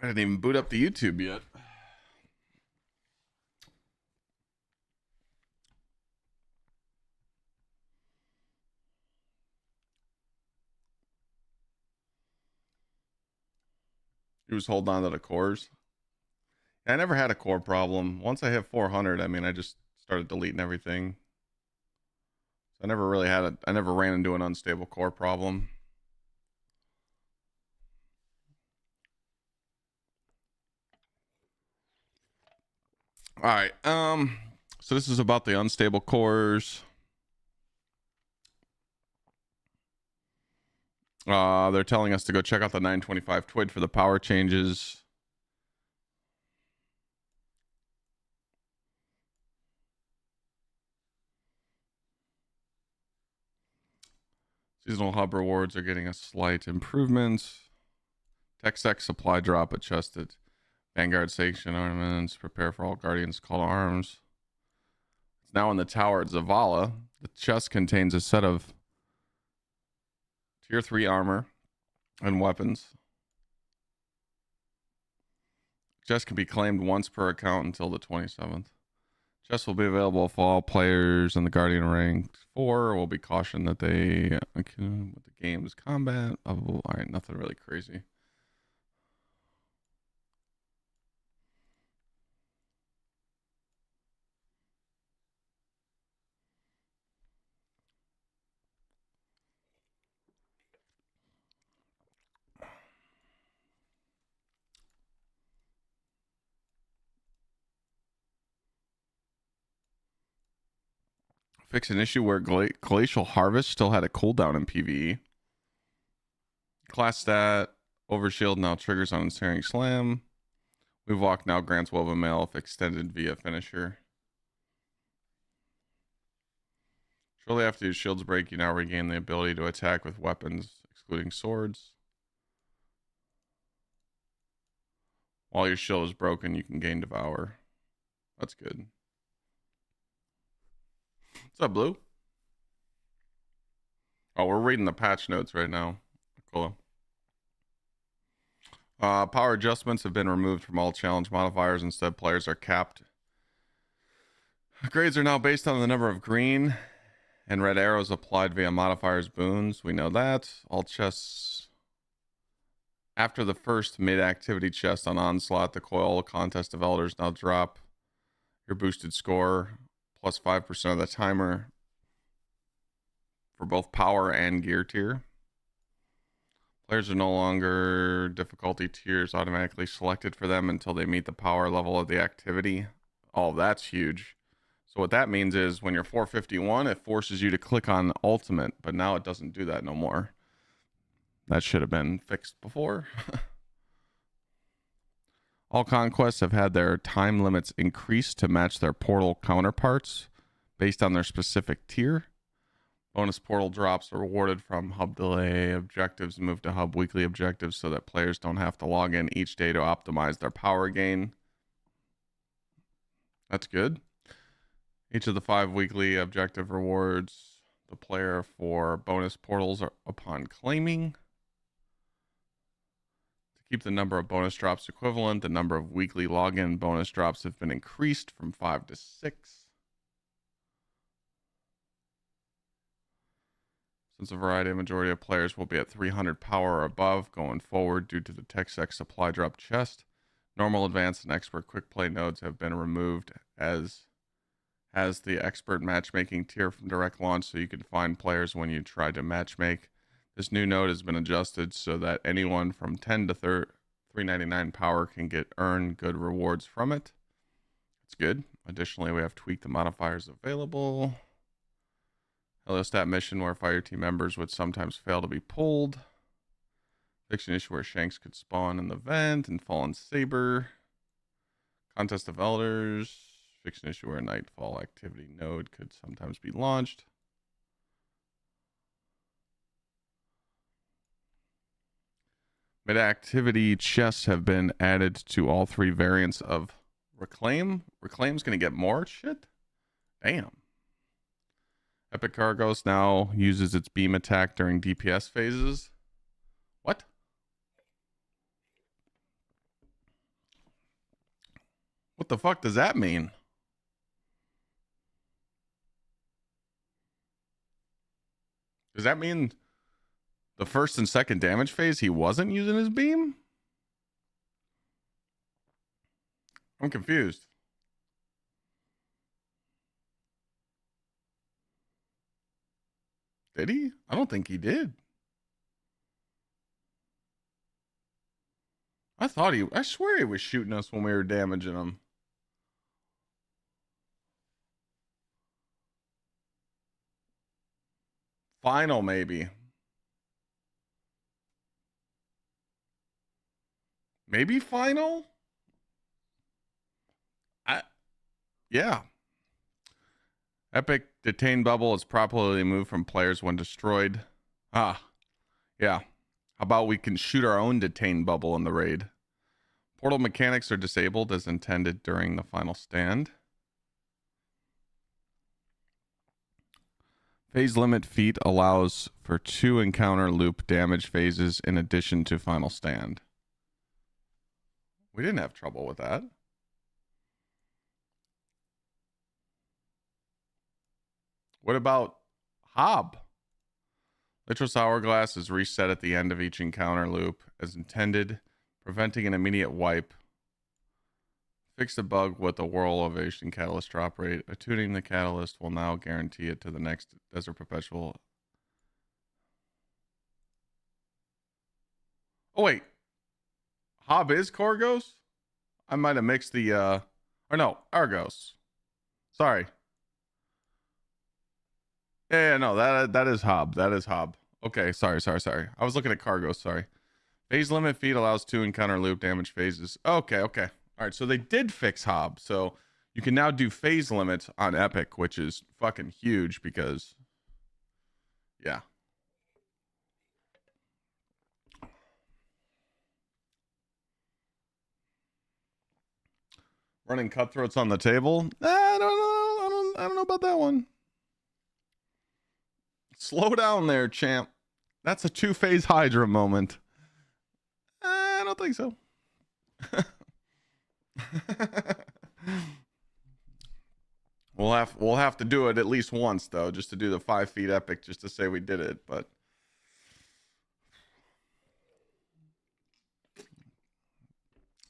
I didn't even boot up the YouTube yet. He was holding on to the cores. I never had a core problem. Once I hit 400, I mean, I just started deleting everything. So I never really I never ran into an unstable core problem. All right. So this is about the unstable cores. They're telling us to go check out the 925 TWID for the power changes. Seasonal hub rewards are getting a slight improvement. Tech supply drop adjusted. Vanguard sanction ornaments. Prepare for all guardians call to arms. It's now in the tower at Zavala. The chest contains a set of tier 3 armor and weapons. Chest can be claimed once per account until the 27th. Chest will be available for all players in the Guardian rank 4. Will be cautioned that they with the game's combat. All right, nothing really crazy. Fix an issue where Glacial Harvest still had a cooldown in PvE. Class stat, Overshield now triggers on Ensnaring Slam. We've Walked now grants Woven Mail if extended via finisher. Shortly after your shields break, you now regain the ability to attack with weapons, excluding swords. While your shield is broken, you can gain Devour. That's good. What's up, Blue? Oh, we're reading the patch notes right now. Cool. Power adjustments have been removed from all challenge modifiers. Instead, players are capped. Grades are now based on the number of green and red arrows applied via modifiers boons. We know that. All chests after the first mid-activity chest on Onslaught, the Coil Contest of Elders now drop your boosted score plus 5% of the timer for both power and gear tier. Players are no longer difficulty tiers automatically selected for them until they meet the power level of the activity. Oh, that's huge. So what that means is when you're 451, it forces you to click on ultimate, but now it doesn't do that no more. That should have been fixed before. All conquests have had their time limits increased to match their portal counterparts based on their specific tier. Bonus portal drops are awarded from hub delay objectives and move to hub weekly objectives so that players don't have to log in each day to optimize their power gain. That's good. Each of the 5 weekly objective rewards the player for bonus portals upon claiming. To keep the number of bonus drops equivalent, the number of weekly login bonus drops have been increased from 5 to 6. Since a majority of players will be at 300 power or above going forward due to the TechSec supply drop chest, normal, advanced, and expert quick play nodes have been removed as the expert matchmaking tier from direct launch, so you can find players when you try to matchmake. This new node has been adjusted so that anyone from 10 to 399 power can earn good rewards from it. It's good. Additionally, we have tweaked the modifiers available. Heliostat mission where fire team members would sometimes fail to be pulled. Fix an issue where Shanks could spawn in the vent and Fallen Saber. Contest of Elders. Fix an issue where Nightfall activity node could sometimes be launched. Mid-activity chests have been added to all 3 variants of Reclaim. Reclaim's going to get more shit? Damn. Epic Cargos now uses its beam attack during DPS phases. What? What the fuck does that mean? Does that mean the first and second damage phase he wasn't using his beam? I'm confused. Did he? I don't think he did. I swear he was shooting us when we were damaging him. Final, maybe. Maybe final? Yeah. Epic detain bubble is properly removed from players when destroyed. Ah, yeah. How about we can shoot our own detain bubble in the raid? Portal mechanics are disabled as intended during the final stand. Phase limit feat allows for 2 encounter loop damage phases in addition to final stand. We didn't have trouble with that. What about Hob? Litros Hourglass is reset at the end of each encounter loop as intended, preventing an immediate wipe. Fix the bug with the Whirl Ovation Catalyst drop rate. Attuning the catalyst will now guarantee it to the next Desert Perpetual. Oh, wait. Hob is Korgos? I might have mixed the, or no, Argos. Sorry. Yeah, no, that is Hob. That is Hob. Okay, sorry. I was looking at Cargos, sorry. Phase limit feat allows 2 encounter loop damage phases. Okay. All right, so they did fix Hob. So you can now do phase limits on Epic, which is fucking huge because, yeah. Running cutthroats on the table? I don't know. I don't know about that one. Slow down there, champ. That's a 2-phase Hydra moment. I don't think so. We'll have to do it at least once though, just to do the 5 feet epic, just to say we did it. But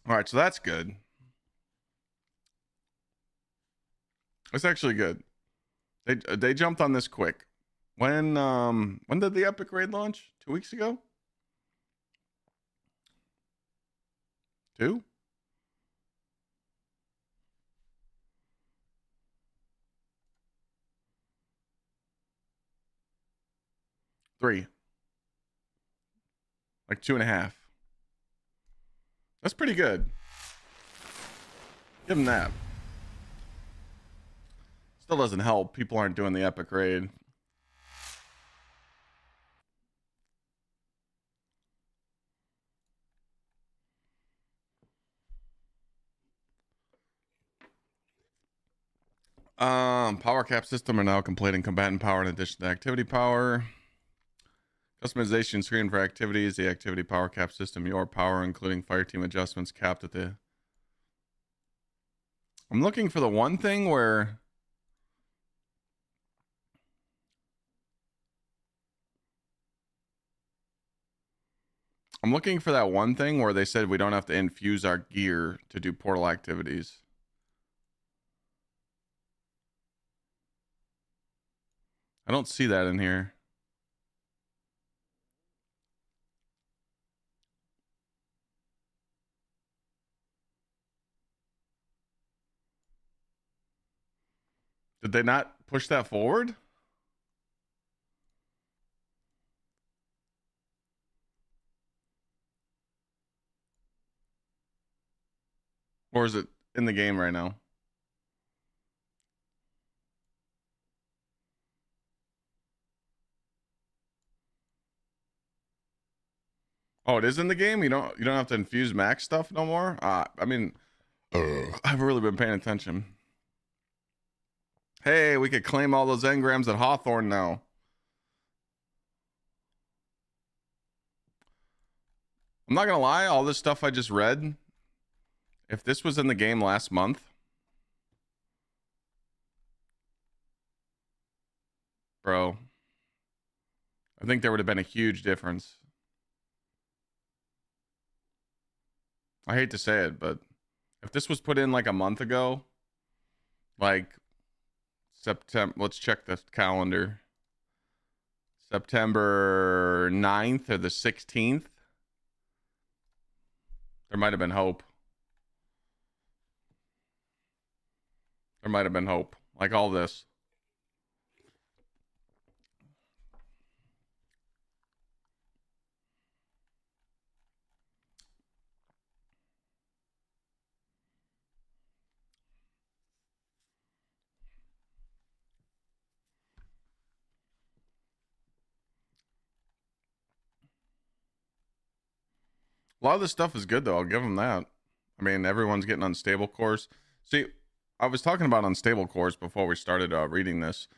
all right, so that's good. It's actually good. They jumped on this quick. When did the epic raid launch? 2 weeks ago? 2? Three. Like 2.5. That's pretty good. Give them that. Still doesn't help. People aren't doing the epic raid. Power cap system are now completing combatant power in addition to activity power. Customization screen for activities. The activity power cap system, your power, including fire team adjustments, capped at the. I'm looking for the one thing where. I'm looking for that one thing where they said we don't have to infuse our gear to do portal activities. I don't see that in here. Did they not push that forward? Or is it in the game right now? Oh, it is in the game? You don't have to infuse max stuff no more? I mean, I haven't really been paying attention. Hey, we could claim all those engrams at Hawthorne now. I'm not gonna lie, all this stuff I just read If this was in the game last month, bro, I think there would have been a huge difference. I hate to say it, but if this was put in like a month ago, like September, let's check the calendar. September 9th or the 16th, there might have been hope. There might have been hope. Like all this. A lot of this stuff is good, though. I'll give them that. I mean, everyone's getting unstable cores. See, I was talking about unstable cores before we started reading this.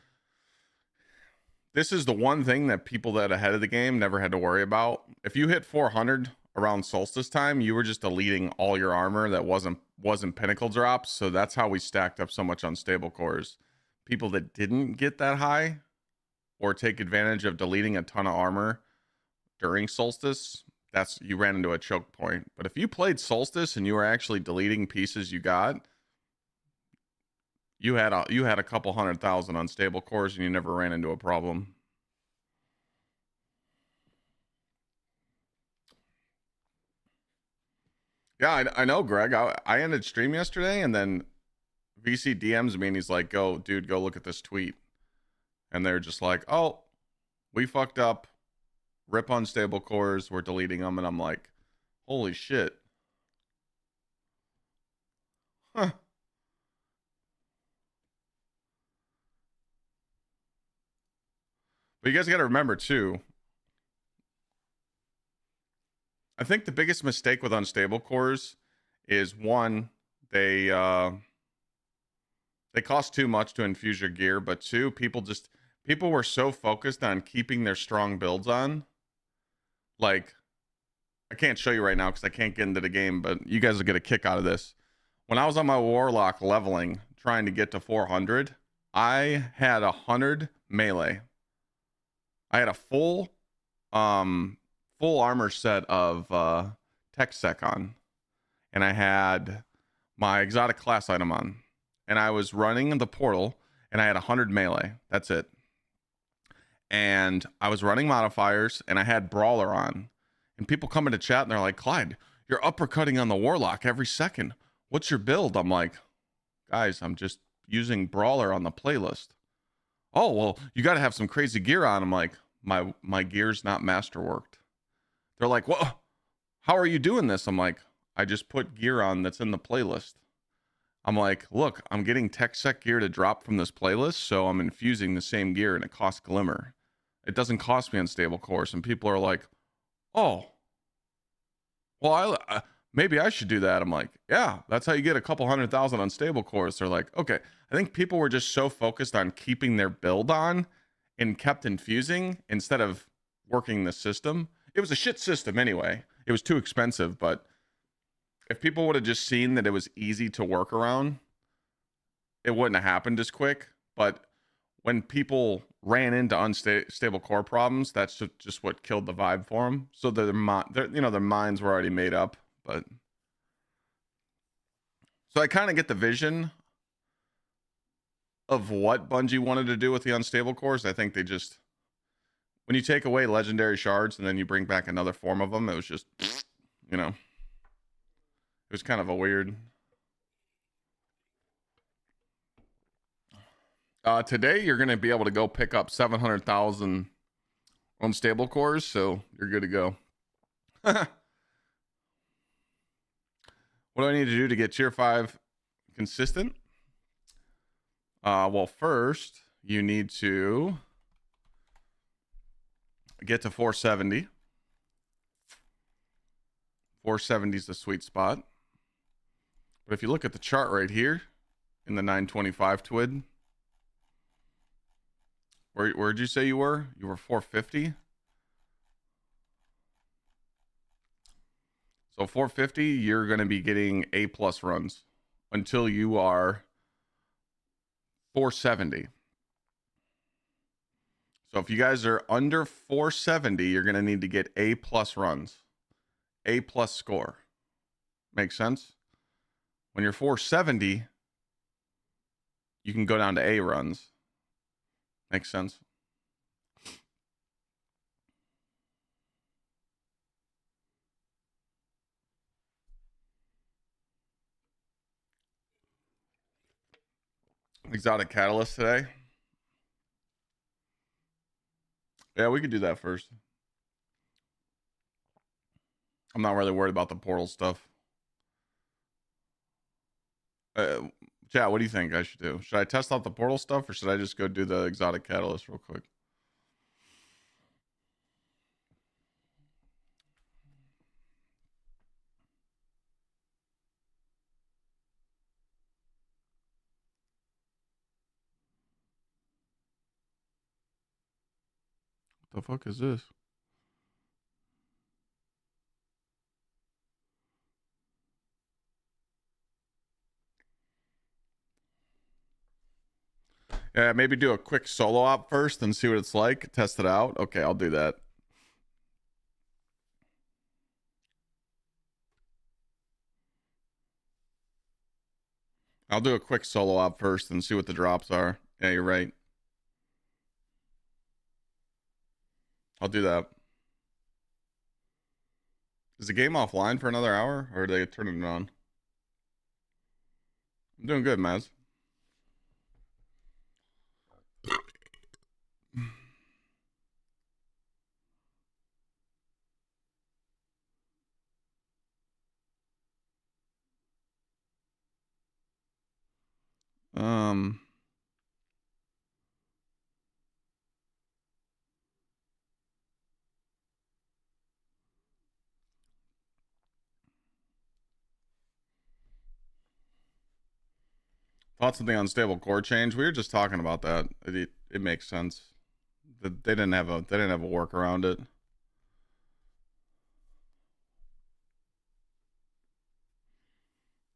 This is the one thing that people that ahead of the game never had to worry about. If you hit 400 around solstice time, you were just deleting all your armor that wasn't pinnacle drops. So that's how we stacked up so much unstable cores. People that didn't get that high or take advantage of deleting a ton of armor during solstice, that's you ran into a choke point. But if you played solstice and you were actually deleting pieces you got, you had a couple 100,000 unstable cores and you never ran into a problem. Yeah, I know, Greg. I ended stream yesterday, and then VC DMs me and he's like, "Go, dude, go look at this tweet." And they're just like, "Oh, we fucked up. R.I.P unstable cores. We're deleting them." And I'm like, "Holy shit." Huh. But you guys got to remember too, I think the biggest mistake with unstable cores is one, they cost too much to infuse your gear, but two, people were so focused on keeping their strong builds on. Like, I can't show you right now because I can't get into the game, but you guys will get a kick out of this. When I was on my warlock leveling, trying to get to 400, I had 100 melee. I had a full armor set of tech sec on, and I had my exotic class item on, and I was running the portal, and I had 100 melee. That's it. And I was running modifiers, and I had brawler on, and people come into chat and they're like, "Clyde, you're uppercutting on the warlock every second. What's your build?" I'm like, "Guys, I'm just using brawler on the playlist." "Oh, well, you got to have some crazy gear on." I'm like, my gear's not masterworked. They're like, "Well, how are you doing this?" I'm like, "I just put gear on that's in the playlist." I'm like, "Look, I'm getting tech sec gear to drop from this playlist, so I'm infusing the same gear, and it costs glimmer. It doesn't cost me unstable cores." And people are like, "Oh, well, maybe I should do that." I'm like, "Yeah, that's how you get a couple 100,000 unstable cores." They're like, "Okay." I think people were just so focused on keeping their build on and kept infusing instead of working the system. It was a shit system anyway. It was too expensive, but if people would have just seen that it was easy to work around, it wouldn't have happened as quick. But when people ran into unstable core problems, that's just what killed the vibe for them. So their minds were already made up. But so I kind of get the vision of what Bungie wanted to do with the unstable cores. I think they just, when you take away legendary shards and then you bring back another form of them, it was just, it was kind of a weird. Today you're going to be able to go pick up 700,000 unstable cores, so you're good to go. What do I need to do to get tier 5 consistent? Well, first you need to get to 470. 470 is the sweet spot. But if you look at the chart right here in the 925 TWID, where'd you say you were? You were 450. So 450, you're going to be getting A plus runs until you are 470. So if you guys are under 470, you're going to need to get A plus runs, A plus score. Makes sense? When you're 470, you can go down to A runs. Makes sense? Exotic Catalyst today. Yeah, we could do that first. I'm not really worried about the portal stuff. Chat, what do you think I should do? Should I test out the portal stuff or should I just go do the Exotic Catalyst real quick? What the fuck is this? Yeah, maybe do a quick solo op first and see what it's like. Test it out. Okay, I'll do that. I'll do a quick solo op first and see what the drops are. Yeah, you're right. I'll do that. Is the game offline for another hour or are they turning it on? I'm doing good, Maz. Um, thoughts on the unstable core change? We were just talking about that. It makes sense. They didn't have a work around it.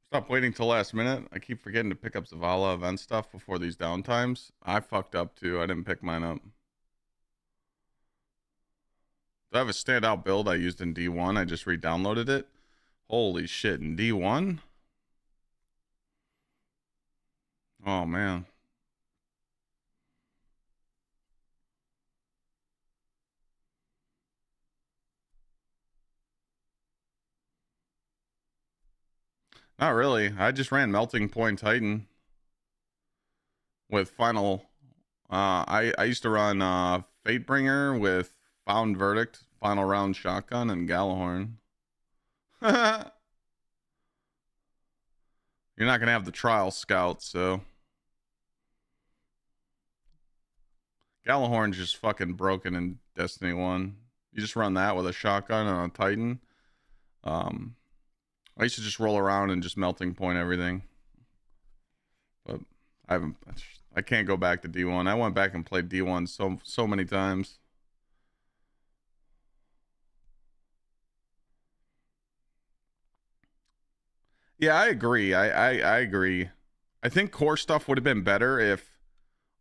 Stop waiting till last minute. I keep forgetting to pick up Zavala event stuff before these downtimes. I fucked up too. I didn't pick mine up. Do I have a standout build I used in D1? I just re-downloaded it. Holy shit, in D1? Oh man. Not really. I just ran Melting Point Titan with Final. I used to run Fatebringer with Found Verdict, Final Round Shotgun, and Galahorn. You're not gonna have the Trial Scout, so Galahorn's just fucking broken in Destiny 1. You just run that with a shotgun and a Titan. I used to just roll around and just melting point everything. But I can't go back to D1. I went back and played D1 so many times. Yeah, I agree. I agree. I think core stuff would have been better if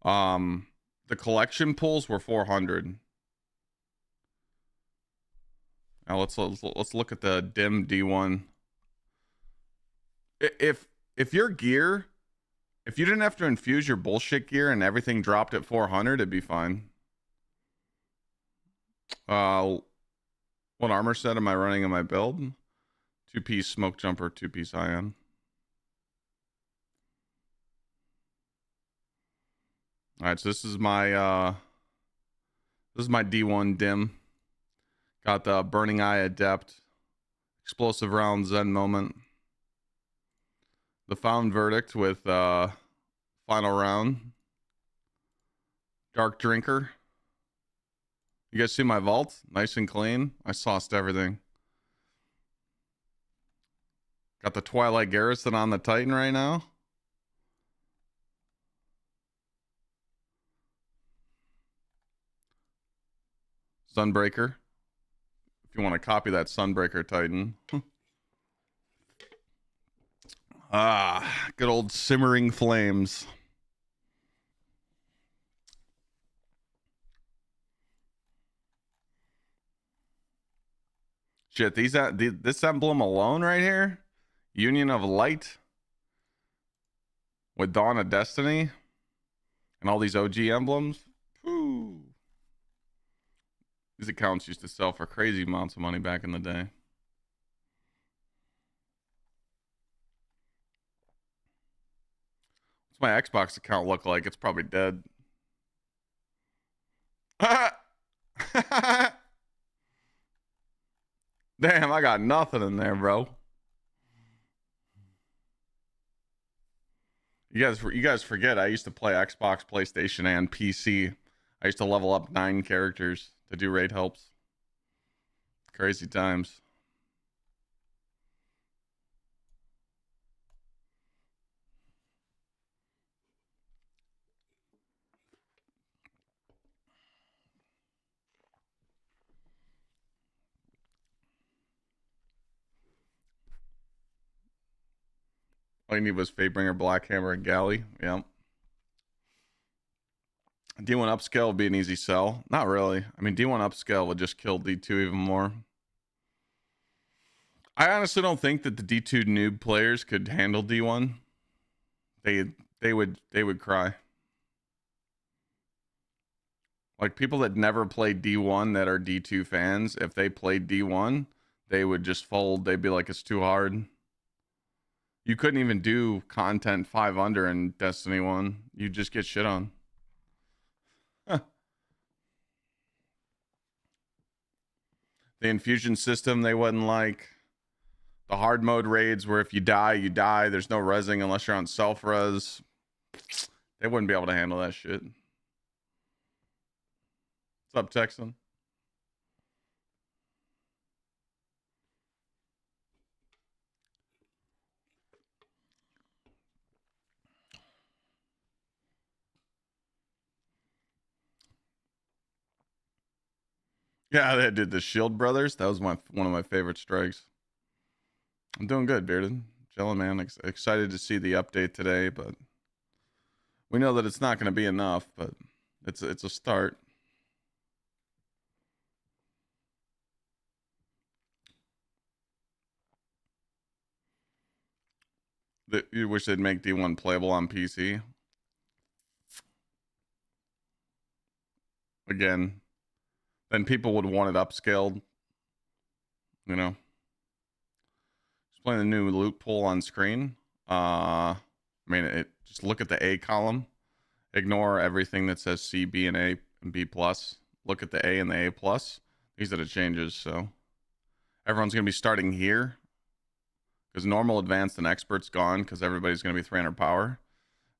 the collection pulls were 400. Now let's look at the dim D1. If your gear, if you didn't have to infuse your bullshit gear and everything dropped at 400, it'd be fine. What armor set am I running in my build? 2-piece smoke jumper, 2-piece ion. All right, so this is my D1 dim. Got the Burning Eye Adept, Explosive Round Zen Moment, the Found Verdict with Final Round, Dark Drinker. You guys see my vault? Nice and clean. I sauced everything. Got the Twilight Garrison on the Titan right now. Sunbreaker. If you want to copy that Sunbreaker Titan. Ah, good old simmering flames. Shit, this emblem alone right here, Union of Light with Dawn of Destiny, and all these OG emblems. Whew. These accounts used to sell for crazy amounts of money back in the day. What's my Xbox account look like? It's probably dead. Damn, I got nothing in there, bro. You guys forget I used to play Xbox, PlayStation, and PC. I used to level up 9 characters to do raid helps. Crazy times. All you need was Fatebringer, Blackhammer, and Galley. Yep. D1 upscale would be an easy sell. Not really. I mean, D1 upscale would just kill D2 even more. I honestly don't think that the D2 noob players could handle D1. They would cry. Like people that never played D1 that are D2 fans, if they played D1, they would just fold. They'd be like, it's too hard. You couldn't even do content 5 under in Destiny 1. You'd just get shit on. Huh. The infusion system they wouldn't like. The hard mode raids where if you die, you die. There's no resing unless you're on self-res. They wouldn't be able to handle that shit. What's up, Texan? Yeah, they did the Shield Brothers. That was one of my favorite strikes. I'm doing good, Bearded. Chillin', man. Excited to see the update today, but we know that it's not going to be enough, but it's a start. You wish they'd make D1 playable on PC. Again, then people would want it upscaled. You know, just playing the new loot pool on screen. I mean, just look at the A column. Ignore everything that says C, B, and A and B plus. Look at the A and the A plus. These are the changes. So everyone's gonna be starting here because normal, advanced, and expert's gone because everybody's gonna be 300 power.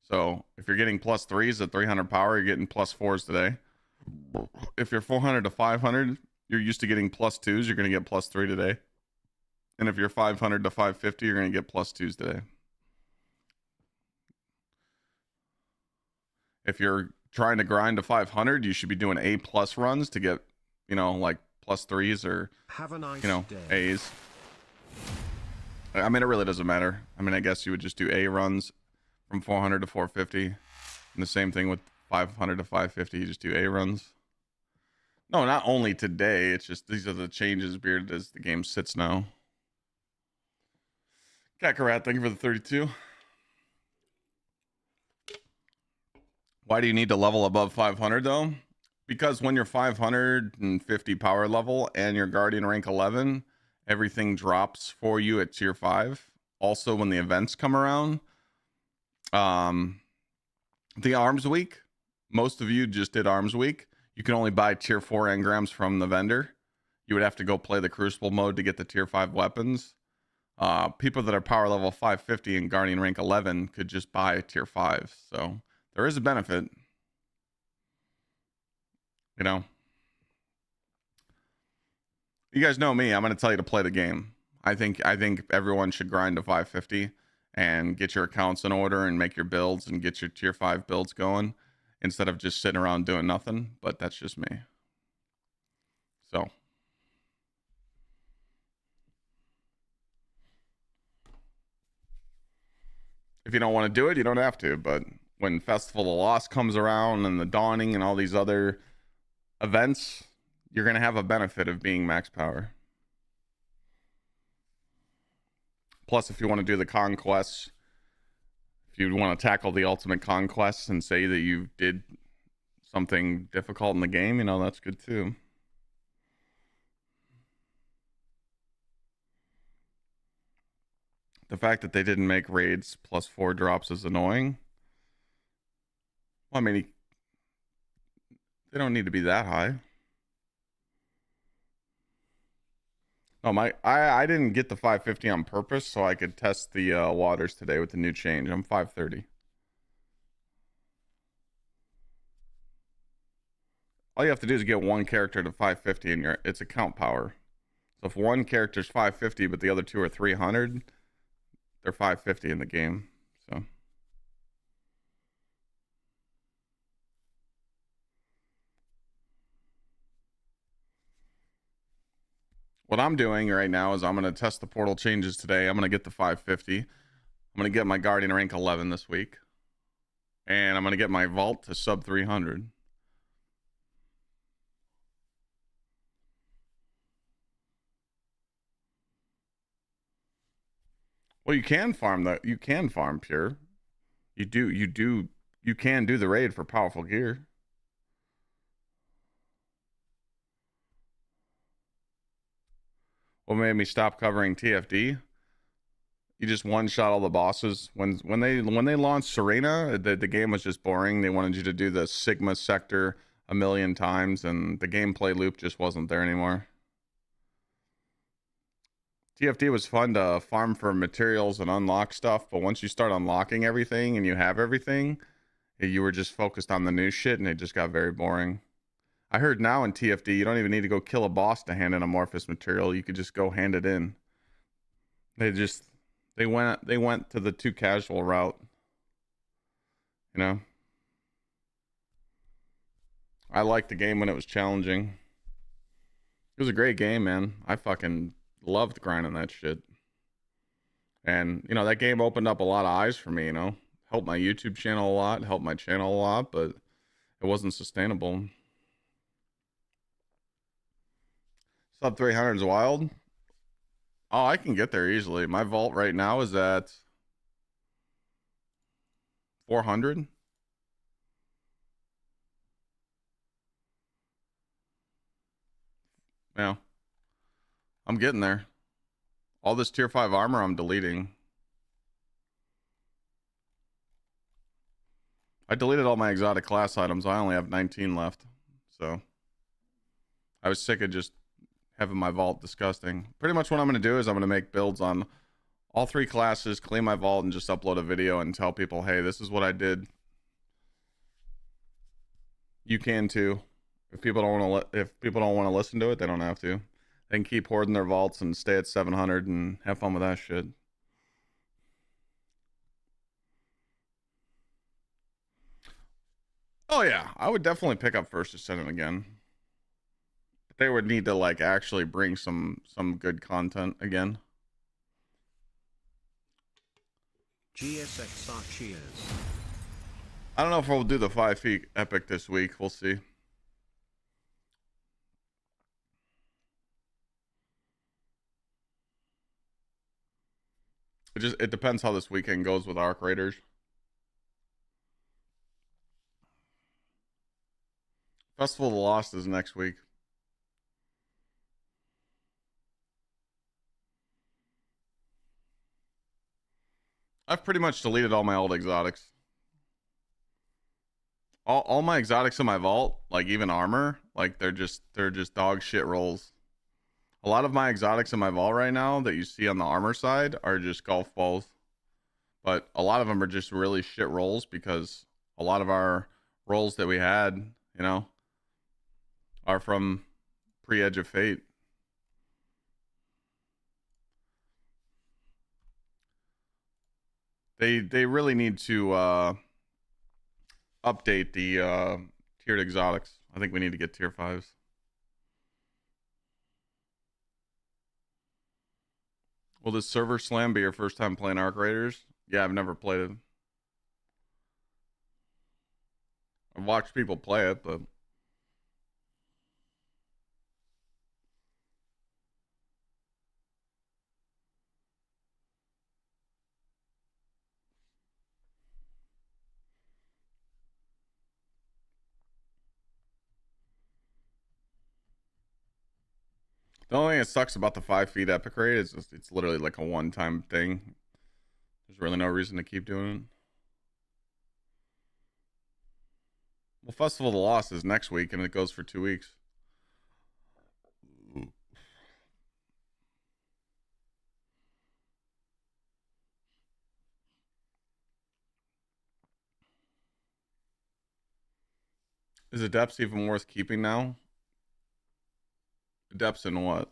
So if you're getting plus 3s at 300 power, you're getting plus 4s today. If you're 400 to 500, you're used to getting plus 2s. You're gonna get plus 3 today. And if you're 500 to 550, you're gonna get plus 2s today. If you're trying to grind to 500, you should be doing A plus runs to get, like plus 3s or, Have a nice day. A's. I mean, it really doesn't matter. I mean, I guess you would just do A runs from 400 to 450. And the same thing with 500 to 550. You just do A runs. No, not only today. It's just these are the changes, Beard, as the game sits now. Kakarot, thank you for the 32. Why do you need to level above 500 though? Because when you're 550 power level and you're Guardian rank 11, everything drops for you at tier 5. Also, when the events come around, the Arms Week, most of you just did Arms Week. You can only buy tier 4 engrams from the vendor. You would have to go play the Crucible mode to get the tier 5 weapons. People that are power level 550 and Guardian rank 11 could just buy tier 5. So there is a benefit. You guys know me. I'm going to tell you to play the game. I think everyone should grind to 550 and get your accounts in order and make your builds and get your tier 5 builds going instead of just sitting around doing nothing. But that's just me. So. If you don't want to do it, you don't have to. But when Festival of Lost comes around and the Dawning and all these other events, you're going to have a benefit of being max power. Plus, if you want to do the conquests, if you want to tackle the ultimate conquests and say that you did something difficult in the game, you know, that's good too. The fact that they didn't make raids plus 4 drops is annoying. Well, I mean, they don't need to be that high. No, I didn't get the 550 on purpose so I could test the waters today with the new change. I'm 530. All you have to do is get one character to 550 and it's a count power. So if one character's 550 but the other two are 300, they're 550 in the game. So what I'm doing right now is I'm going to test the portal changes today. I'm going to get the 550. I'm going to get my Guardian rank 11 this week. And I'm going to get my vault to sub 300. Well, you can farm that. You can farm pure. You can do the raid for powerful gear. What made me stop covering TFD? You just one shot all the bosses. When they launched Serena, the game was just boring. They wanted you to do the Sigma sector a million times, and the gameplay loop just wasn't there anymore. TFD was fun to farm for materials and unlock stuff, but once you start unlocking everything and you have everything, you were just focused on the new shit, and it just got very boring. I heard now in TFD, you don't even need to go kill a boss to hand in amorphous material. You could just go hand it in. They went to the too casual route. You know? I liked the game when it was challenging. It was a great game, man. I fucking loved grinding that shit. And, you know, that game opened up a lot of eyes for me, you know? Helped my YouTube channel a lot, helped my channel a lot, but it wasn't sustainable. Sub 300 is wild. Oh, I can get there easily. My vault right now is at 400. Yeah. I'm getting there. All this tier 5 armor I'm deleting. I deleted all my exotic class items. I only have 19 left. So I was sick of just having my vault disgusting. Pretty much what I'm going to do is I'm going to make builds on all 3 classes, clean my vault, and just upload a video and tell people, hey, this is what I did. You can too. If people don't want to listen to it, they don't have to. They can keep hoarding their vaults and stay at 700 and have fun with that shit. Oh yeah, I would definitely pick up First Ascendant again. But they would need to like actually bring some good content again. Gsxrclyde. I don't know if we'll do the 5 feet epic this week. We'll see. It depends how this weekend goes with Arc Raiders. Festival of the Lost is next week. I've pretty much deleted all my old exotics. All my exotics in my vault, like even armor, like they're just dog shit rolls. A lot of my exotics in my vault right now that you see on the armor side are just golf balls. But a lot of them are just really shit rolls because a lot of our rolls that we had, you know, are from pre-Edge of Fate. They really need to update the tiered exotics. I think we need to get tier 5s. Will this server slam be your first time playing Arc Raiders? Yeah, I've never played it. I've watched people play it, but the only thing that sucks about the 5 feet epic rate is just, it's literally like a one-time thing. There's really no reason to keep doing it. Well, Festival of the Lost is next week, and it goes for 2 weeks. Is Adepts even worth keeping now? Adepts in what?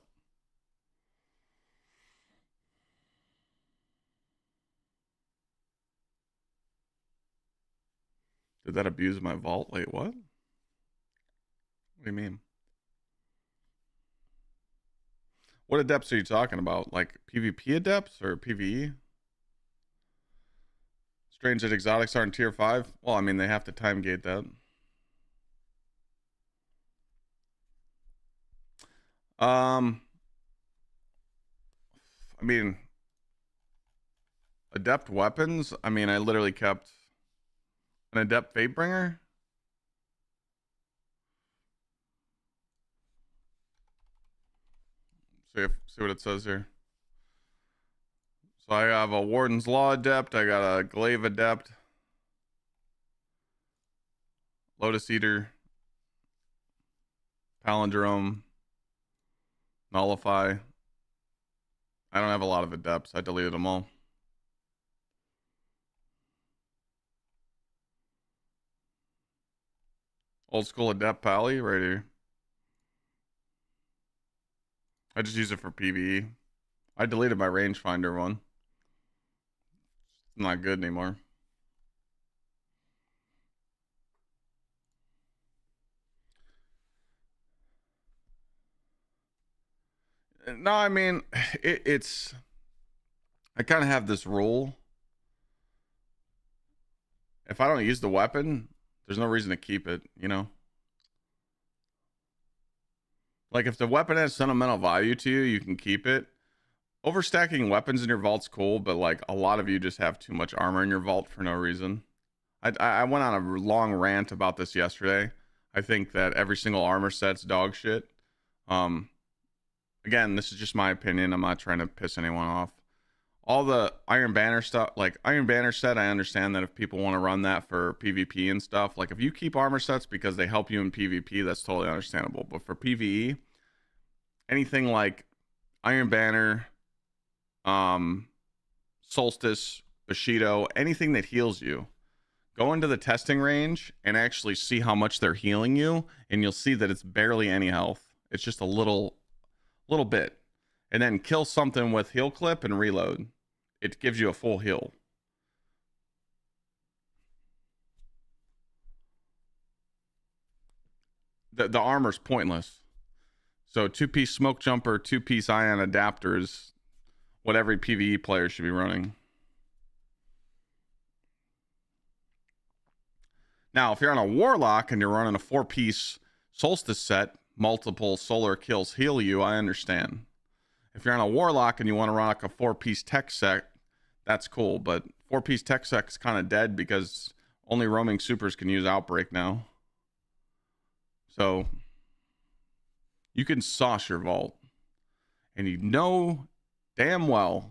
Did that abuse my vault? Wait, what? What do you mean? What adepts are you talking about? Like PvP adepts or PvE? Strange that exotics aren't tier 5? Well, I mean, they have to time gate that. I mean, adept weapons. I mean, I literally kept an adept Fatebringer. See what it says here. So I have a Warden's Law adept. I got a Glaive adept, Lotus Eater, Palindrome, Nullify. I don't have a lot of adepts. I deleted them all. Old school adept Pally right here. I just use it for PvE. I deleted my rangefinder one. It's not good anymore. No, I mean, it's... I kind of have this rule. If I don't use the weapon, there's no reason to keep it, you know? Like, if the weapon has sentimental value to you, you can keep it. Overstacking weapons in your vault's cool, but, like, a lot of you just have too much armor in your vault for no reason. I went on a long rant about this yesterday. I think that every single armor set's dog shit. Again, this is just my opinion. I'm not trying to piss anyone off. All the Iron Banner stuff, like Iron Banner set, I understand that if people want to run that for PvP and stuff, like if you keep armor sets because they help you in PvP, that's totally understandable. But for PvE, anything like Iron Banner, Solstice, Bushido, anything that heals you, go into the testing range and actually see how much they're healing you, and you'll see that it's barely any health. It's just a little bit. And then kill something with heal clip and reload. It gives you a full heal. The armor's pointless. So 2-piece smoke jumper, 2-piece ion adapter is what every PvE player should be running. Now, if you're on a warlock and you're running a 4-piece solstice set, multiple solar kills heal you, I understand. If you're on a warlock and you want to run like a 4-piece tech set, that's cool. But 4-piece tech set's kind of dead because only roaming supers can use Outbreak now. So you can sauce your vault, and you know damn well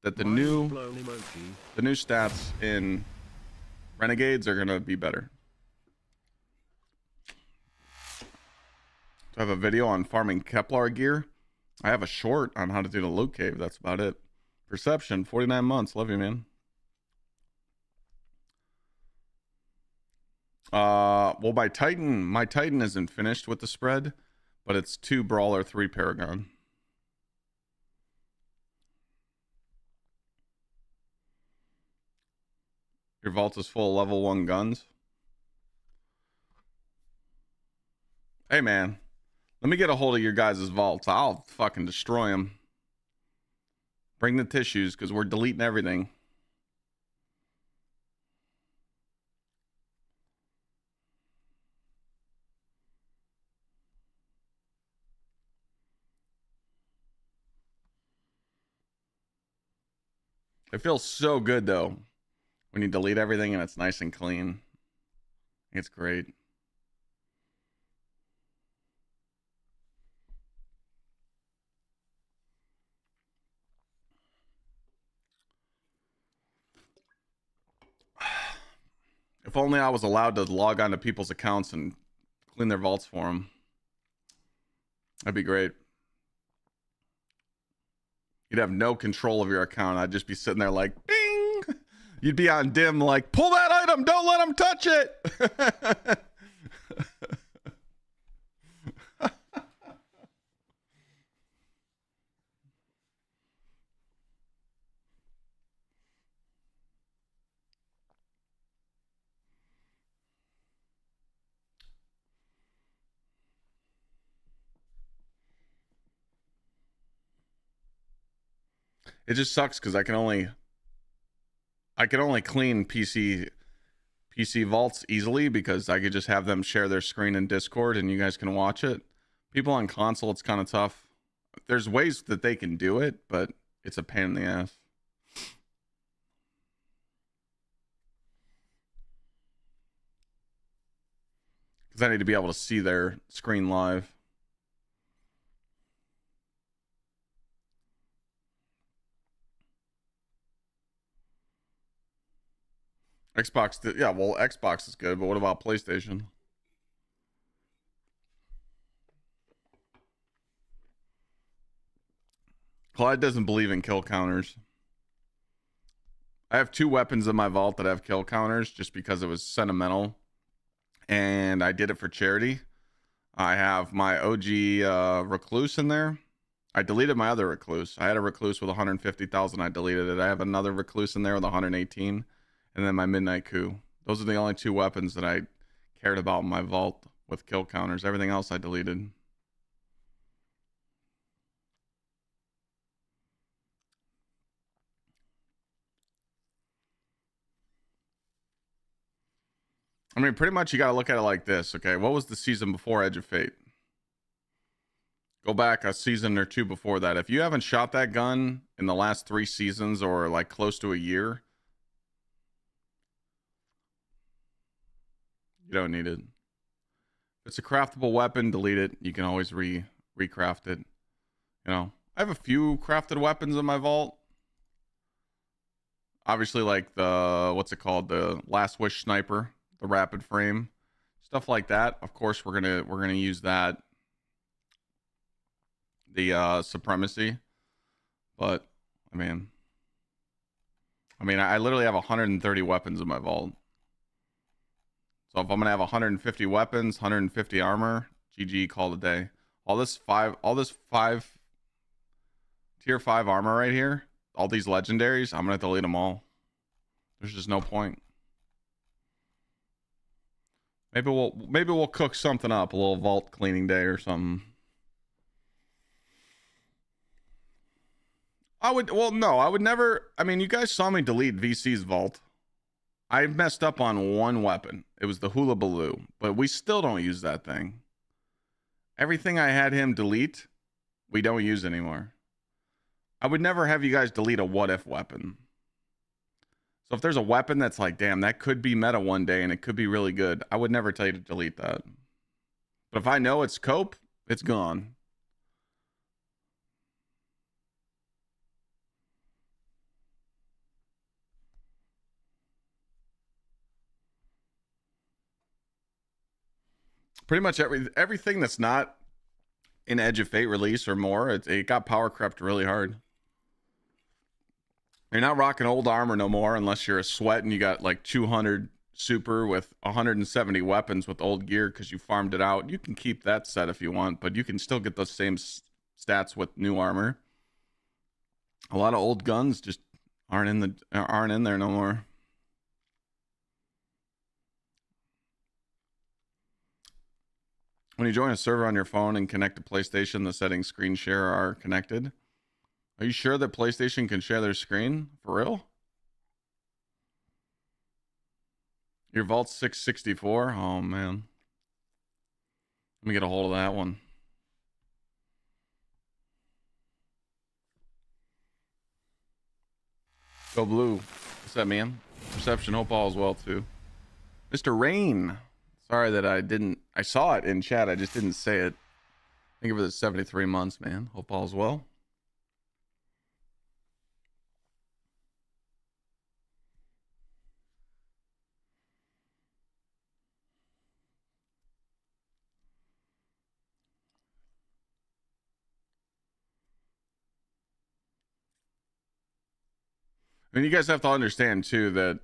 that the new stats in Renegades are gonna be better. So I have a video on farming Kepler gear. I have a short on how to do the loot cave. That's about it. Perception, 49 months. Love you, man. Well, my Titan isn't finished with the spread, but it's 2 Brawler, 3 Paragon. Your vault is full of level 1 guns. Hey, man. Let me get a hold of your guys' vaults. I'll fucking destroy them. Bring the tissues, because we're deleting everything. It feels so good though when you delete everything and it's nice and clean. It's great. If only I was allowed to log on to people's accounts and clean their vaults for them. That'd be great. You'd have no control of your account. I'd just be sitting there like, ding! You'd be on dim like, pull that item, don't let them touch it! It just sucks because I can only clean PC vaults easily because I could just have them share their screen in Discord and you guys can watch it. People on console, it's kind of tough. There's ways that they can do it, but it's a pain in the ass. Because I need to be able to see their screen live. Xbox, yeah, well, Xbox is good, but what about PlayStation? Clyde doesn't believe in kill counters. I have 2 weapons in my vault that have kill counters just because it was sentimental. And I did it for charity. I have my OG Recluse in there. I deleted my other Recluse. I had a Recluse with 150,000. I deleted it. I have another Recluse in there with 118. And then my Midnight Coup. Those are the only 2 weapons that I cared about in my vault with kill counters. Everything else I deleted. I mean, pretty much you got to look at it like this, okay? What was the season before Edge of Fate? Go back a season or 2 before that. If you haven't shot that gun in the last 3 seasons or like close to a year, you don't need it. If it's a craftable weapon, delete it. You can always recraft it. You know, I have a few crafted weapons in my vault. Obviously, like the, what's it called? The Last Wish Sniper, the rapid frame, stuff like that. Of course, we're gonna use that. The Supremacy, but I mean, I literally have 130 weapons in my vault. So if I'm gonna have 150 weapons, 150 armor, GG, call it a day. All this 5 tier 5 armor right here, all these legendaries, I'm gonna delete them all. There's just no point. Maybe we'll cook something up, a little vault cleaning day or something. I would never. I mean, you guys saw me delete VC's vault. I messed up on one weapon. It was the Hula Baloo, but we still don't use that thing. Everything I had him delete, we don't use anymore. I would never have you guys delete a what if weapon. So if there's a weapon that's like, damn, that could be meta one day and it could be really good, I would never tell you to delete that. But if I know it's cope, it's gone. Pretty much everything that's not in Edge of Fate release or more, it got power crept really hard. You're not rocking old armor no more unless you're a sweat and you got like 200 super with 170 weapons with old gear because you farmed it out. You can keep that set if you want, but you can still get those same stats with new armor. A lot of old guns just aren't in there no more. When you join a server on your phone and connect to PlayStation, the settings screen share are connected. Are you sure that PlayStation can share their screen? For real? Your vault's 664? Oh, man. Let me get a hold of that one. Go blue. What's that, man? Perception. Hope all is well too. Mr. Rain. Sorry that I saw it in chat. I just didn't say it. Thank you for the 73 months, man. Hope all is well. I mean, you guys have to understand too that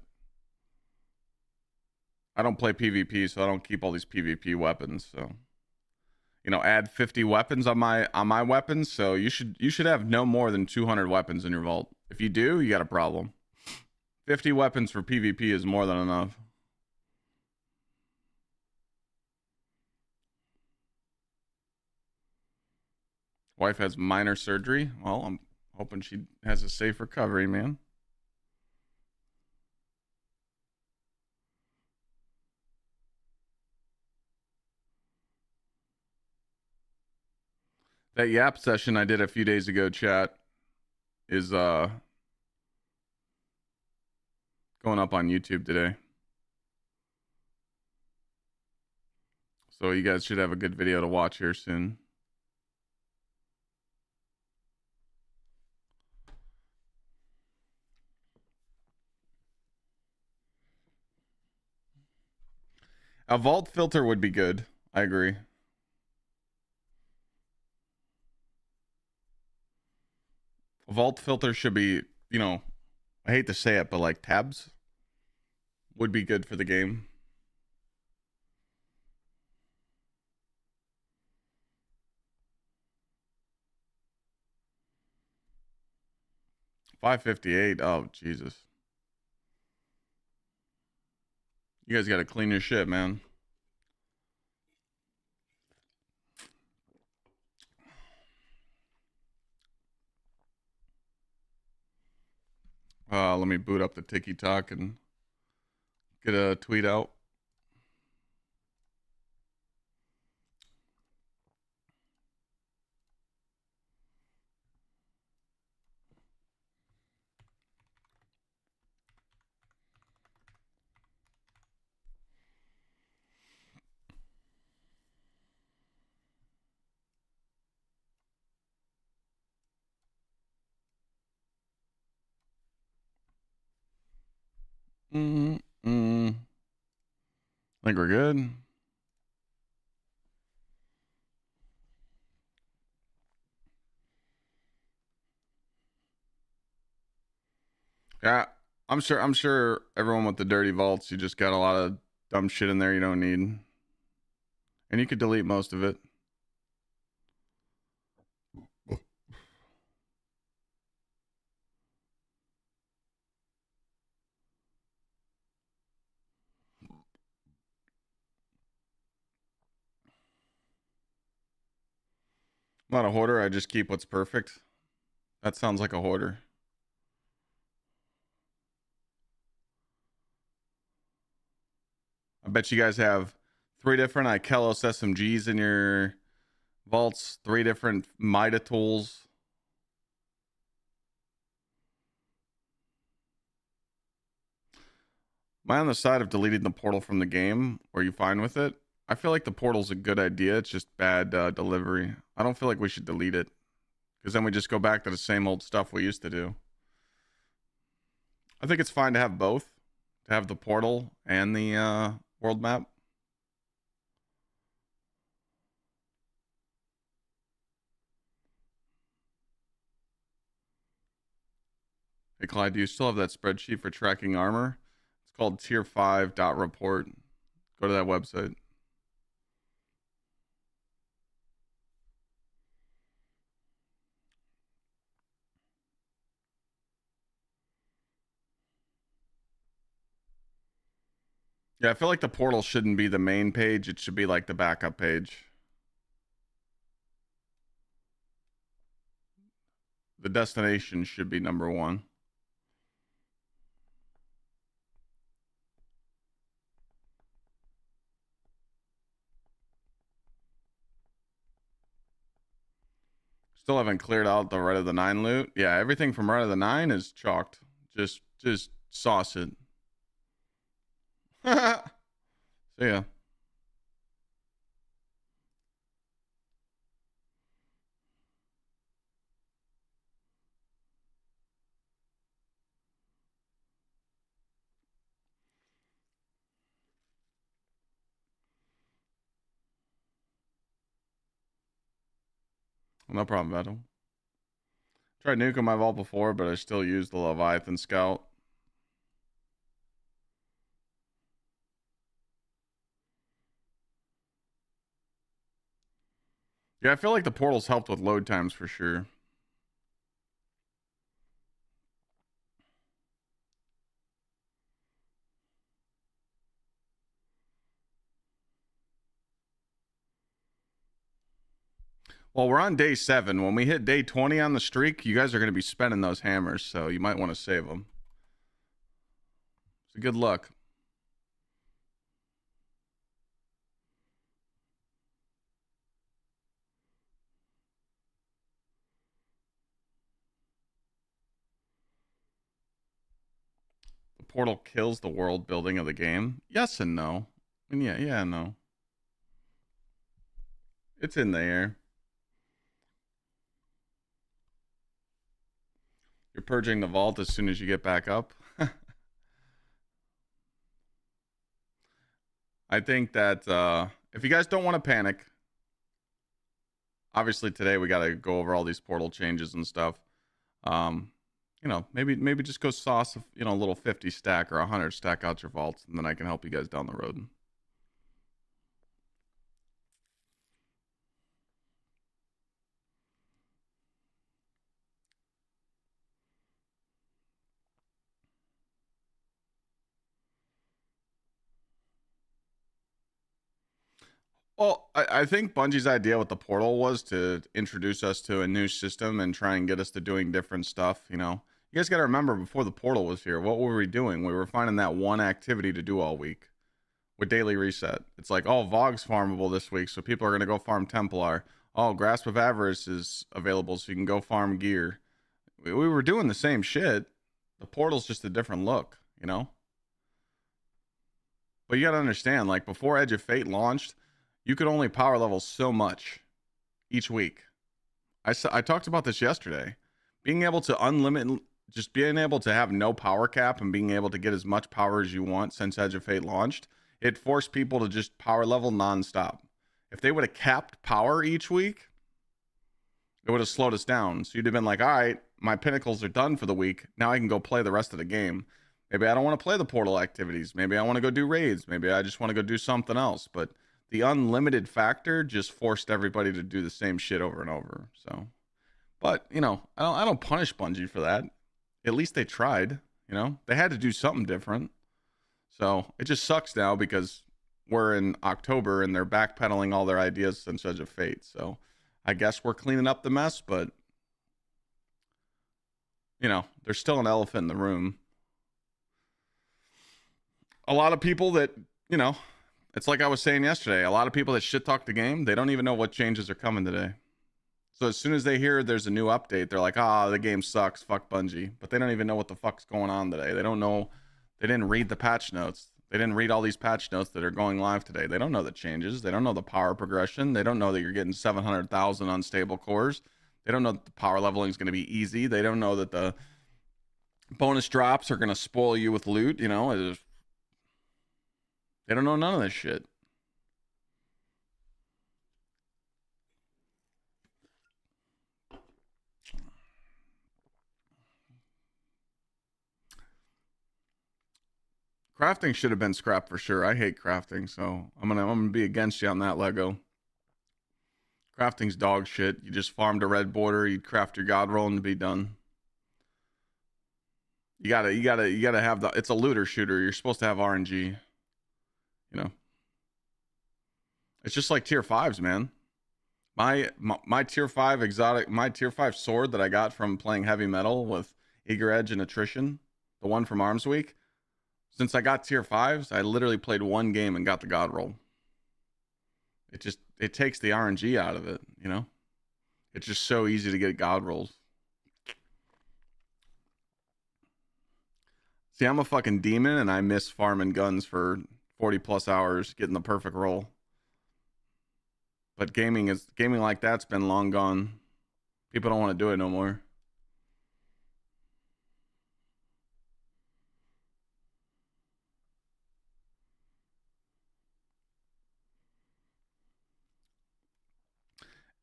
I don't play PvP, so I don't keep all these PvP weapons. So, you know, add 50 weapons on my weapons. So you should have no more than 200 weapons in your vault. If you do, you got a problem. 50 weapons for PvP is more than enough. Wife has minor surgery. Well, I'm hoping she has a safe recovery, man. That Yap session I did a few days ago, chat, is going up on YouTube today. So you guys should have a good video to watch here soon. A vault filter would be good. I agree. A vault filter should be, you know, I hate to say it, but like tabs would be good for the game. $558. Oh, Jesus. You guys got to clean your shit, man. Let me boot up the TikTok and get a tweet out. I think we're good. Yeah, I'm sure everyone with the dirty vaults, you just got a lot of dumb shit in there you don't need. And you could delete most of it. I'm not a hoarder, I just keep what's perfect. That sounds like a hoarder. I bet you guys have 3 different Ikelos SMGs in your vaults, 3 different Mida tools. Am I on the side of deleting the portal from the game? Or are you fine with it? I feel like the portal's a good idea. It's just bad delivery. I don't feel like we should delete it. Because then we just go back to the same old stuff we used to do. I think it's fine to have both. To have the portal and the world map. Hey Clyde, do you still have that spreadsheet for tracking armor? It's called tier5.report. Go to that website. Yeah, I feel like the portal shouldn't be the main page. It should be like the backup page. The destination should be number 1. Still haven't cleared out the Red of the 9 loot. Yeah, everything from Red of the 9 is chalked. Just sauce it. See ya. No problem, Vettel. Tried nuking my vault before, but I still use the Leviathan Scout. Yeah, I feel like the portals helped with load times for sure. Well, we're on day 7. When we hit day 20 on the streak, you guys are going to be spending those hammers, so you might want to save them. So good luck. The portal kills the world building of the game. Yes and no. And yeah, no. It's in there. You're purging the vault as soon as you get back up. I think that if you guys don't want to panic, obviously today we got to go over all these portal changes and stuff. You know, maybe just go sauce, a little 50 stack or 100 stack out your vaults, and then I can help you guys down the road. Well, I think Bungie's idea with the portal was to introduce us to a new system and try and get us to doing different stuff. You guys got to remember, before the portal was here, what were we doing? We were finding that one activity to do all week with daily reset. It's like, oh, Vogg's farmable this week, so people are going to go farm Templar. Oh, Grasp of Avarice is available, so you can go farm gear. We were doing the same shit. The portal's just a different look, But you got to understand, like, before Edge of Fate launched, you could only power level so much each week. I talked about this yesterday. Being able to unlimit, just being able to have no power cap and being able to get as much power as you want since Edge of Fate launched, it forced people to just power level nonstop. If they would have capped power each week, it would have slowed us down. So you'd have been like, all right, my pinnacles are done for the week. Now I can go play the rest of the game. Maybe I don't want to play the portal activities. Maybe I want to go do raids. Maybe I just want to go do something else. But the unlimited factor just forced everybody to do the same shit over and over. So, but I don't punish Bungie for that. At least they tried. They had to do something different. So it just sucks now because we're in October and they're backpedaling all their ideas since Edge of Fate. So I guess we're cleaning up the mess, but there's still an elephant in the room. A lot of people that, it's like I was saying yesterday, a lot of people that shit talk the game, they don't even know what changes are coming today. So as soon as they hear there's a new update, they're like, the game sucks, fuck Bungie. But they don't even know what the fuck's going on today. They don't know, they didn't read the patch notes. They didn't read all these patch notes that are going live today. They don't know the changes. They don't know the power progression. They don't know that you're getting 700,000 unstable cores. They don't know that the power leveling is going to be easy. They don't know that the bonus drops are going to spoil you with loot. They don't know none of this shit. Crafting should have been scrapped for sure. I hate crafting, so I'm gonna be against you on that, Lego. Crafting's dog shit. You just farmed a red border, you craft your god roll and be done. You gotta have it's a looter shooter. You're supposed to have RNG. It's just like tier 5s, man. My tier 5 exotic, my tier 5 sword that I got from playing heavy metal with Eager Edge and Attrition, the one from Arms Week. Since I got tier 5s, I literally played one game and got the god roll. It takes the RNG out of it, It's just so easy to get god rolls. See, I'm a fucking demon and I miss farming guns for 40 plus hours, getting the perfect roll. But gaming like that's been long gone. People don't want to do it no more.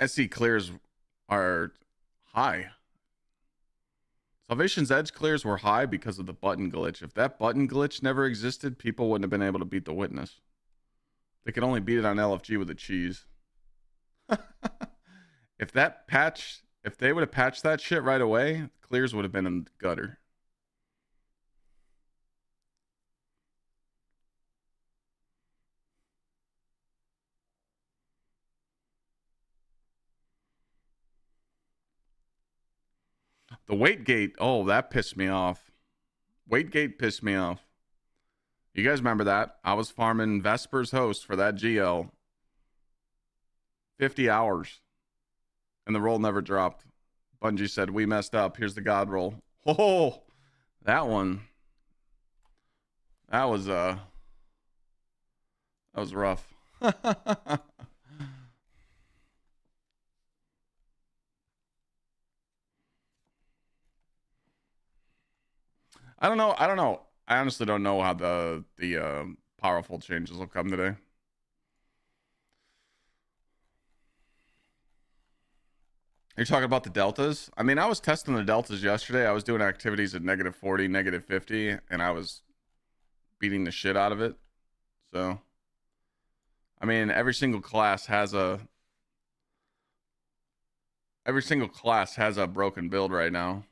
SC clears are high. Salvation's Edge clears were high because of the button glitch. If that button glitch never existed, people wouldn't have been able to beat the Witness. They could only beat it on LFG with a cheese. If they would have patched that shit right away, clears would have been in the gutter. The weight gate, oh, that pissed me off. Weight gate pissed me off. You guys remember that? I was farming Vesper's host for that GL. 50 hours. And the roll never dropped. Bungie said, we messed up. Here's the God roll. Oh, that one. That was rough. I don't know. I honestly don't know how the powerful changes will come today. You're talking about the deltas? I mean, I was testing the deltas yesterday. I was doing activities at -40, -50, and I was beating the shit out of it. So, I mean, every single class has a broken build right now.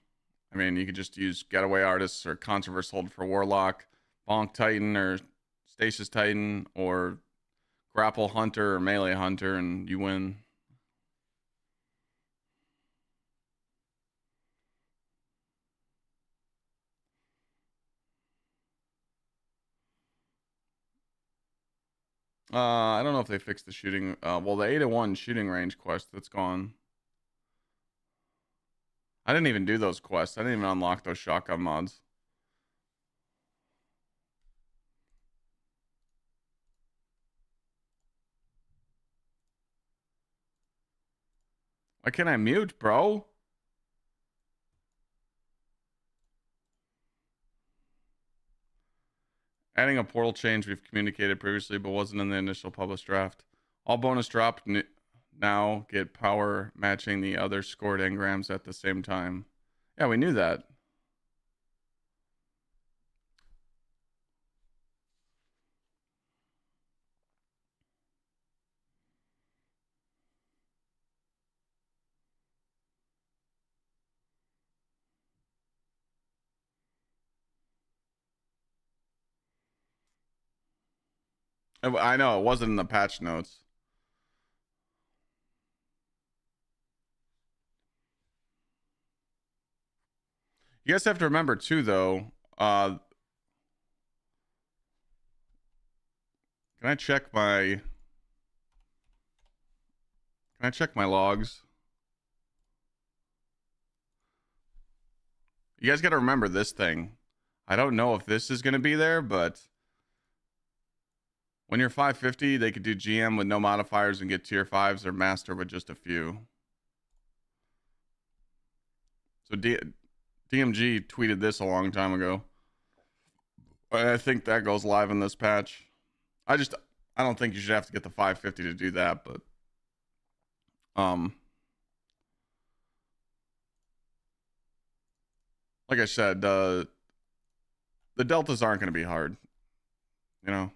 I mean, you could just use Getaway Artists or Controverse Hold for Warlock, Bonk Titan or Stasis Titan or Grapple Hunter or Melee Hunter, and you win. I don't know if they fixed the shooting. Well, the 8-1 shooting range quest, that's gone. I didn't even do those quests. I didn't even unlock those shotgun mods. Why can't I mute, bro? Adding a portal change we've communicated previously, but wasn't in the initial published draft. All bonus drop now get power matching the other scored engrams at the same time. Yeah, we knew that. I know, it wasn't in the patch notes. You guys have to remember, too, though. Can I check my... Can I check my logs? You guys got to remember this thing. I don't know if this is going to be there, but when you're 550, they could do GM with no modifiers and get tier 5s, or master with just a few. So DMG tweeted this a long time ago. I think that goes live in this patch. I don't think you should have to get the 550 to do that, but like I said, the deltas aren't going to be hard, you know,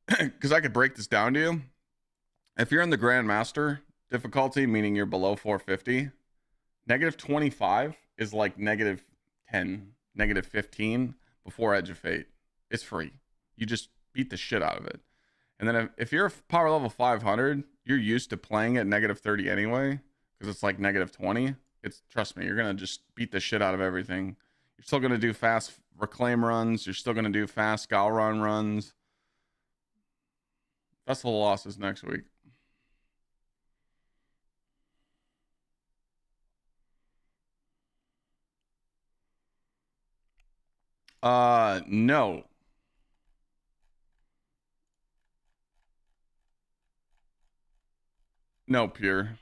because I could break this down to you. If you're in the Grandmaster difficulty, meaning you're below 450, -25 is like -10, -15 before Edge of Fate. It's free. You just beat the shit out of it. And then if you're power level 500, you're used to playing at -30 anyway, because it's like -20. Trust me, you're going to just beat the shit out of everything. You're still going to do fast reclaim runs. You're still going to do fast Galron runs. Festival losses next week. No. No, Pure.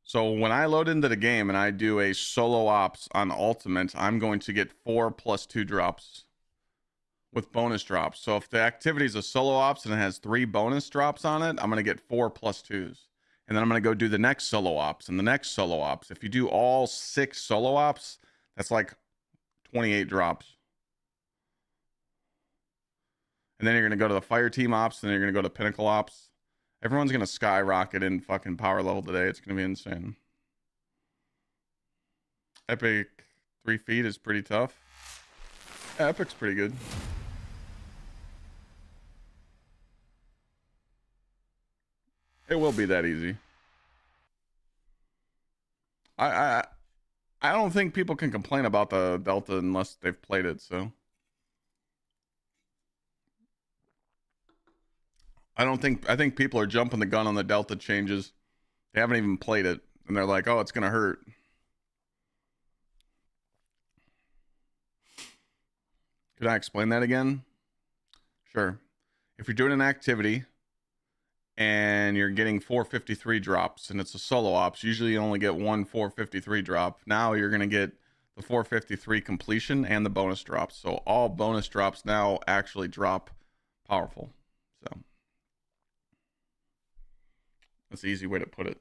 So when I load into the game and I do a solo ops on Ultimate, I'm going to get 4+2 drops with bonus drops. So if the activity is a solo ops and it has 3 bonus drops on it, I'm going to get 4+2s. And then I'm going to go do the next solo ops and the next solo ops. If you do all 6 solo ops, that's like 28 drops. And then you're going to go to the fire team ops, and then you're going to go to pinnacle ops. Everyone's going to skyrocket in fucking power level today. It's going to be insane. Epic 3 feet is pretty tough. Yeah, Epic's pretty good. It will be that easy. I don't think people can complain about the Delta unless they've played it, so. I think people are jumping the gun on the Delta changes. They haven't even played it, and they're like, oh, it's gonna hurt. Could I explain that again? Sure. If you're doing an activity and you're getting 453 drops and it's a solo ops, usually you only get one 453 drop. Now you're going to get the 453 completion and the bonus drops. So all bonus drops now actually drop powerful. So that's the easy way to put it.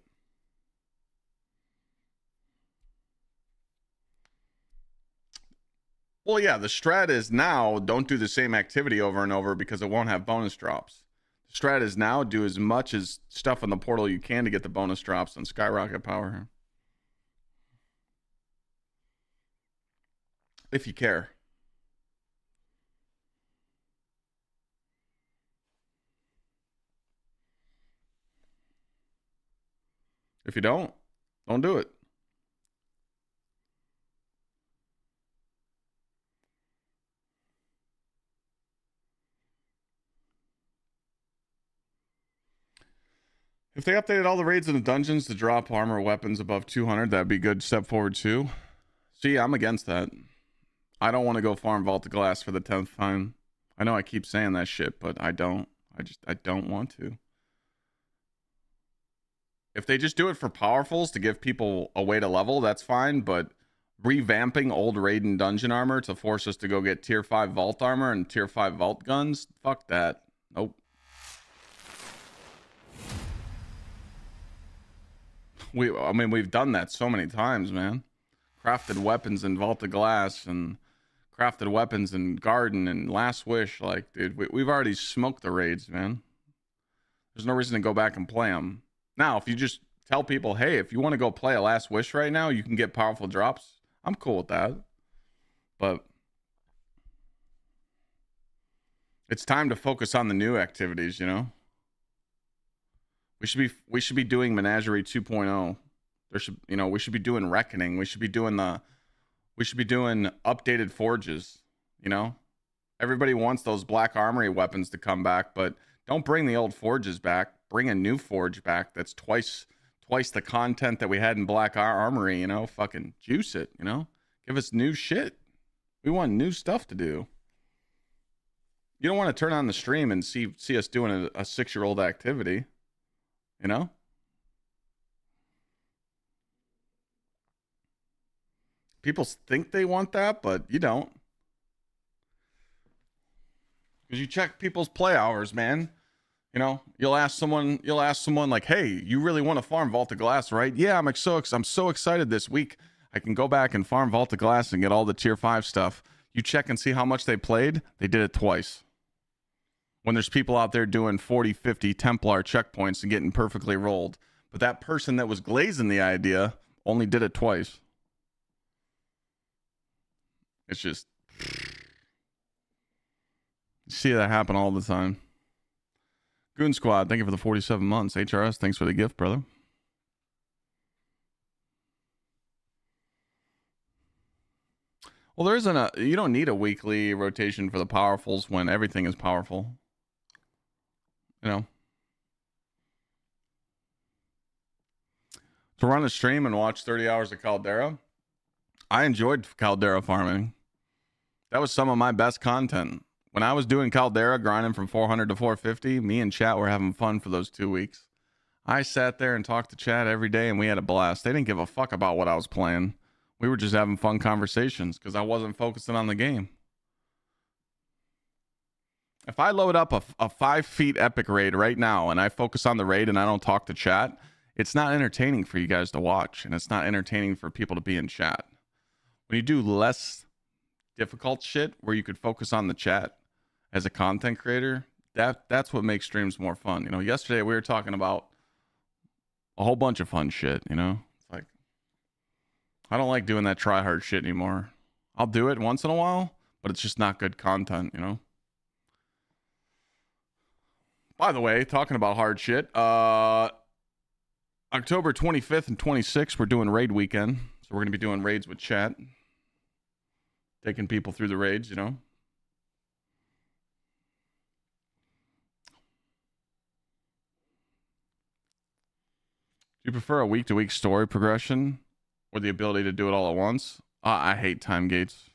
Well, yeah, the strat is now don't do the same activity over and over because it won't have bonus drops. The strat is now do as much as stuff in the portal you can to get the bonus drops and skyrocket power. If you care. If you don't do it. If they updated all the raids in the dungeons to drop armor weapons above 200, that'd be a good step forward too. See, I'm against that. I don't want to go farm Vault of Glass for the 10th time. I know I keep saying that shit, but I don't. I don't want to. If they just do it for powerfuls to give people a way to level, that's fine, but revamping old Raiden dungeon armor to force us to go get tier 5 vault armor and tier 5 vault guns, fuck that. Nope. We've done that so many times, man. Crafted weapons in Vault of Glass and crafted weapons in Garden and Last Wish. Like, dude, we've already smoked the raids, man. There's no reason to go back and play them. Now, if you just tell people, hey, if you want to go play a Last Wish right now, you can get powerful drops. I'm cool with that. But it's time to focus on the new activities, you know? We should be doing Menagerie 2.0. We should be doing Reckoning. We should be doing updated forges, you know? Everybody wants those Black Armory weapons to come back, but don't bring the old forges back. Bring a new forge back that's twice the content that we had in Black Armory, you know? Fucking juice it, you know? Give us new shit. We want new stuff to do. You don't want to turn on the stream and see us doing a 6-year-old activity. You know? People think they want that, but you don't. Because you check people's play hours, man. You know, you'll ask someone like, hey, you really want to farm Vault of Glass, right? Yeah, I'm so excited this week. I can go back and farm Vault of Glass and get all the tier 5 stuff. You check and see how much they played. They did it twice. When there's people out there doing 40, 50 Templar checkpoints and getting perfectly rolled. But that person that was glazing the idea only did it twice. It's just... You see that happen all the time. Goon Squad, thank you for the 47 months. HRS, thanks for the gift, brother. Well, there isn't you don't need a weekly rotation for the powerfuls when everything is powerful. You know? To run a stream and watch 30 hours of Caldera? I enjoyed Caldera farming. That was some of my best content. When I was doing Caldera, grinding from 400 to 450, me and chat were having fun for those 2 weeks. I sat there and talked to chat every day, and we had a blast. They didn't give a fuck about what I was playing. We were just having fun conversations because I wasn't focusing on the game. If I load up a 5 feet epic raid right now and I focus on the raid and I don't talk to chat, it's not entertaining for you guys to watch, and it's not entertaining for people to be in chat. When you do less difficult shit where you could focus on the chat as a content creator, that's what makes streams more fun. You know, yesterday we were talking about a whole bunch of fun shit, you know? It's like, I don't like doing that try hard shit anymore. I'll do it once in a while, but it's just not good content, you know? By the way, talking about hard shit, October 25th and 26th, we're doing raid weekend. So we're going to be doing raids with chat. Taking people through the raids, you know? Do you prefer a week-to-week story progression or the ability to do it all at once? I hate time gates.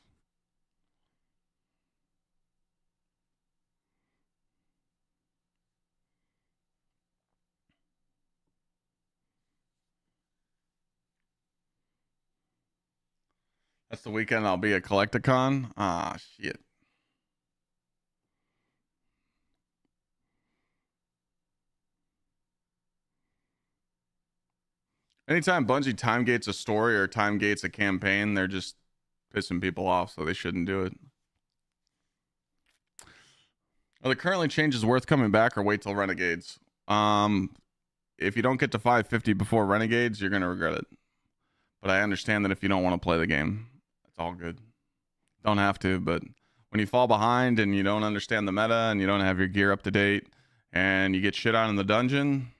That's the weekend I'll be at Collecticon. Ah, shit. Anytime Bungie time gates a story or time gates a campaign, they're just pissing people off, so they shouldn't do it. Are the currently changes worth coming back or wait till Renegades? If you don't get to 550 before Renegades, you're going to regret it. But I understand that if you don't want to play the game, it's all good. Don't have to, but when you fall behind and you don't understand the meta and you don't have your gear up to date and you get shit on in the dungeon,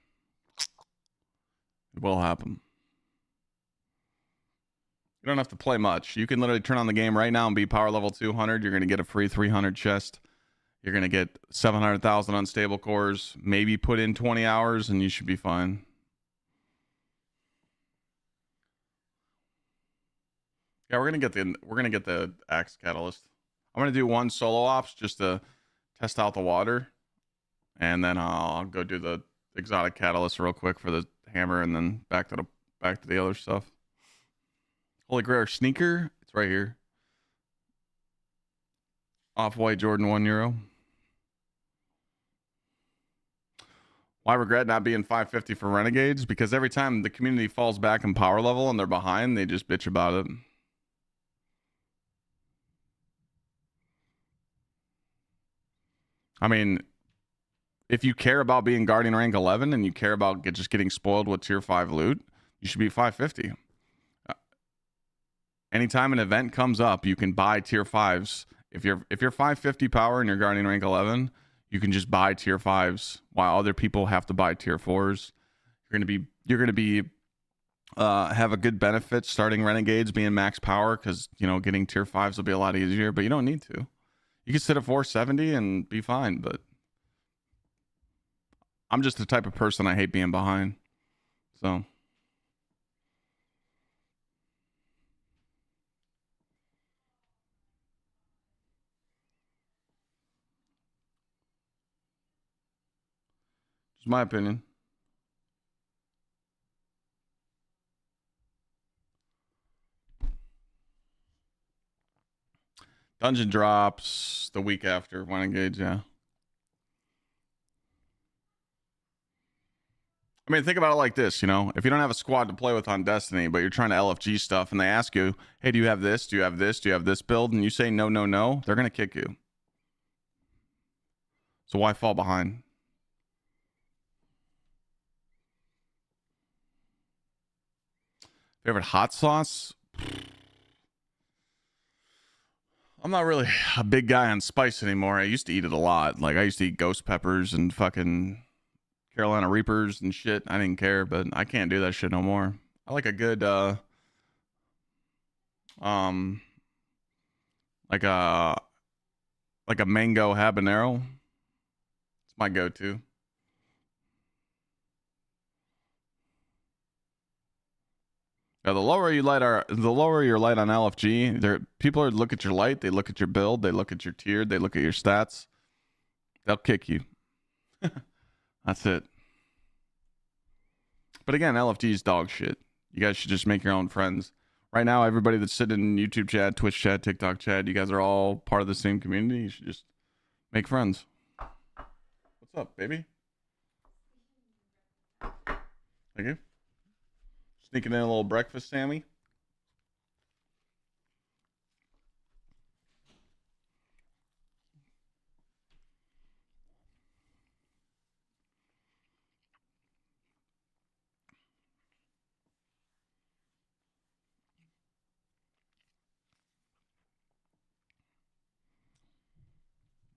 it will happen. You don't have to play much. You can literally turn on the game right now and be power level 200. You're going to get a free 300 chest. You're going to get 700,000 unstable cores. Maybe put in 20 hours and you should be fine. Yeah, we're gonna get the axe catalyst. I'm gonna do one solo ops just to test out the water, and then I'll go do the exotic catalyst real quick for the hammer, and then back to the other stuff. Holy Grail sneaker, it's right here. Off-white Jordan €1. Why regret not being 550 for Renegades? Because every time the community falls back in power level and they're behind, they just bitch about it. I mean, if you care about being Guardian rank 11 and you care about just getting spoiled with tier 5 loot, you should be 550. Anytime an event comes up, you can buy tier 5s. If you're 550 power and you're Guardian rank 11, you can just buy tier 5s while other people have to buy tier 4s. You're going to be have a good benefit starting Renegades being max power, because, you know, getting tier 5s will be a lot easier, but you don't need to. You can sit at 470 and be fine, but I'm just the type of person I hate being behind. So just my opinion. Dungeon drops the week after one engage, yeah. I mean, think about it like this, you know, if you don't have a squad to play with on Destiny, but you're trying to LFG stuff and they ask you, hey, do you have this? Do you have this? Do you have this build? And you say, no, no, no, they're going to kick you. So why fall behind? Favorite hot sauce? I'm not really a big guy on spice anymore. I used to eat it a lot. Like, I used to eat ghost peppers and fucking Carolina Reapers and shit. I didn't care, but I can't do that shit no more. I like a good, like a mango habanero. It's my go-to. Yeah, the lower your light on LFG, people look at your light, they look at your build, they look at your tier, they look at your stats. They'll kick you. That's it. But again, LFG is dog shit. You guys should just make your own friends. Right now, everybody that's sitting in YouTube chat, Twitch chat, TikTok chat, you guys are all part of the same community. You should just make friends. What's up, baby? Thank you. Sneaking in a little breakfast, Sammy.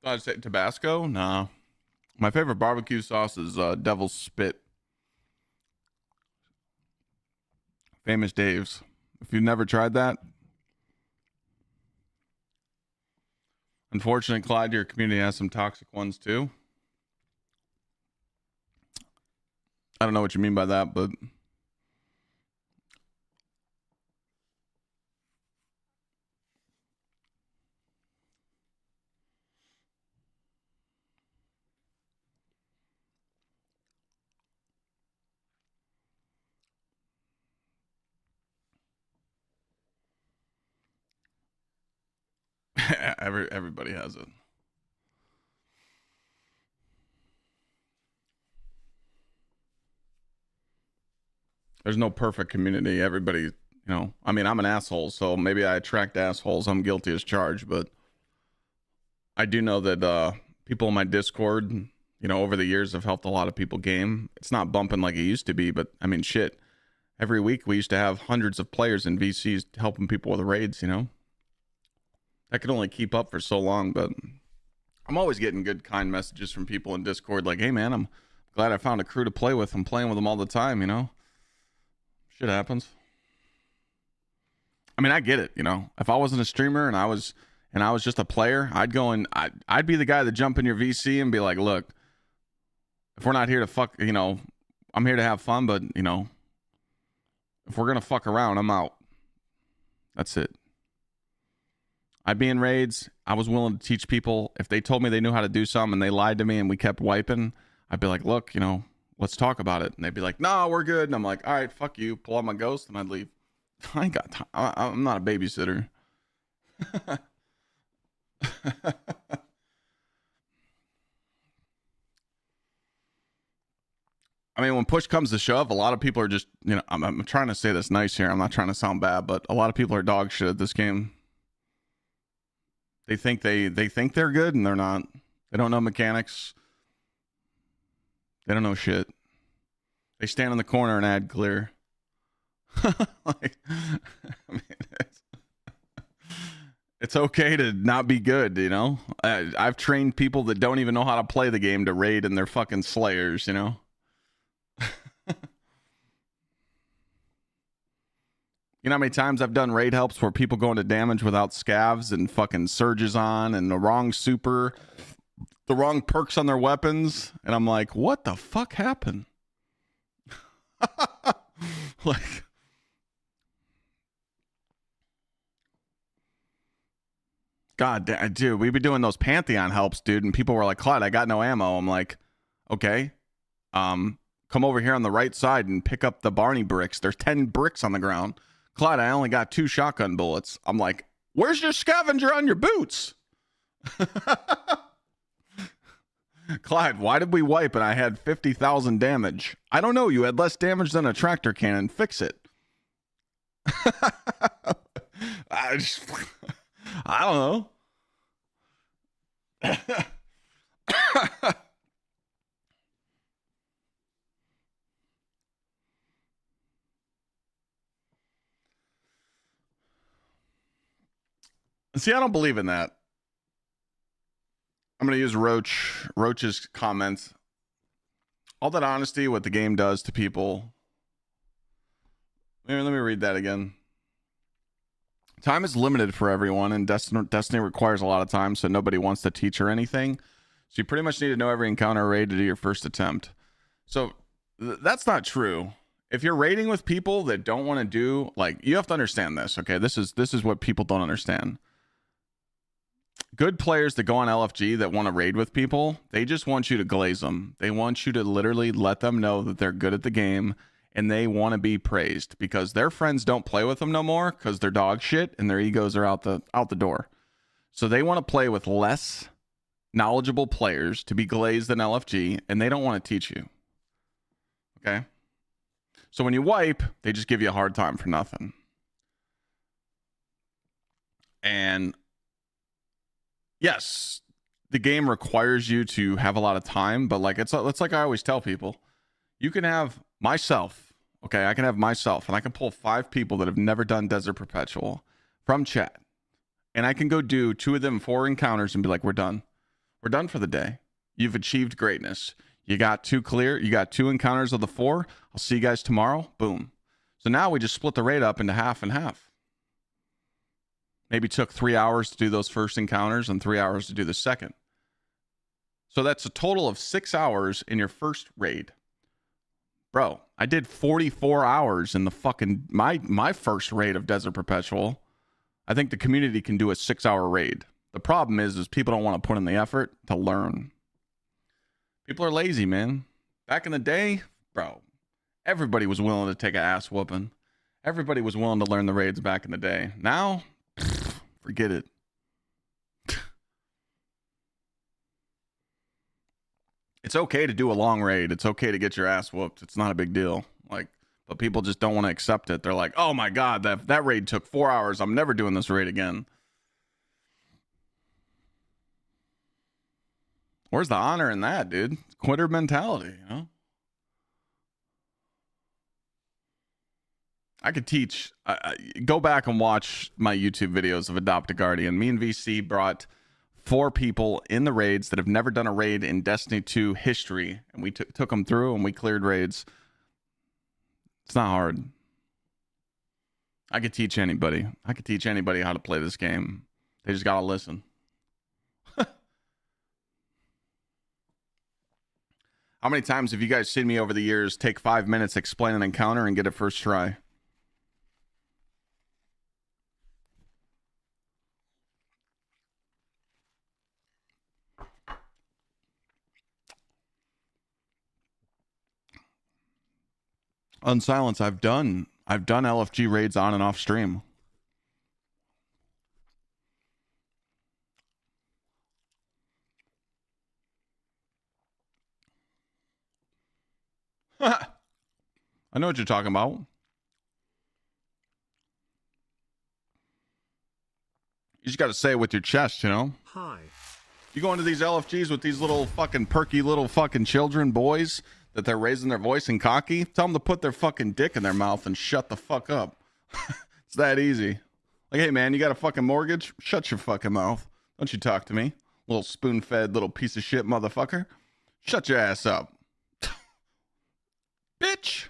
I'd say Tabasco? Nah. My favorite barbecue sauce is Devil's Spit. Famous Dave's. If you've never tried that, unfortunately, Clyde, your community has some toxic ones too. I don't know what you mean by that, but everybody has it. There's no perfect community. Everybody, you know, I mean, I'm an asshole, so maybe I attract assholes. I'm guilty as charged, but I do know that people in my Discord, you know, over the years have helped a lot of people game. It's not bumping like it used to be, but I mean, shit. Every week we used to have hundreds of players in VCs helping people with raids, you know? I could only keep up for so long, but I'm always getting good, kind messages from people in Discord like, hey, man, I'm glad I found a crew to play with. I'm playing with them all the time, you know? Shit happens. I mean, I get it, you know? If I wasn't a streamer and I was just a player, I'd go and I'd be the guy that jump in your VC and be like, look, if we're not here to fuck, you know, I'm here to have fun, but, you know, if we're going to fuck around, I'm out. That's it. I'd be in raids. I was willing to teach people. If they told me they knew how to do something and they lied to me and we kept wiping, I'd be like, look, you know, let's talk about it. And they'd be like, no, we're good. And I'm like, all right, fuck you. Pull out my ghost and I'd leave. I ain't got time. I'm not a babysitter. I mean, when push comes to shove, a lot of people are just, you know, I'm trying to say this nice here. I'm not trying to sound bad, but a lot of people are dog shit at this game. They think they're good and they're not. They don't know mechanics. They don't know shit. They stand in the corner and add clear. Like, I mean, it's okay to not be good, you know? I've trained people that don't even know how to play the game to raid and they're fucking slayers, you know? You know how many times I've done raid helps where people go into damage without scavs and fucking surges on and the wrong super, the wrong perks on their weapons, and I'm like, what the fuck happened? Like, God damn, dude, we've been doing those Pantheon helps, dude, and people were like, Clyde, I got no ammo. I'm like, okay, come over here on the right side and pick up the Barney bricks. There's 10 bricks on the ground. Clyde, I only got 2 shotgun bullets. I'm like, where's your scavenger on your boots? Clyde, why did we wipe and I had 50,000 damage? I don't know. You had less damage than a tractor cannon. Fix it. I don't know. See, I don't believe in that. I'm going to use Roach's comments. All that honesty, what the game does to people. Let me read that again. Time is limited for everyone, and Destiny requires a lot of time, so nobody wants to teach her anything. So you pretty much need to know every encounter raid to do your first attempt. So that's not true. If you're raiding with people that don't want to do, like, you have to understand this, okay? This is what people don't understand. Good players that go on LFG that want to raid with people, they just want you to glaze them. They want you to literally let them know that they're good at the game and they want to be praised because their friends don't play with them no more because they're dog shit and their egos are out the door. So they want to play with less knowledgeable players to be glazed than LFG, and they don't want to teach you. Okay? So when you wipe, they just give you a hard time for nothing. And yes, the game requires you to have a lot of time, but like it's like I always tell people, you can have myself, okay? I can have myself, and I can pull 5 people that have never done Desert Perpetual from chat, and I can go do 2 of them 4 encounters and be like, we're done. We're done for the day. You've achieved greatness. You got 2 clear. You got 2 encounters of the 4. I'll see you guys tomorrow. Boom. So now we just split the raid up into half and half. Maybe took 3 hours to do those first encounters and 3 hours to do the second. So that's a total of 6 hours in your first raid. Bro, I did 44 hours in the fucking my first raid of Desert Perpetual. I think the community can do a 6-hour raid. The problem is people don't want to put in the effort to learn. People are lazy, man. Back in the day, bro, everybody was willing to take an ass whooping. Everybody was willing to learn the raids back in the day. Now, forget it. It's okay to do a long raid. It's okay to get your ass whooped. It's not a big deal. Like, but people just don't want to accept it. They're like, oh my God, that raid took 4 hours. I'm never doing this raid again. Where's the honor in that, dude? Quitter mentality, you know? I could teach. Go back and watch my YouTube videos of Adopt a Guardian. Me and VC brought 4 people in the raids that have never done a raid in Destiny 2 history, and we took them through and we cleared raids. It's not hard. I could teach anybody. I could teach anybody how to play this game. They just gotta listen. How many times have you guys seen me over the years take 5 minutes, explain an encounter, and get it first try? Unsilence, I've done LFG raids on and off stream. I know what you're talking about. You just got to say it with your chest, you know? Hi. You go into these LFGs with these little fucking perky little fucking children, boys, that they're raising their voice and cocky. Tell them to put their fucking dick in their mouth and shut the fuck up. It's that easy. Like, hey man, you got a fucking mortgage? Shut your fucking mouth. Don't you talk to me. Little spoon-fed little piece of shit motherfucker. Shut your ass up. Bitch.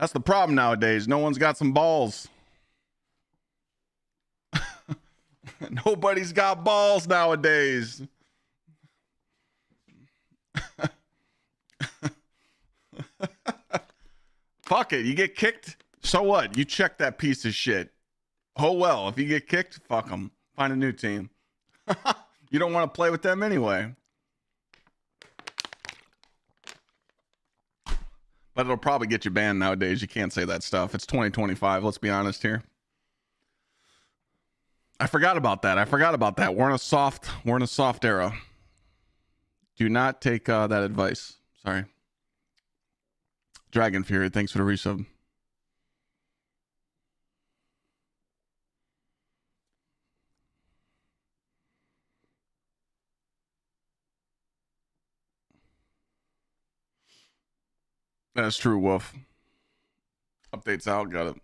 That's the problem nowadays. No one's got some balls. Nobody's got balls nowadays. Fuck it. You get kicked? So what? You check that piece of shit. Oh well. If you get kicked, fuck them. Find a new team. You don't want to play with them anyway. But it'll probably get you banned nowadays. You can't say that stuff. It's 2025. Let's be honest here. I forgot about that. We're in a soft era. Do not take that advice. Sorry. Dragon Fury, thanks for the resub. That's true, Wolf. Updates out, got it.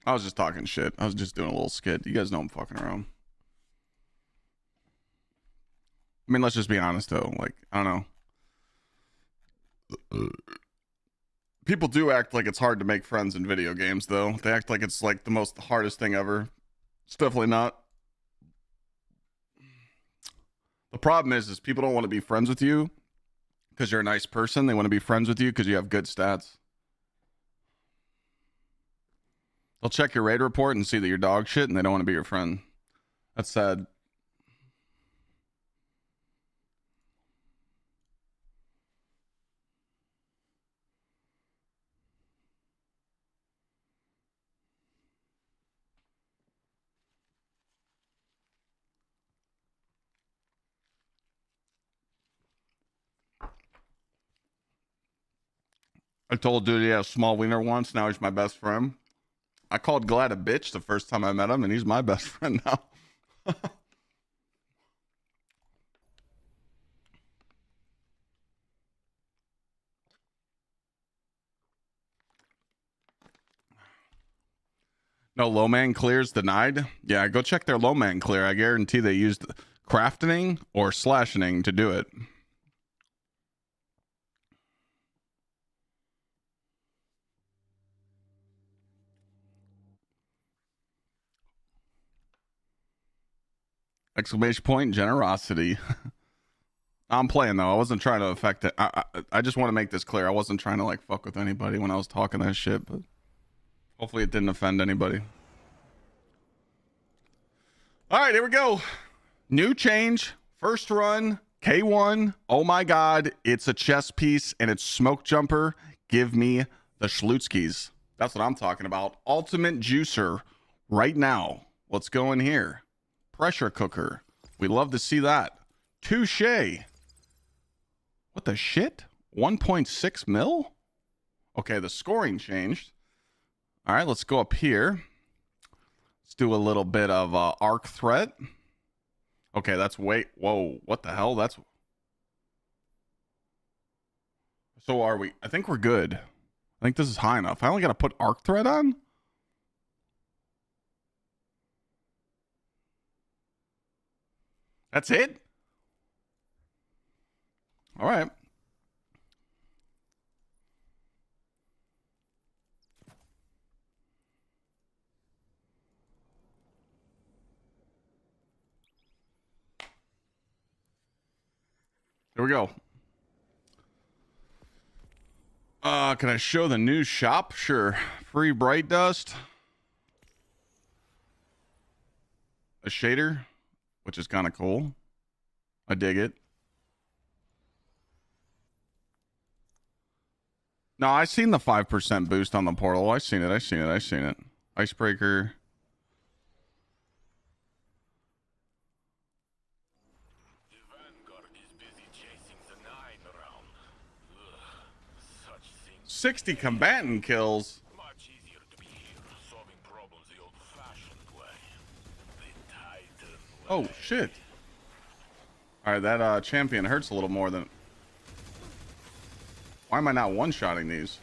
I was just talking shit. I was just doing a little skit. You guys know I'm fucking around. I mean, let's just be honest, though. Like, I don't know. People do act like it's hard to make friends in video games, though. They act like it's like the hardest thing ever. It's definitely not. The problem is people don't want to be friends with you because you're a nice person. They want to be friends with you because you have good stats. They'll check your raid report and see that you're dog shit and they don't want to be your friend. That's sad. I told dude he had a small wiener once. Now he's my best friend. I called Glad a bitch the first time I met him, and he's my best friend now. No, low man clears denied. Yeah, go check their low man clear. I guarantee they used crafting or slashing to do it. Exclamation point, generosity. I'm playing though. I wasn't trying to affect it. I just want to make this clear. I wasn't trying to like fuck with anybody when I was talking that shit, but hopefully it didn't offend anybody. All right, here we go. New change. First run. K1. Oh my God. It's a chess piece and it's Smoke Jumper. Give me the Schlutskis. That's what I'm talking about. Ultimate Juicer right now. Let's go in here. Pressure cooker. We love to see that. Touche. What the shit? 1.6 mil? Okay, the scoring changed. All right, let's go up here. Let's do a little bit of arc threat. Okay, that's wait. Whoa, what the hell? That's. So are we? I think we're good. I think this is high enough. I only got to put arc threat on. That's it? All right. Here we go. Can I show the new shop? Sure. Free bright dust. A shader, which is kind of cool. I dig it. No, I seen the 5% boost on the portal. I seen it. Icebreaker. The Vanguard is busy chasing the 9 around. Such things. 60 combatant kills. Much easier to be here, solving problems the old-fashioned way. The Titan way. Oh shit. Alright, that champion hurts a little more than. Why am I not one-shotting these?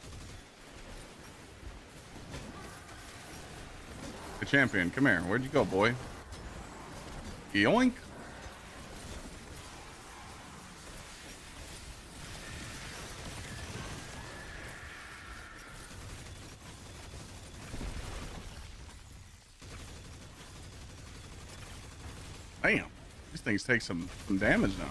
The champion, come here. Where'd you go, boy? Yoink. Damn. These things take some damage now.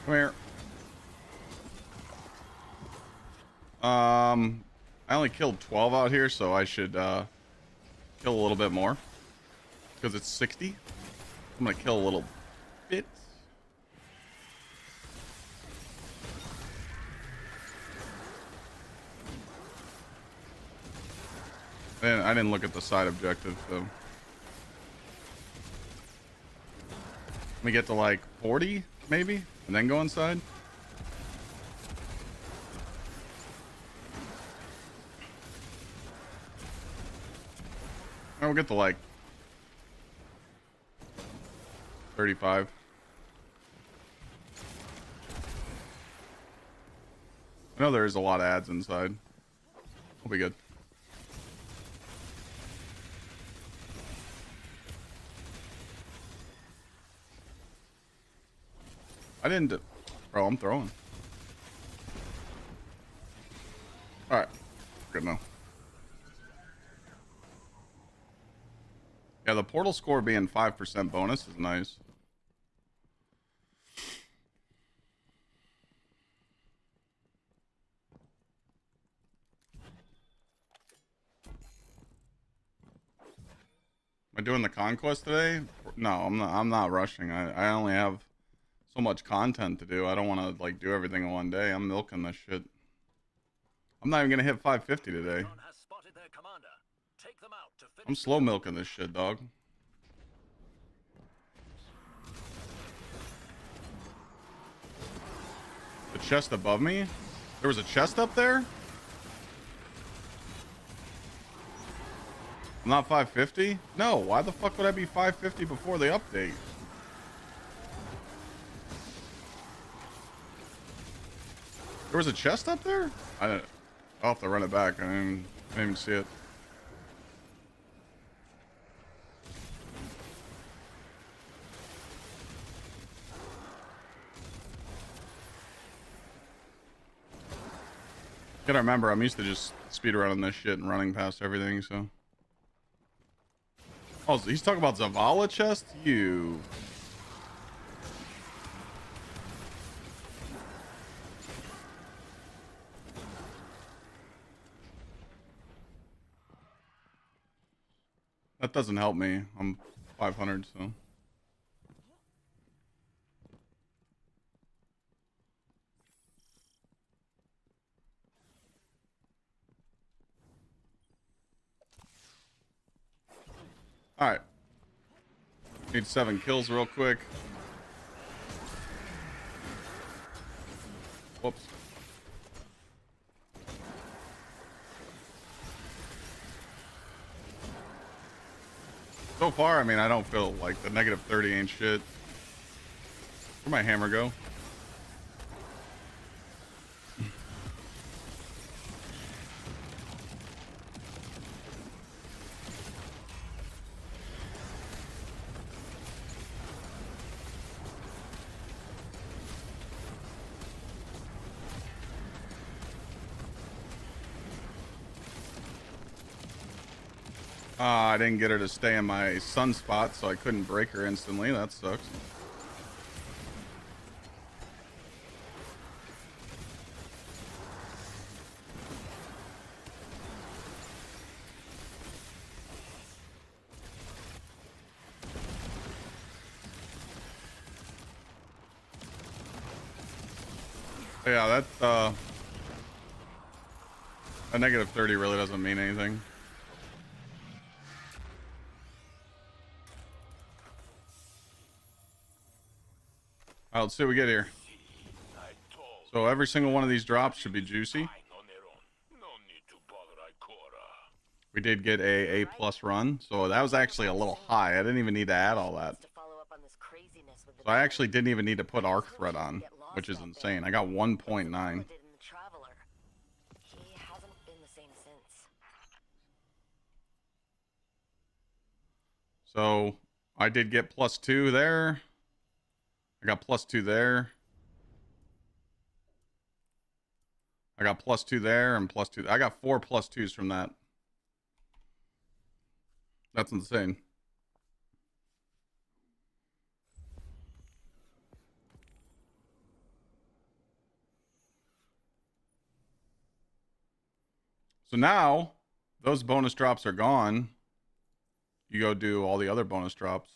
Come here. I only killed 12 out here, so I should kill a little bit more. Because it's 60. I'm gonna kill a little bit. I didn't look at the side objective, so. Let me get to like 40, maybe, and then go inside. We'll get to like 35. I know there is a lot of ads inside. We'll be good. I didn't do. Bro, I'm throwing. Alright. Good now. Yeah, the portal score being 5% bonus is nice. Am I doing the conquest today? No, I'm not rushing. I only have so much content to do. I don't want to like do everything in one day. I'm milking this shit. I'm not even gonna hit 550 today. I'm slow milking this shit, dog. The chest above me? There was a chest up there? I'm not 550? No, why the fuck would I be 550 before the update? There was a chest up there? I'll have to run it back. I didn't even see it. Gotta remember, I'm used to just speed running this shit and running past everything, so. Oh, so he's talking about Zavala chest? You. That doesn't help me. I'm 500, so. Alright. Need 7 kills real quick. Whoops. So far, I mean, I don't feel like the negative 30 ain't shit. Where'd my hammer go? I didn't get her to stay in my sunspot, so I couldn't break her instantly. That sucks. Yeah, that a negative 30 really doesn't mean anything. Alright, let's see what we get here. So every single one of these drops should be juicy. We did get a plus run, so that was actually a little high. I didn't even need to add all that. So I actually didn't even need to put arc thread on, which is insane. I got 1.9. So I did get +2 there. I got +2 there. I got +2 there and +2. I got 4 +2s from that. That's insane. So now those bonus drops are gone. You go do all the other bonus drops.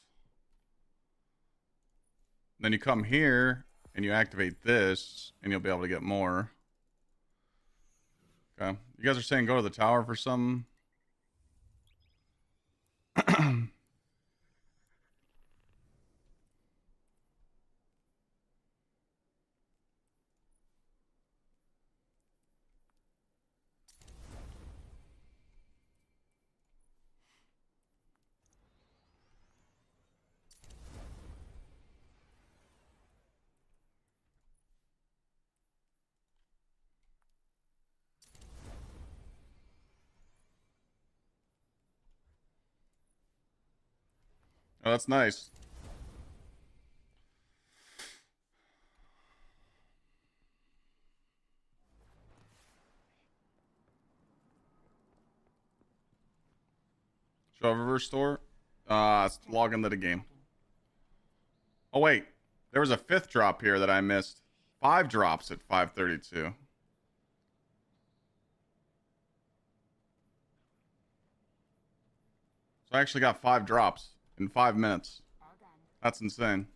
Then you come here and you activate this and you'll be able to get more. Okay. You guys are saying go to the tower for some. Oh, that's nice. Show reverse store. Log into the game. Oh wait, there was a 5th drop here that I missed. 5 drops at 5:32. So I actually got 5 drops in 5 minutes. That's insane.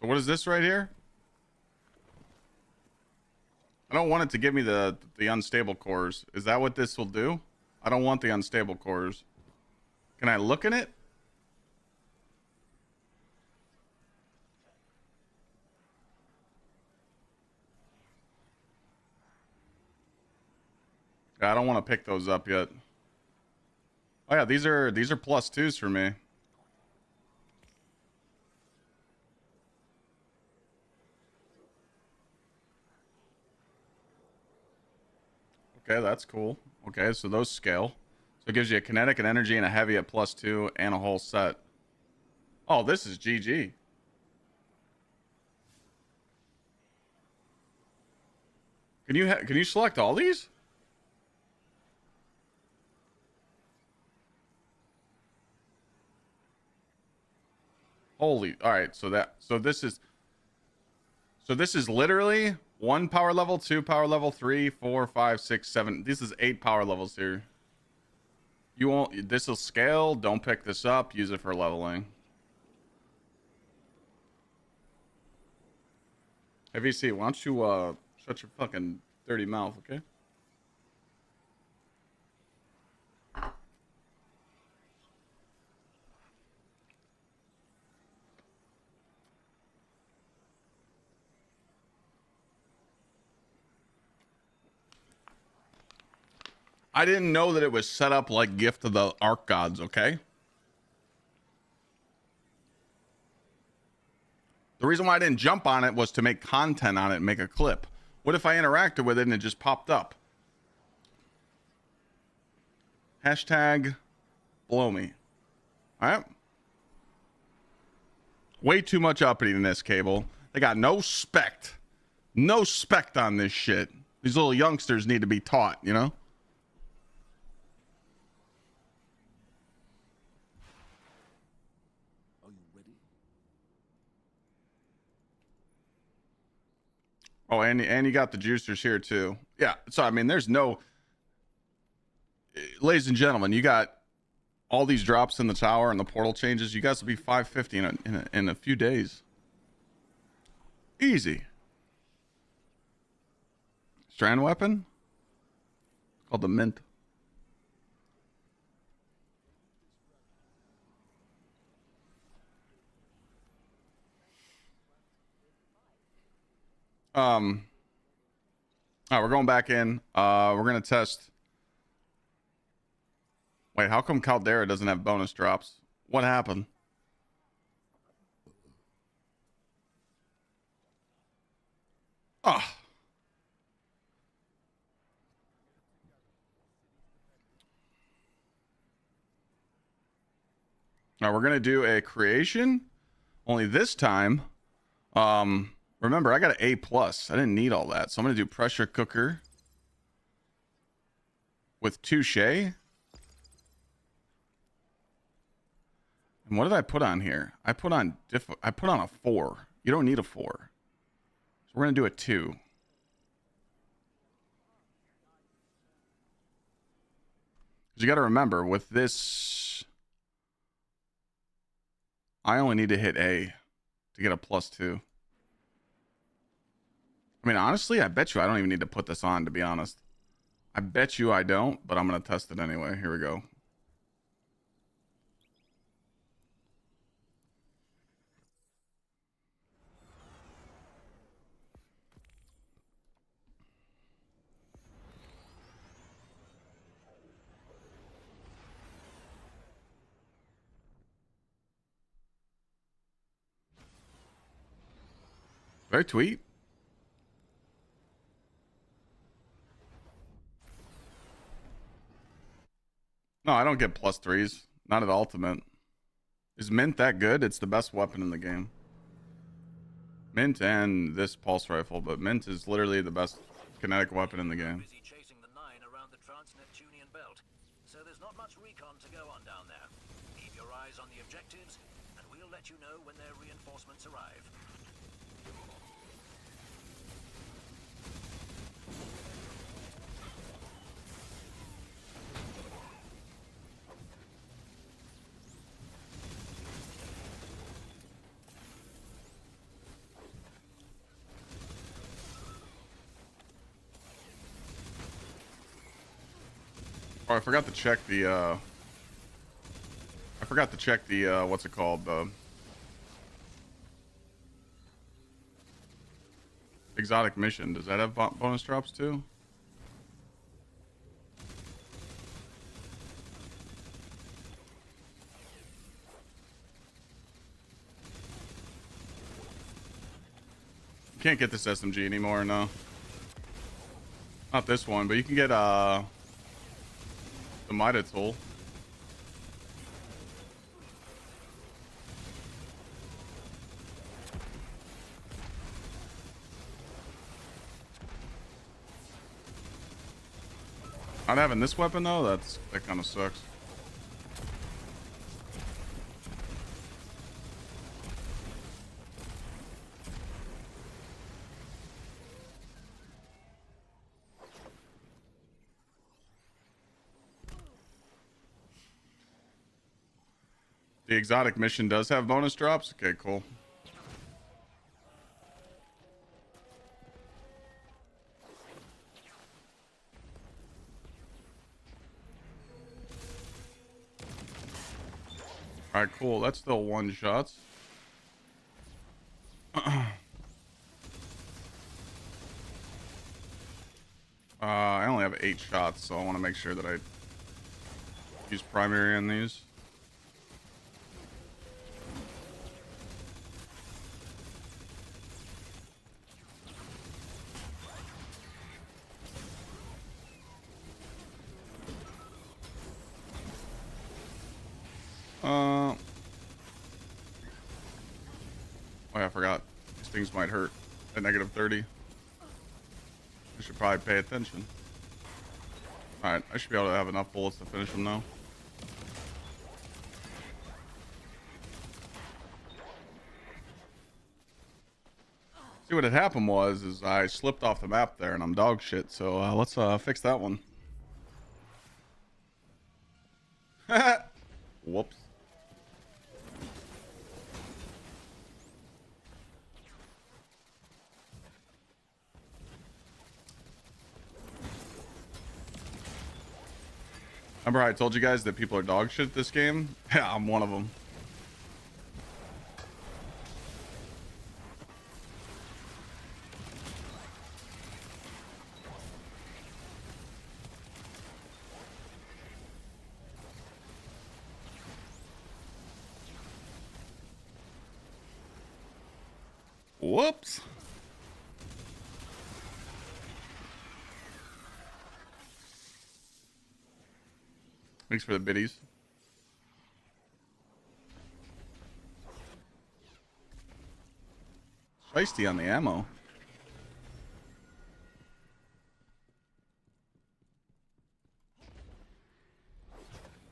So what is this right here? I don't want it to give me the unstable cores. Is that what this will do? I don't want the unstable cores. Can I look in it? Yeah, I don't want to pick those up yet. Oh yeah, these are +2s for me. Okay, that's cool. Okay, so those scale. So it gives you a kinetic, an energy, and a heavy at +2, and a whole set. Oh, this is GG. Can you select all these? Holy, all right. So this is literally 1 power level, 2 power level, 3, 4, 5, 6, 7. This is 8 power levels here. You won't. This will scale. Don't pick this up. Use it for leveling. Hey VC, why don't you shut your fucking dirty mouth, okay? I didn't know that it was set up like Gift of the Arc Gods, okay? The reason why I didn't jump on it was to make content on it and make a clip. What if I interacted with it and it just popped up? Hashtag blow me. All right. Way too much uppity in this cable. They got no spect. No spect on this shit. These little youngsters need to be taught, you know? Are you ready? Oh, and you got the juicers here too. Yeah. So I mean, there's no, ladies and gentlemen, you got all these drops in the tower and the portal changes. You guys will be 550 in a few days. Easy. Strand weapon called the mint. All right, we're going back in. We're gonna test. Wait, how come Caldera doesn't have bonus drops? What happened? Oh. Now we're gonna do a creation. Only this time, remember I got an A plus. I didn't need all that, so I'm gonna do pressure cooker with touche. And what did I put on here? I put on a 4. You don't need a 4. So we're gonna do a 2. You got to remember with this, I only need to hit A to get a +2. I mean, honestly, I bet you I don't even need to put this on, to be honest. I bet you I don't, but I'm gonna test it anyway. Here we go. Did I tweet? No, I don't get +3s. Not at ultimate. Is Mint that good? It's the best weapon in the game. Mint and this pulse rifle, but Mint is literally the best kinetic weapon in the game. Busy chasing the 9 around the trans-Neptunian belt, so there's not much recon to go on down there. Keep your eyes on the objectives, and we'll let you know when their reinforcements arrive. Oh, I forgot to check the, what's it called? The exotic mission. Does that have bonus drops too? You can't get this SMG anymore, no. Not this one, but you can get, the Mida tool. Not having this weapon though, that kind of sucks. The exotic mission does have bonus drops? Okay, cool. Alright, cool. That's still one shots. I only have 8 shots, so I want to make sure that I use primary on these. Oh yeah, I forgot. These things might hurt at -30. I should probably pay attention. Alright, I should be able to have enough bullets to finish them now. See, what had happened is I slipped off the map there and I'm dog shit, so let's fix that one. Whoops. Remember how I told you guys that people are dog shit at this game? Yeah, I'm one of them. Whoops. Thanks for the biddies. Feisty on the ammo.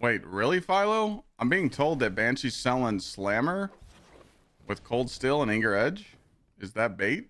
Wait, really, Philo? I'm being told that Banshee's selling Slammer with Cold Steel and Anger Edge. Is that bait?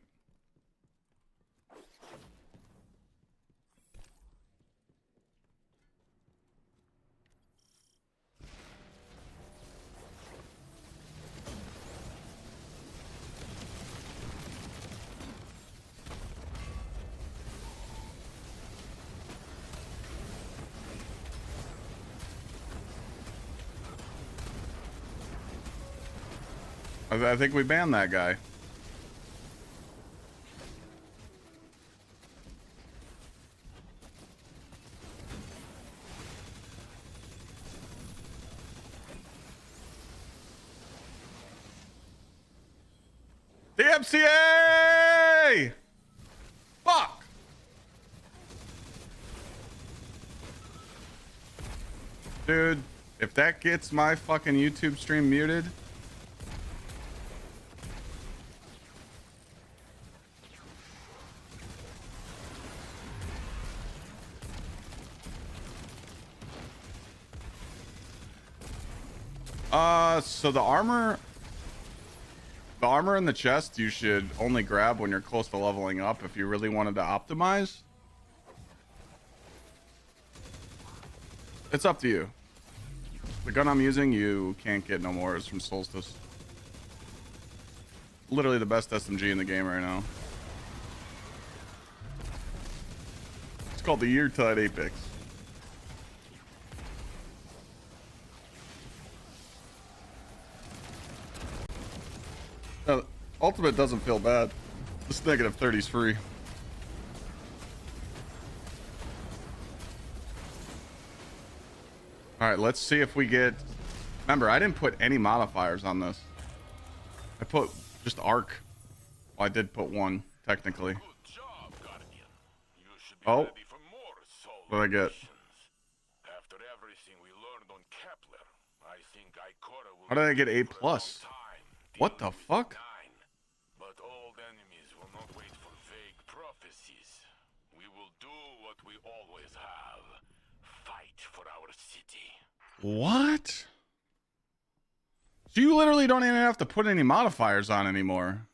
I think we banned that guy. The MCA! Fuck! Dude, if that gets my fucking YouTube stream muted... So the armor in the chest you should only grab when you're close to leveling up if you really wanted to optimize. It's up to you. The gun I'm using, you can't get no more. It's from Solstice. Literally the best SMG in the game right now. It's called the Yeartide Apex. Ultimate doesn't feel bad. This negative 30's free. All right, let's see if we get... Remember, I didn't put any modifiers on this. I put just arc. Well, I did put one, technically. Good job, Guardian. You should be Oh. ready for more solar What did I get? missions. After everything we learned on Kepler, I think Ikora will How did I get be A+? for a long time What dealing the with fuck? Nine. But old enemies will not wait for vague prophecies. We will do what we always have. Fight for our city. What? So you literally don't even have to put any modifiers on anymore.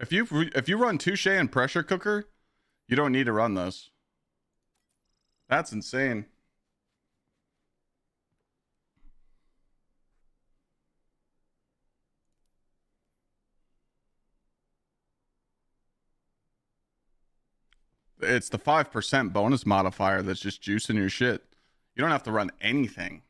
If you run Touche and Pressure Cooker, you don't need to run this. That's insane. It's the 5% bonus modifier that's just juicing your shit. You don't have to run anything.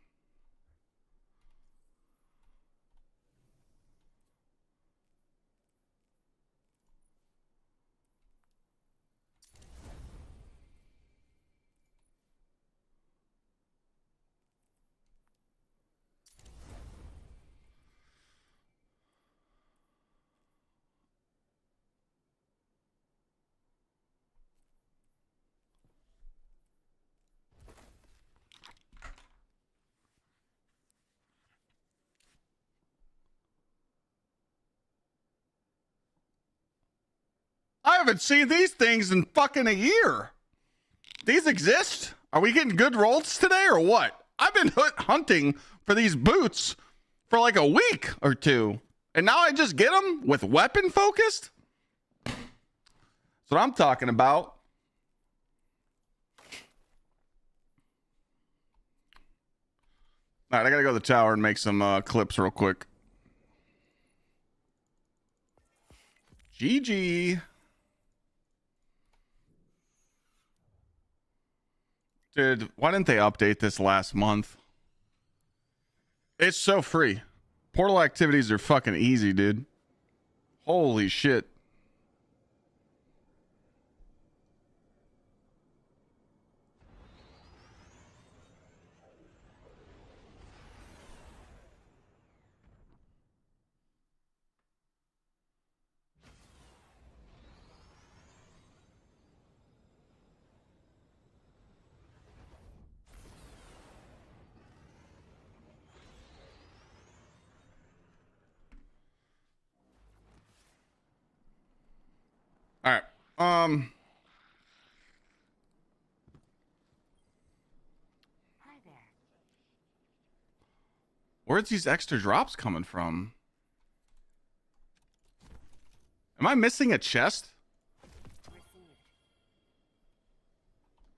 I haven't seen these things in fucking a year. These exist? Are we getting good rolls today or what? I've been hunting for these boots for like a week or two. And now I just get them with weapon focused? That's what I'm talking about. All right, I gotta go to the tower and make some clips real quick. GG. Dude, why didn't they update this last month? It's so free. Portal activities are fucking easy, dude. Holy shit. All right. Hi there. Where's these extra drops coming from? Am I missing a chest? Received.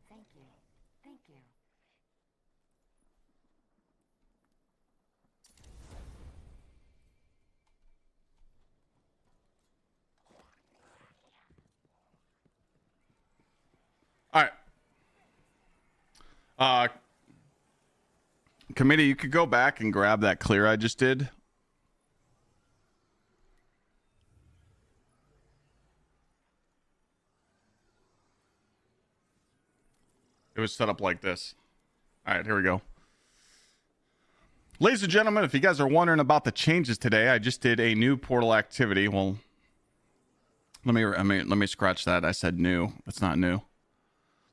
Thank you. Thank you. All right. Committee, you could go back and grab that clear I just did. It was set up like this. All right, here we go. Ladies and gentlemen, if you guys are wondering about the changes today, I just did a new portal activity. Well, let me scratch that. I said new. That's not new.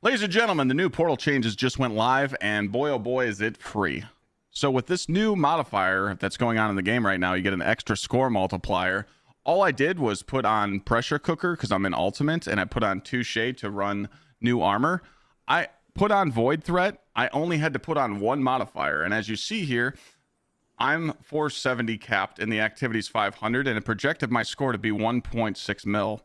Ladies and gentlemen, the new portal changes just went live, and boy, oh boy, is it free. So with this new modifier that's going on in the game right now, you get an extra score multiplier all I did was put on pressure cooker because I'm in ultimate, and I put on touche to run new armor. I put on void threat. I only had to put on one modifier, and as you see here, I'm 470 capped and the activity's 500, and it projected my score to be 1.6 mil.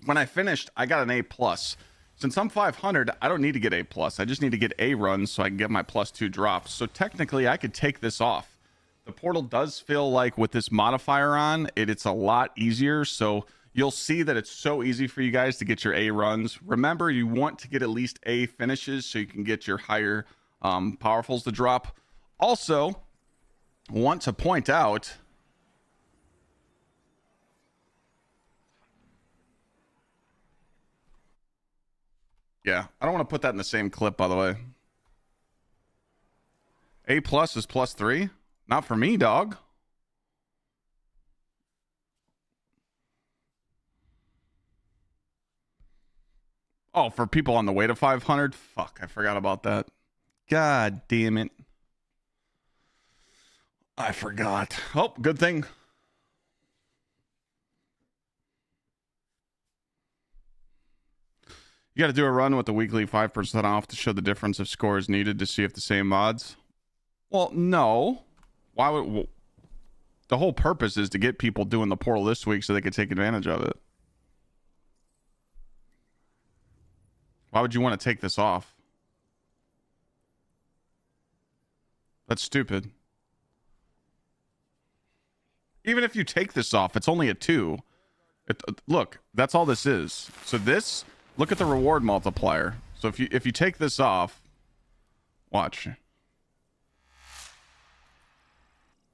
When I finished, I got an A plus. Since I'm 500, I don't need to get A plus. I just need to get A runs so I can get my +2 drops. So technically, I could take this off. The portal does feel like with this modifier on, it's a lot easier. So you'll see that it's so easy for you guys to get your A runs. Remember, you want to get at least A finishes so you can get your higher powerfuls to drop. Also, want to point out I don't want to put that in the same clip, by the way. A plus is +3. Not for me, dog. Oh, for people on the way to 500? Fuck, I forgot about that. God damn it. I forgot. Oh, good thing. You got to do a run with the weekly 5% off to show the difference of scores needed to see if the same mods. Well, no. Why would... the whole purpose is to get people doing the portal this week so they could take advantage of it. Why would you want to take this off? That's stupid. Even if you take this off, it's only a 2. Look, that's all this is. So this, look at the reward multiplier. So if you take this off, watch.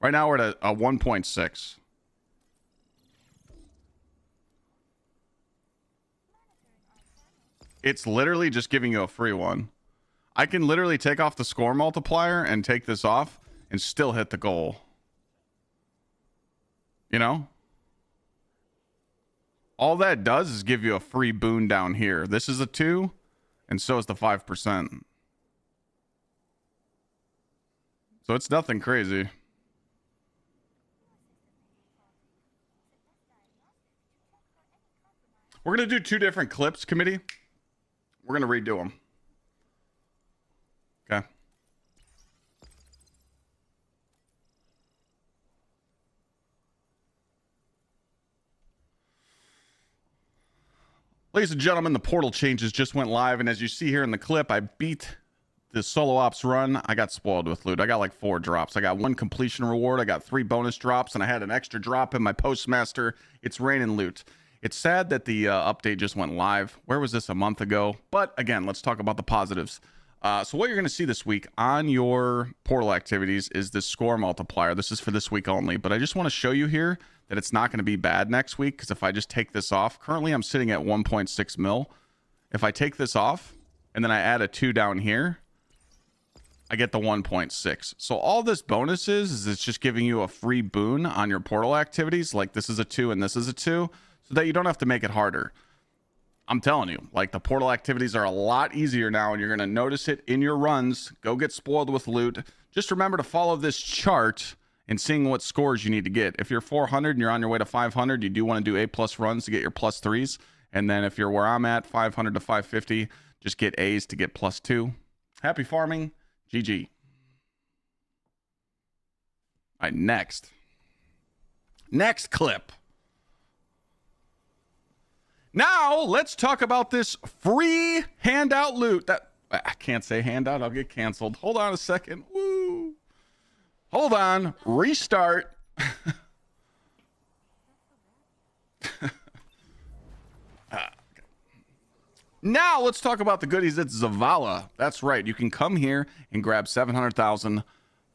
Right now we're at a 1.6. It's literally just giving you a free one. I can literally take off the score multiplier and take this off and still hit the goal. You know? All that does is give you a free boon down here. This is a 2, and so is the 5%. So it's nothing crazy. We're going to do 2 different clips, committee. We're going to redo them. Okay. Ladies and gentlemen, the portal changes just went live, and as you see here in the clip, I beat the solo ops run. I got spoiled with loot. I got like 4 drops. I got 1 completion reward. I got 3 bonus drops, and I had an extra drop in my postmaster. It's raining loot. It's sad that the update just went live. Where was this a month ago? But again, let's talk about the positives. So what you're going to see this week on your portal activities is this score multiplier. This is for this week only, but I just want to show you here that it's not going to be bad next week, because if I just take this off, currently I'm sitting at 1.6 mil. If I take this off and then I add a 2 down here, I get the 1.6. So all this bonus is it's just giving you a free boon on your portal activities. Like this is a 2 and this is a 2, so that you don't have to make it harder. I'm telling you, like the portal activities are a lot easier now, and you're going to notice it in your runs. Go get spoiled with loot. Just remember to follow this chart and seeing what scores you need to get. If you're 400 and you're on your way to 500, you do want to do A+ runs to get your +3s. And then if you're where I'm at, 500 to 550, just get A's to get +2. Happy farming. GG. All right, next clip. Now, let's talk about this free handout loot. That I can't say handout. I'll get canceled. Hold on a second. Woo. Hold on. Restart. Now, let's talk about the goodies at Zavala. That's right. You can come here and grab 700,000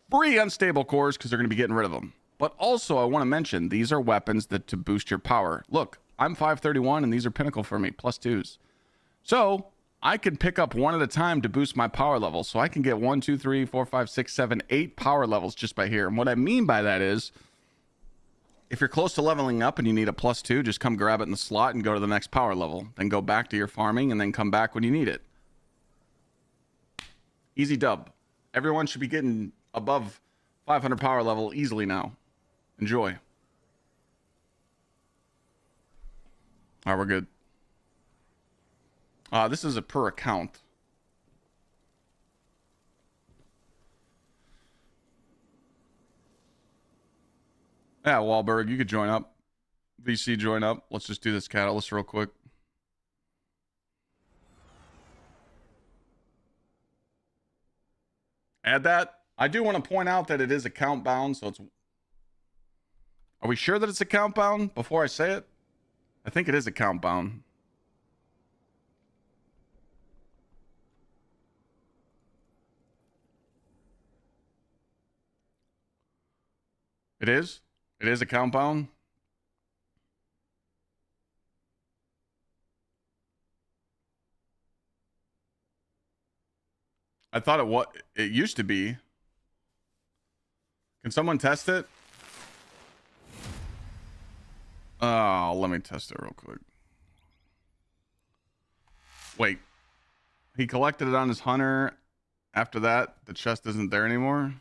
free unstable cores because they're going to be getting rid of them. But also, I want to mention, these are weapons that to boost your power. Look. I'm 531 and these are pinnacle for me, +2s. So I can pick up 1 at a time to boost my power level. So I can get 1, 2, 3, 4, 5, 6, 7, 8 power levels just by here. And what I mean by that is, if you're close to leveling up and you need a +2, just come grab it in the slot and go to the next power level. Then go back to your farming and then come back when you need it. Easy dub. Everyone should be getting above 500 power level easily now. Enjoy. All right, we're good. This is a per account. Yeah, Wahlberg, you could join up. VC, join up. Let's just do this catalyst real quick. Add that. I do want to point out that it is account bound, so it's... Are we sure that it's account bound before I say it? I think it is account bound. It is? It is account bound? I thought it used to be. Can someone test it? Oh, let me test it real quick. Wait. He collected it on his hunter. After that, the chest isn't there anymore.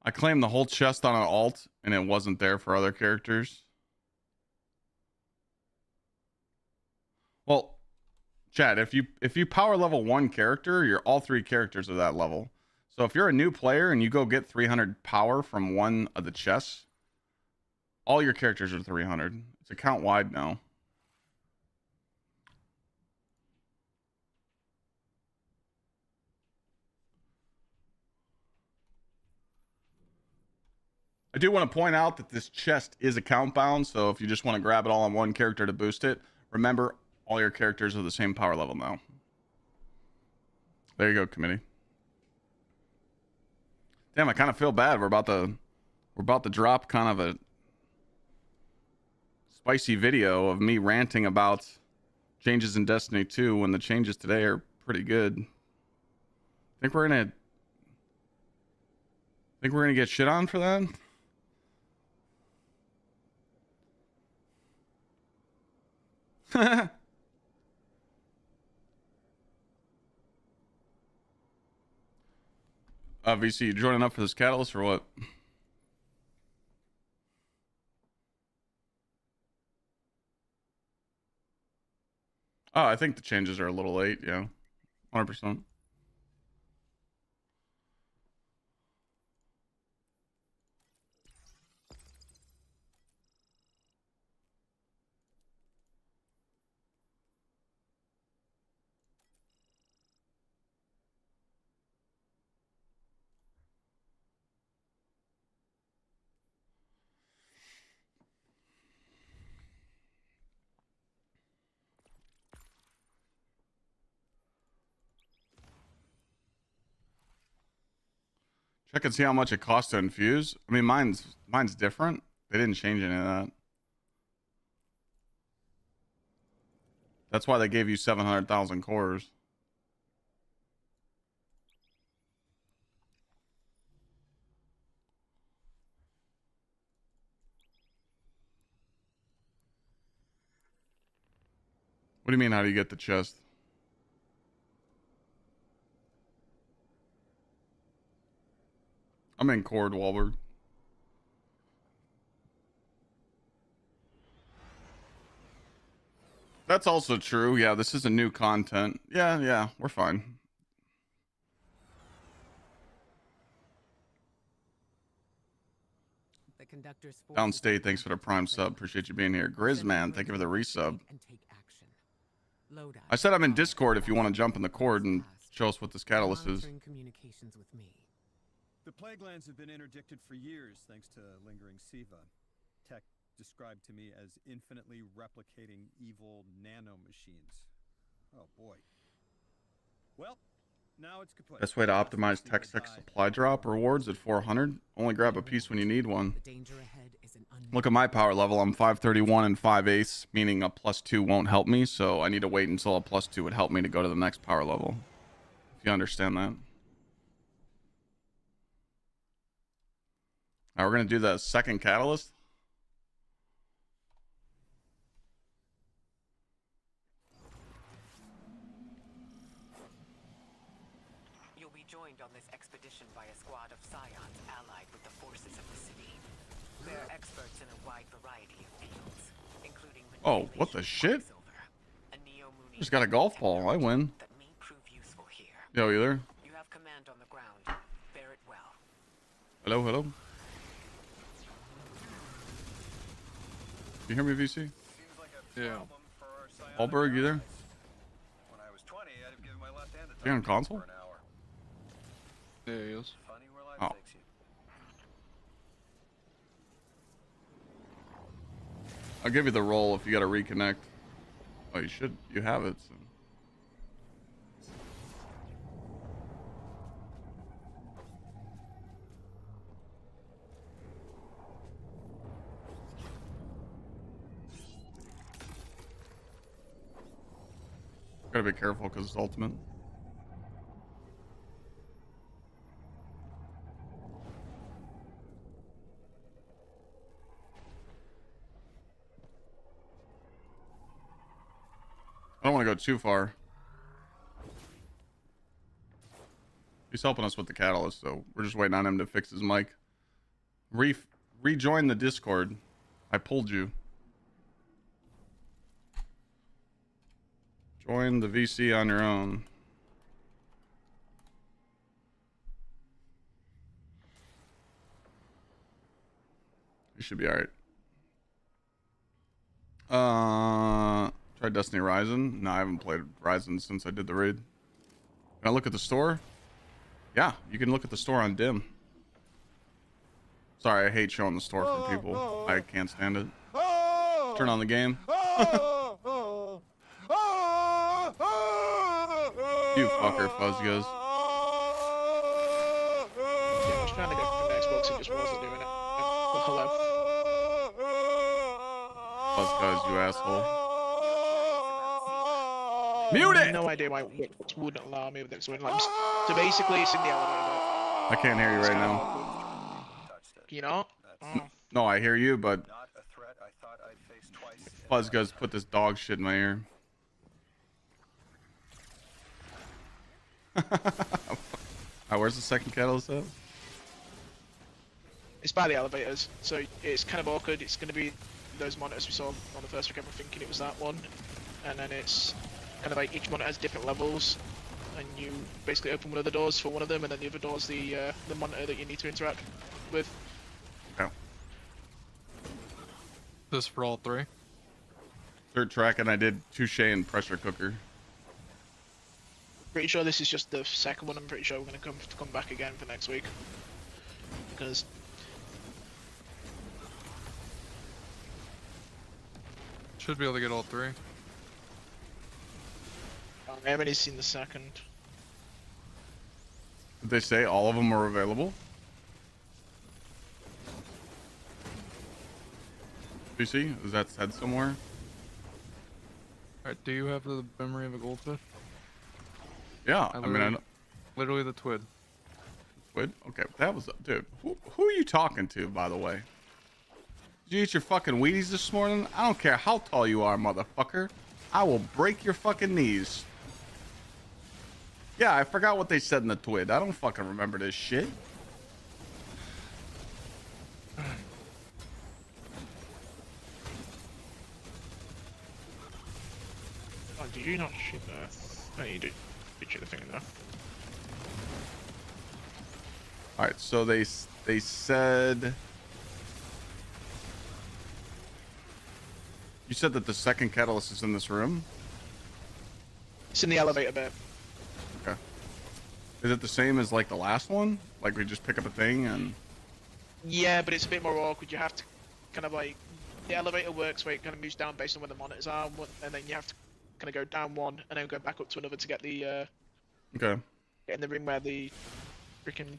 I claimed the whole chest on an alt, and it wasn't there for other characters. Well, Chad, if you power level one character, you're all three characters are that level. So if you're a new player and you go get 300 power from one of the chests, all your characters are 300. It's account wide now. I do want to point out that this chest is account bound, so if you just want to grab it all on one character to boost it, remember all your characters are the same power level now. There you go, committee. Damn, I kind of feel bad. We're about to drop kind of a spicy video of me ranting about changes in Destiny 2 when the changes today are pretty good. Think we're gonna get shit on for that? VC, you joining up for this catalyst or what? Oh, I think the changes are a little late. Yeah, 100%. Check and see how much it costs to infuse. I mean, mine's different. They didn't change any of that. That's why they gave you 700,000 cores. What do you mean, how do you get the chest? I'm in Cord, Wahlberg. That's also true. Yeah, this is a new content. Yeah, we're fine. Downstate, thanks for the prime sub. Appreciate you being here. Grizzman, thank you for the resub. I said I'm in Discord if you want to jump in the cord and show us what this catalyst is. The plague lands have been interdicted for years thanks to lingering Siva. Tech described to me as infinitely replicating evil nanomachines. Oh boy. Well, now it's kaput. Best way to optimize Tech supply drop rewards at 400. Only grab a piece when you need one. Look at my power level. I'm 531 and 5/8, meaning a +2 won't help me, so I need to wait until a +2 would help me to go to the next power level. If you understand that. Now we're going to do the second catalyst. Scions allied with the forces of the city. They're experts in a wide variety of fields, including Oh, what the shit? Quicksilver, a neo-Moonian Just got a golf ball. I win. that may prove useful here. Yo, you there? You have command on the ground. Bear it well. Hello, hello. You hear me, VC? Seems like a Yeah. problem for our psionic Alberg, you there? allies. When I was 20, I'd have given my left hand a You on tongue console? for an hour. Yeah, he is. Funny where life Oh. takes you. I'll give you the roll if you got to reconnect. Oh, you should. You have it. So. Gotta be careful because it's ultimate. I don't want to go too far. He's helping us with the catalyst, so we're just waiting on him to fix his mic. Rejoin the Discord. I pulled you. Join the VC on your own. You should be alright. Tried Destiny Ryzen. No, I haven't played Ryzen since I did the raid. Can I look at the store? Yeah, you can look at the store on Dim. Sorry, I hate showing the store for people. I can't stand it. Turn on the game. You fucker, Fuzz goes. Yeah, I was trying to go from Xbox and just wasn't doing it. But hello. Fuzz goes, you asshole. Mute it! No idea why it wouldn't allow me with it. So basically, it's in the elevator. I can't hear you right now. You know? Oh. No, I hear you, but Not a threat I thought I'd face twice. Fuzz goes put this dog shit in my ear. Where's the second catalyst at? It's by the elevators, so it's kind of awkward. It's going to be those monitors we saw on the first camera, thinking it was that one, and then it's kind of like each monitor has different levels, and you basically open one of the doors for one of them, and then the other door's the monitor that you need to interact with. Yeah. This for all three. Third track, and I did touche and pressure cooker. Pretty sure this is just the second one. I'm pretty sure we're going to come back again for next week, because Should be able to get all three. I haven't seen the second. Did they say all of them are available? Do you see? Is that said somewhere? Alright, do you have the memory of a goldfish? Yeah, I mean, I know. Literally the twid. Wait, okay, that was, dude. Who are you talking to, by the way? Did you eat your fucking Wheaties this morning? I don't care how tall you are, motherfucker. I will break your fucking knees. Yeah, I forgot what they said in the twid. I don't fucking remember this shit. Oh, did you not shoot that? No, you did. Did shoot the thing in there. All right, so they said. You said that the second catalyst is in this room? It's in the elevator bit. Okay. Is it the same as like the last one? Like we just pick up a thing and... Yeah, but it's a bit more awkward. You have to kind of like... The elevator works where it kind of moves down based on where the monitors are, and then you have to kind of go down one and then go back up to another to get the... Okay. Get in the room where the freaking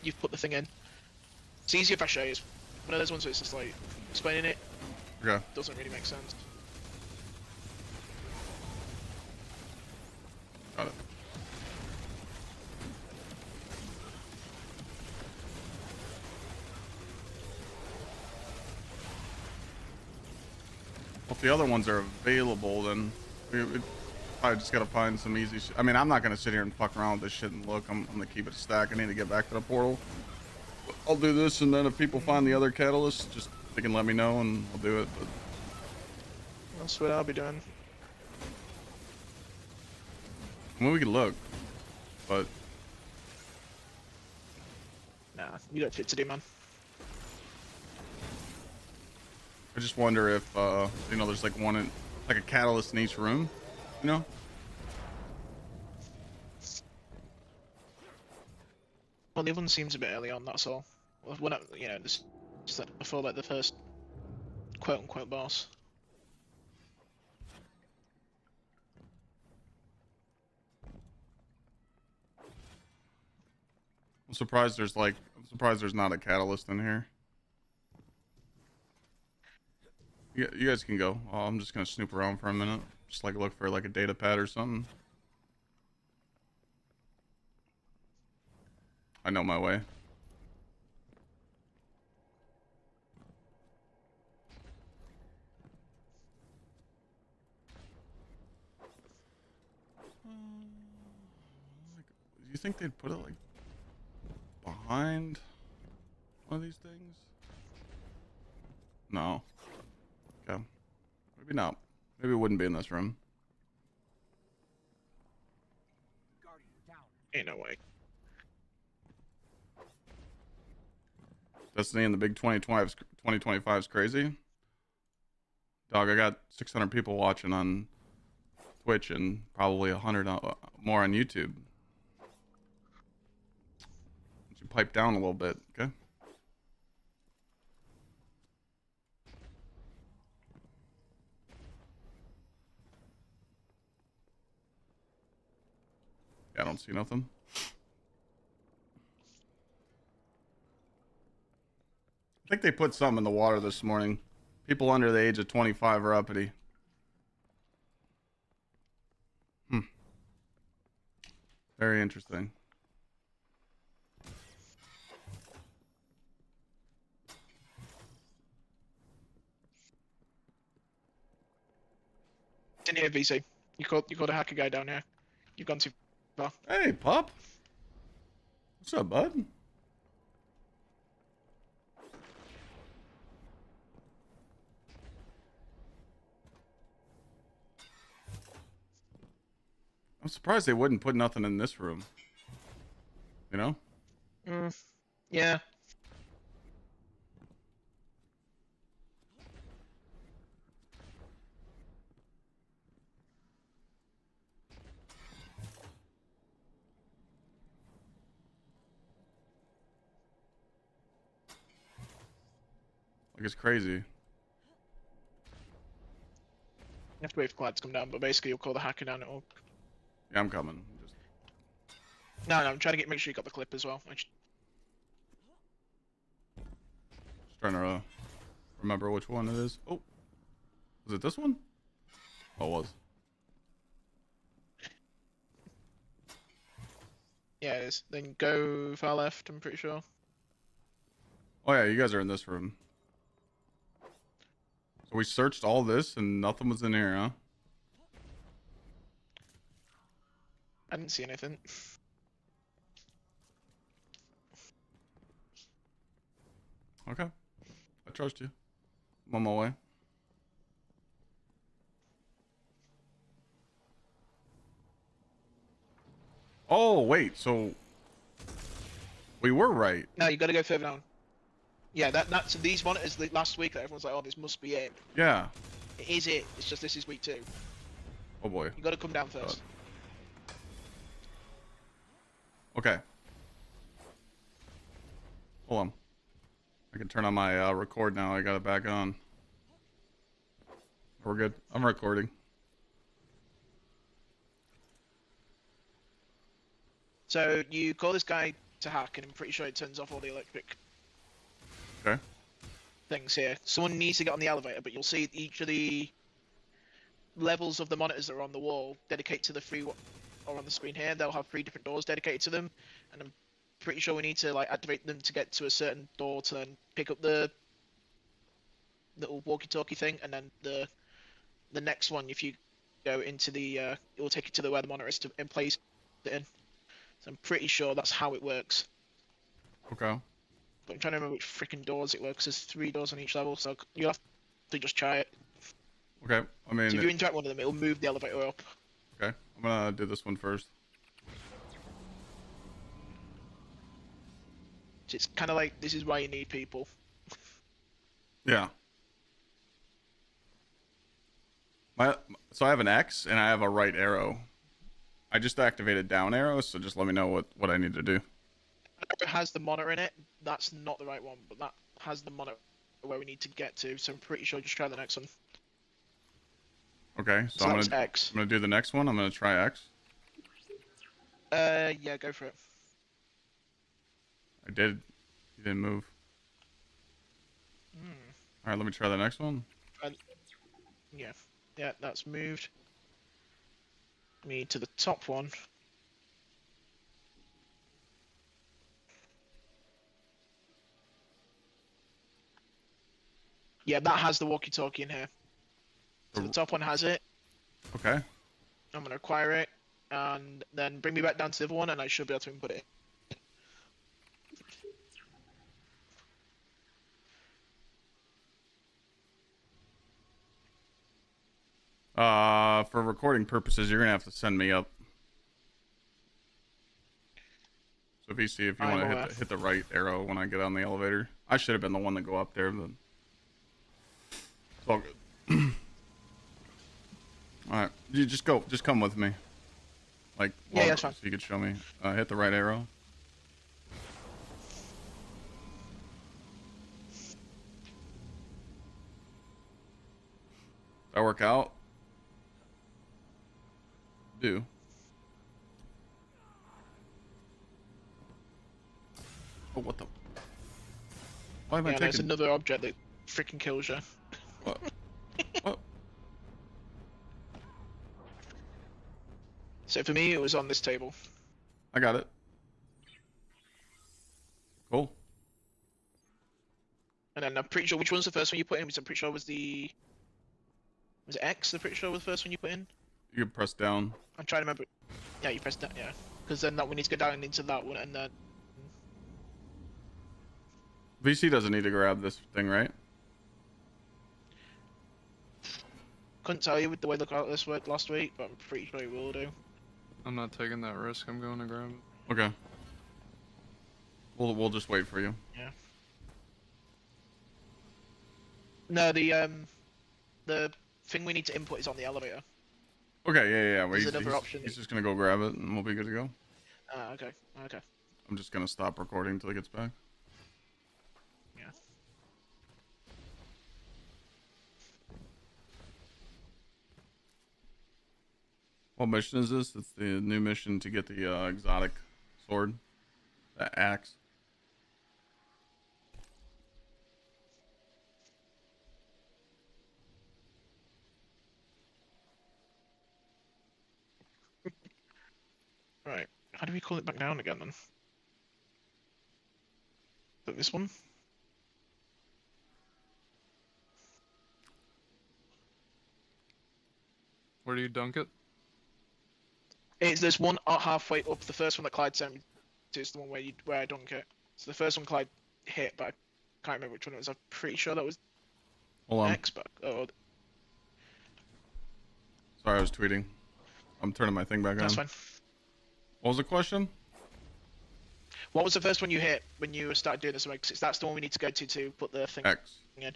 you've put the thing in. It's easier if I show you. It's one of those ones where it's just like explaining it Okay. doesn't really make sense. Got it. Well, if the other ones are available, then if I just gotta find some easy shit. I mean, I'm not gonna sit here and fuck around with this shit and look. I'm gonna keep it a stack. I need to get back to the portal. I'll do this, and then if people find the other catalysts, just they can let me know, and I'll do it. But That's what I'll be doing. I mean, we can look, but Nah, you got shit to do, man. I just wonder if you know, there's like one in, like a catalyst in each room, you know. Well, the other one seems a bit early on, that's all. Well, when you know, this is like before like the first quote-unquote boss. I'm surprised there's not a catalyst in here. You guys can go. I'm just gonna snoop around for a minute, just like look for like a data pad or something. I know my way. Do you think they'd put it like behind one of these things? No. Okay. Maybe not. Maybe it wouldn't be in this room. Ain't no way. Destiny and the big 2025 is crazy. Dog, I got 600 people watching on Twitch and probably 100 more on YouTube. You pipe down a little bit, okay? Yeah, I don't see nothing. I think they put something in the water this morning. People under the age of 25 are uppity. Very interesting. Didn't hear VC. You called a hacker guy down here. You've gone too far. Hey, pup. What's up, bud? I'm surprised they wouldn't put nothing in this room. You know? Yeah. Like, it's crazy. You have to wait for Clyde to come down, but basically you'll call the hacker down. It'll... Yeah, I'm coming. No, I'm trying to make sure you got the clip as well. Just trying to remember which one it is. Oh, was it this one? Oh, it was. Yeah, it is. Then go far left, I'm pretty sure. Oh yeah, you guys are in this room. So we searched all this and nothing was in here, huh? I didn't see anything. Okay. I trust you. I'm on my way. Oh, wait, so we were right. No, you gotta go further down. Yeah, so these monitors last week that everyone's like, oh, this must be it. Yeah. It is it. It's just this is week 2. Oh boy. You gotta come down first. Okay. Hold on. I can turn on my record now. I got it back on. We're good. I'm recording. So you call this guy to hack, and I'm pretty sure it turns off all the electric Okay. things here. Someone needs to get on the elevator, but you'll see each of the levels of the monitors that are on the wall dedicate to the or on the screen here. They'll have 3 different doors dedicated to them, and I'm pretty sure we need to like activate them to get to a certain door to then pick up the little walkie-talkie thing, and then the next one, if you go into the. It will take you to where the monitor is and place it in. So I'm pretty sure that's how it works. Okay. But I'm trying to remember which freaking doors it works. There's 3 doors on each level, so you'll have to just try it. Okay. I mean, So if you interact with one of them, it'll move the elevator up. okay. I'm gonna do this one first. So it's kind of like this is why you need people. Yeah. So I have an X and I have a right arrow. I just activated down arrow, so just let me know what I need to do. It has the monitor in it. That's not the right one, but that has the monitor where we need to get to. So I'm pretty sure just try the next one. Okay, So that was X. I'm gonna do the next one. I'm gonna try X. Yeah, go for it. I did. You didn't move. All right, let me try the next one. Yeah, that's moved me to the top one. Yeah, that has the walkie-talkie in here. So the top one has it. Okay. I'm gonna acquire it, and then bring me back down to the other one, and I should be able to input it. For recording purposes, you're gonna have to send me up. So if you want to hit the right arrow when I get on the elevator, I should have been the one to go up there. But it's all good. All right, you just come with me. Like, yeah, that's fine. So you could show me. Hit the right arrow. That work out? Do. Oh, what the? Why am I taking? There's another object that freaking kills you. What? What? So for me, it was on this table. I got it. Cool. And then I'm pretty sure which one's the first one you put in. I'm pretty sure was it X? I'm pretty sure was the first one you put in. You can press down. I'm trying to remember. Yeah, you pressed that. Yeah, because then that we need to go down into that one, and then. VC doesn't need to grab this thing, right? Couldn't tell you with the way the this worked last week, but I'm pretty sure he will do. I'm not taking that risk. I'm going to grab it. Okay. We'll just wait for you. Yeah. No, the thing we need to input is on the elevator. Okay, yeah. Well, There's another option. He's just gonna go grab it, and we'll be good to go. Okay. I'm just gonna stop recording until he gets back. Yeah. What mission is this? It's the new mission to get the exotic sword, the axe. Right. How do we call it back down again then? Is it this one? Where do you dunk it? It's this one halfway up. The first one that Clyde sent me to is the one where I dunk it. So the first one Clyde hit, but I can't remember which one it was. I'm pretty sure that was Hold on. X, but Sorry, I was tweeting. I'm turning my thing back on. that's fine. What was the question? What was the first one you hit when you started doing this? Because that's the one we need to go to put the thing X. in.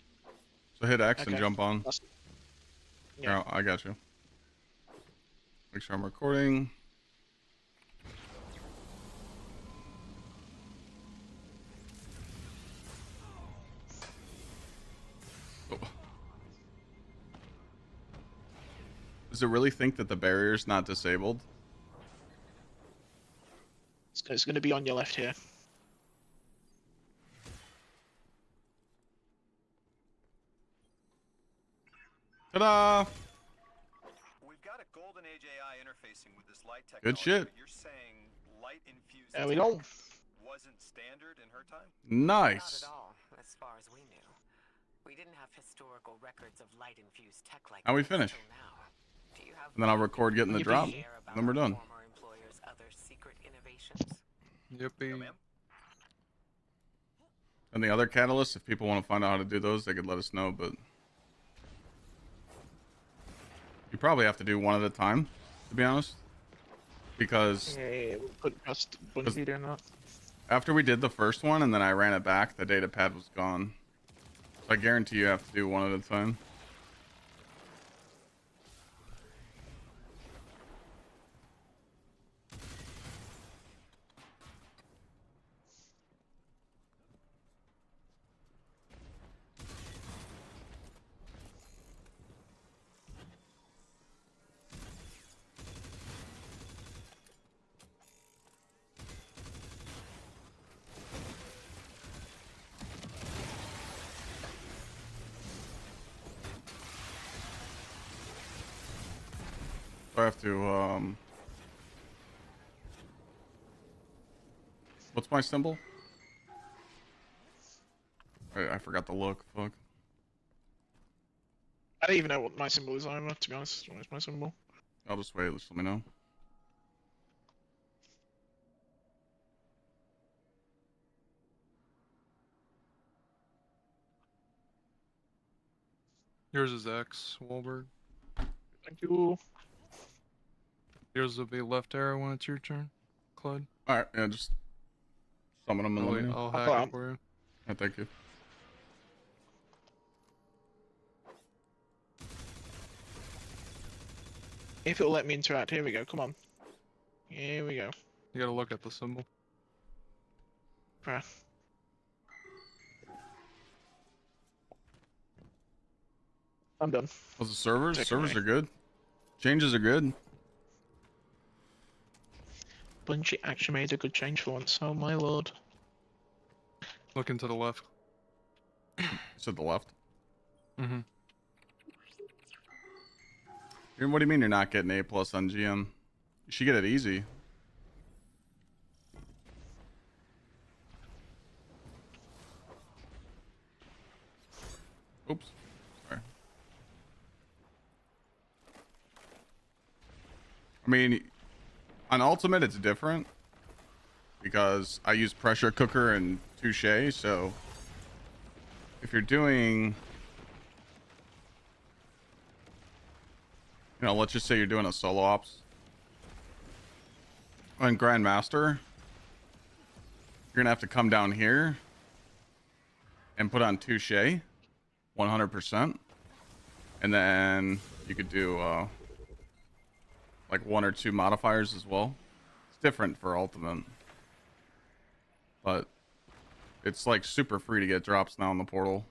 So hit X and Okay. jump on. Yeah. Here, I got you. Make sure I'm recording. Oh. Does it really think that the barrier's not disabled? It's going to be on your left here. Ta-da! We've got a golden age AI interfacing with this light Good technology. shit. But you're saying light infused There we go. wasn't standard in her time? Nice. Not at all, as far as we knew. We didn't have historical records of light-infused tech like How we this finish? until now. Do you have And then I'll record getting the Yippee. drop. share about Then we're our done. former employer's other secret innovations? Yippee. And the other catalysts, if people want to find out how to do those, they could let us know, but you probably have to do one at a time, to be honest. Because Yeah, we'll put past Bungie doing that. after we did the first one and then I ran it back, the data pad was gone. So I guarantee you have to do one at a time. I have to, what's my symbol? I forgot the look, fuck. I don't even know what my symbol is either, to be honest. What is my symbol? I'll just wait, just let me know. Yours is X, Wahlberg. Thank you. Yours will be left arrow when it's your turn, Clyde. Alright, yeah, just summon them and let me know. I'll I'll hack put it for you. Yeah, thank you. If it'll let me interact, here we go, come on. Here we go. You gotta look at the symbol. Right. I'm done. What's the servers? Take it Servers away. are good. Changes are good. Bungie actually made a good change for once, oh my lord. Looking to the left. You said the left. Mm-hmm. What do you mean you're not getting A+ on GM? You should get it easy. Oops. Sorry. I mean, on Ultimate it's different because I use Pressure Cooker and Touche, so if you're doing, you know, let's just say you're doing a solo ops on Grandmaster, you're gonna have to come down here and put on Touche 100%, and then you could do like one or two modifiers as well. It's different for Ultimate, but it's like super free to get drops now in the portal.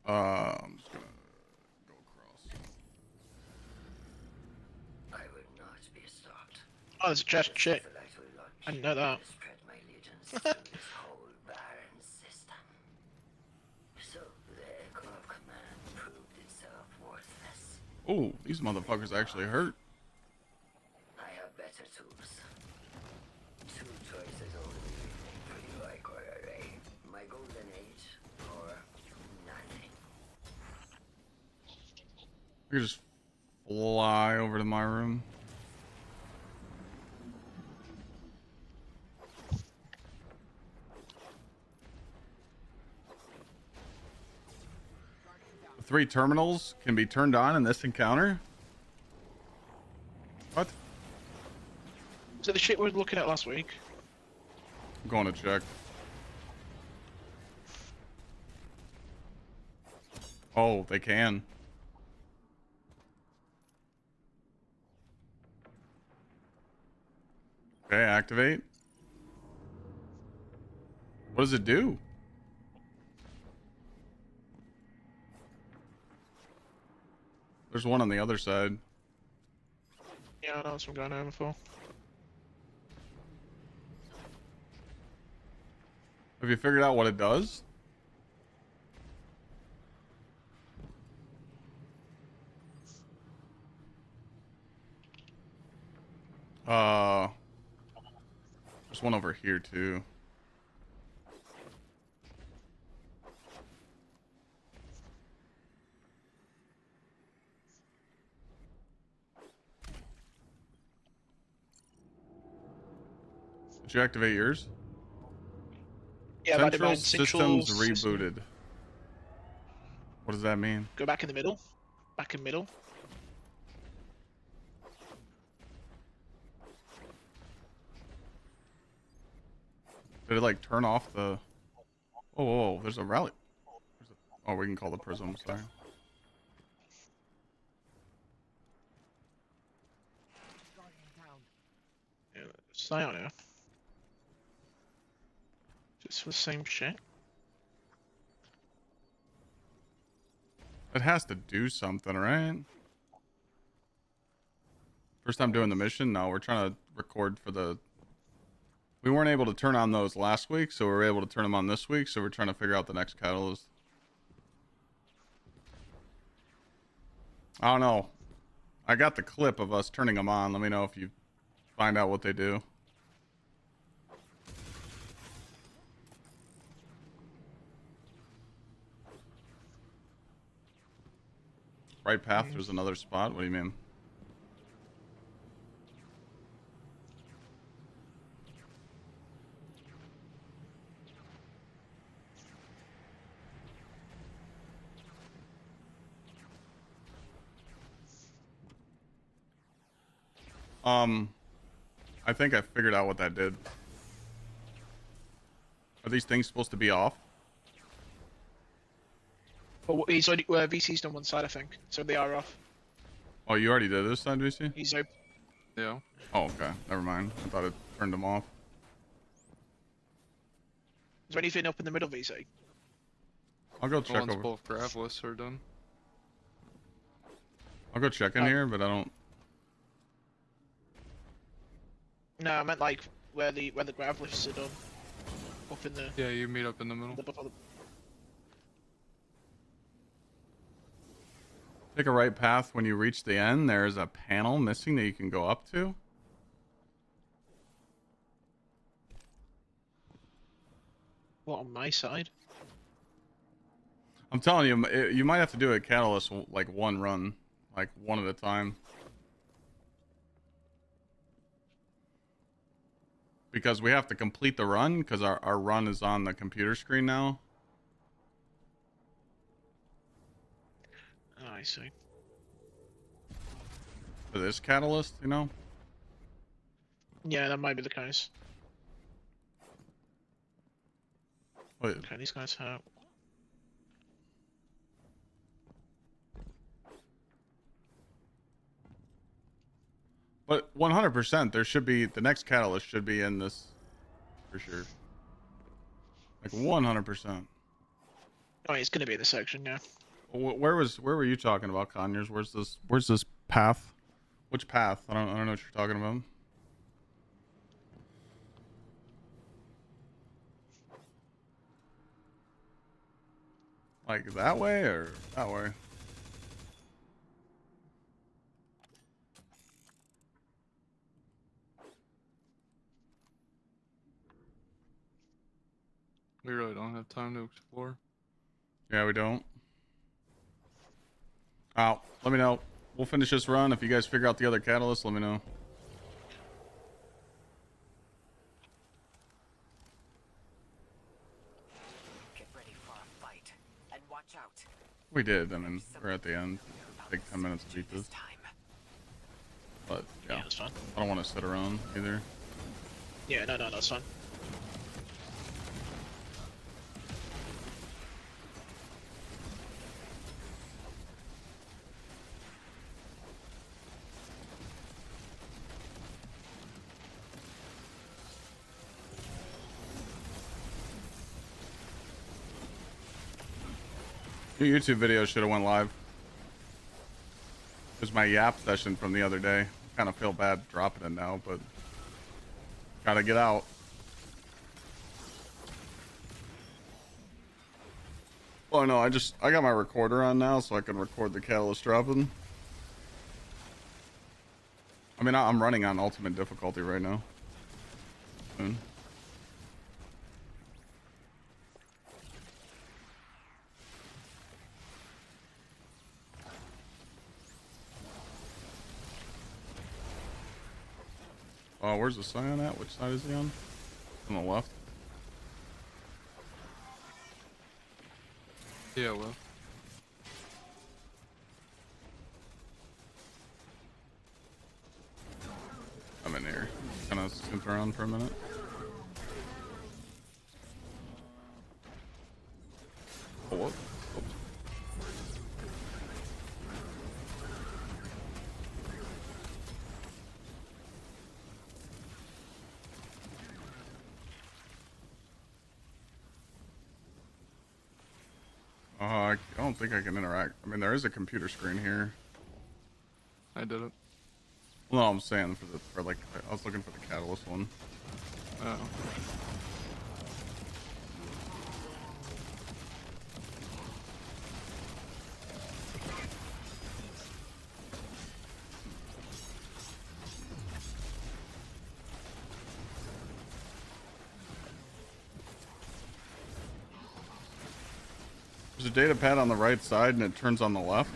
I'm just gonna go across. I will not be stopped. Oh, there's a chest, shit. The light will launch. I didn't know that. Spread my allegiance through this whole barren system. So the echo of command proved itself worthless. Oh, these motherfuckers actually hurt. I have better tools. Two choices only for you, R.I.P. My golden age or nothing. I could just fly over to my room. The 3 terminals can be turned on in this encounter. What? So the shit we were looking at last week. I'm going to check. Oh, they can. Okay, activate. What does it do? There's one on the other side. Yeah, I know that's what I'm going over for. Have you figured out what it does? There's one over here too. Did you activate yours? Yeah, I've added Central mine. systems System. rebooted. What does that mean? Go back in the middle. Back in middle. Did it like turn off the? Oh, whoa, there's a rally. Oh, we can call the prism. Sorry. Yeah, Psioneer. Just for the same shit. It has to do something, right? First time doing the mission? No, we're trying to record for the... We weren't able to turn on those last week, so we were able to turn them on this week, so we're trying to figure out the next catalyst. I don't know. I got the clip of us turning them on. Let me know if you find out what they do. Right path, there's another spot. What do you mean? I think I figured out what that did. Are these things supposed to be off? But he's already VC's done one side, I think, so they are off. Oh, you already did this side, VC? He's open. Yeah. Oh, okay. Never mind. I thought it turned them off. Is there anything up in the middle, VC? I'll go The check ones over. both grav lists are done. I'll go check in here, but I don't. No, I meant like where the grav lifts are done. Up in the. Yeah, you meet up in the middle. Take a right path when you reach the end. There's a panel missing that you can go up to. What, on my side? I'm telling you, you might have to do a catalyst like one run, like one at a time. Because we have to complete the run, because our run is on the computer screen now. Oh, I see. For this catalyst, you know? Yeah, that might be the case. Wait, Okay, these guys have. but 100%, there should be, the next catalyst should be in this, for sure. Like 100%. Oh, it's gonna be in the section, yeah. Where were you talking about, Conyers? Where's this path? Which path? I don't know what you're talking about. Like that way or that way? We really don't have time to explore. Yeah, we don't. Oh, let me know. We'll finish this run. If you guys figure out the other catalyst, let me know. Get ready for a fight. And watch out. We did. I mean, we're at the end. Take 10 minutes to beat this. Time. But Yeah, yeah, that's fine. I don't want to sit around either. Yeah, no, that's fine. Your YouTube video should have went live. It was my yap session from the other day. Kind of feel bad dropping it now, but gotta get out. Oh no, I got my recorder on now so I can record the catalyst dropping. I mean, I'm running on ultimate difficulty right now. Soon. Oh, where's the Scion at? Which side is he on? On the left? Yeah, well. I'm in here. Kind of snoop around for a minute. Oh, what? Oops. I don't think I can interact. I mean, there is a computer screen here. I did it. Well, no, I'm saying for like, I was looking for the catalyst one. Oh. There's a data pad on the right side and it turns on the left.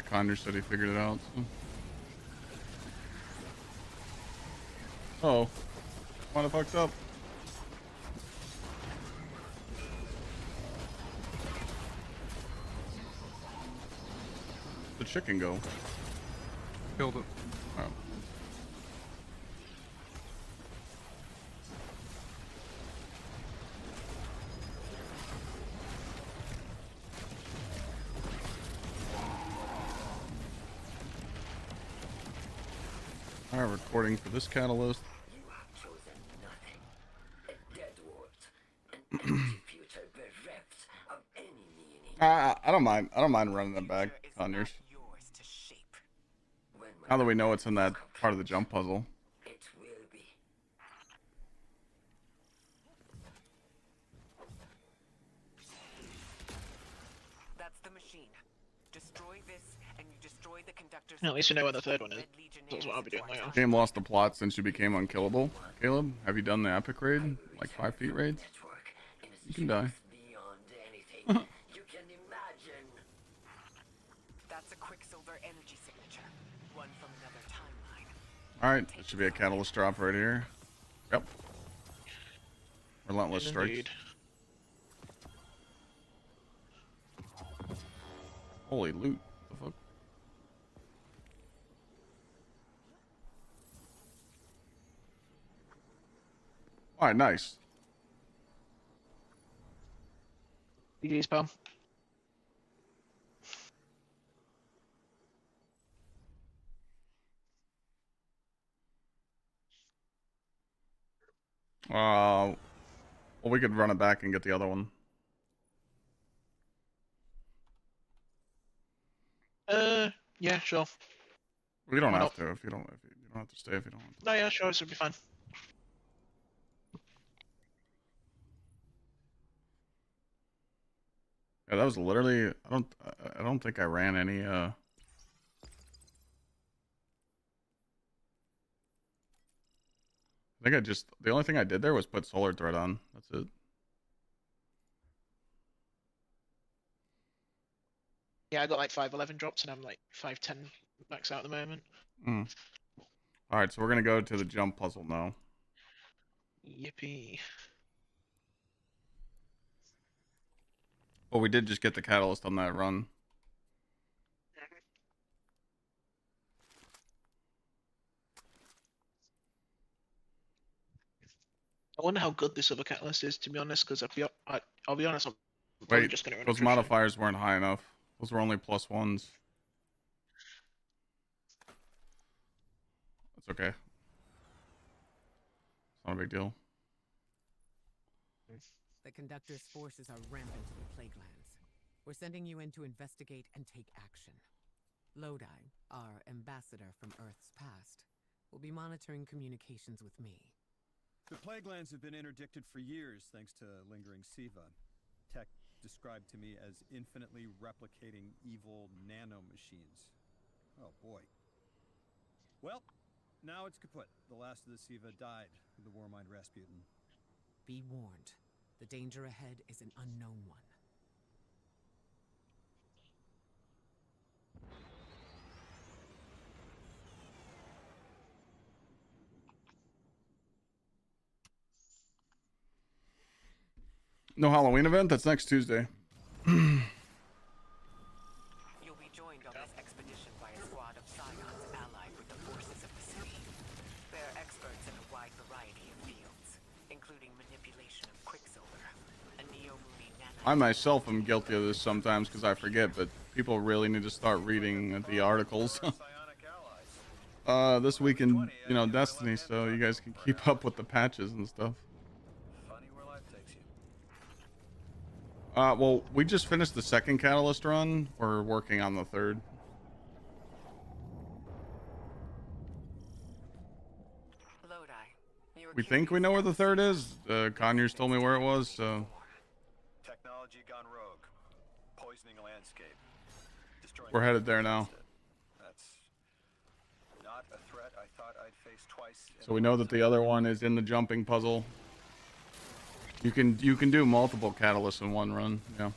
Connor said he figured it out. So. Oh, might have fucked up. The chicken go. Killed it. Oh. Alright, recording for this catalyst. You have chosen nothing. A dead world. An empty future bereft of any meaning. I don't mind. I don't mind running them back on yours. Yours to shape. Now that we know it's in that part of the jump puzzle. It will be. That's the machine. Destroy this, and you destroy the conductor's. At least you know where the third one is. That's what I'll be doing later. Game lost the plot since you became unkillable. Caleb, have you done the epic raid? Like 5 feet raids? You can die. Beyond anything you can imagine. That's a Quicksilver energy signature. One from another timeline. Alright, there should be a catalyst drop right here. Yep. Relentless strikes. Indeed. Holy loot. The fuck? Alright, nice. GG's, pal. Well, we could run it back and get the other one. Yeah, sure. We don't Why have not? to if you don't have to stay if you don't want to. No, yeah, sure, this will be fine. Yeah, that was literally I don't think I ran any I think the only thing I did there was put solar thread on. That's it. Yeah, I got like 511 drops and I'm like 510 max out at the moment. Alright, so we're gonna go to the jump puzzle now. Yippee. Well, we did just get the catalyst on that run. I wonder how good this other catalyst is, to be honest, because I'll be honest, I'm probably Wait, just going to run those attrition. modifiers weren't high enough. Those were only +1s. That's okay. It's not a big deal. The Conductor's forces are rampant in the Plaguelands. We're sending you in to investigate and take action. Lodi, our ambassador from Earth's past, will be monitoring communications with me. The Plaguelands have been interdicted for years thanks to lingering Siva. Tech described to me as infinitely replicating evil nanomachines. Oh boy. Well, now it's kaput. The last of the Siva died with the Warmind Rasputin. Be warned. The danger ahead is an unknown one. No Halloween event? That's next Tuesday. You'll be joined on this expedition by a squad of scions allied with the forces of the city. They're experts in a wide variety of fields, including manipulation of Quicksilver, a neo-Mooney nanite... I myself am guilty of this sometimes because I forget, but people really need to start reading the articles. This week in, you know, Destiny, so you guys can keep up with the patches and stuff. Funny where life takes you. Well, we just finished the second Catalyst run. We're working on the third. Lodi, We think we know where the third is. Conyers told me where it was, so... Technology gone rogue. Poisoning a landscape. Destroying We're headed there now. That's not a threat I thought I'd face twice. So we know that the other one is in the jumping puzzle. You can do multiple catalysts in one run, yeah.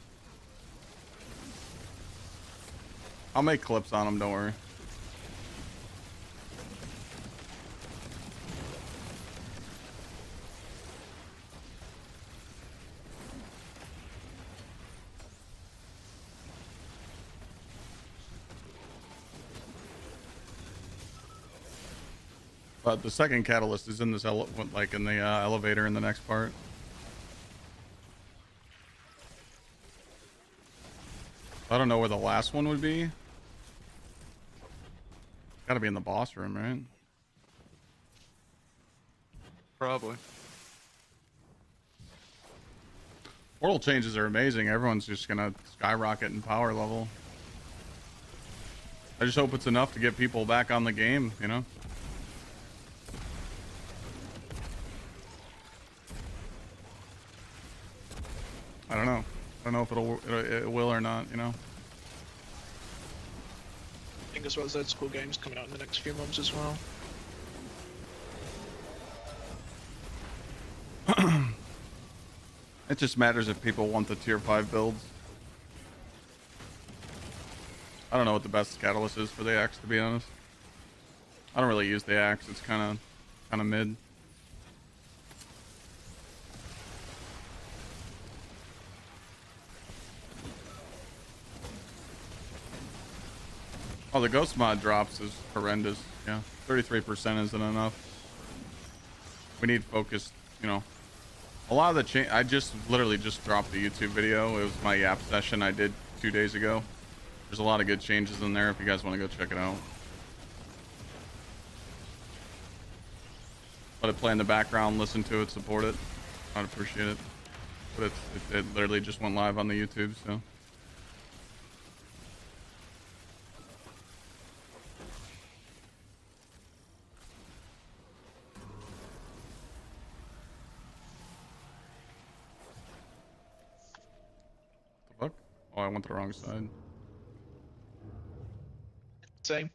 I'll make clips on them, don't worry. But the second catalyst is in this like in the elevator in the next part. I don't know where the last one would be. Gotta be in the boss room, right? Probably. Portal changes are amazing. Everyone's just gonna skyrocket in power level. I just hope it's enough to get people back on the game, you know? I don't know. I don't know if it will or not, you know? I think as well as those cool games coming out in the next few months as well. It just matters if people want the tier 5 builds. I don't know what the best catalyst is for the axe, to be honest. I don't really use the axe. It's kind of mid. Oh, the ghost mod drops is horrendous. Yeah, 33% isn't enough. We need focused, you know. A lot of the change. I literally just dropped the YouTube video. It was my YAP session I did 2 days ago. There's a lot of good changes in there if you guys want to go check it out. Let it play in the background, listen to it, support it. I'd appreciate it. But it literally just went live on the YouTube, so. The fuck? Oh, I went to the wrong side. Same.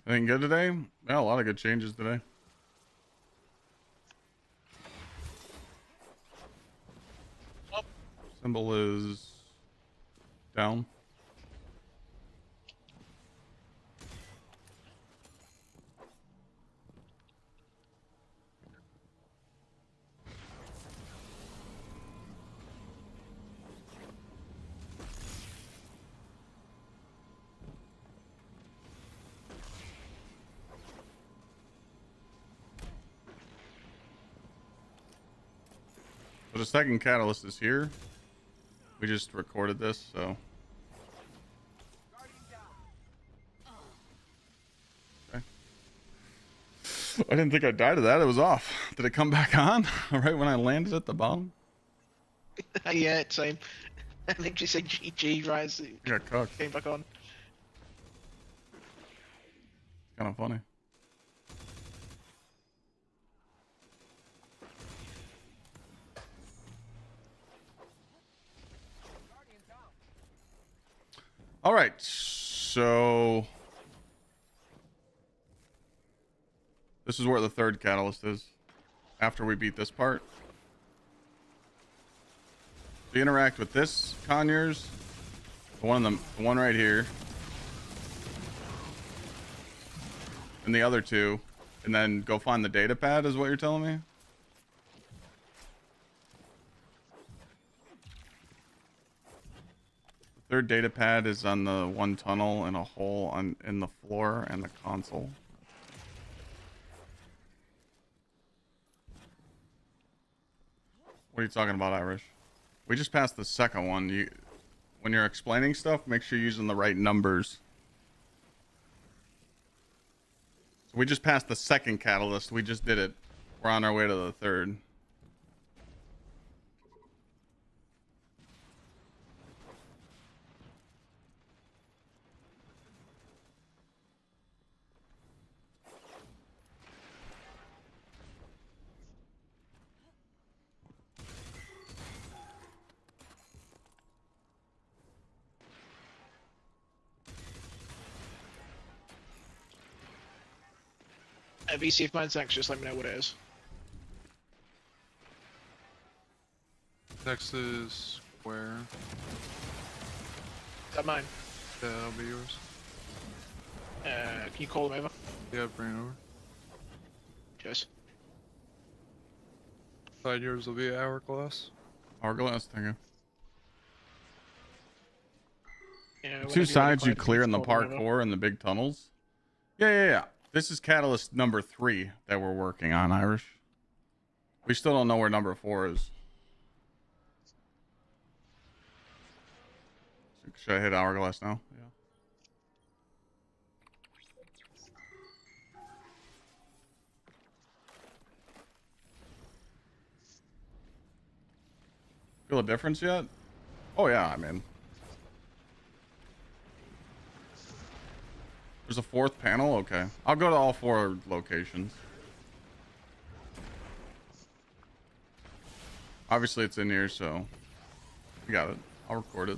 Anything good today? Yeah, a lot of good changes today. Symbol is down. So the second catalyst is here. We just recorded this, so. Okay. I didn't think I died of that. It was off. Did it come back on right when I landed at the bottom? Yeah, same. I literally said GG, Rise. It got cooked. came back on. Kind of funny. All right, so this is where the third catalyst is after we beat this part. So you interact with this Conyers, the one right here, and the other two, and then go find the data pad is what you're telling me? The third data pad is on the one tunnel and a hole in the floor and the console. What are you talking about, Irish? We just passed the second one. When you're explaining stuff, make sure you're using the right numbers. So we just passed the second catalyst. We just did it. We're on our way to the third. VC, if mine's next, just let me know what it is. Next is square. Is that mine? Yeah, that'll be yours. Can you call them over? Yeah, bring it over. Cheers. Side yours will be hourglass. Hourglass, thank you. Yeah, The two sides you clear in the parkour and the big tunnels. Yeah. This is catalyst number 3 that we're working on, Irish. We still don't know where number 4 is. Should I hit hourglass now? Yeah. Feel a difference yet? Oh yeah, I mean. There's a 4th panel? Okay. I'll go to all 4 locations. Obviously it's in here, so we got it. I'll record it.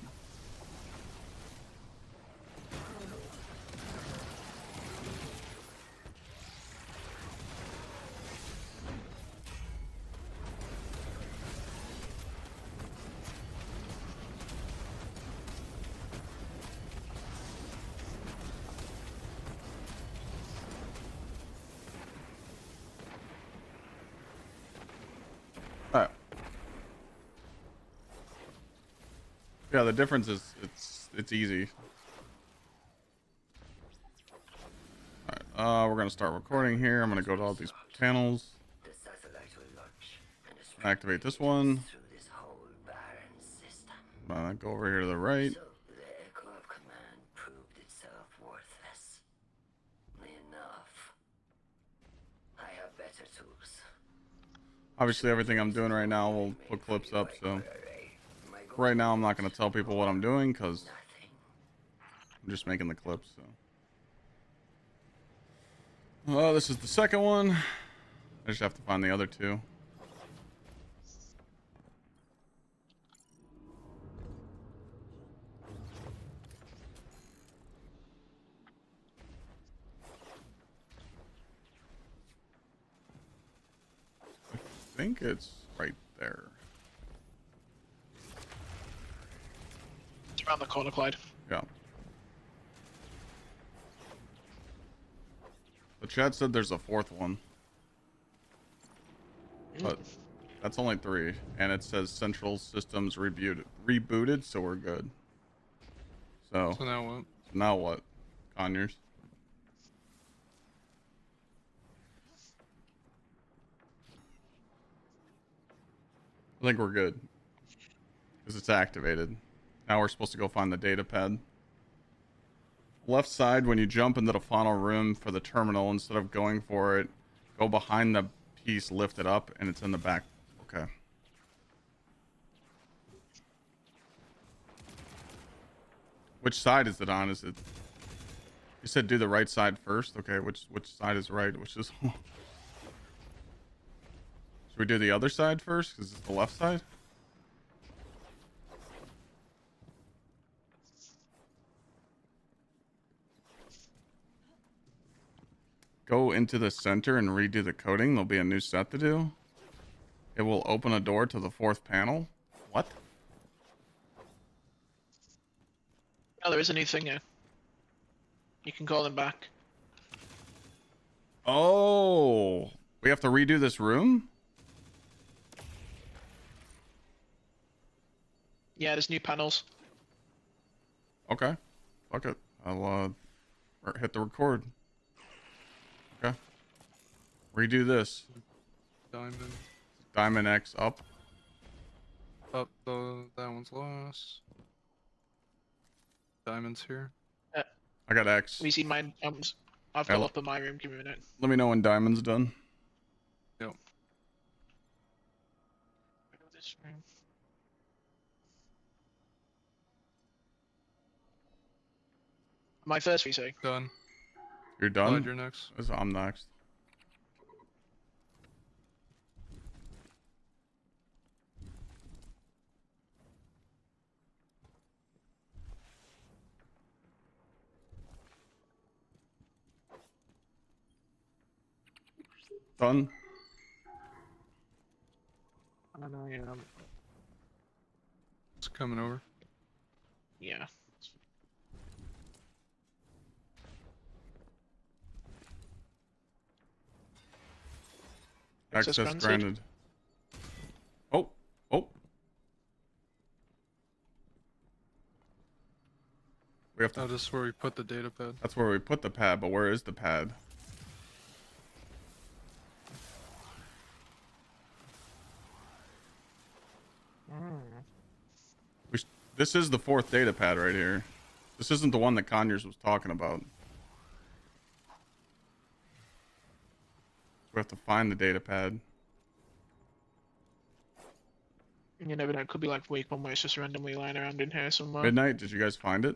Yeah, the difference is it's easy. Alright, we're gonna start recording here. I'm gonna go to all these panels. The satellite will launch and Activate this one. through this whole barren system. Go over here to the right. So the echo of command proved itself worthless. Enough. I have better tools. Obviously, everything I'm doing right now will put clips up, so right now I'm not going to tell people what I'm doing because I'm just making the clips. So, this is the second one. I just have to find the other 2. I think it's right there. around the corner, Clyde. Yeah. The chat said there's a fourth one. But that's only 3. And it says central systems rebooted, so we're good. So now what? Now what? Conyers? I think we're good. Because it's activated. Now we're supposed to go find the data pad. Left side, when you jump into the final room for the terminal, instead of going for it, go behind the piece, lift it up, and it's in the back. Okay. Which side is it on? Is it... You said do the right side first? Okay, which side is right? Which is... Should we do the other side first? Because it's the left side? Go into the center and redo the coding. There'll be a new set to do. It will open a door to the 4th panel. What? Oh, there is a new thing here. You can call them back. Oh, we have to redo this room? Yeah, there's new panels. Okay. Fuck it. I'll hit the record. Okay. Redo this. Diamond X up. Up, that one's lost. Diamond's here. I got X. We see mine. I've got up in my room. Give me a minute. Let me know when Diamond's done. Yep. This room. My first reset. Done. You're done? Clyde, you're next. I'm next. Done? I don't know, yeah. It's coming over. Yeah. Access granted. Oh. Oh. We have to... Oh, this is where we put the data pad. That's where we put the pad, but where is the pad? This is the 4th data pad right here. This isn't the one that Conyers was talking about. We have to find the data pad. You never know. It could be like week 1 where it's just randomly lying around in here somewhere. Midnight, did you guys find it?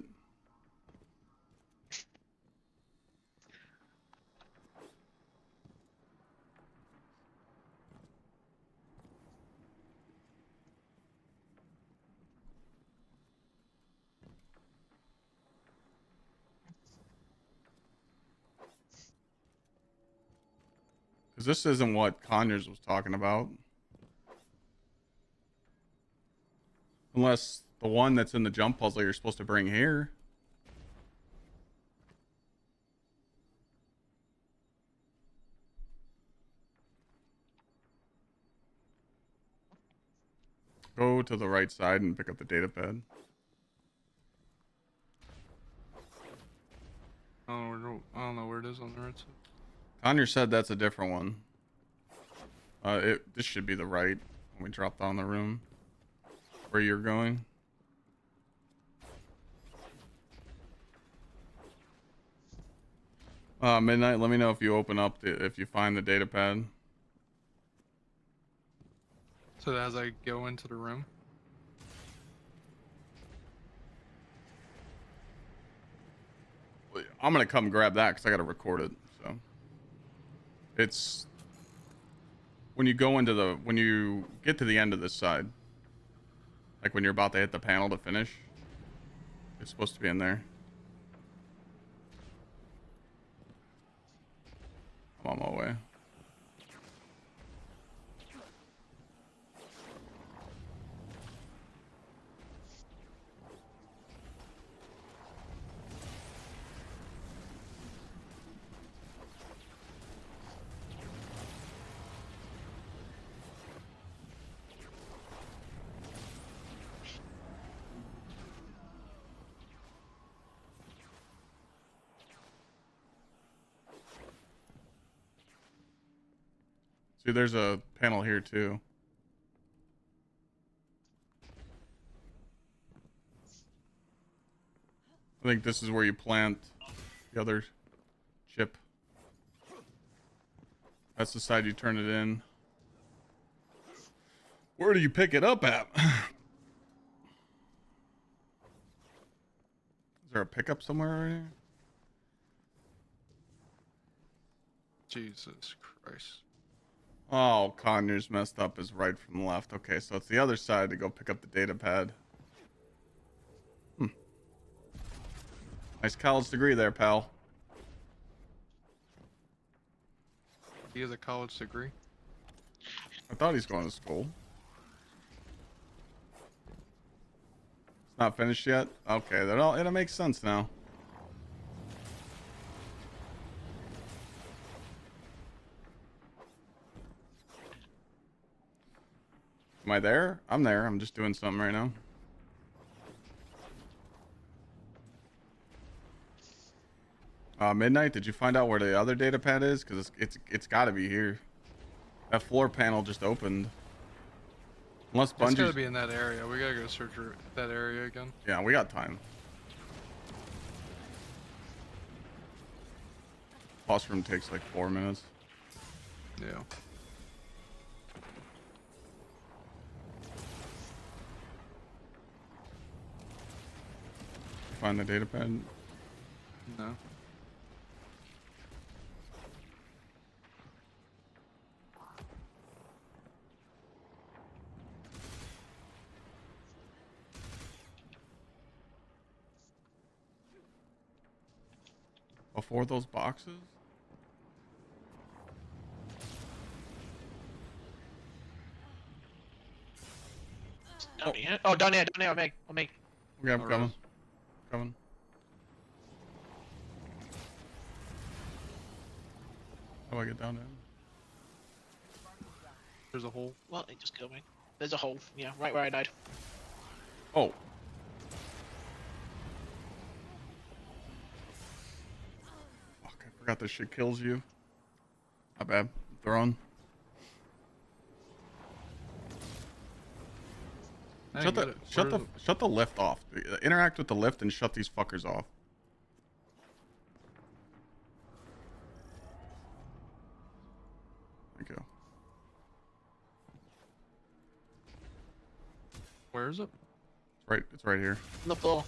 Because this isn't what Conyers was talking about. Unless the one that's in the jump puzzle you're supposed to bring here. Go to the right side and pick up the data pad. I don't know where it is on the right side. Conyers said that's a different one. This should be the right when we drop down the room. Where you're going. Midnight, let me know if you open up if you find the data pad. So as I go into the room. I'm gonna come grab that because I gotta record it. So it's when you go into when you get to the end of this side, like when you're about to hit the panel to finish, it's supposed to be in there. I'm on my way. Dude, there's a panel here too. I think this is where you plant the other chip. That's the side you turn it in. Where do you pick it up at? Is there a pickup somewhere right here? Jesus Christ. Oh, Conyers messed up his right from left. Okay, so it's the other side to go pick up the data pad. Nice college degree there, pal. He has a college degree. I thought he's going to school. It's not finished yet? Okay, it'll make sense now. Am I there? I'm there. I'm just doing something right now. Midnight, did you find out where the other data pad is? Because it's got to be here. That floor panel just opened. Unless It's Bungie's... gotta be in that area. We gotta go search that area again. Yeah, we got time. Boss room takes like 4 minutes. Yeah. Find the data pad? No. Before those boxes? Down here. Oh, down here, on me. Okay, I'm coming. Coming. How do I get down there? There's a hole. Well, it just killed me. There's a hole. Yeah, right where I died. Oh. Fuck, I forgot this shit kills you. My bad. Thrown. Shut the lift off. Interact with the lift and shut these fuckers off. Thank you. Where is it? It's right here. On the floor.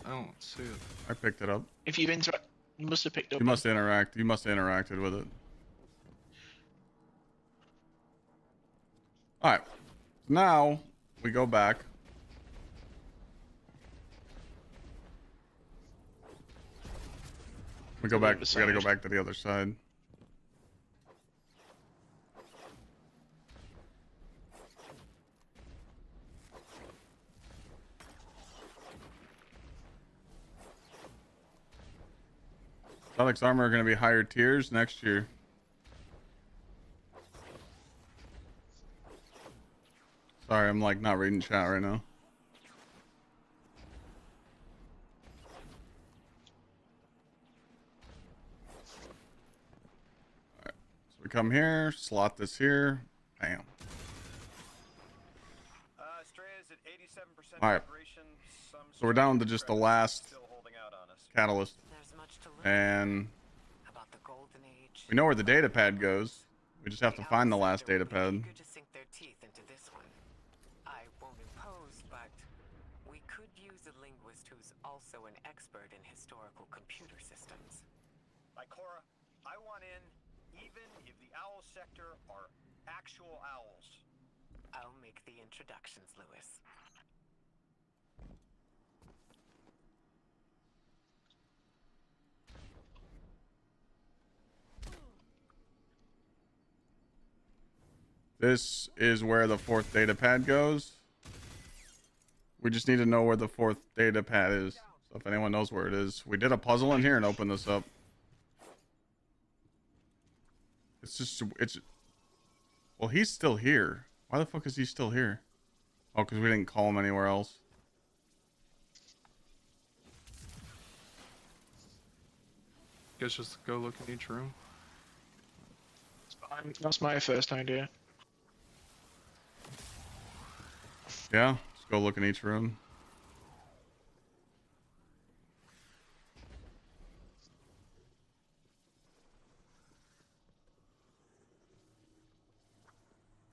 I don't see it. I picked it up. If you've you must have picked up. You must interact. You must have interacted with it. All right. Now we go back. We go back. We gotta go back to the other side. Alex armor are going to be higher tiers next year. Sorry, I'm like not reading chat right now. Alright, so we come here, slot this here, bam. Straya's at 87% Alright, so we're down to just the last catalyst. And we know where the data pad goes. We just have to find the last data pad. To sink their teeth into this one. I won't impose, but we could use a linguist who's also an expert in historical computer systems. Ikora, I want in, even if the owl sector are actual owls. I'll make the introductions, Lewis. This is where the fourth data pad goes. We just need to know where the fourth data pad is. So if anyone knows where it is. We did a puzzle in here and opened this up. Well, he's still here. Why the fuck is he still here? Oh, because we didn't call him anywhere else. Guess just go look in each room. That's my first idea. Yeah, let's go look in each room.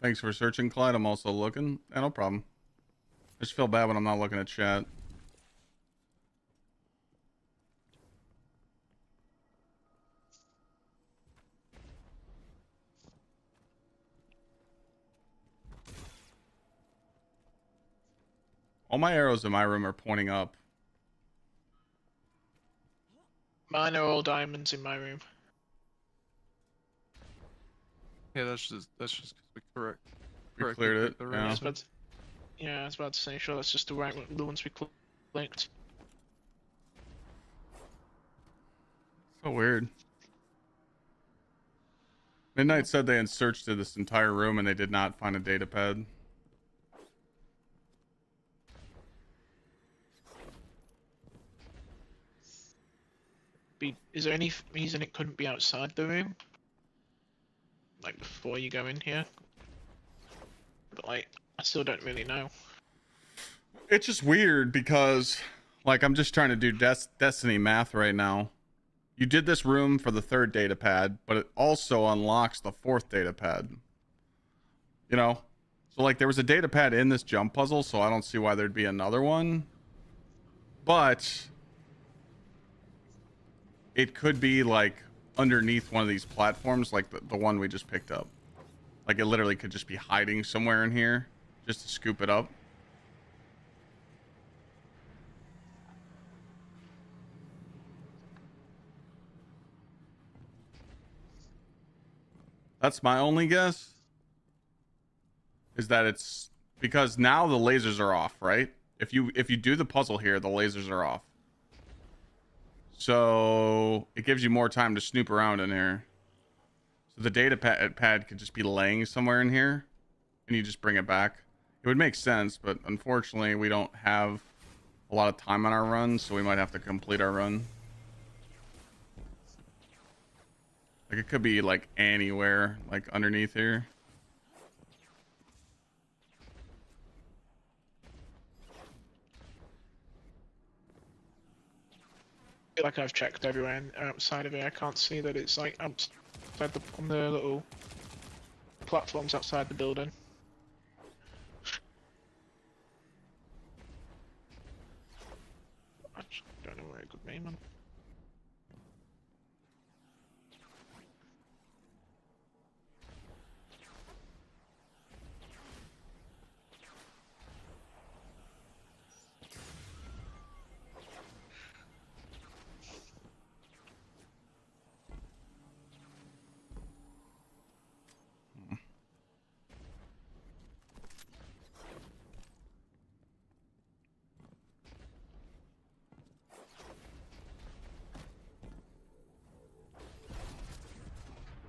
Thanks for searching, Clyde. I'm also looking. Yeah, no problem. I just feel bad when I'm not looking at chat. All my arrows in my room are pointing up. Mine are all diamonds in my room. Yeah, that's just because we We cleared it. the Yeah. room. Yeah, I was about to say, sure, that's just the right one, the ones we clicked. So weird. Midnight said they had searched through this entire room and they did not find a data pad. Is there any reason it couldn't be outside the room? Like before you go in here? But like, I still don't really know. It's just weird because, like, I'm just trying to do Destiny math right now. You did this room for the 3rd data pad, but it also unlocks the 4th data pad. You know? So, like, there was a data pad in this jump puzzle, so I don't see why there'd be another one. But it could be, like, underneath one of these platforms, like the one we just picked up. Like, it literally could just be hiding somewhere in here just to scoop it up. That's my only guess. Is that it's because now the lasers are off, right? If you do the puzzle here, the lasers are off. So it gives you more time to snoop around in here. So the data pad could just be laying somewhere in here and you just bring it back. It would make sense, but unfortunately we don't have a lot of time on our run, so we might have to complete our run. Like, it could be, like, anywhere, like, underneath here. I feel like I've checked everywhere and outside of it. I can't see that it's like outside on the little platforms outside the building. I just don't know where it could be, man.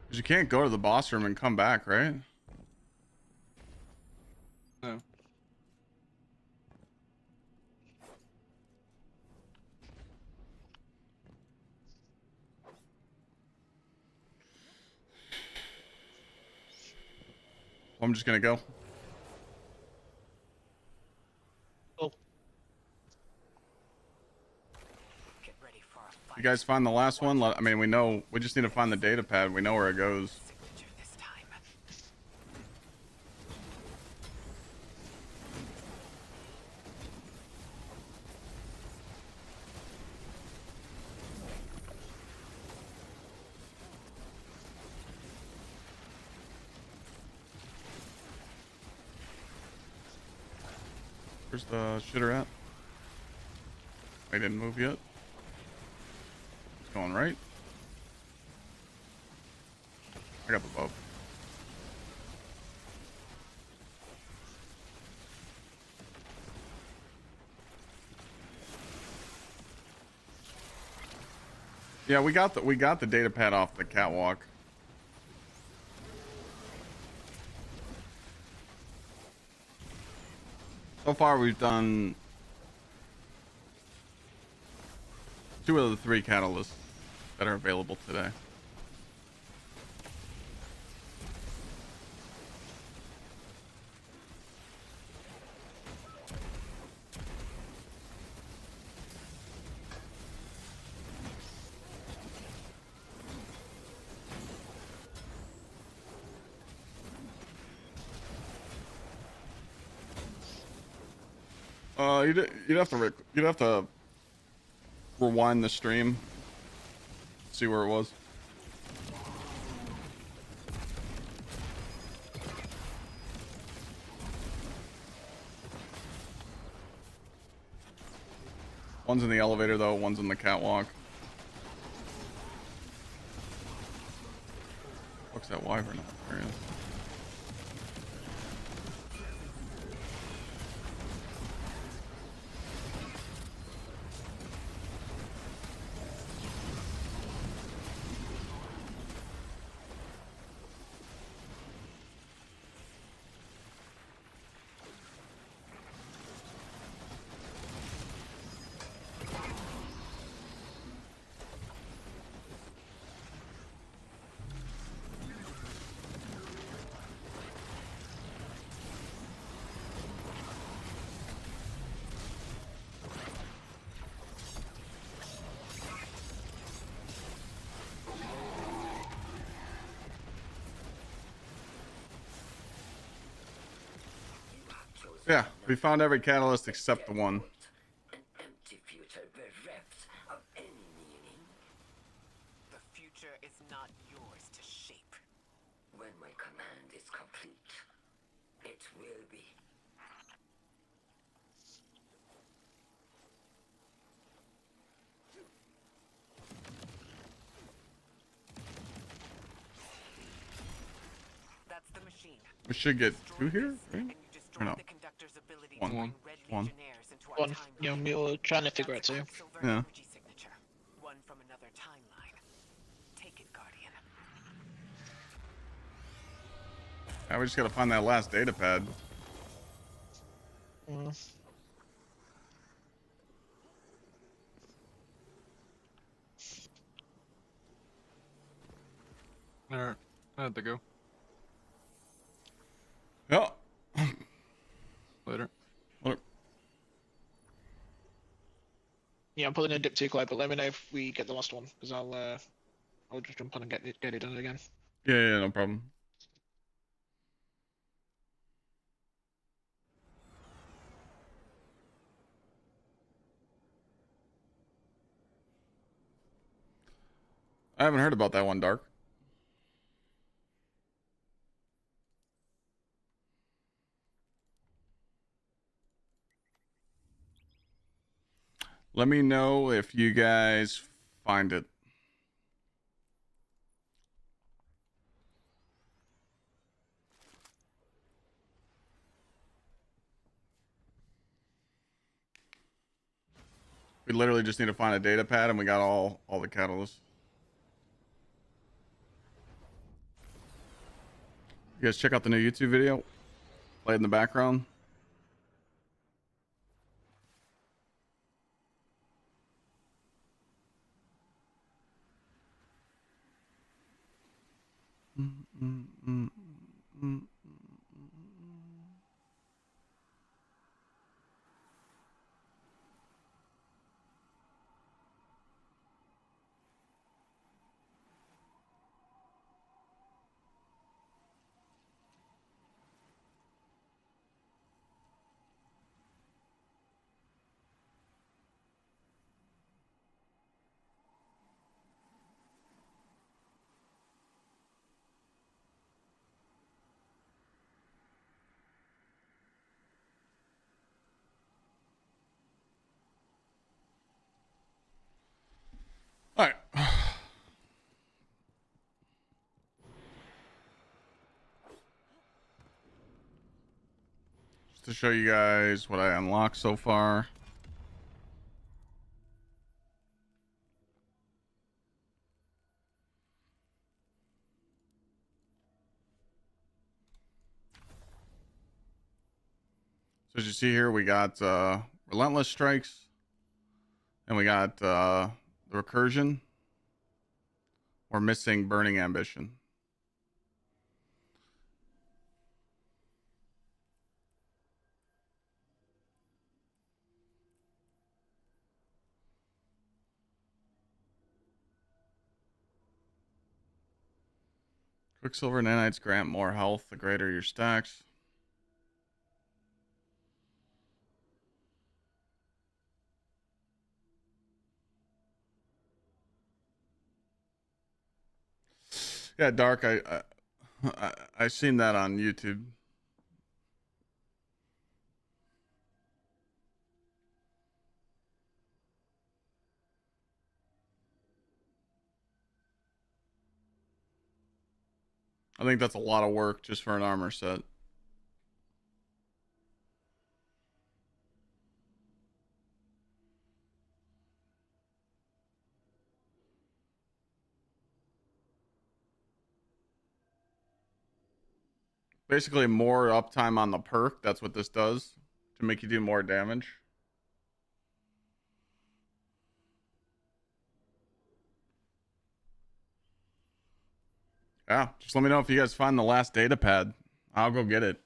Because you can't go to the boss room and come back, right? No. I'm just gonna go. You guys find the last one? I mean, we just need to find the data pad. We know where it goes. Where's the shitter at? I didn't move yet. It's going right. I got the boat. Yeah, we got the data pad off the catwalk. So far, we've done 2 of the 3 catalysts that are available today. You'd have to rewind the stream, see where it was. One's in the elevator though, one's in the catwalk. What's that wyvern up there? Yeah, we found every catalyst except the one. An empty future bereft of any meaning. The future is not yours to shape. When my command is complete, it will be. That's the machine. We should get two here, right? And you destroy Or no? the conductor's ability One. to bring red One. legionnaires into our One. timeline. You were trying to figure out too. Quicksilver Yeah. energy signature. One from another timeline. Take it, Guardian. Yeah, we just gotta find that last data pad. Alright, I had to go. Yeah. Later. Look. Yeah, I'm pulling in Gsxrclyde, but let me know if we get the last one, because I'll just jump on and get it done again. Yeah, no problem. I haven't heard about that one, Dark. Let me know if you guys find it. We literally just need to find a data pad and we got all the catalysts. You guys check out the new YouTube video. Play it in the background. All right. Just to show you guys what I unlocked so far. So as you see here, we got Relentless Strikes. And we got the Recursion. We're missing Burning Ambition. Quicksilver and nanites grant more health the greater your stacks. Yeah, Dark. I seen that on YouTube. I think that's a lot of work just for an armor set. Basically, more uptime on the perk. That's what this does to make you do more damage. Yeah, just let me know if you guys find the last data pad. I'll go get it.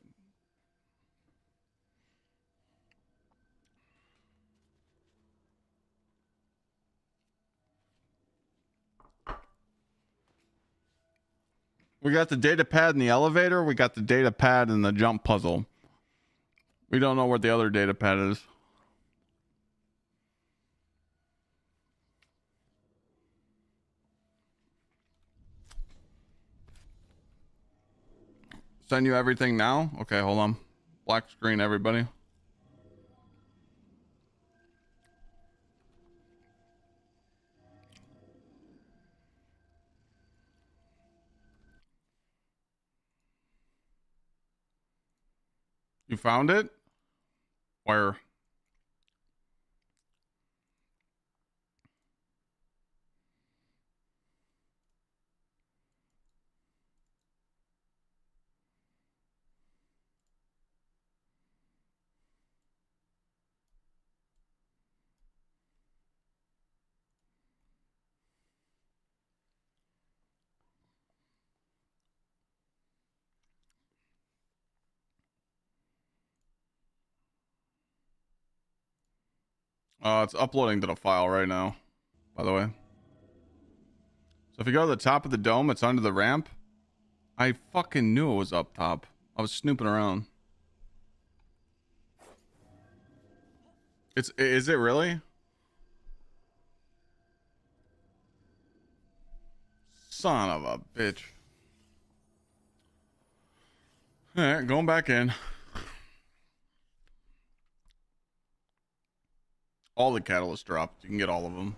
We got the data pad in the elevator. We got the data pad in the jump puzzle. We don't know where the other data pad is. Send you everything now? Okay, hold on. Black screen, everybody. You found it? Where? It's uploading to the file right now, by the way. So if you go to the top of the dome, it's under the ramp. I fucking knew it was up top. I was snooping around. Is it really? Son of a bitch. Alright, going back in. All the catalysts dropped. You can get all of them.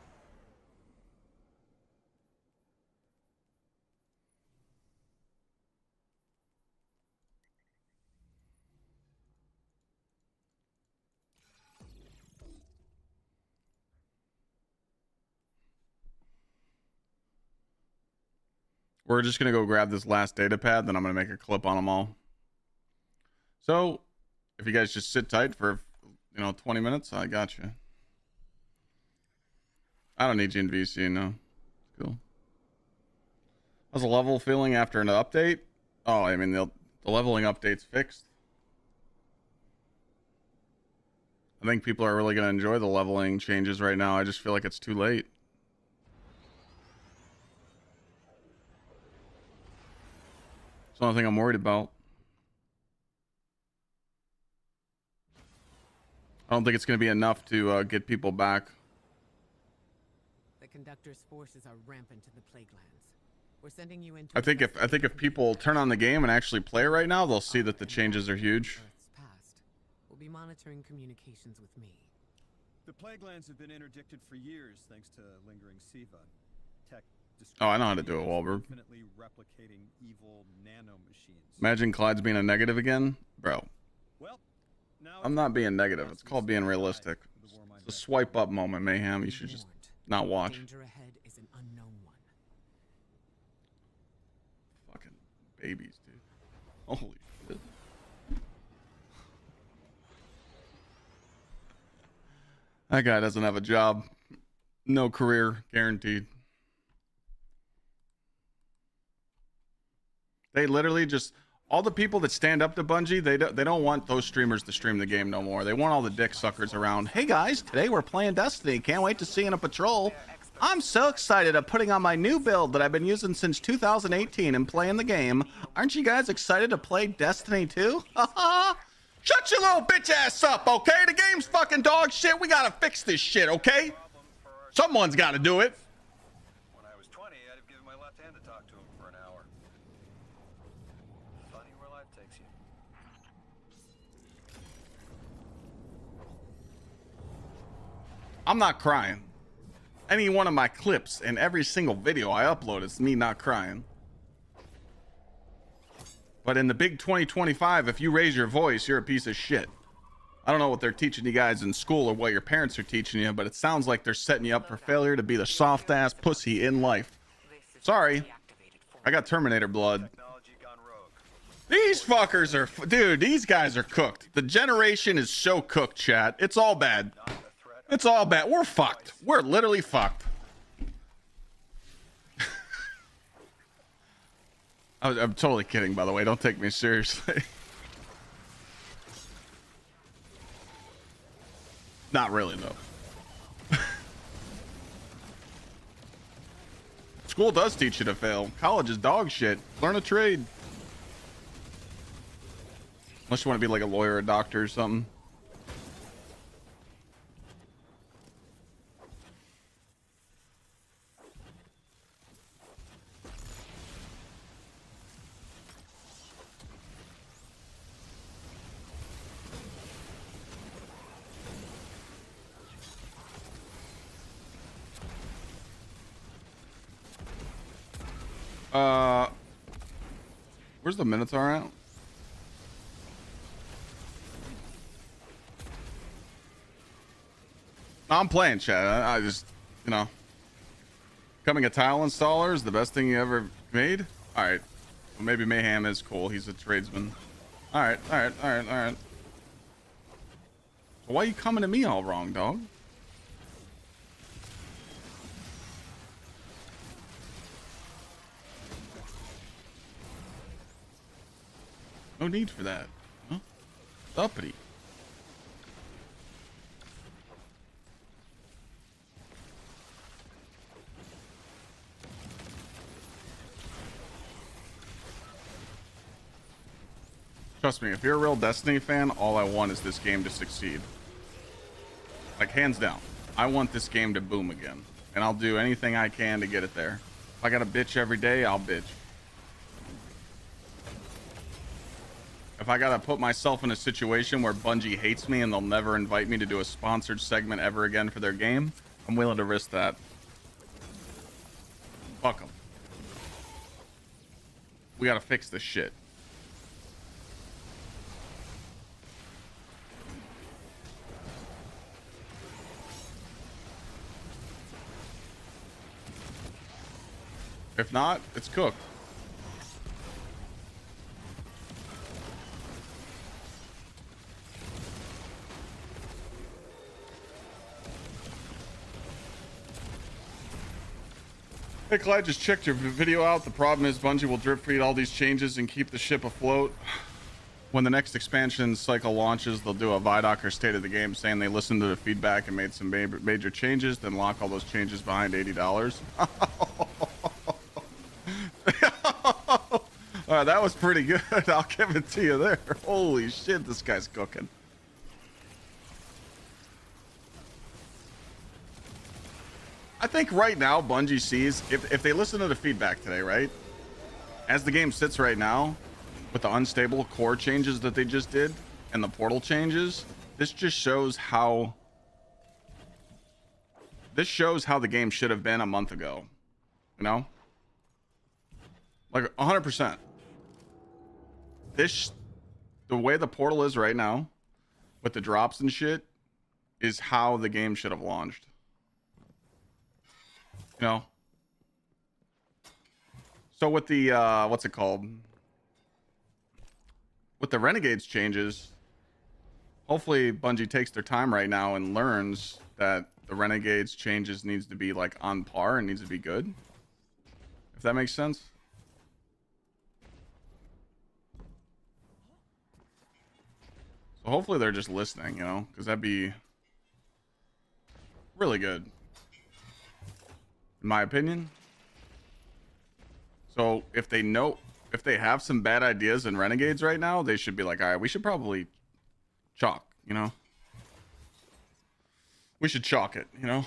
We're just going to go grab this last data pad, then I'm going to make a clip on them all. So, if you guys just sit tight for, 20 minutes, I got you. I don't need you in VC, no. Cool. How's the level feeling after an update? Oh, I mean, the leveling update's fixed. I think people are really going to enjoy the leveling changes right now. I just feel like it's too late. It's the only thing I'm worried about. I don't think it's going to be enough to get people back. The conductor's forces are rampant in the Plaguelands. We're sending you into I think if people turn on the game and actually play right now, they'll see that the changes are huge. Earth's past. We'll be monitoring communications with me. The Plaguelands have been interdicted for years thanks to lingering Siva. Tech Oh, I know how to do it, Wahlberg. infinitely replicating evil nanomachines. Imagine Clyde's being a negative again, bro. Well, now I'm not being negative. It's called being realistic. It's a swipe up moment, Mayhem. You should just not watch. Danger ahead is an unknown one. Fucking babies, dude. Holy shit. That guy doesn't have a job. No career guaranteed. They literally just, all the people that stand up to Bungie, they don't want those streamers to stream the game no more. They want all the dick suckers around. Hey guys, today we're playing Destiny. Can't wait to see you in a patrol. I'm so excited. I'm putting on my new build that I've been using since 2018 and playing the game. Aren't you guys excited to play Destiny 2? Shut your little bitch ass up, okay? The game's fucking dog shit. We gotta fix this shit, okay? Someone's gotta do it. When I was 20, I'd have given my left hand to talk to him for an hour. I'm not crying. Any one of my clips and every single video I upload is me not crying. But in the big 2025, if you raise your voice, you're a piece of shit. I don't know what they're teaching you guys in school or what your parents are teaching you, but it sounds like they're setting you up for failure to be the soft ass pussy in life. Sorry. I got Terminator blood. These fuckers are, dude, these guys are cooked. The generation is so cooked, chat. It's all bad. It's all bad. We're fucked. We're literally fucked. I'm totally kidding, by the way. Don't take me seriously. Not really, though. School does teach you to fail. College is dog shit. Learn a trade. Unless you want to be like a lawyer or a doctor or something. Where's the Minotaur at? No, I'm playing, chat. I just, you know, becoming a tile installer is the best thing you ever made. All right, well, maybe Mayhem is cool. He's a tradesman. All right, all right, all right, all right. Why are you coming to me all wrong, dog? No need for that. Huh? Uppity. Trust me, if you're a real Destiny fan, all I want is this game to succeed. Like, hands down. I want this game to boom again. And I'll do anything I can to get it there. If I gotta bitch every day, I'll bitch. If I gotta put myself in a situation where Bungie hates me and they'll never invite me to do a sponsored segment ever again for their game, I'm willing to risk that. Fuck them. We gotta fix this shit. If not, it's cooked. Hey Clyde, just checked your video out. The problem is Bungie will drip feed all these changes and keep the ship afloat. When the next expansion cycle launches, they'll do a Vidoc or state of the game saying they listened to the feedback and made some major changes, then lock all those changes behind $80. That was pretty good. I'll give it to you there. Holy shit, this guy's cooking. I think right now Bungie sees, if they listen to the feedback today, right? As the game sits right now, with the unstable core changes that they just did and the portal changes, this just shows how the game should have been a month ago. You know? Like 100%. The way the portal is right now, with the drops and shit, is how the game should have launched. You know? So with the, what's it called? With the Renegades changes, hopefully Bungie takes their time right now and learns that the Renegades changes needs to be like on par and needs to be good. If that makes sense. So hopefully they're just listening, you know, because that'd be really good. In my opinion. So if they have some bad ideas in Renegades right now, they should be like, all right, we should probably chalk, you know? We should chalk it, you know?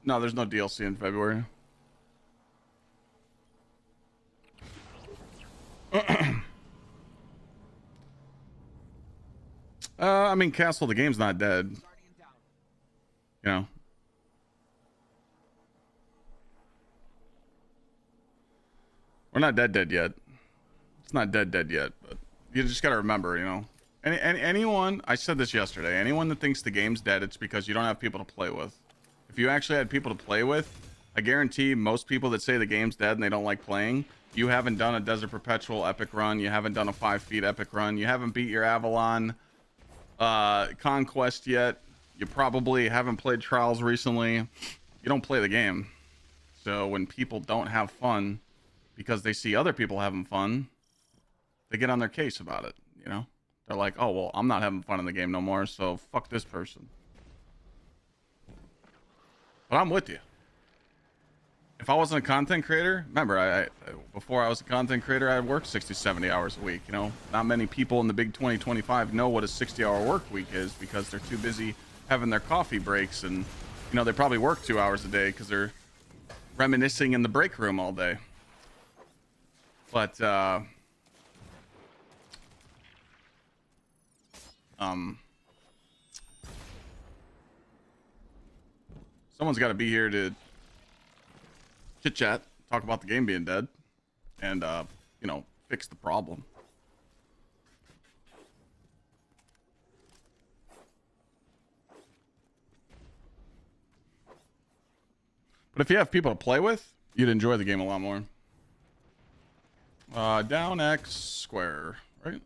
No, there's no DLC in February. I mean, Castle, the game's not dead. You know. We're not dead yet. It's not dead yet, but you just got to remember, you know, anyone, I said this yesterday, anyone that thinks the game's dead, it's because you don't have people to play with. If you actually had people to play with, I guarantee most people that say the game's dead and they don't like playing, you haven't done a Desert Perpetual epic run, you haven't done a 5 feet epic run, you haven't beat your Avalon conquest yet, you probably haven't played Trials recently, you don't play the game. So when people don't have fun because they see other people having fun, they get on their case about it, you know? They're like, oh, well, I'm not having fun in the game no more, so fuck this person. But I'm with you. If I wasn't a content creator, remember, I before I was a content creator, I worked 60, 70 hours a week, you know? Not many people in the big 2025 know what a 60-hour work week is because they're too busy having their coffee breaks, and, you know, they probably work 2 hours a day because they're reminiscing in the break room all day. But, someone's got to be here to chit chat, talk about the game being dead, and you know, fix the problem. But if you have people to play with, you'd enjoy the game a lot more. Down X square, right?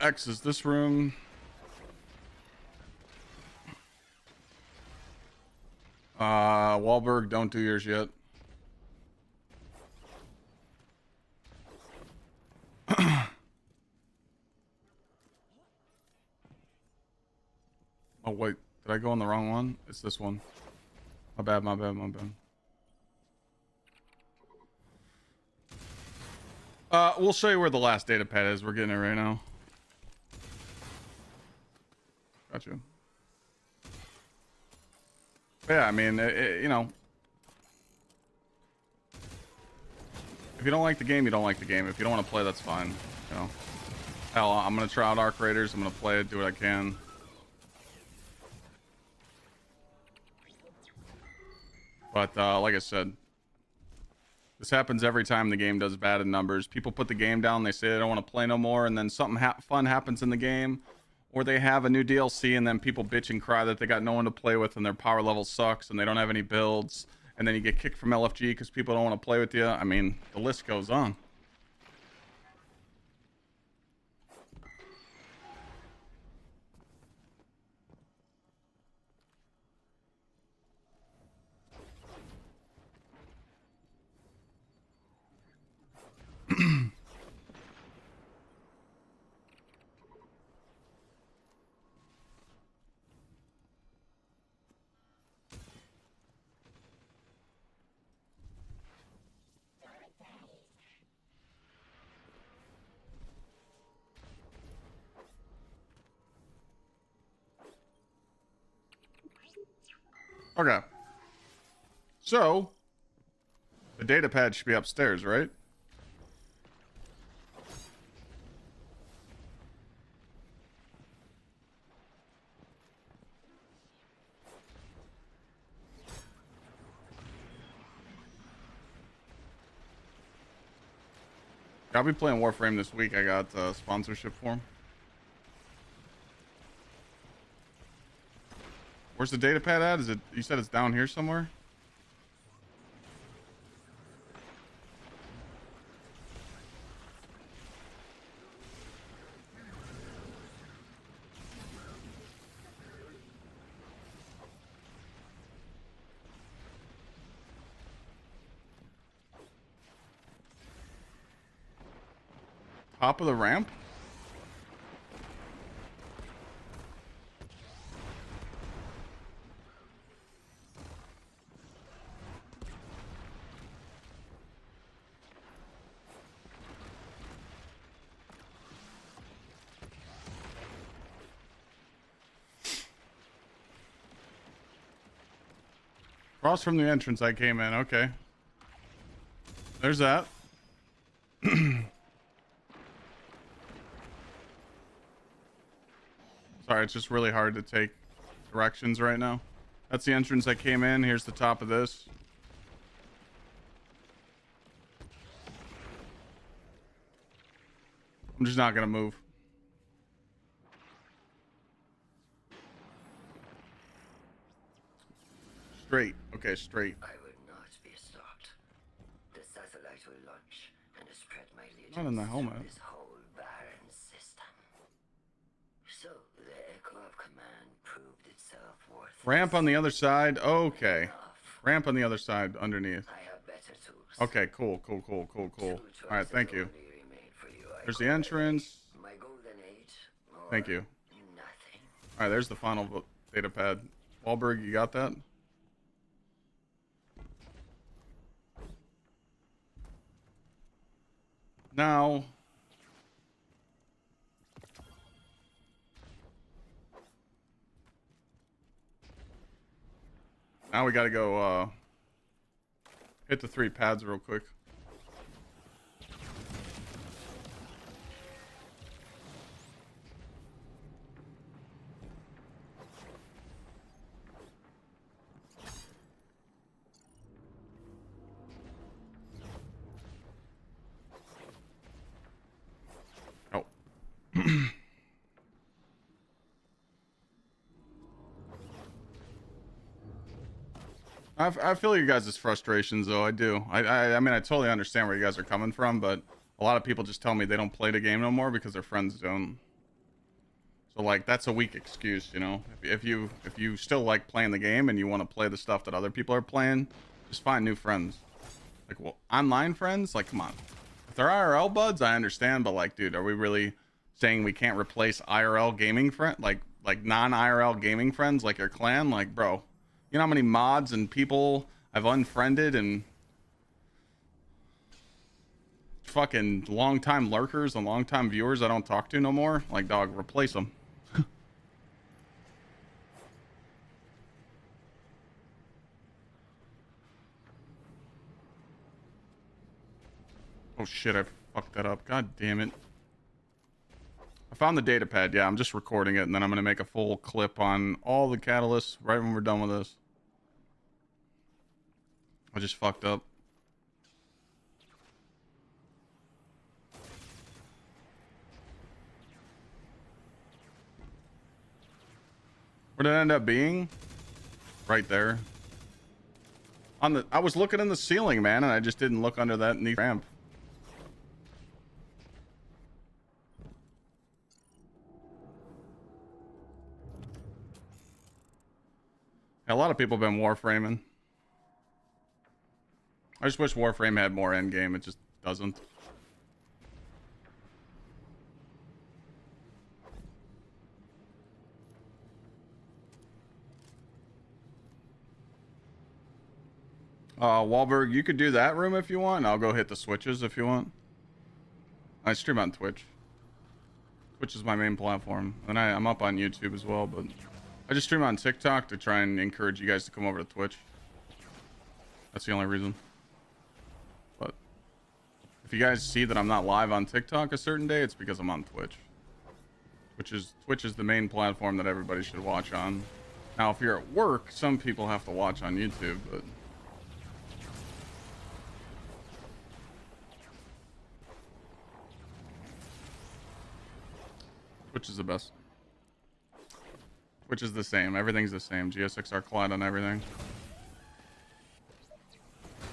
X is this room. Wahlberg, don't do yours yet. Oh, wait. Did I go on the wrong one? It's this one. My bad, my bad, my bad. We'll show you where the last data pad is. We're getting it right now. Gotcha. Yeah, I mean, you know, if you don't like the game, you don't like the game. If you don't want to play, that's fine. You know, hell, I'm gonna try out Arc Raiders. I'm gonna play it, do what I can. But like I said, this happens every time the game does bad in numbers. People put the game down, they say they don't want to play no more, and then something fun happens in the game, or they have a new DLC, and then people bitch and cry that they got no one to play with, and their power level sucks, and they don't have any builds, and then you get kicked from LFG because people don't want to play with you. I mean, the list goes on. Okay. So, the data pad should be upstairs, right? I'll be playing Warframe this week. I got sponsorship for him. Where's the data pad at? Is it? You said it's down here somewhere? Top of the ramp? Across from the entrance I came in. Okay. There's that. Sorry, it's just really hard to take directions right now. That's the entrance I came in. Here's the top of this. I'm just not gonna move. Straight. Okay, straight. I will not be stopped. The satellite will launch and spread my legends Not in the helmet. through this whole barren system. So the echo of command proved itself worthless. Ramp on the other side. Okay. Ramp on the other side underneath. I have better tools. Okay, cool. All right, thank you. There's the entrance. My golden age. Thank you. Nothing. All right, there's the final data pad. Wahlberg, you got that? Now, we got to go hit the 3 pads real quick. Oh. I feel you guys' frustrations, though. I do. I mean, I totally understand where you guys are coming from, but a lot of people just tell me they don't play the game no more because their friends don't. So, like, that's a weak excuse, you know? If you still like playing the game and you want to play the stuff that other people are playing, just find new friends. Like, well, online friends? Like, come on. If they're IRL buds, I understand, but, like, dude, are we really saying we can't replace IRL gaming friend? Like non-IRL gaming friends like your clan? Like, bro. You know how many mods and people I've unfriended and fucking long-time lurkers and long-time viewers I don't talk to no more? Like, dog, replace them. Oh shit, I fucked that up. God damn it. I found the data pad. Yeah, I'm just recording it, and then I'm going to make a full clip on all the catalysts right when we're done with this. I just fucked up. Where did it end up being? Right there. I was looking in the ceiling, man, and I just didn't look under that neat ramp. A lot of people have been warframing. I just wish Warframe had more endgame. It just doesn't. Wahlberg, you could do that room if you want. I'll go hit the switches if you want. I stream on Twitch. Twitch is my main platform. And I'm up on YouTube as well, but I just stream on TikTok to try and encourage you guys to come over to Twitch. That's the only reason. But if you guys see that I'm not live on TikTok a certain day, it's because I'm on Twitch. Twitch is the main platform that everybody should watch on. Now, if you're at work, some people have to watch on YouTube, but Twitch is the best. Twitch is the same. Everything's the same. Gsxrclyde on everything.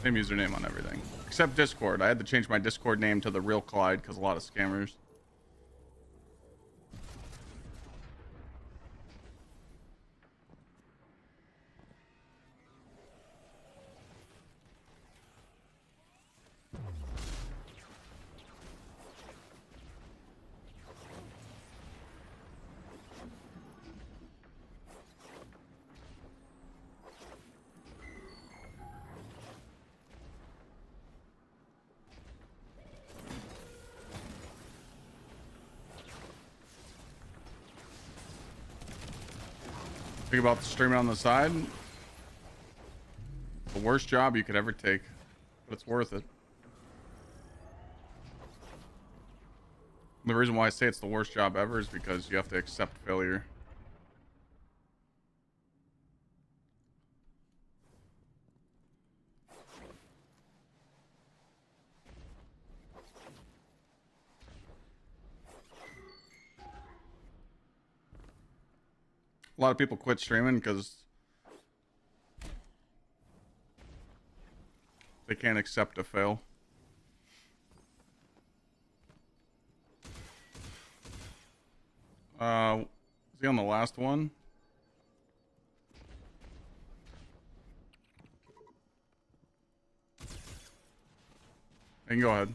Same username on everything. Except Discord. I had to change my Discord name to the real Clyde because a lot of scammers. Think about streaming on the side. worst job you could ever take, but it's worth it. The reason why I say it's the worst job ever is because you have to accept failure. A lot of people quit streaming because they can't accept a fail. Is he on the last one? You can go ahead.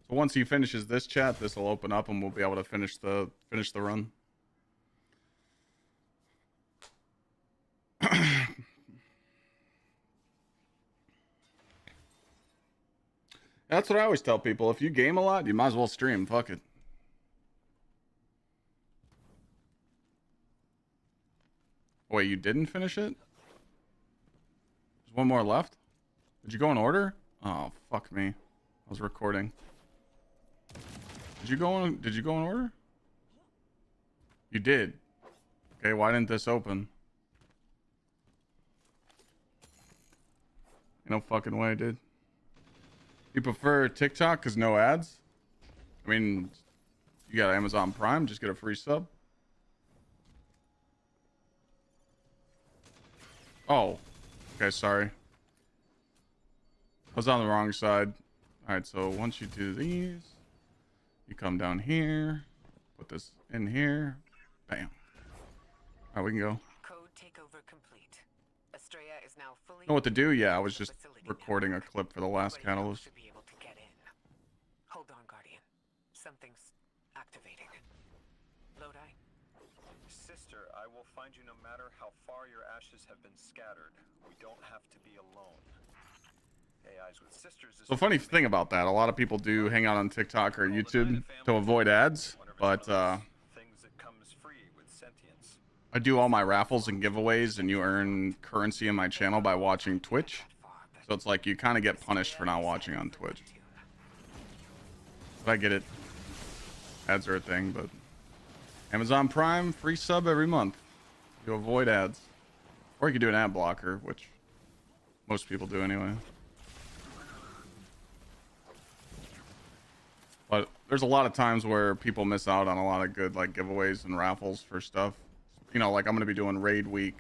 So once he finishes this chat, this will open up and we'll be able to finish the run. That's what I always tell people. If you game a lot, you might as well stream. Fuck it. Wait, you didn't finish it? There's one more left? Did you go in order? Oh, fuck me. I was recording. Did you go in order? You did. Okay, why didn't this open? No fucking way, dude. You prefer TikTok because no ads? I mean, you got Amazon Prime, just get a free sub. Oh, okay, sorry. I was on the wrong side. Alright, so once you do these, you come down here, put this in here, bam. Alright, we can go. Code takeover complete. Estrella is now fully. Know what to do? Yeah, I was just recording a clip for the last catalyst. Should be able to get in. Hold on, Guardian. Something's activating. Lodi? Sister, I will find you no matter how far your ashes have been scattered. We don't have to be alone. AIs with sisters. So funny thing about that, a lot of people do hang out on TikTok or YouTube to avoid ads, but I do all my raffles and giveaways, and you earn currency in my channel by watching Twitch. So it's like you kind of get punished for not watching on Twitch. But I get it. Ads are a thing, but Amazon Prime, free sub every month. You avoid ads. Or you could do an ad blocker, which most people do anyway. But there's a lot of times where people miss out on a lot of good like giveaways and raffles for stuff. You know, like I'm going to be doing raid week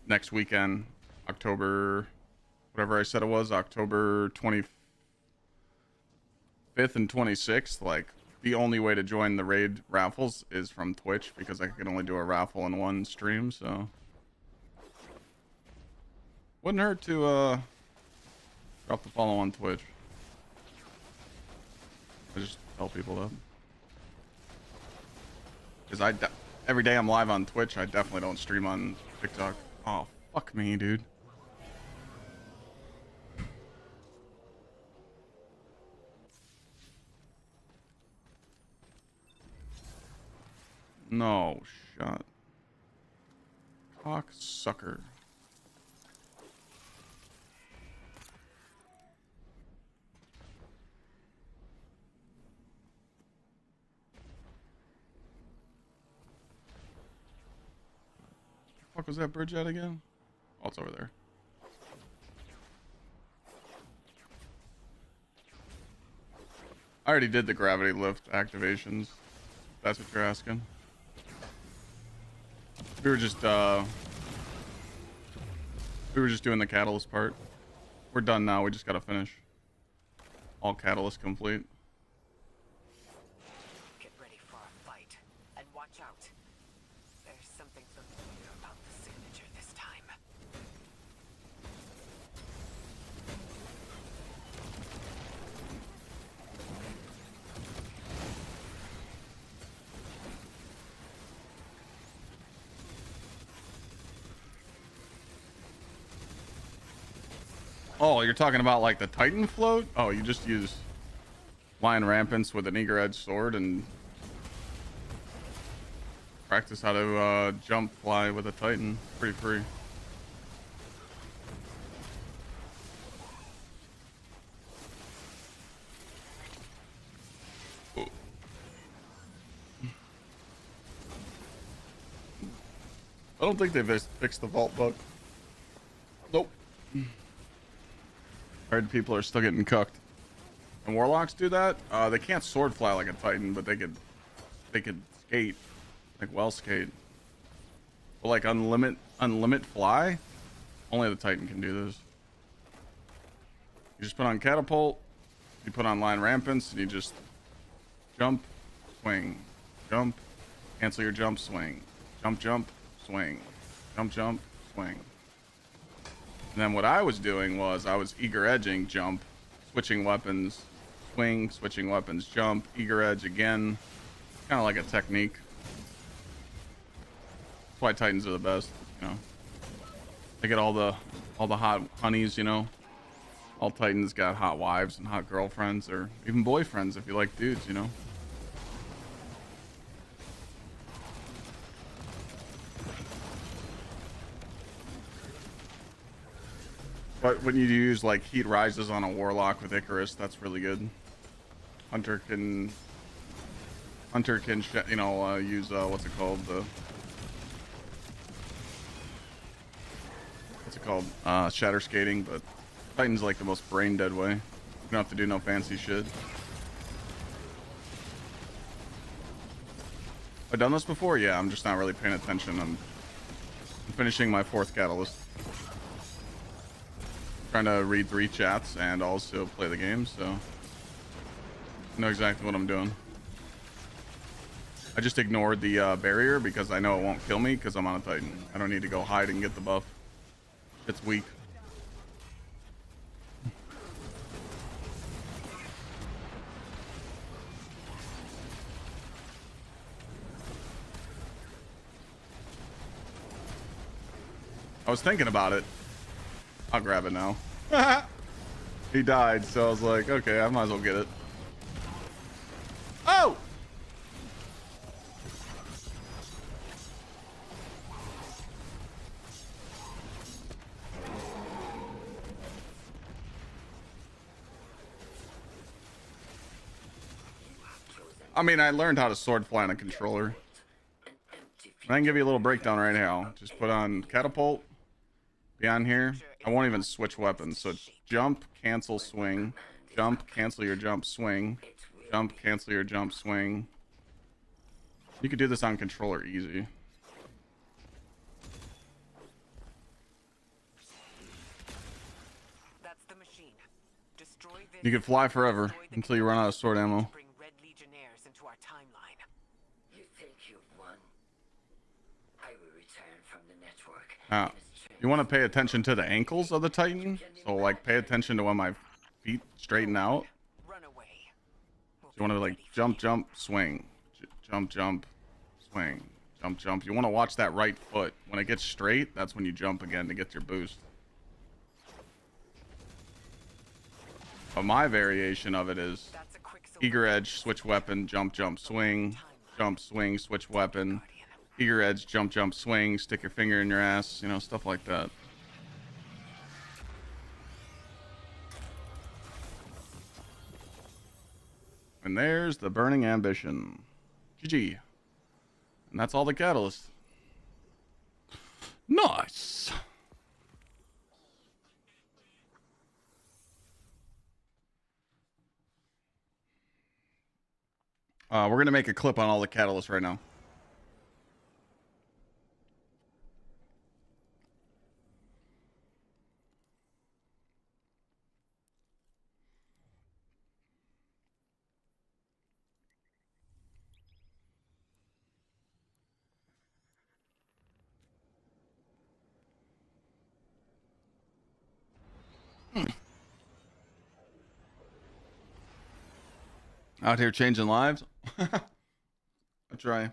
next weekend, October, whatever I said it was, October 25th and 26th. Like the only way to join the raid raffles is from Twitch because I can only do a raffle in one stream. So wouldn't hurt to drop the follow on Twitch. I just tell people that. Because every day I'm live on Twitch, I definitely don't stream on TikTok. Oh, fuck me, dude. No shot. Cocksucker. Fuck was that bridge at again? Oh, it's over there. I already did the gravity lift activations. That's what you're asking. We were just doing the catalyst part. We're done now. We just gotta finish. All catalyst complete. Get ready for a fight. And watch out. There's something familiar about the signature this time. Oh, you're talking about like the Titan float? Oh, you just use Lion Rampants with an eager edge sword and Practice how to jump fly with a Titan. Pretty free. I don't think they've fixed the vault bug. Nope. Heard people are still getting cucked. And warlocks do that. They can't sword fly like a Titan, but they could skate, like well skate. But like unlimit fly, only the Titan can do this. You just put on catapult, you put on line rampants, and you just jump, swing, jump, cancel your jump, swing, jump, jump, swing, jump, jump, swing. And then what I was doing was I was eager edging, jump, switching weapons, swing, switching weapons, jump, eager edge again. Kind of like a technique. That's why Titans are the best, you know. They get all the hot honeys, you know. All Titans got hot wives and hot girlfriends, or even boyfriends if you like dudes, you know. But when you use like heat rises on a warlock with Icarus, that's really good. Hunter can you know, use what's it called, shatter skating, but Titan's like the most brain dead way. You don't have to do no fancy shit. I've done this before, yeah. I'm just not really paying attention. I'm finishing my 4th catalyst. Trying to read 3 chats and also play the game, so I know exactly what I'm doing. I just ignored the barrier because I know it won't kill me because I'm on a Titan. I don't need to go hide and get the buff. It's weak. I was thinking about it. I'll grab it now. He died, so I was like, okay, I might as well get it. Oh! I mean, I learned how to sword fly on a controller. I can give you a little breakdown right now. Just put on catapult. Be on here. I won't even switch weapons. So jump, cancel, swing. Jump, cancel your jump, swing. Jump, cancel your jump, swing. You could do this on controller easy. That's the machine. Destroy this. You could fly forever until you run out of sword ammo. Bring Red Legionnaires into our timeline. You think you've won? I will return from the network. You want to pay attention to the ankles of the Titan? So like pay attention to when my feet straighten out. Run away. You want to like jump, jump, swing. Jump, jump, swing. Jump, jump. You want to watch that right foot. When it gets straight, that's when you jump again to get your boost. But my variation of it is eager edge, switch weapon, jump, jump, swing. Jump, swing, switch weapon. Eager edge, jump, jump, swing, stick your finger in your ass, you know, stuff like that. And there's the burning ambition. GG. And that's all the catalyst. Nice. We're going to make a clip on all the catalysts right now. Out here changing lives. I try.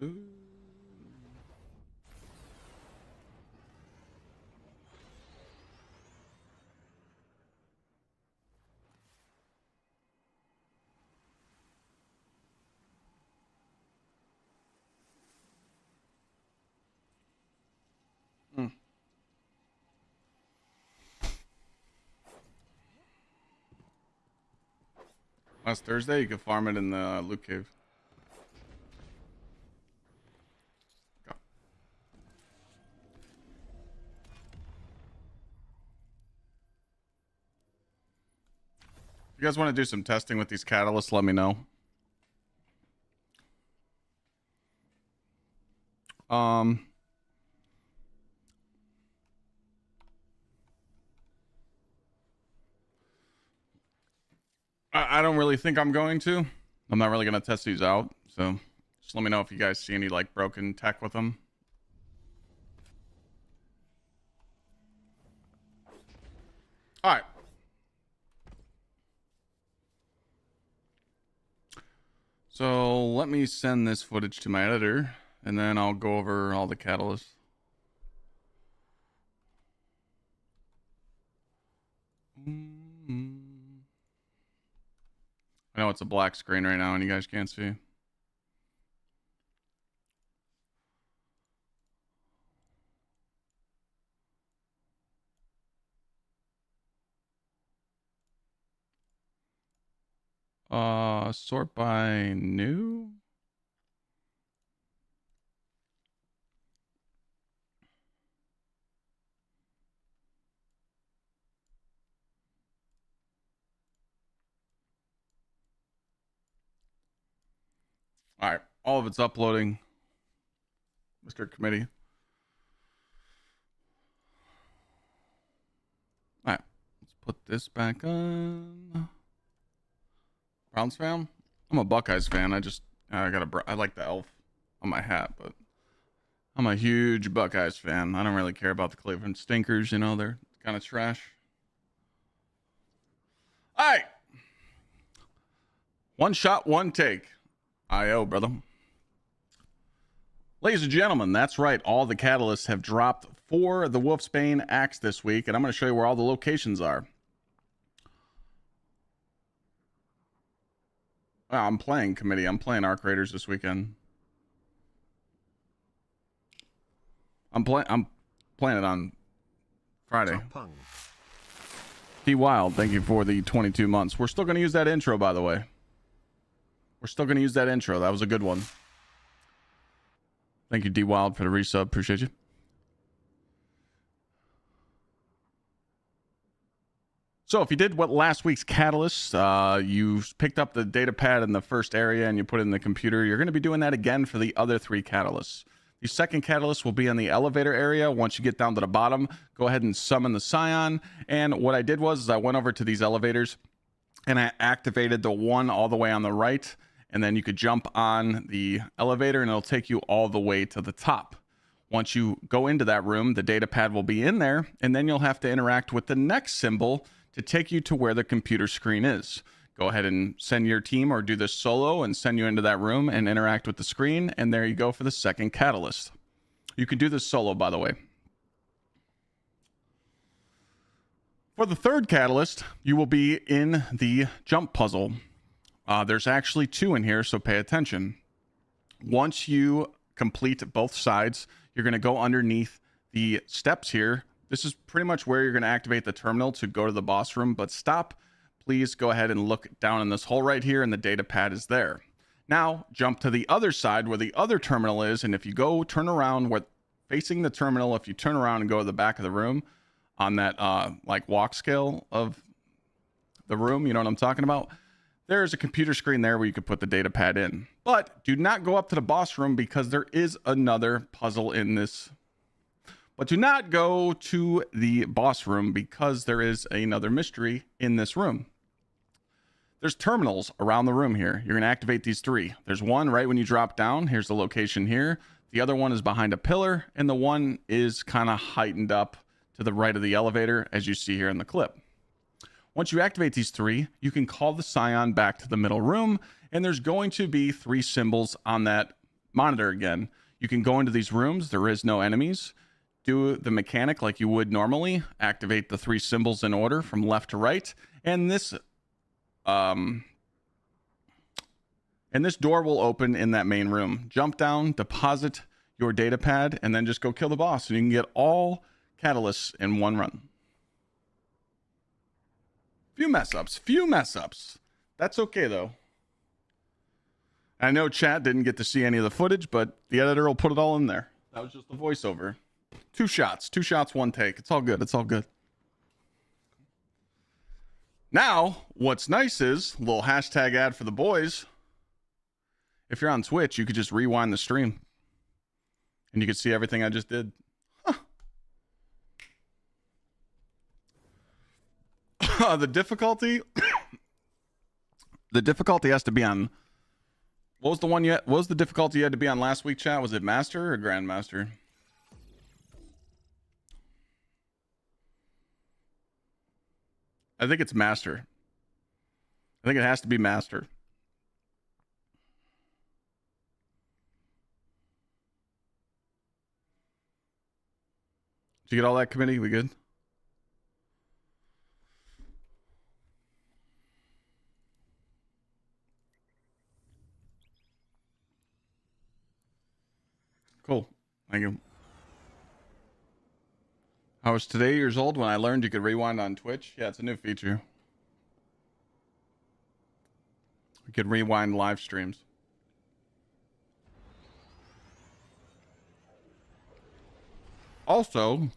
Ooh. Last Thursday, you could farm it in the loot cave. Go. If you guys want to do some testing with these catalysts, let me know. I don't really think I'm going to. I'm not really going to test these out. So just let me know if you guys see any like broken tech with them. All right. So let me send this footage to my editor and then I'll go over all the catalysts. I know it's a black screen right now and you guys can't see. Sort by new. All right, all of it's uploading, Mr. Committee. All right, let's put this back on. Browns fan? I'm a Buckeyes fan. I like the elf on my hat, but I'm a huge Buckeyes fan. I don't really care about the Cleveland Stinkers. You know, they're kind of trash. All right. One shot, one take. I.O., brother. Ladies and gentlemen, that's right. All the catalysts have dropped for the Wolfsbane axe this week, and I'm going to show you where all the locations are. I'm playing Committee. I'm playing Arc Raiders this weekend. I'm playing it on Friday. P Wild, thank you for the 22 months. We're still going to use that intro, by the way. We're still going to use that intro. That was a good one. Thank you, D Wild, for the resub. Appreciate you. So if you did what last week's catalyst, you picked up the data pad in the first area and you put it in the computer, you're going to be doing that again for the other three catalysts. The second catalyst will be in the elevator area. Once you get down to the bottom, go ahead and summon the Scion. And what I did was I went over to these elevators and I activated the one all the way on the right. And then you could jump on the elevator and it'll take you all the way to the top. Once you go into that room, the data pad will be in there. And then you'll have to interact with the next symbol to take you to where the computer screen is. Go ahead and send your team or do this solo and send you into that room and interact with the screen. And there you go for the second catalyst. You can do this solo, by the way. For the third catalyst, you will be in the jump puzzle. There's actually two in here, so pay attention. Once you complete both sides, you're going to go underneath the steps here. This is pretty much where you're going to activate the terminal to go to the boss room, but stop. Please go ahead and look down in this hole right here, and the data pad is there. Now, jump to the other side where the other terminal is, and if you go turn around, facing the terminal, if you turn around and go to the back of the room on that like walk scale of the room, you know what I'm talking about? There's a computer screen there where you could put the data pad in. But do not go up to the boss room because there is another puzzle in this. But do not go to the boss room because there is another mystery in this room. There's terminals around the room here. You're going to activate these three. There's one right when you drop down. Here's the location here. The other one is behind a pillar, and the one is kind of heightened up to the right of the elevator, as you see here in the clip. Once you activate these three, you can call the Scion back to the middle room, and there's going to be three symbols on that monitor again. You can go into these rooms. There is no enemies. Do the mechanic like you would normally. Activate the three symbols in order from left to right, and this door will open in that main room. Jump down, deposit your data pad, and then just go kill the boss, and you can get all catalysts in one run. Few mess ups. That's okay though. I know chat didn't get to see any of the footage, but the editor will put it all in there. That was just the voiceover. Two shots, one take. It's all good. It's all good. Now, what's nice is a little hashtag ad for the boys. If you're on Twitch, you could just rewind the stream and you could see everything I just did. Huh. The difficulty has to be on. What was the one yet? What was the difficulty you had to be on last week, chat? Was it Master or Grandmaster? I think it's Master. I think it has to be Master. Did you get all that, committee? We good? Cool. Thank you. I was today years old when I learned you could rewind on Twitch. Yeah, it's a new feature. You could rewind live streams. Also,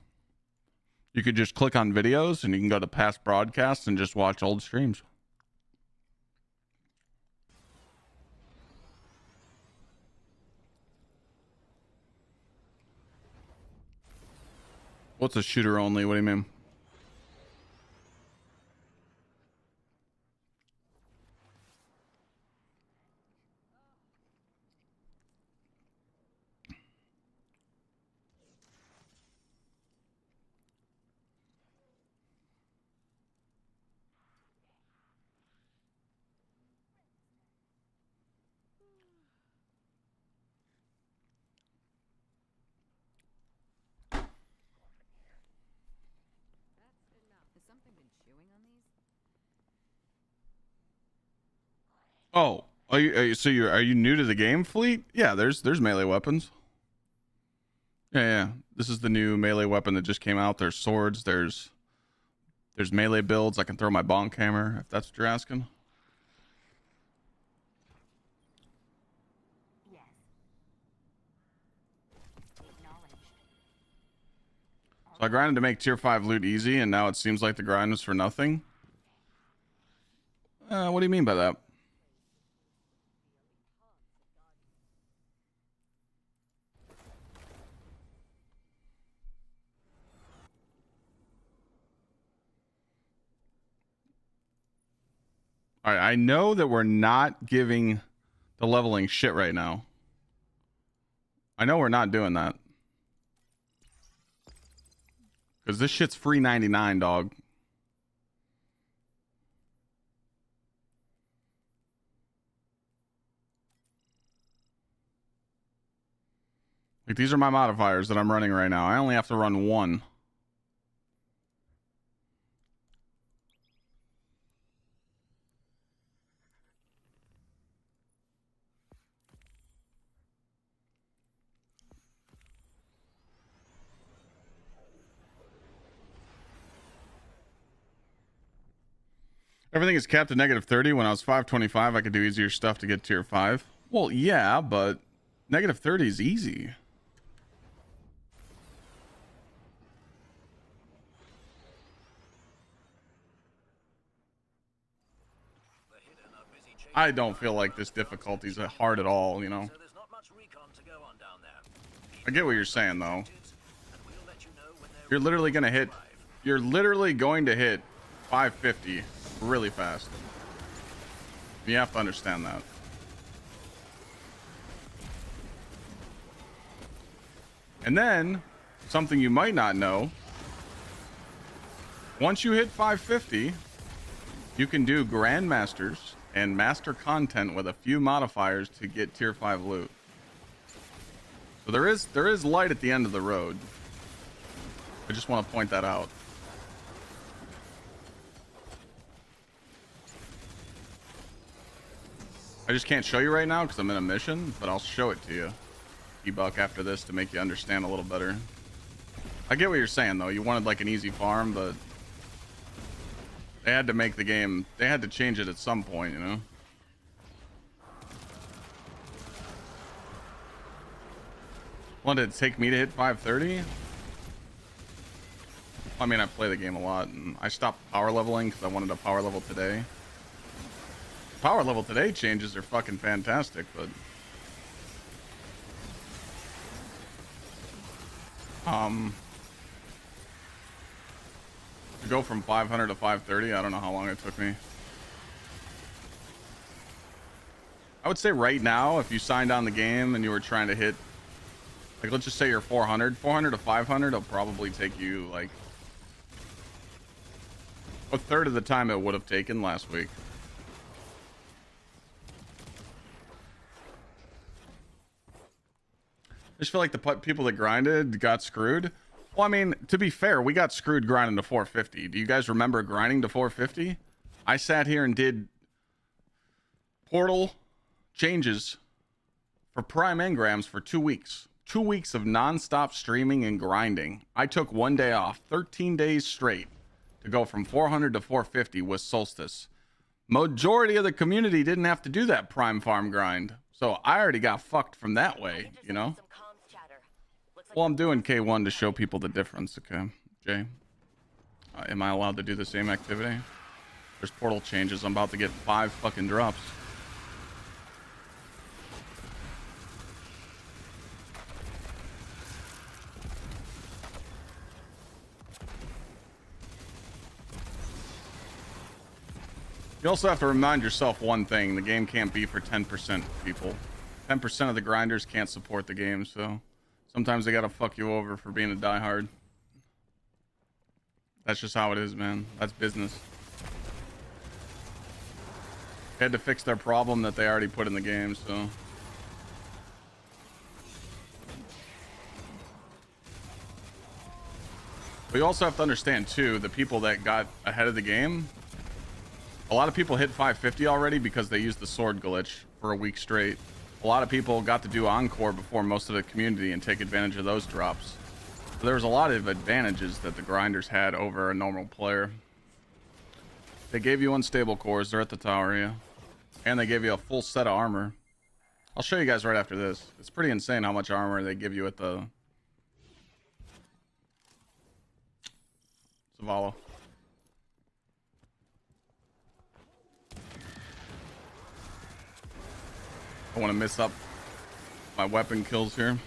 you could just click on videos and you can go to past broadcasts and just watch old streams. What's a shooter only? What do you mean? Oh, are you new to the game, Fleet? Yeah, there's melee weapons. Yeah. This is the new melee weapon that just came out. There's swords. There's melee builds. I can throw my bonk hammer if that's what you're asking. Yes. Acknowledged. So I grinded to make tier 5 loot easy, and now it seems like the grind was for nothing. What do you mean by that? All right, I know that we're not giving the leveling shit right now. I know we're not doing that. Because this shit's free 99, dog. Like, these are my modifiers that I'm running right now. I only have to run one. Everything is capped at -30. When I was 525, I could do easier stuff to get tier 5. Well, yeah, but -30 is easy. I don't feel like this difficulty is hard at all, you know. I get what you're saying, though. You're literally going to hit 550 really fast. You have to understand that. And then, something you might not know, once you hit 550, you can do Grandmasters and Master content with a few modifiers to get tier 5 loot. So there is light at the end of the road. I just want to point that out. I just can't show you right now because I'm in a mission, but I'll show it to you, E-Buck, after this to make you understand a little better. I get what you're saying, though. You wanted like an easy farm, but They had to make the game. They had to change it at some point, you know. What did it take me to hit 530? I mean, I play the game a lot, and I stopped power leveling because I wanted to power level today. Power level today changes are fucking fantastic, but to go from 500 to 530, I don't know how long it took me. I would say right now, if you signed on the game and you were trying to hit, like, let's just say you're 400 to 500, it'll probably take you like a third of the time it would have taken last week. I just feel like the people that grinded got screwed. Well, I mean, to be fair, we got screwed grinding to 450. Do you guys remember grinding to 450? I sat here and did portal changes for prime engrams for 2 weeks. 2 weeks of non-stop streaming and grinding. I took 1 day off, 13 days straight, to go from 400 to 450 with Solstice. Majority of the community didn't have to do that prime farm grind. So I already got fucked from that way, you know? Well, I'm doing K1 to show people the difference, okay? Jay? Am I allowed to do the same activity? There's portal changes. I'm about to get 5 fucking drops. You also have to remind yourself one thing. The game can't be for 10% people. 10% of the grinders can't support the game, so sometimes they gotta fuck you over for being a diehard. That's just how it is, man. That's business. They had to fix their problem that they already put in the game, so. But you also have to understand, too, the people that got ahead of the game, a lot of people hit 550 already because they used the sword glitch for a week straight. A lot of people got to do Encore before most of the community and take advantage of those drops. So there was a lot of advantages that the grinders had over a normal player. They gave you unstable cores. They're at the tower, yeah. And they gave you a full set of armor. I'll show you guys right after this. It's pretty insane how much armor they give you at the Zavala. I want to miss up my weapon kills here.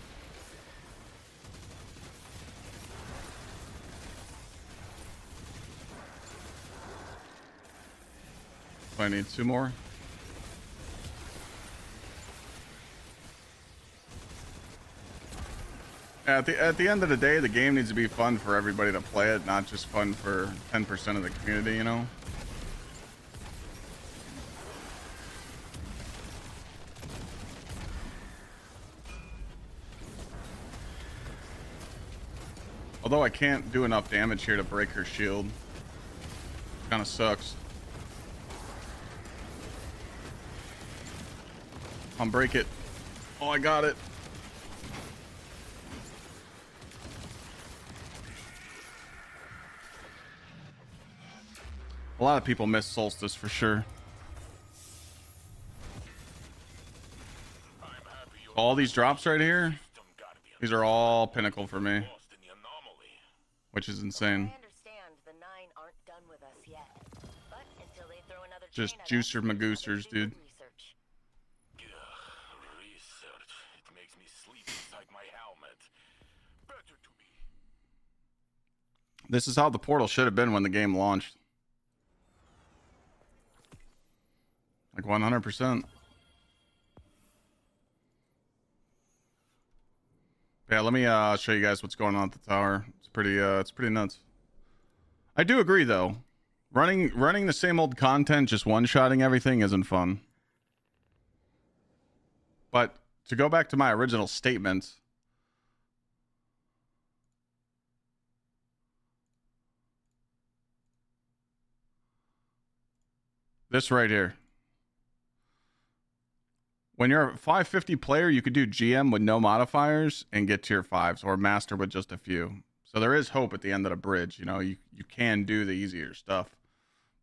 I need 2 more. At the end of the day, the game needs to be fun for everybody to play it, not just fun for 10% of the community, you know? Although I can't do enough damage here to break her shield. Kinda sucks. Break it. Oh, I got it. A lot of people miss Solstice for sure. All these drops right here, these are all pinnacle for me, which is insane. Just juicer magoosers, dude. This is how the portal should have been when the game launched. Like 100%. Yeah, let me show you guys what's going on at the tower. It's pretty nuts. I do agree though. Running the same old content, just one-shotting everything isn't fun. But to go back to my original statement, this right here. When you're a 550 player, you could do GM with no modifiers and get tier 5s, or master with just a few. So there is hope at the end of the bridge. You know, you can do the easier stuff.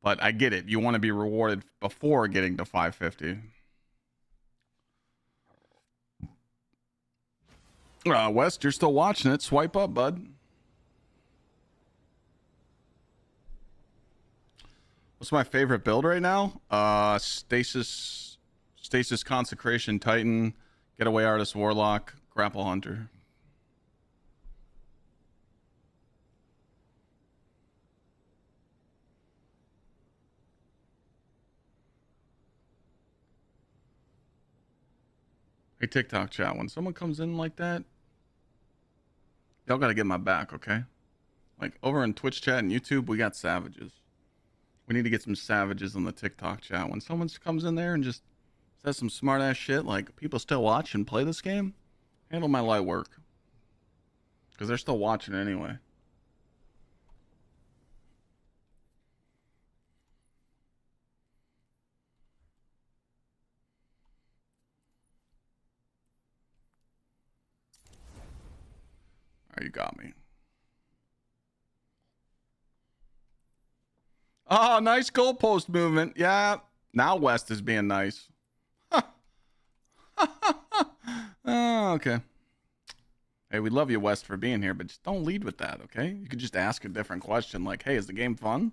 But I get it. You want to be rewarded before getting to 550. West, you're still watching it. Swipe up, bud. What's my favorite build right now? Stasis Consecration Titan, Getaway Artist Warlock, Grapple Hunter. Hey, TikTok chat, when someone comes in like that, y'all gotta get my back, okay? Like, over in Twitch chat and YouTube, we got savages. We need to get some savages on the TikTok chat. When someone comes in there and just says some smart-ass shit, like, people still watch and play this game, handle my light work. Because they're still watching it anyway. Alright, you got me. Oh, nice goalpost movement. Yeah. Now West is being nice. Oh, okay. Hey, we love you, West, for being here, but just don't lead with that, okay? You could just ask a different question like, hey, is the game fun?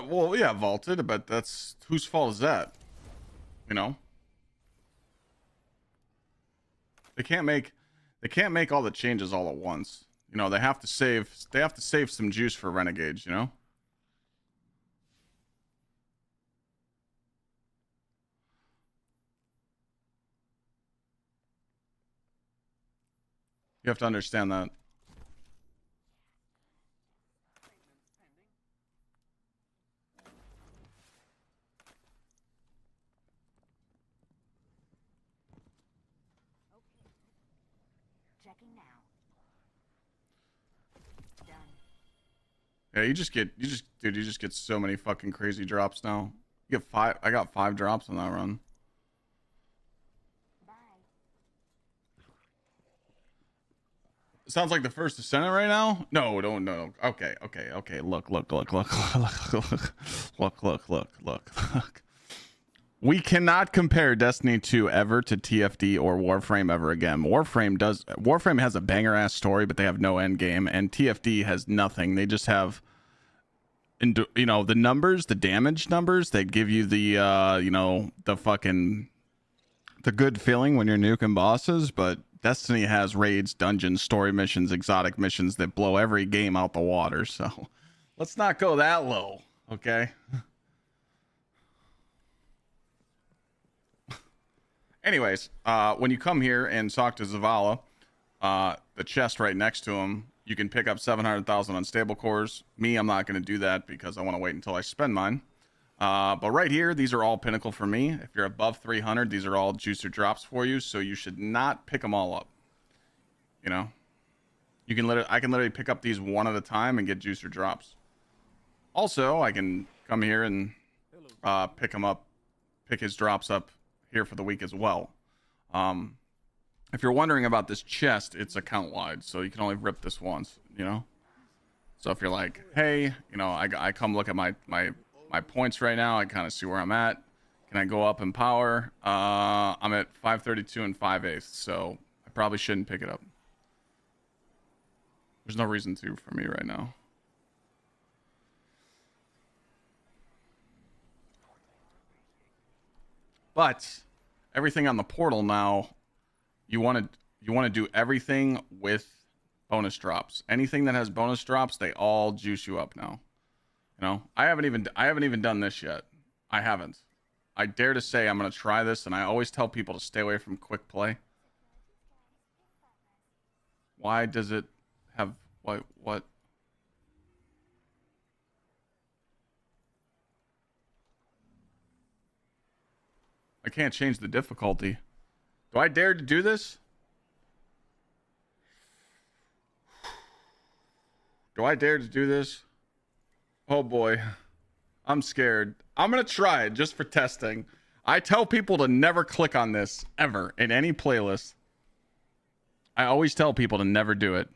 Well, yeah, vaulted, but that's whose fault is that? You know, they can't make all the changes all at once. You know, they have to save some juice for renegades. You know. You have to understand that. Checking now. Done. Yeah, you just get so many fucking crazy drops now. You get 5. I got 5 drops on that run. Bye. Sounds like the first descendant right now. No, don't no. Okay. Look. We cannot compare Destiny 2 ever to TFD or Warframe ever again. Warframe has a banger ass story, but they have no end game, and TFD has nothing. They just have, you know, the numbers, the damage numbers that give you the you know, the good feeling when you're nuking bosses, but Destiny has raids, dungeons, story missions, exotic missions that blow every game out the water. So let's not go that low, okay? Anyways, when you come here and talk to Zavala, the chest right next to him, you can pick up 700,000 unstable cores. Me, I'm not going to do that because I want to wait until I spend mine. But right here, these are all pinnacle for me. If you're above 300, these are all juicer drops for you, so you should not pick them all up. You know, I can literally pick up these one at a time and get juicer drops. Also, I can come here and pick his drops up here for the week as well. If you're wondering about this chest, it's account wide, so you can only rip this once, you know. So if you're like, hey, you know, I come look at my points right now, I kind of see where I'm at. Can I go up in power? I'm at 532 and 5/8, so I probably shouldn't pick it up. There's no reason to for me right now. But everything on the portal now, you want to do everything with bonus drops. Anything that has bonus drops, they all juice you up now. You know, I haven't even done this yet. I haven't. I dare to say I'm going to try this, and I always tell people to stay away from quick play. Why does it have what? I can't change the difficulty. Do I dare to do this? Do I dare to do this? Oh boy. I'm scared. I'm going to try it just for testing. I tell people to never click on this ever in any playlist. I always tell people to never do it.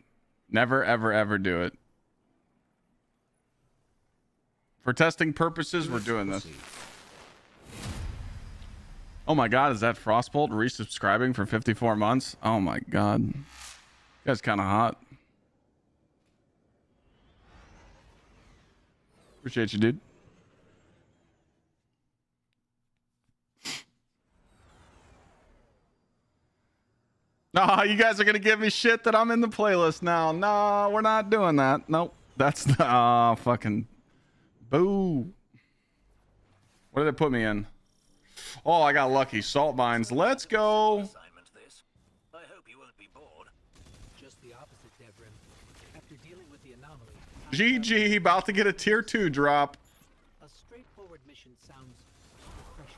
Never, ever, ever do it. For testing purposes, we're doing this. Oh my god, is that Frostbolt resubscribing for 54 months? Oh my god. You guys kind of hot. Appreciate you, dude. No, you guys are gonna give me shit that I'm in the playlist now. No, we're not doing that. Nope. That's the fucking boo. What did it put me in? Oh, I got lucky. Salt mines. Let's go. Assignment this. I hope you won't be bored. Just the opposite, Devrim. After dealing with the anomaly, GG, about to get a tier 2 drop. a straightforward mission sounds refreshing.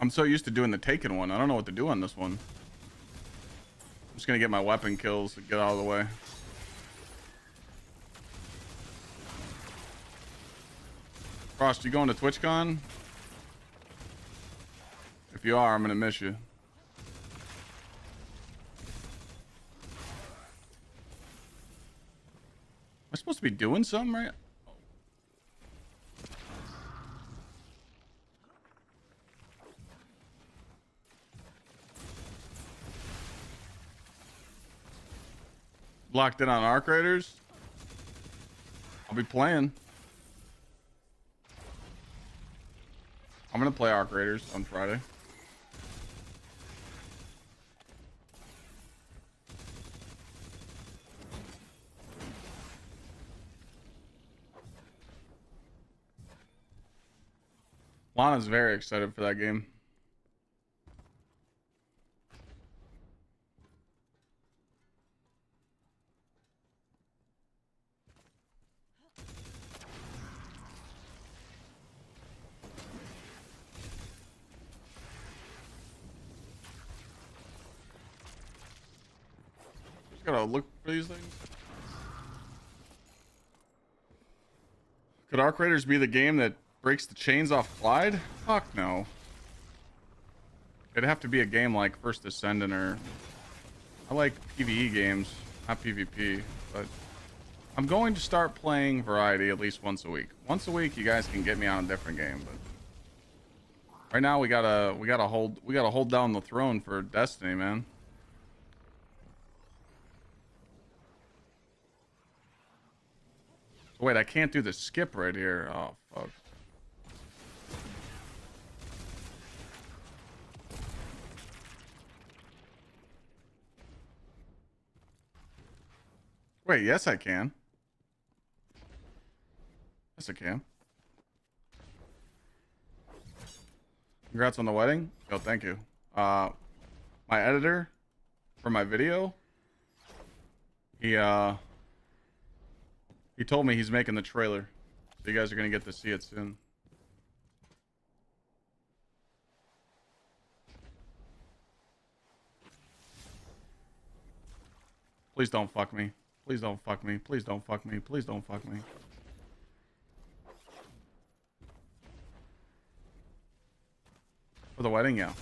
I'm so used to doing the Taken one. I don't know what to do on this one. I'm just gonna get my weapon kills and get out of the way. Frost, you going to TwitchCon? If you are, I'm gonna miss you. Am I supposed to be doing something right? Locked in on Arc Raiders? I'll be playing. I'm gonna play Arc Raiders on Friday. Lana's very excited for that game. Just gotta look for these things. Could Arc Raiders be the game that breaks the chains off Clyde? Fuck no. It'd have to be a game like First Descendant or... I like PvE games, not PvP, but... I'm going to start playing variety at least once a week. Once a week, you guys can get me on a different game, but... Right now, we gotta hold down the throne for Destiny, man. Wait, I can't do the skip right here. Oh, fuck. Wait, yes I can. Yes I can. Congrats on the wedding. Oh, thank you. My editor for my video, he told me he's making the trailer. So you guys are gonna get to see it soon. Please don't fuck me. Please don't fuck me. Please don't fuck me. Please don't fuck me. For the wedding, yeah.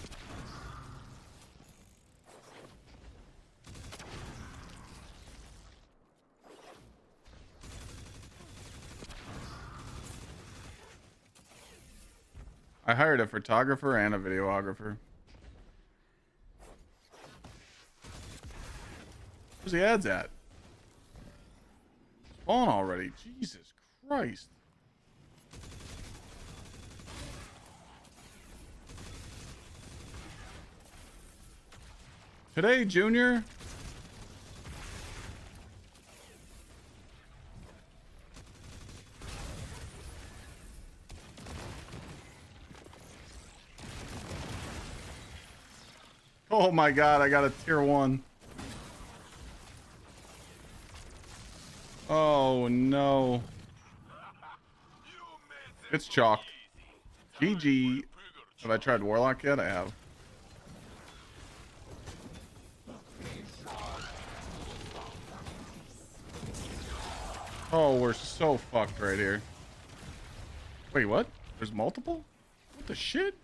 I hired a photographer and a videographer. Where's the ads at? Spawn already. Jesus Christ. Today, Junior. Oh my god, I got a tier 1. Oh no. It's chalked. GG. Have I tried Warlock yet? I have. Oh, we're so fucked right here. Wait, what? There's multiple? What the shit?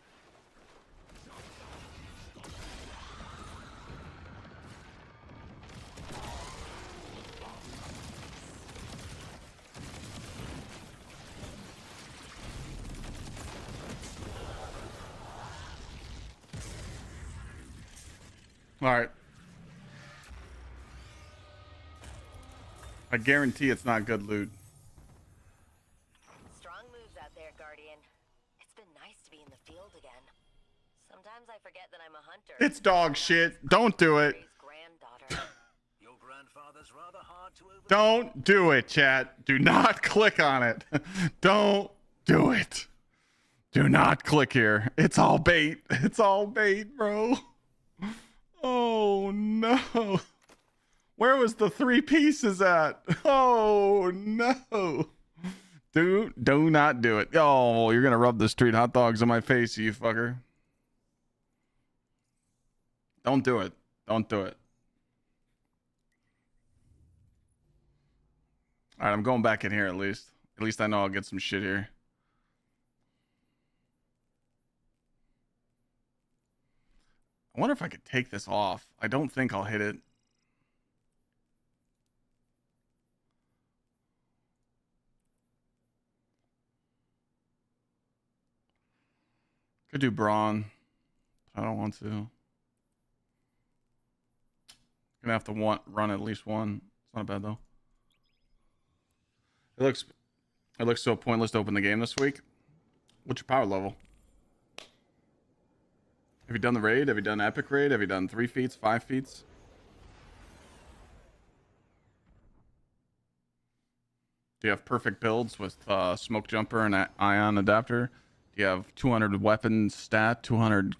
All right. I guarantee it's not good loot. Strong moves out there, Guardian. It's been nice to be in the field again. Sometimes I forget that I'm a hunter. It's dog shit. Don't do it. Your grandfather's rather hard to overcome. Don't do it, chat. Do not click on it. Don't do it. Do not click here. It's all bait. It's all bait, bro. Oh no. Where was the 3 pieces at? Oh no. Do not do it. Oh, you're gonna rub the street hot dogs on my face, you fucker. Don't do it. Don't do it. Alright, I'm going back in here at least. At least I know I'll get some shit here. I wonder if I could take this off. I don't think I'll hit it. Could do brawn. I don't want to. Gonna have to run at least one. It's not bad though. It looks so pointless to open the game this week. What's your power level? Have you done the raid? Have you done epic raid? Have you done 3 feats, 5 feats? Do you have perfect builds with smoke jumper and ion adapter? Do you have 200 weapon stat, 200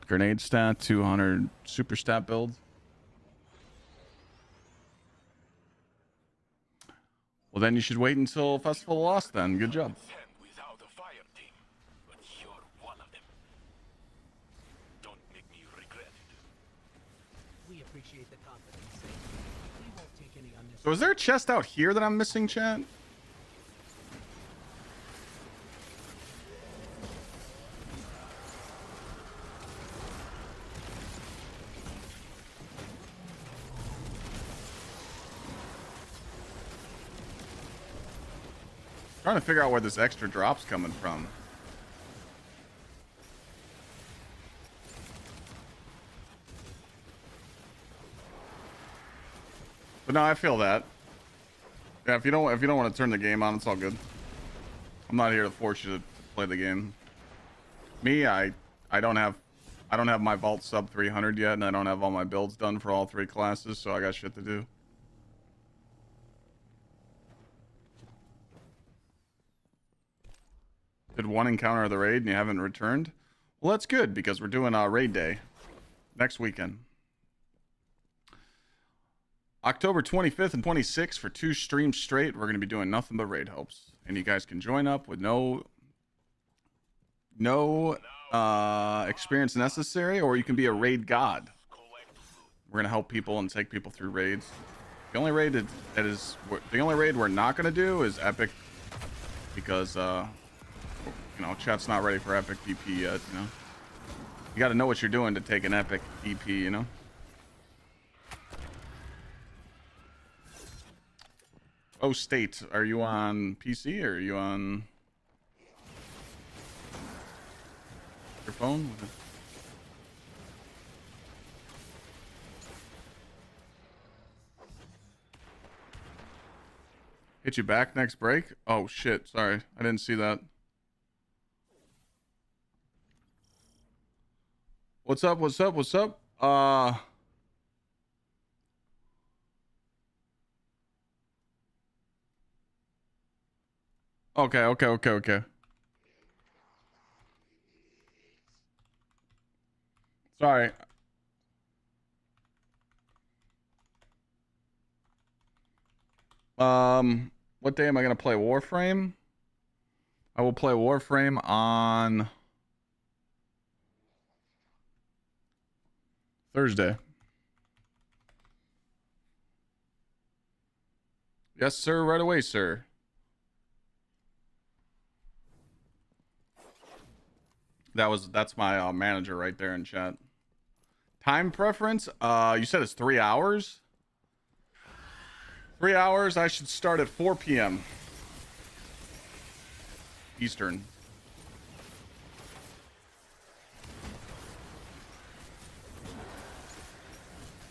grenade stat, 200 super stat builds? Well, then you should wait until Festival of Lost then. Good job. Without a fire team, but you're one of them. Don't make me regret it. We appreciate the confidence. We won't take any unnecessary. So is there a chest out here that I'm missing, chat? Trying to figure out where this extra drop's coming from. But no, I feel that. Yeah, if you don't want to turn the game on, it's all good. I'm not here to force you to play the game. Me, I don't have my vault sub 300 yet, and I don't have all my builds done for all 3 classes, so I got shit to do. Did 1 encounter of the raid and you haven't returned? Well, that's good because we're doing raid day next weekend. October 25th and 26th for 2 streams straight. We're going to be doing nothing but raid helps, and you guys can join up with no experience necessary, or you can be a raid god. We're going to help people and take people through raids. The only raid we're not going to do is epic because you know, chat's not ready for epic EP yet, you know. You gotta know what you're doing to take an epic EP, you know. Oh, State, are you on PC or are you on your phone? Hit you back next break? Oh shit, sorry. I didn't see that. What's up? What's up? What's up? Okay. Sorry. What day am I gonna play Warframe? I will play Warframe on Thursday. Yes, sir. Right away, sir. That's my manager right there in chat. Time preference? You said it's 3 hours? 3 hours. I should start at 4 p.m. Eastern.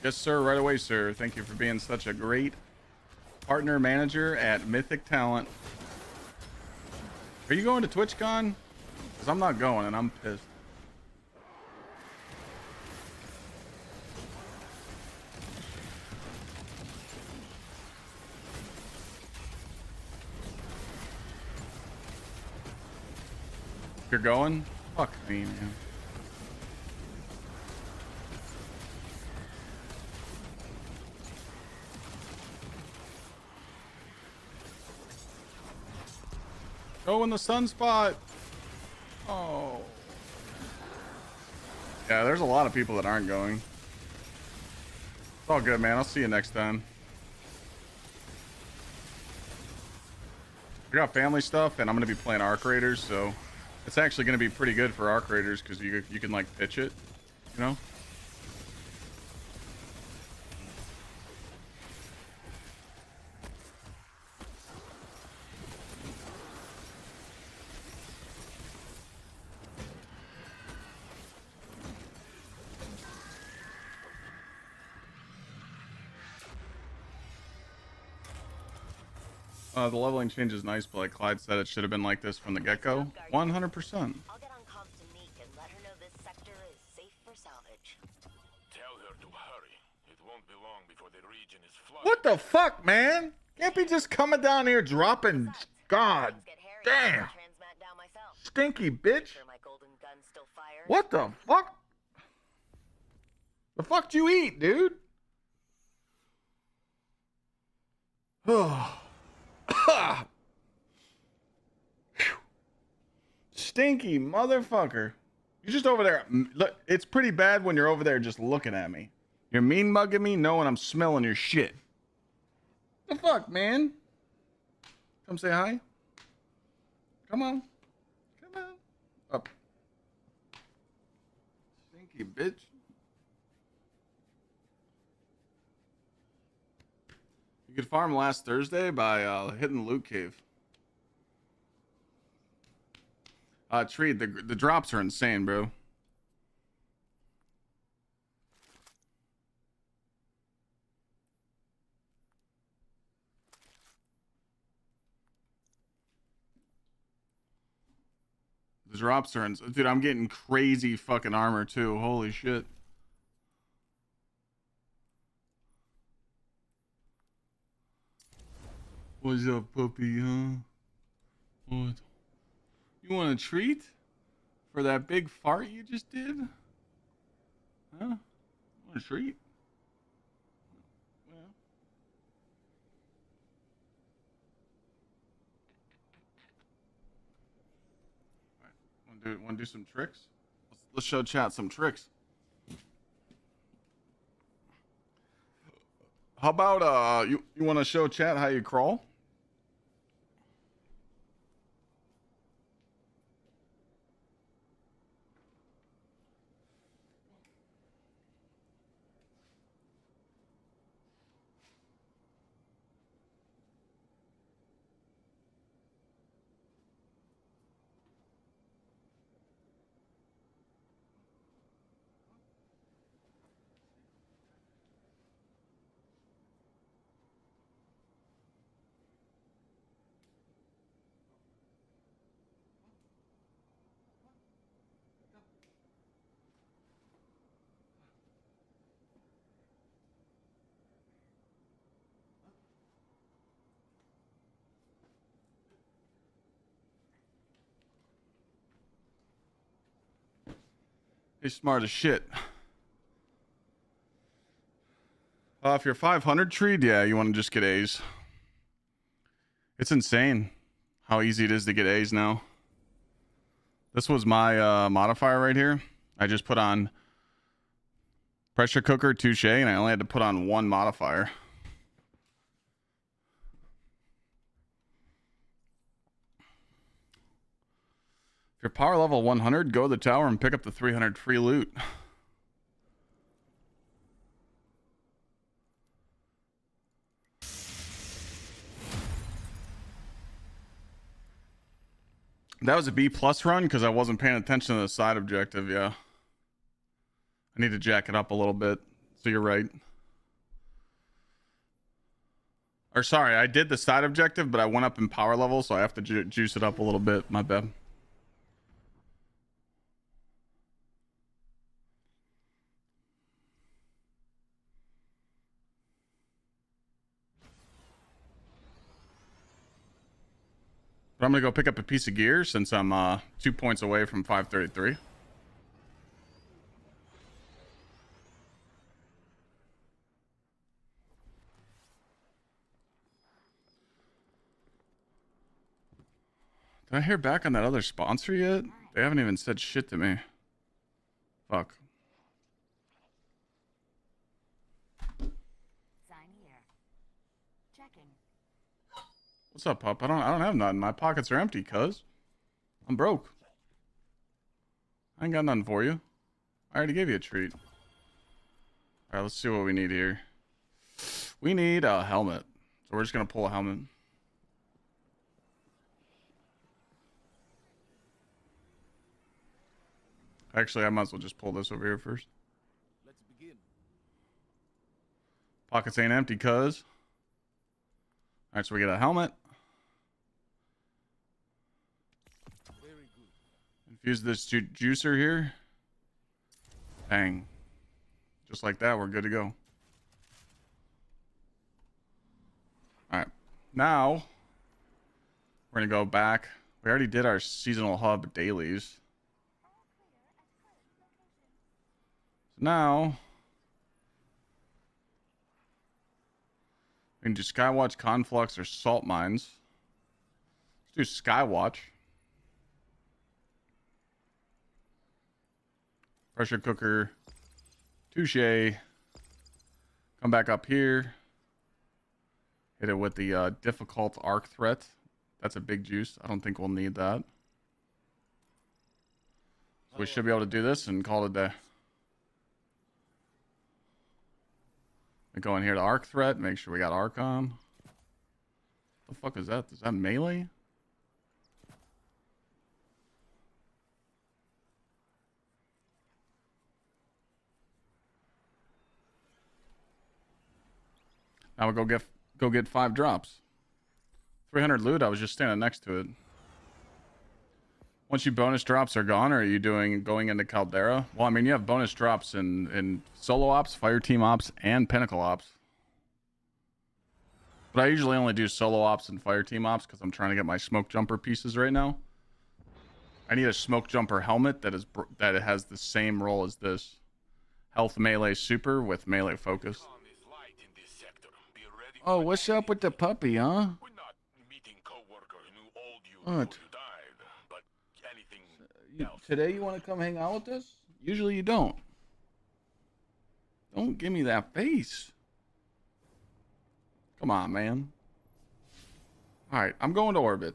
Yes, sir. Right away, sir. Thank you for being such a great partner manager at Mythic Talent. Are you going to TwitchCon? Because I'm not going and I'm pissed. You're going? Fuck me, man. Go in the sunspot. Oh. Yeah, there's a lot of people that aren't going. It's all good, man. I'll see you next time. I got family stuff, and I'm going to be playing Arc Raiders, so it's actually going to be pretty good for Arc Raiders because you can, like, pitch it, you know? The leveling change is nice, but like Clyde said, it should have been like this from the get-go. 100%. I'll get on comms to Neek and let her know this sector is safe for salvage. Tell her to hurry. It won't be long before the region is flooded. What the fuck, man? Can't be just coming down here dropping. God damn. Stinky bitch. What the fuck? The fuck do you eat, dude? Oh. Stinky motherfucker. You're just over there. Look, it's pretty bad when you're over there just looking at me. You're mean mugging me knowing I'm smelling your shit. The fuck, man? Come say hi. Come on. Come on. Up. Stinky bitch. You could farm last Thursday by hitting the loot cave. Tree, the drops are insane, bro. The drops are insane. Dude, I'm getting crazy fucking armor too. Holy shit. What's up, puppy, huh? What? You want a treat? For that big fart you just did? Huh? Want a treat? Well. Alright. Want to do some tricks? Let's show chat some tricks. How about you want to show chat how you crawl? He's smart as shit. If you're 500 treed, yeah, you want to just get A's. It's insane how easy it is to get A's now. This was my modifier right here. I just put on pressure cooker, touche, and I only had to put on one modifier. If you're power level 100, go to the tower and pick up the 300 free loot. That was a B plus run because I wasn't paying attention to the side objective. Yeah. I need to jack it up a little bit. So you're right. Or sorry, I did the side objective, but I went up in power level, so I have to juice it up a little bit. My bad. But I'm going to go pick up a piece of gear since I'm 2 points away from 533. Did I hear back on that other sponsor yet? They haven't even said shit to me. Fuck. Sign here. Checking. What's up, pup? I don't have nothing. My pockets are empty, cuz. I'm broke. I ain't got nothing for you. I already gave you a treat. Alright, let's see what we need here. We need a helmet. So we're just gonna pull a helmet. Actually, I might as well just pull this over here first. Let's begin. Pockets ain't empty, cuz. Alright, so we get a helmet. Very good. Infuse this juicer here. Bang. Just like that, we're good to go. Alright. Now, we're going to go back. We already did our seasonal hub dailies. So now, we can do Skywatch, Conflux, or Salt Mines. Let's do Skywatch. Pressure cooker. Touche. Come back up here. Hit it with the difficult arc threat. That's a big juice. I don't think we'll need that. So we should be able to do this and call it a day. We go in here to arc threat. Make sure we got arc on. What the fuck is that? Is that melee? Now we go get 5 drops. 300 loot. I was just standing next to it. Once your bonus drops are gone, or are you going into Caldera? Well, I mean, you have bonus drops in solo ops, fire team ops, and pinnacle ops. But I usually only do solo ops and fire team ops because I'm trying to get my smoke jumper pieces right now. I need a smoke jumper helmet that has the same role as this. Health melee super with melee focus. Oh, what's up with the puppy, huh? What? Today you want to come hang out with us? Usually you don't. Don't give me that face. Come on, man. Alright, I'm going to orbit.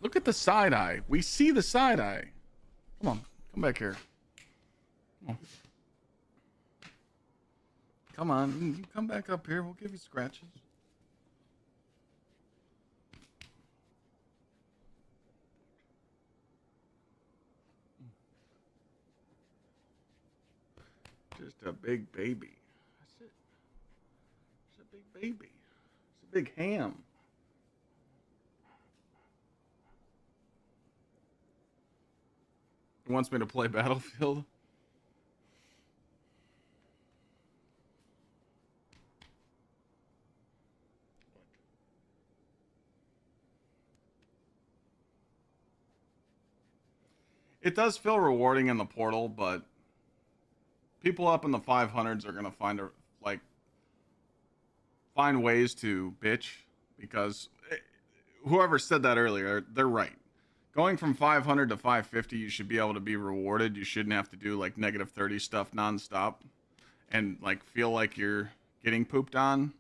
Look at the side eye. We see the side eye. Come on. Come back here. Come on. Come on. You come back up here. We'll give you scratches. Just a big baby. That's it. It's a big baby. It's a big ham. He wants me to play Battlefield. It does feel rewarding in the portal, but people up in the 500s are going to find find ways to bitch, because whoever said that earlier, they're right. Going from 500 to 550, you should be able to be rewarded. You shouldn't have to do like negative 30 stuff nonstop and like feel like you're getting pooped on.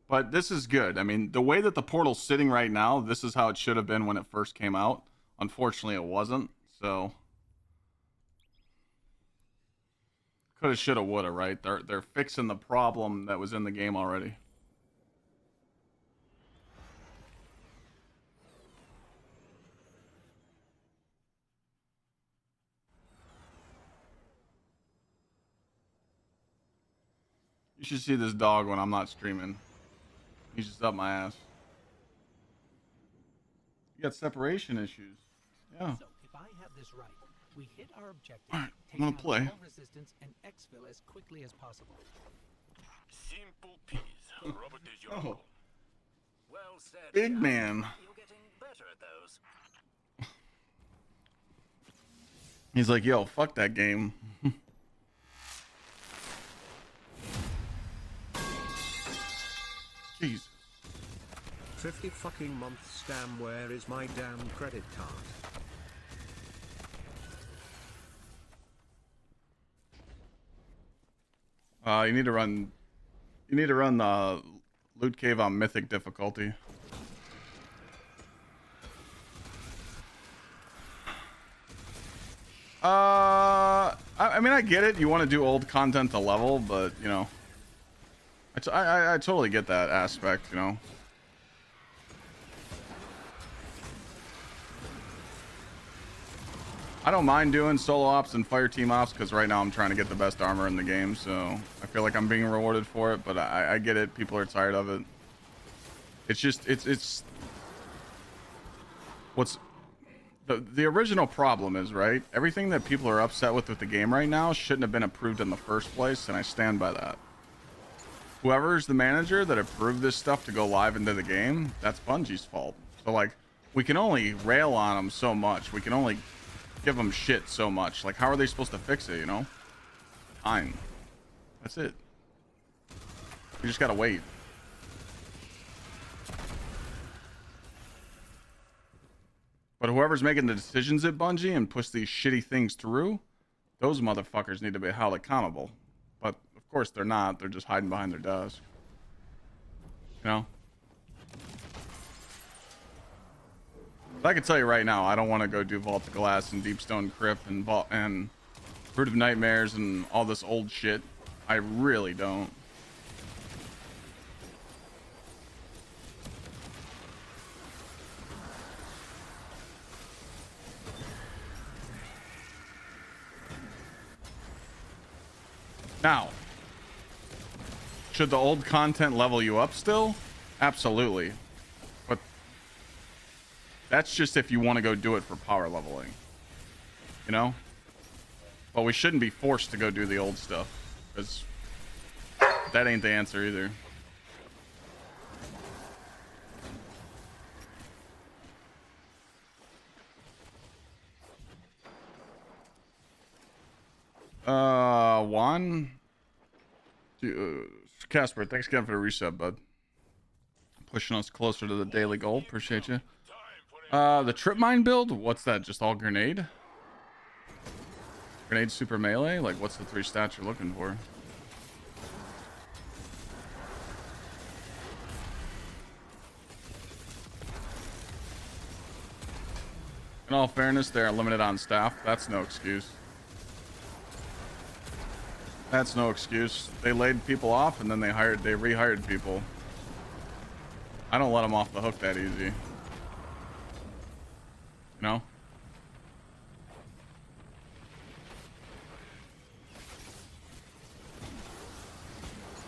But this is good. I mean, the way that the portal's sitting right now, this is how it should have been when it first came out. Unfortunately, it wasn't. So coulda, shoulda, woulda, right? They're fixing the problem that was in the game already. You should see this dog when I'm not streaming. He's just up my ass. You got separation issues. Yeah. So, if I have this right, we hit our objective, Alright, I'm take gonna out play. all resistance, and exfil as quickly as possible. Simple peas. Robert is your Oh, Well said. big Jack. man. You're getting better at those. He's like, yo, fuck that game. Jesus. 50 fucking months damn, where is my damn credit card? You need to run the loot cave on mythic difficulty. I mean, I get it. You want to do old content to level, but you know, I totally get that aspect. You know. I don't mind doing solo ops and fire team ops because right now I'm trying to get the best armor in the game, so I feel like I'm being rewarded for it, but I get it. People are tired of it. It's just, it's what's the original problem is, right? Everything that people are upset with the game right now shouldn't have been approved in the first place, and I stand by that. Whoever's the manager that approved this stuff to go live into the game, that's Bungie's fault. So like, we can only rail on them so much. We can only give them shit so much. Like, how are they supposed to fix it, you know? Fine. That's it. You just gotta wait. But whoever's making the decisions at Bungie and push these shitty things through, those motherfuckers need to be held accountable. But, of course, they're not. They're just hiding behind their desk. You know? But I can tell you right now, I don't want to go do Vault of Glass and Deepstone Crypt and Brood of Nightmares and all this old shit. I really don't. Now, should the old content level you up still? Absolutely. But that's just if you want to go do it for power leveling. You know? But we shouldn't be forced to go do the old stuff, because that ain't the answer either. Juan? Casper, thanks again for the reset, bud. Pushing us closer to the daily goal. Appreciate you. The trip mine build? What's that? Just all grenade? Grenade super melee? Like, what's the 3 stats you're looking for? In all fairness, they're limited on staff. That's no excuse. That's no excuse. They laid people off and then they rehired people. I don't let them off the hook that easy. You know?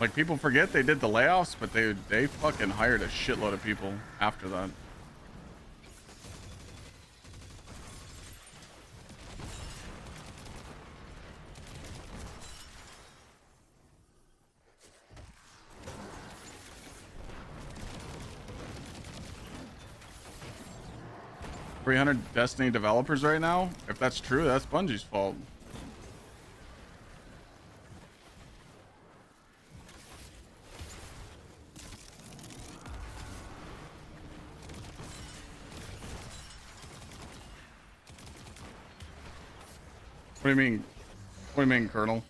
Like, people forget they did the layoffs, but they fucking hired a shitload of people after that. 300 Destiny developers right now. If that's true, that's Bungie's fault. What do you mean? What do you mean, Colonel?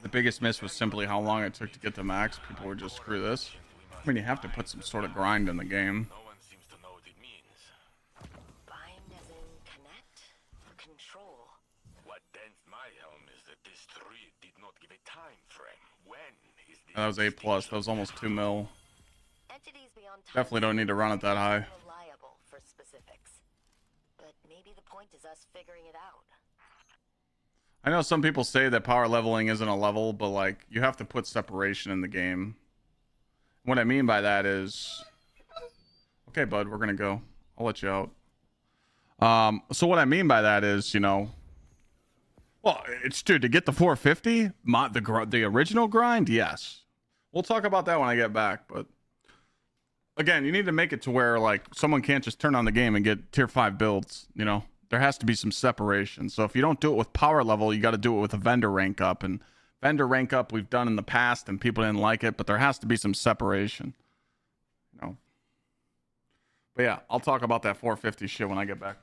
The biggest miss was simply how long it took to get to max. People were just, screw this. I mean, you have to put some sort of grind in the game. No one seems to know what it means. Bind as in connect? For control. What dents my helm is that this tree did not give a time frame. When is this? That was A+. That was almost 2 mil. Entities beyond time Definitely don't need to run it that high. reliable for specifics. But maybe the point is us figuring it out. I know some people say that power leveling isn't a level, but like you have to put separation in the game. What I mean by that is, okay, bud, we're gonna go. I'll let you out. So what I mean by that is, you know, well, it's dude to get the 450, the original grind, yes. We'll talk about that when I get back, but again, you need to make it to where like someone can't just turn on the game and get tier 5 builds, you know. There has to be some separation. So if you don't do it with power level, you got to do it with a vendor rank up. And vendor rank up we've done in the past and people didn't like it, but there has to be some separation. You know. But yeah, I'll talk about that 450 shit when I get back.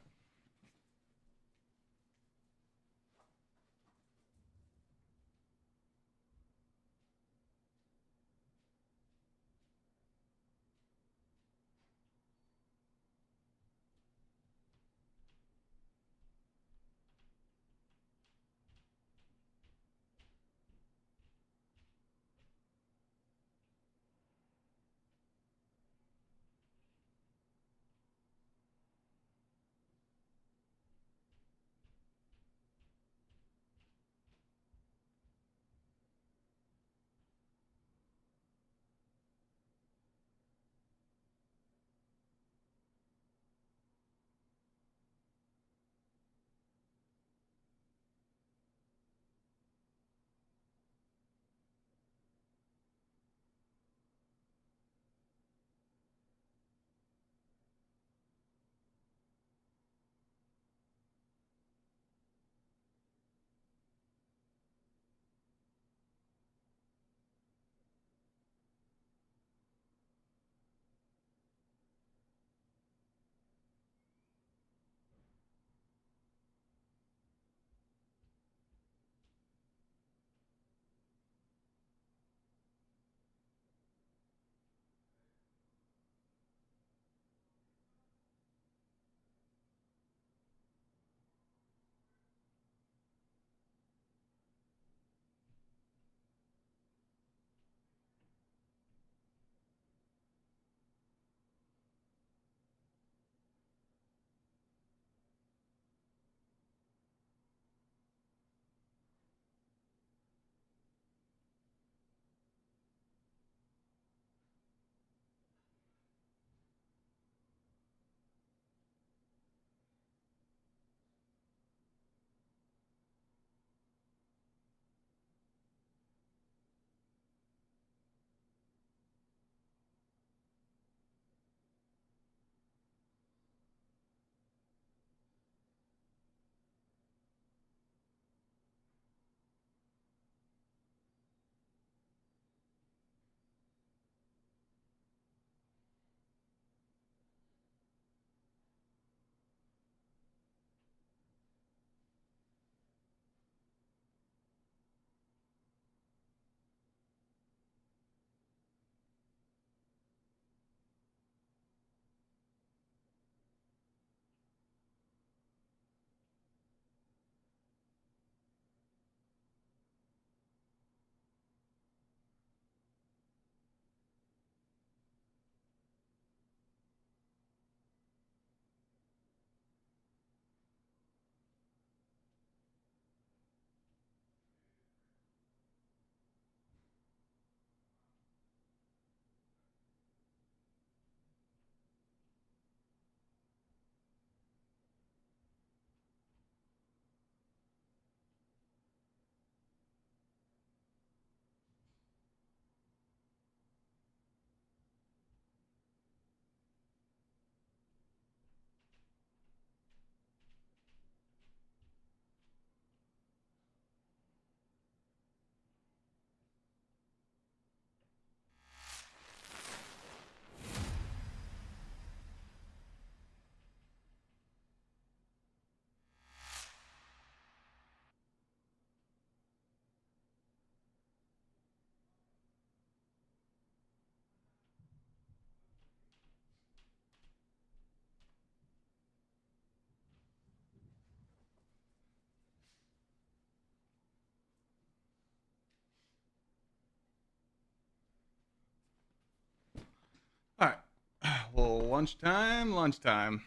Lunchtime, lunchtime.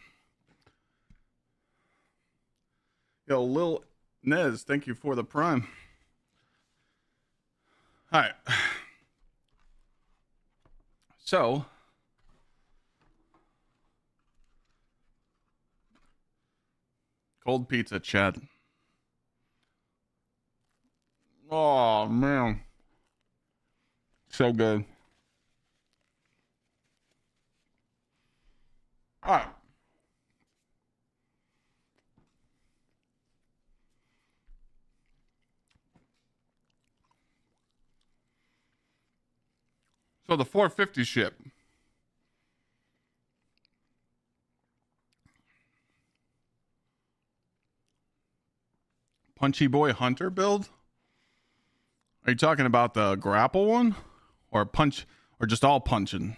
Yo, Lil Nez, thank you for the prime. All right. So, cold pizza, Chad. Oh, man. So good. All right. So the 450 ship. Punchy Boy Hunter build? Are you talking about the grapple one? Or punch, or just all punching?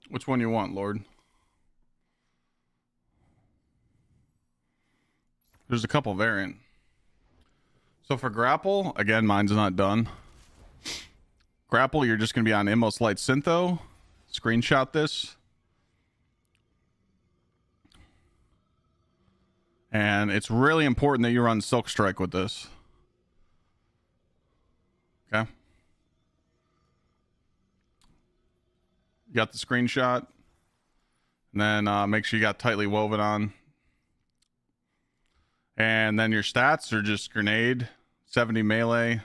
Which one you want, Lord? There's a couple variant. So for grapple, again, mine's not done. Grapple, you're just going to be on Immos Light Syntho. Screenshot this. And it's really important that you run Silk Strike with this. Okay. You got the screenshot. And then make sure you got Tightly Woven on. And then your stats are just Grenade, 70 melee,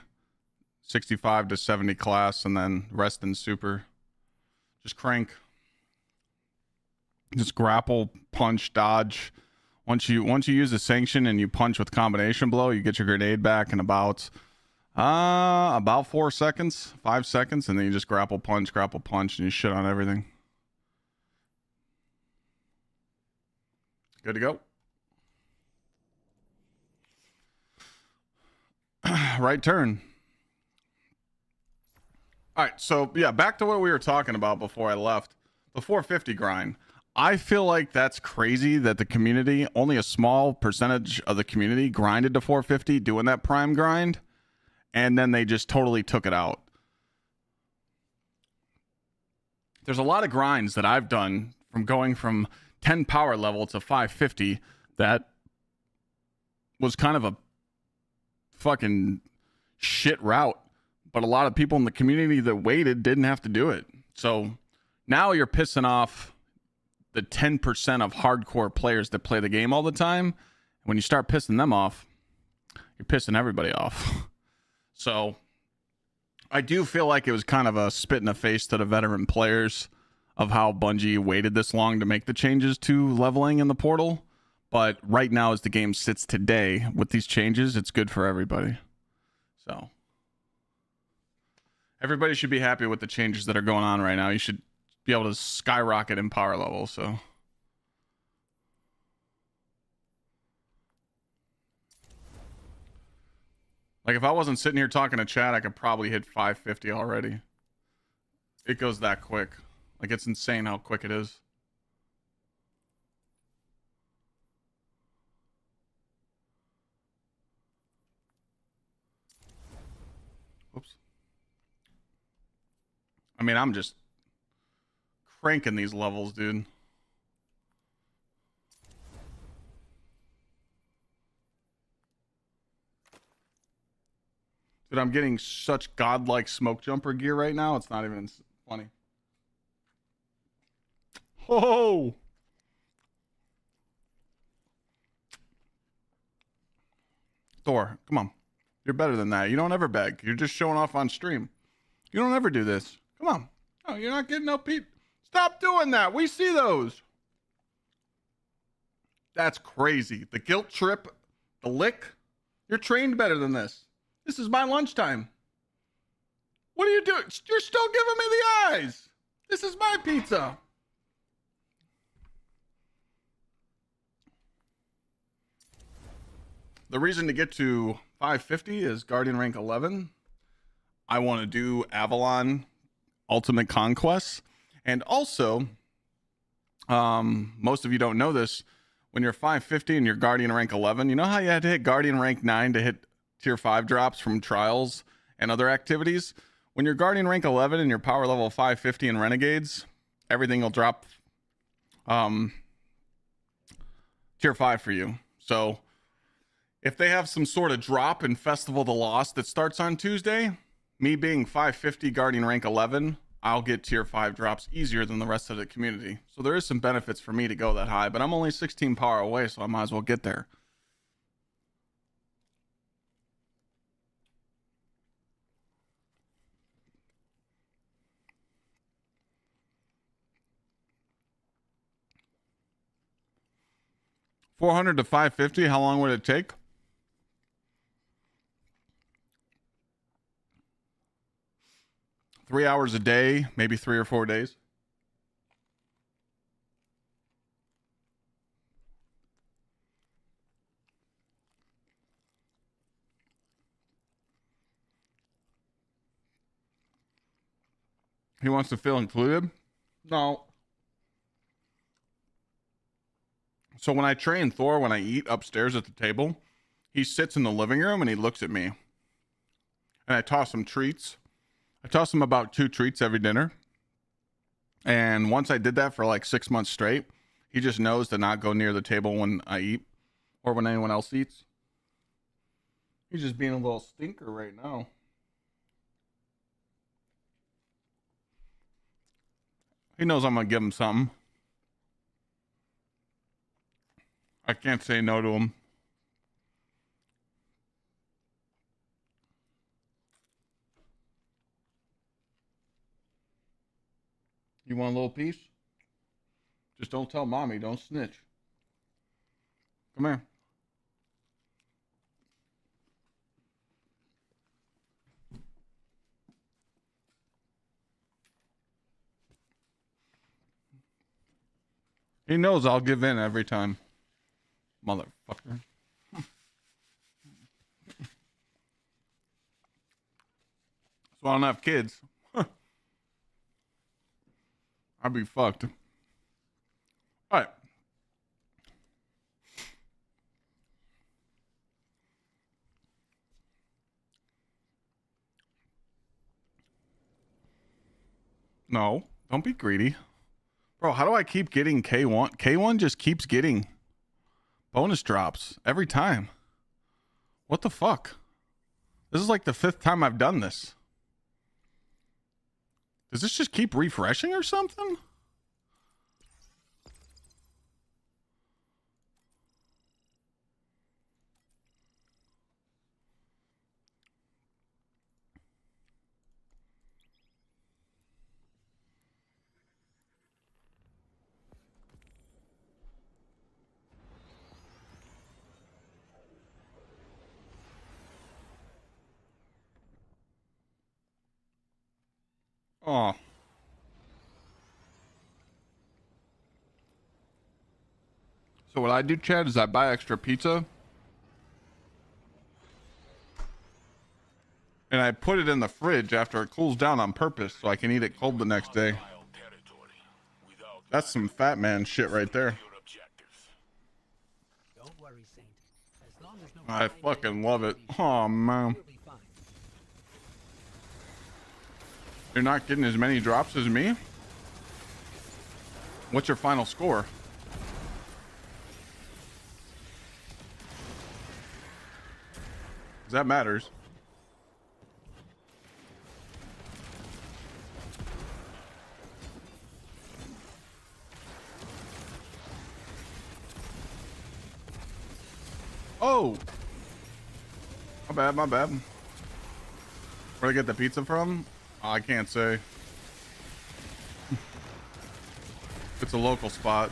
65 to 70 class, and then rest in super. Just crank. Just grapple, punch, dodge. Once you use a sanction and you punch with combination blow, you get your grenade back in about 4 seconds, 5 seconds, and then you just grapple, punch, and you shit on everything. Good to go. Right turn. All right, so yeah, back to what we were talking about before I left. The 450 grind. I feel like that's crazy that the community, only a small percentage of the community grinded to 450 doing that prime grind, and then they just totally took it out. There's a lot of grinds that I've done from going from 10 power level to 550 that was kind of a fucking shit route, but a lot of people in the community that waited didn't have to do it. So now you're pissing off the 10% of hardcore players that play the game all the time. When you start pissing them off, you're pissing everybody off. So I do feel like it was kind of a spit in the face to the veteran players of how Bungie waited this long to make the changes to leveling in the portal. But right now, as the game sits today, with these changes, it's good for everybody. So everybody should be happy with the changes that are going on right now. You should be able to skyrocket in power level. So like if I wasn't sitting here talking to chat, I could probably hit 550 already. It goes that quick. Like it's insane how quick it is. Oops. I mean, I'm just cranking these levels, dude. Dude, I'm getting such godlike smoke jumper gear right now. It's not even funny. Oh! Thor, come on. You're better than that. You don't ever beg. You're just showing off on stream. You don't ever do this. Come on. Oh, you're not getting no peep. Stop doing that. We see those. That's crazy. The guilt trip, the lick. You're trained better than this. This is my lunchtime. What are you doing? You're still giving me the eyes. This is my pizza. The reason to get to 550 is Guardian rank 11. I want to do Avalon Ultimate Conquest. And also, most of you don't know this, when you're 550 and you're Guardian rank 11, you know how you had to hit Guardian rank 9 to hit tier 5 drops from trials and other activities? When you're Guardian rank 11 and you're power level 550 in Renegades, everything will drop tier 5 for you. So if they have some sort of drop in Festival of the Lost that starts on Tuesday, me being 550 Guardian rank 11, I'll get tier 5 drops easier than the rest of the community. So there is some benefits for me to go that high, but I'm only 16 power away, so I might as well get there. $400 to $550, how long would it take? $3 hours a day, maybe 3 or 4 days. He wants to feel included? No. So when I train Thor, when I eat upstairs at the table, he sits in the living room and he looks at me. And I toss him treats. I toss him about 2 treats every dinner. And once I did that for like 6 months straight, he just knows to not go near the table when I eat or when anyone else eats. He's just being a little stinker right now. He knows I'm going to give him something. I can't say no to him. You want a little piece? Just don't tell mommy. Don't snitch. Come here. He knows I'll give in every time. Motherfucker. So I don't have kids. I'd be fucked. All right. No, don't be greedy. Bro, how do I keep getting K1? K1 just keeps getting bonus drops every time. What the fuck? This is like the 5th time I've done this. Does this just keep refreshing or something? Oh. So what I do, Chad, is I buy extra pizza and I put it in the fridge after it cools down on purpose so I can eat it cold the next day. That's some fat man shit right there. Don't worry, Saint. As long as no I fucking love it. Oh, man. You're not getting as many drops as me? What's your final score? That matters. Oh! My bad, my bad. Where'd I get the pizza from? Oh, I can't say. It's a local spot.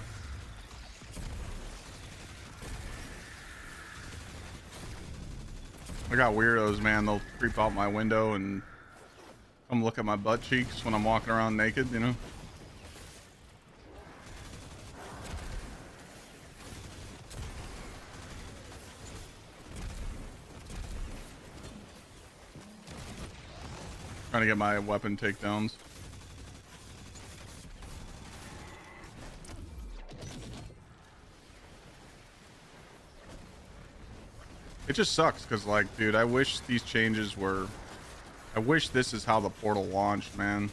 I got weirdos, man. They'll creep out my window and come look at my butt cheeks when I'm walking around naked, you know? Trying to get my weapon takedowns. It just sucks because, like, dude, I wish these changes were... I wish this is how the portal launched, man.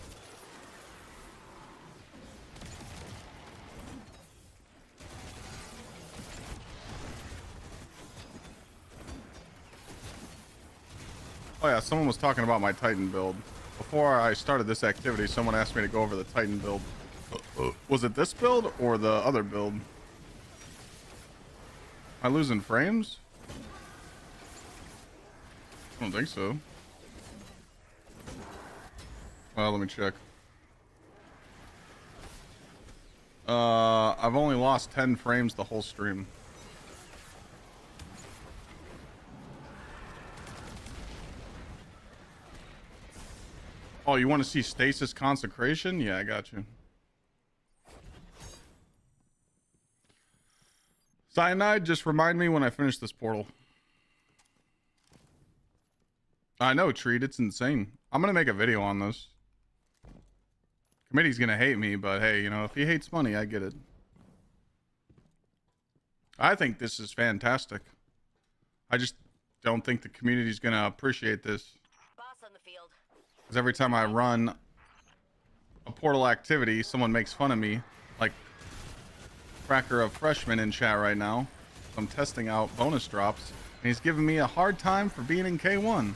Oh yeah, someone was talking about my Titan build. Before I started this activity, someone asked me to go over the Titan build. Was it this build or the other build? Am I losing frames? I don't think so. Well, let me check. I've only lost 10 frames the whole stream. Oh, you want to see stasis consecration? Yeah, I got you. Cyanide, just remind me when I finish this portal. I know, Treat, it's insane. I'm gonna make a video on this. Committee's gonna hate me, but hey, you know, if he hates money, I get it. I think this is fantastic. I just don't think the community's gonna appreciate this. Boss on the field. Because every time I run a portal activity, someone makes fun of me. Like Cracker of Freshman in chat right now. I'm testing out bonus drops, and he's giving me a hard time for being in K1.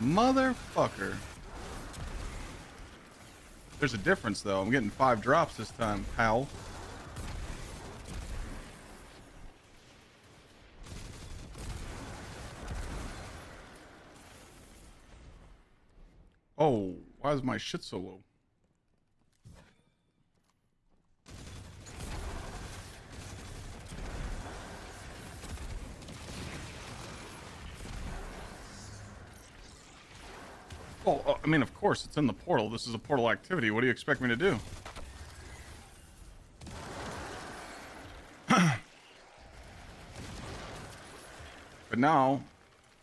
Motherfucker. There's a difference, though. I'm getting 5 drops this time, pal. Oh, why is my shit so low? Oh, I mean, of course, it's in the portal. This is a portal activity. What do you expect me to do? But now,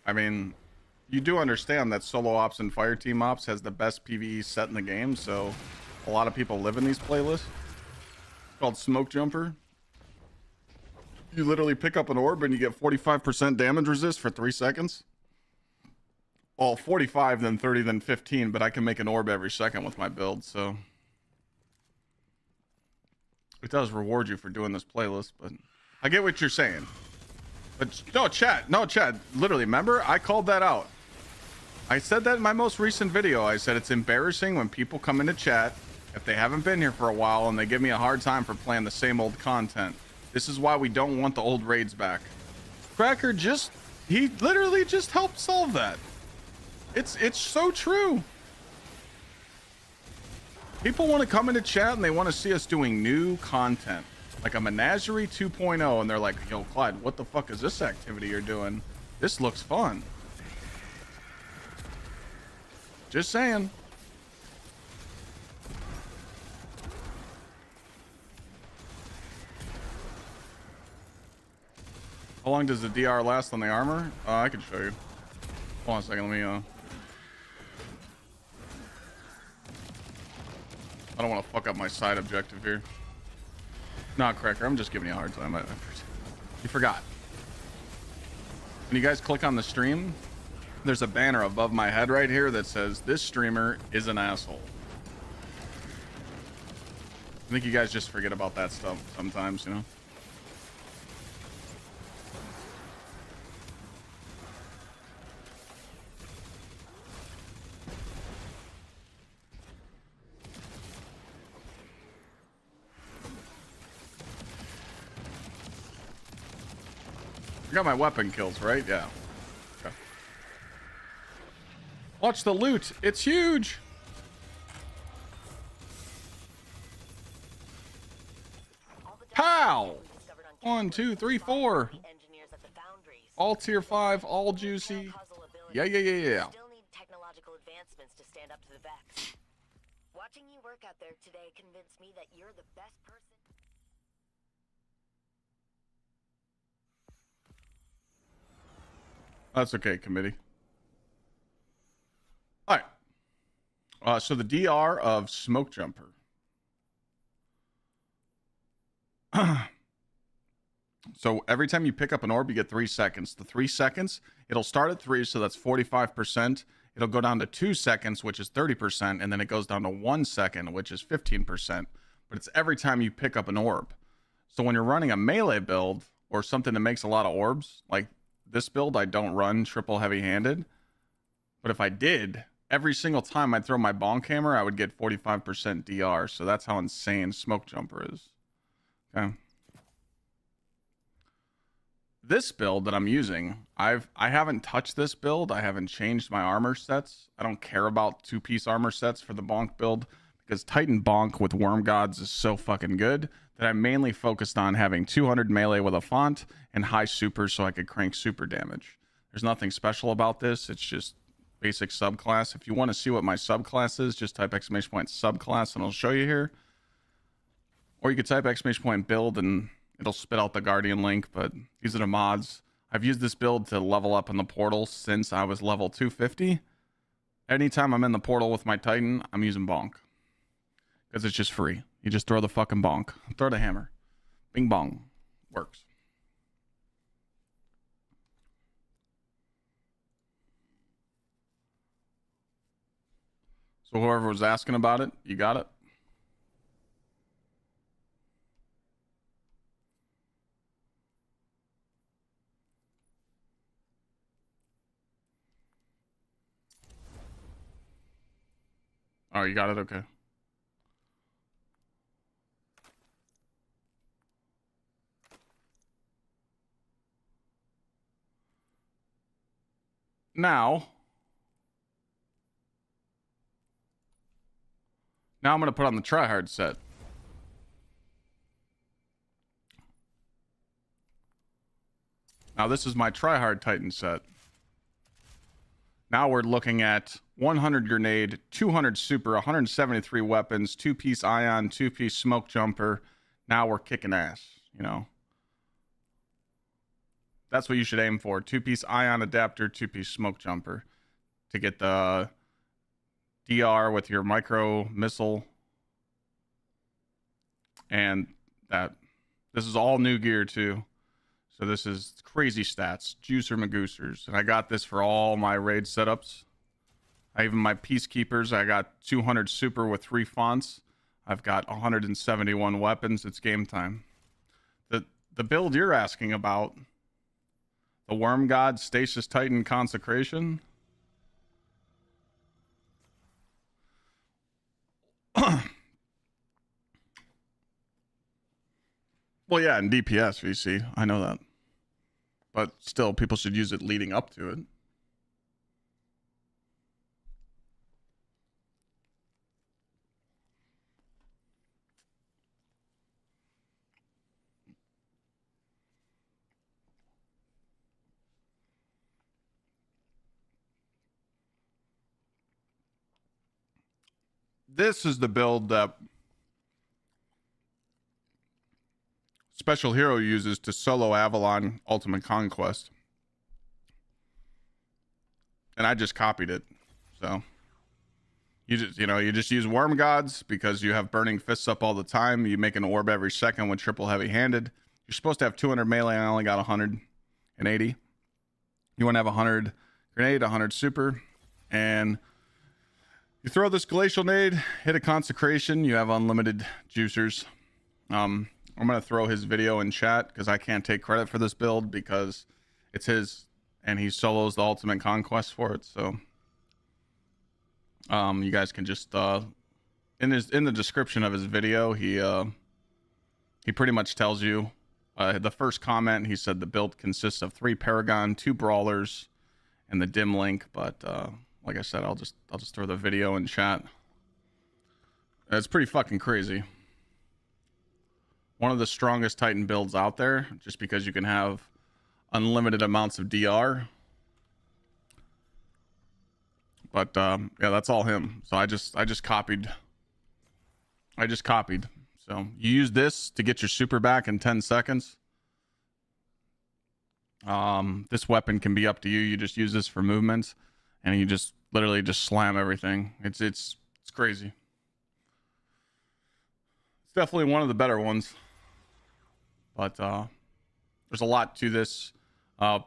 I mean, you do understand that solo ops and fire team ops has the best PvE set in the game, so a lot of people live in these playlists. It's called Smoke Jumper. You literally pick up an orb and you get 45% damage resist for 3 seconds. Well, 45, then 30, then 15, but I can make an orb every second with my build, so it does reward you for doing this playlist, but I get what you're saying. But no, chat, literally, remember? I called that out. I said that in my most recent video. I said it's embarrassing when people come into chat, if they haven't been here for a while, and they give me a hard time for playing the same old content. This is why we don't want the old raids back. Cracker he literally just helped solve that. It's so true. People want to come into chat and they want to see us doing new content, like a Menagerie 2.0, and they're like, yo, Clyde, what the fuck is this activity you're doing? This looks fun. Just saying. How long does the DR last on the armor? I can show you. Hold on a second, let me I don't want to fuck up my side objective here. Nah, Cracker, I'm just giving you a hard time. You forgot. When you guys click on the stream, there's a banner above my head right here that says, this streamer is an asshole. I think you guys just forget about that stuff sometimes, you know? I got my weapon kills, right? Yeah. Okay. Watch the loot. It's huge. Pow! 1, 2, 3, 4. All tier 5, all juicy. Yeah. Still need technological advancements to stand up to the Vex. Watching you work out there today convinced me that you're the best person. That's okay, committee. All right. So the DR of Smoke Jumper. So every time you pick up an orb, you get 3 seconds. The 3 seconds, it'll start at 3, so that's 45%. It'll go down to 2 seconds, which is 30%, and then it goes down to 1 second, which is 15%. But it's every time you pick up an orb. So when you're running a melee build or something that makes a lot of orbs, like this build, I don't run triple heavy-handed. But if I did, every single time I'd throw my bonk hammer, I would get 45% DR. So that's how insane Smoke Jumper is. Okay. This build that I'm using, I haven't touched this build. I haven't changed my armor sets. I don't care about 2-piece armor sets for the bonk build because Titan bonk with Worm Gods is so fucking good that I mainly focused on having 200 melee with a font and high super so I could crank super damage. There's nothing special about this. It's just basic subclass. If you want to see what my subclass is, just type !subclass and I'll show you here. Or you could type !build and it'll spit out the Guardian link, but these are the mods. I've used this build to level up in the portal since I was level 250. Anytime I'm in the portal with my Titan, I'm using bonk. Because it's just free. You just throw the fucking bonk. Throw the hammer. Bing bong. Works. So whoever was asking about it, you got it? Oh, you got it? Okay. Now I'm going to put on the tryhard set. Now this is my tryhard Titan set. Now we're looking at 100 grenade, 200 super, 173 weapons, 2-piece ion, 2-piece smoke jumper. Now we're kicking ass, you know. That's what you should aim for. 2-piece ion adapter, 2-piece smoke jumper to get the DR with your micro missile. And that this is all new gear too. So this is crazy stats, juicer magoosers. And I got this for all my raid setups. Even my peacekeepers, I got 200 super with 3 fonts. I've got 171 weapons. It's game time. The build you're asking about, the Worm God Stasis Titan Consecration. Well, yeah, in DPS, VC. I know that. But still, people should use it leading up to it. This is the build that Special Hero uses to solo Avalon Ultimate Conquest. And I just copied it. So you just use Worm Gods because you have Burning Fists up all the time. You make an orb every second with triple heavy-handed. You're supposed to have 200 melee. I only got 180. You want to have 100 grenade, 100 super, and you throw this glacial nade, hit a consecration. You have unlimited juicers. I'm going to throw his video in chat because I can't take credit for this build because it's his and he solos the ultimate conquest for it. So you guys can just in the description of his video, he pretty much tells you the first comment. He said the build consists of 3 Paragon, 2 Brawlers, and the dim link. But like I said, I'll just throw the video in chat. It's pretty fucking crazy. One of the strongest Titan builds out there, just because you can have unlimited amounts of DR. But yeah, that's all him. So I just copied. So you use this to get your super back in 10 seconds. This weapon can be up to you. You just use this for movements, and you just literally just slam everything. It's crazy. It's definitely one of the better ones. But There's a lot to this.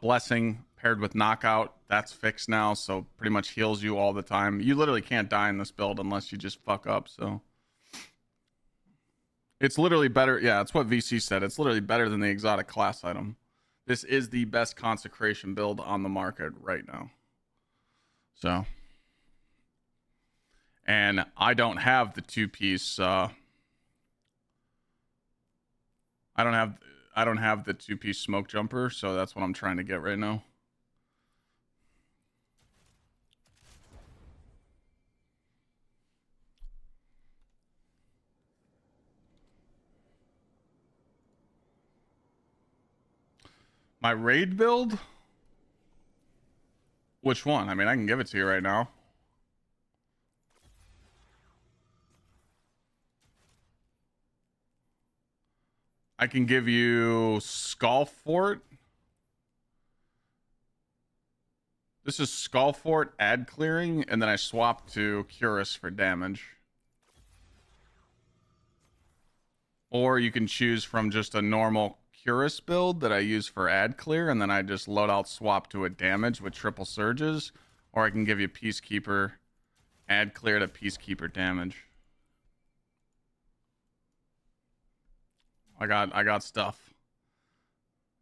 Blessing paired with knockout, that's fixed now, so pretty much heals you all the time. You literally can't die in this build unless you just fuck up, so it's literally better. Yeah, that's what VC said. It's literally better than the exotic class item. This is the best consecration build on the market right now. So, and I don't have the two-piece I don't have the two-piece smoke jumper, so that's what I'm trying to get right now. My raid build? Which one? I mean, I can give it to you right now. I can give you Skull Fort. This is Skull Fort ad clearing, and then I swap to Curus for damage. Or you can choose from just a normal Curus build that I use for ad clear, and then I just load out swap to a damage with triple surges. Or I can give you Peacekeeper ad clear to Peacekeeper damage. I got stuff.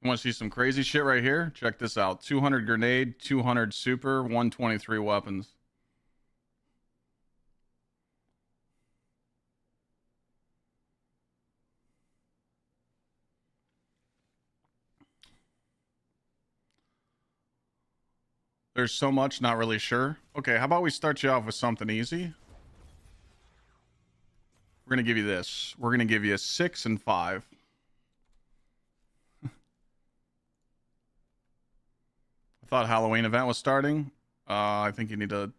You want to see some crazy shit right here? Check this out. 200 grenade, 200 super, 123 weapons. There's so much, not really sure. Okay, how about we start you off with something easy? We're going to give you this. We're going to give you a 6 and 5. I thought Halloween event was starting. I think you need to...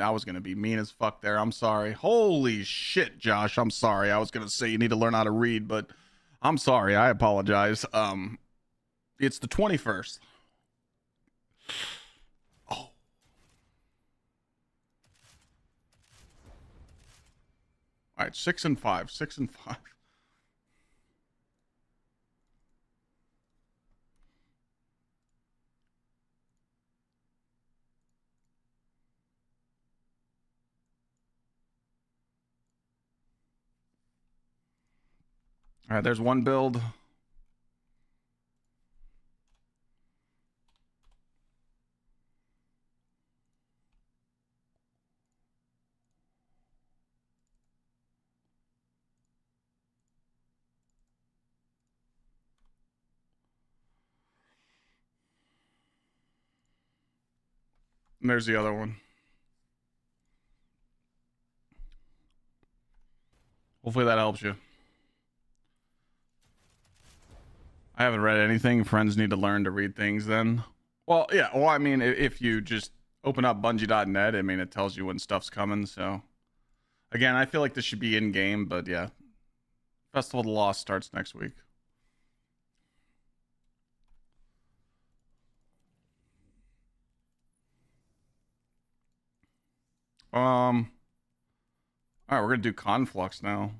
I was going to be mean as fuck there. I'm sorry. Holy shit, Josh. I'm sorry. I was going to say you need to learn how to read, but I'm sorry. I apologize. It's the 21st. Oh. All right, 6 and 5. 6 and 5. All right, there's one build. And there's the other one. Hopefully that helps you. I haven't read anything. Friends need to learn to read things then. Well, yeah. Well, I mean, if you just open up Bungie.net, I mean, it tells you when stuff's coming. So, again, I feel like this should be in-game, but yeah. Festival of the Lost starts next week. All right, we're going to do Conflux now.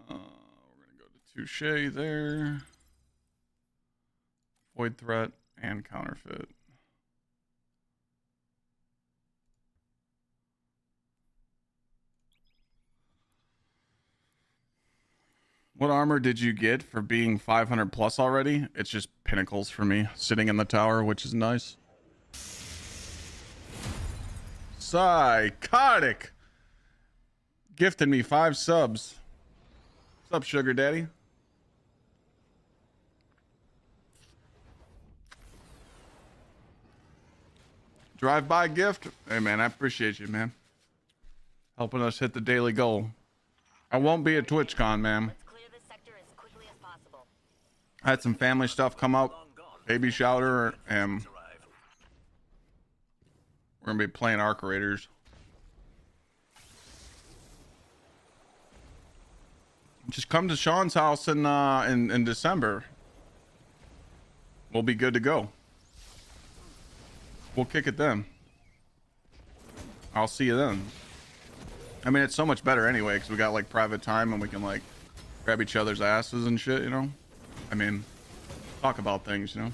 We're going to go to Touche there. Void Threat and Counterfeit. What armor did you get for being 500 plus already? It's just pinnacles for me, sitting in the tower, which is nice. Psychotic! Gifted me 5 subs. What's up, Sugar Daddy? Drive-by gift? Hey, man, I appreciate you, man. Helping us hit the daily goal. I won't be at TwitchCon, man. I had some family stuff come up. Baby shower, and we're going to be playing Arc Raiders. Just come to Sean's house in December. We'll be good to go. We'll kick it then. I'll see you then. I mean, it's so much better anyway because we got like private time and we can like grab each other's asses and shit, you know? I mean, talk about things, you know?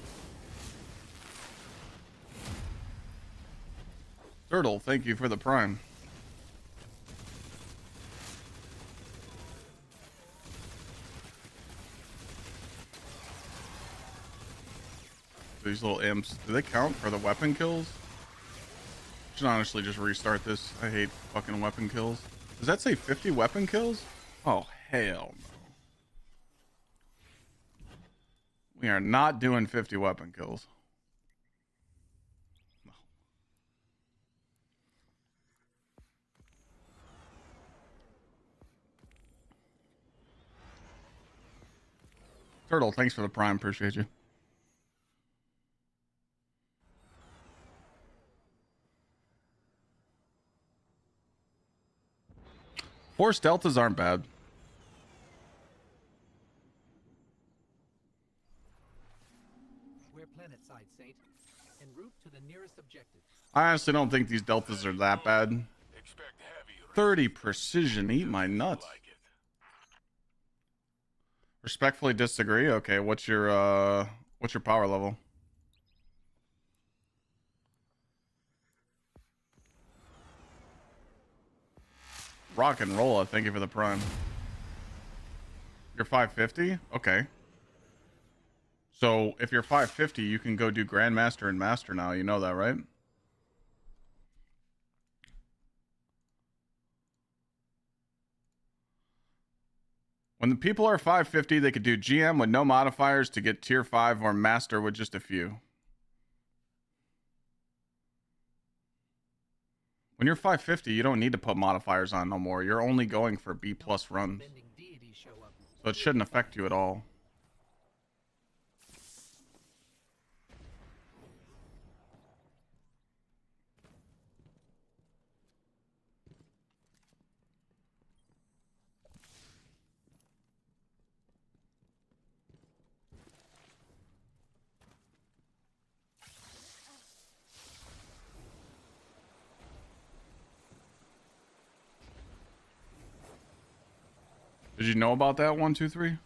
Turtle, thank you for the prime. These little imps, do they count for the weapon kills? Should honestly just restart this. I hate fucking weapon kills. Does that say 50 weapon kills? Oh, hell no. We are not doing 50 weapon kills. No. Turtle, thanks for the prime. Appreciate you. Force deltas aren't bad. We're planet side, Saint. En route to the nearest objective. I honestly don't think these deltas are that bad. 30 precision, eat my nuts. Respectfully disagree. Okay, what's your power level? Rock and roll, thank you for the prime. You're 550? Okay. So if you're 550, you can go do Grandmaster and Master now. You know that, right? When the people are 550, they could do GM with no modifiers to get tier 5 or Master with just a few. When you're 550, you don't need to put modifiers on no more. You're only going for B+ runs. So it shouldn't affect you at all. Did you know about that 123?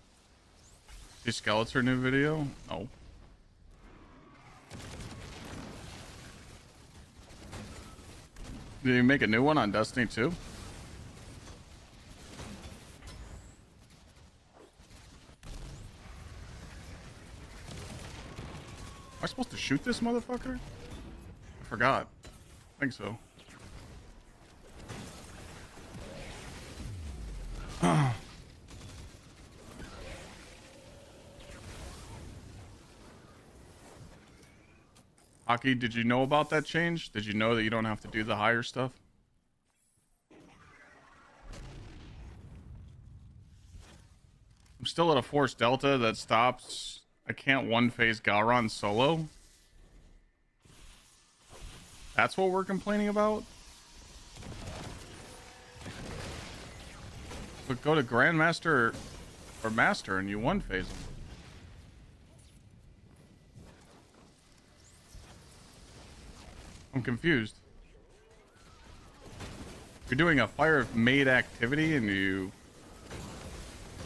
See Skeletor new video? No. Did you make a new one on Destiny 2? Am I supposed to shoot this motherfucker? I forgot. I think so. Hockey, did you know about that change? Did you know that you don't have to do the higher stuff? I'm still at a Force Delta that stops. I can't one-phase Galron solo. That's what we're complaining about? But go to Grandmaster or Master and you one-phase them. I'm confused. You're doing a fire made activity and you...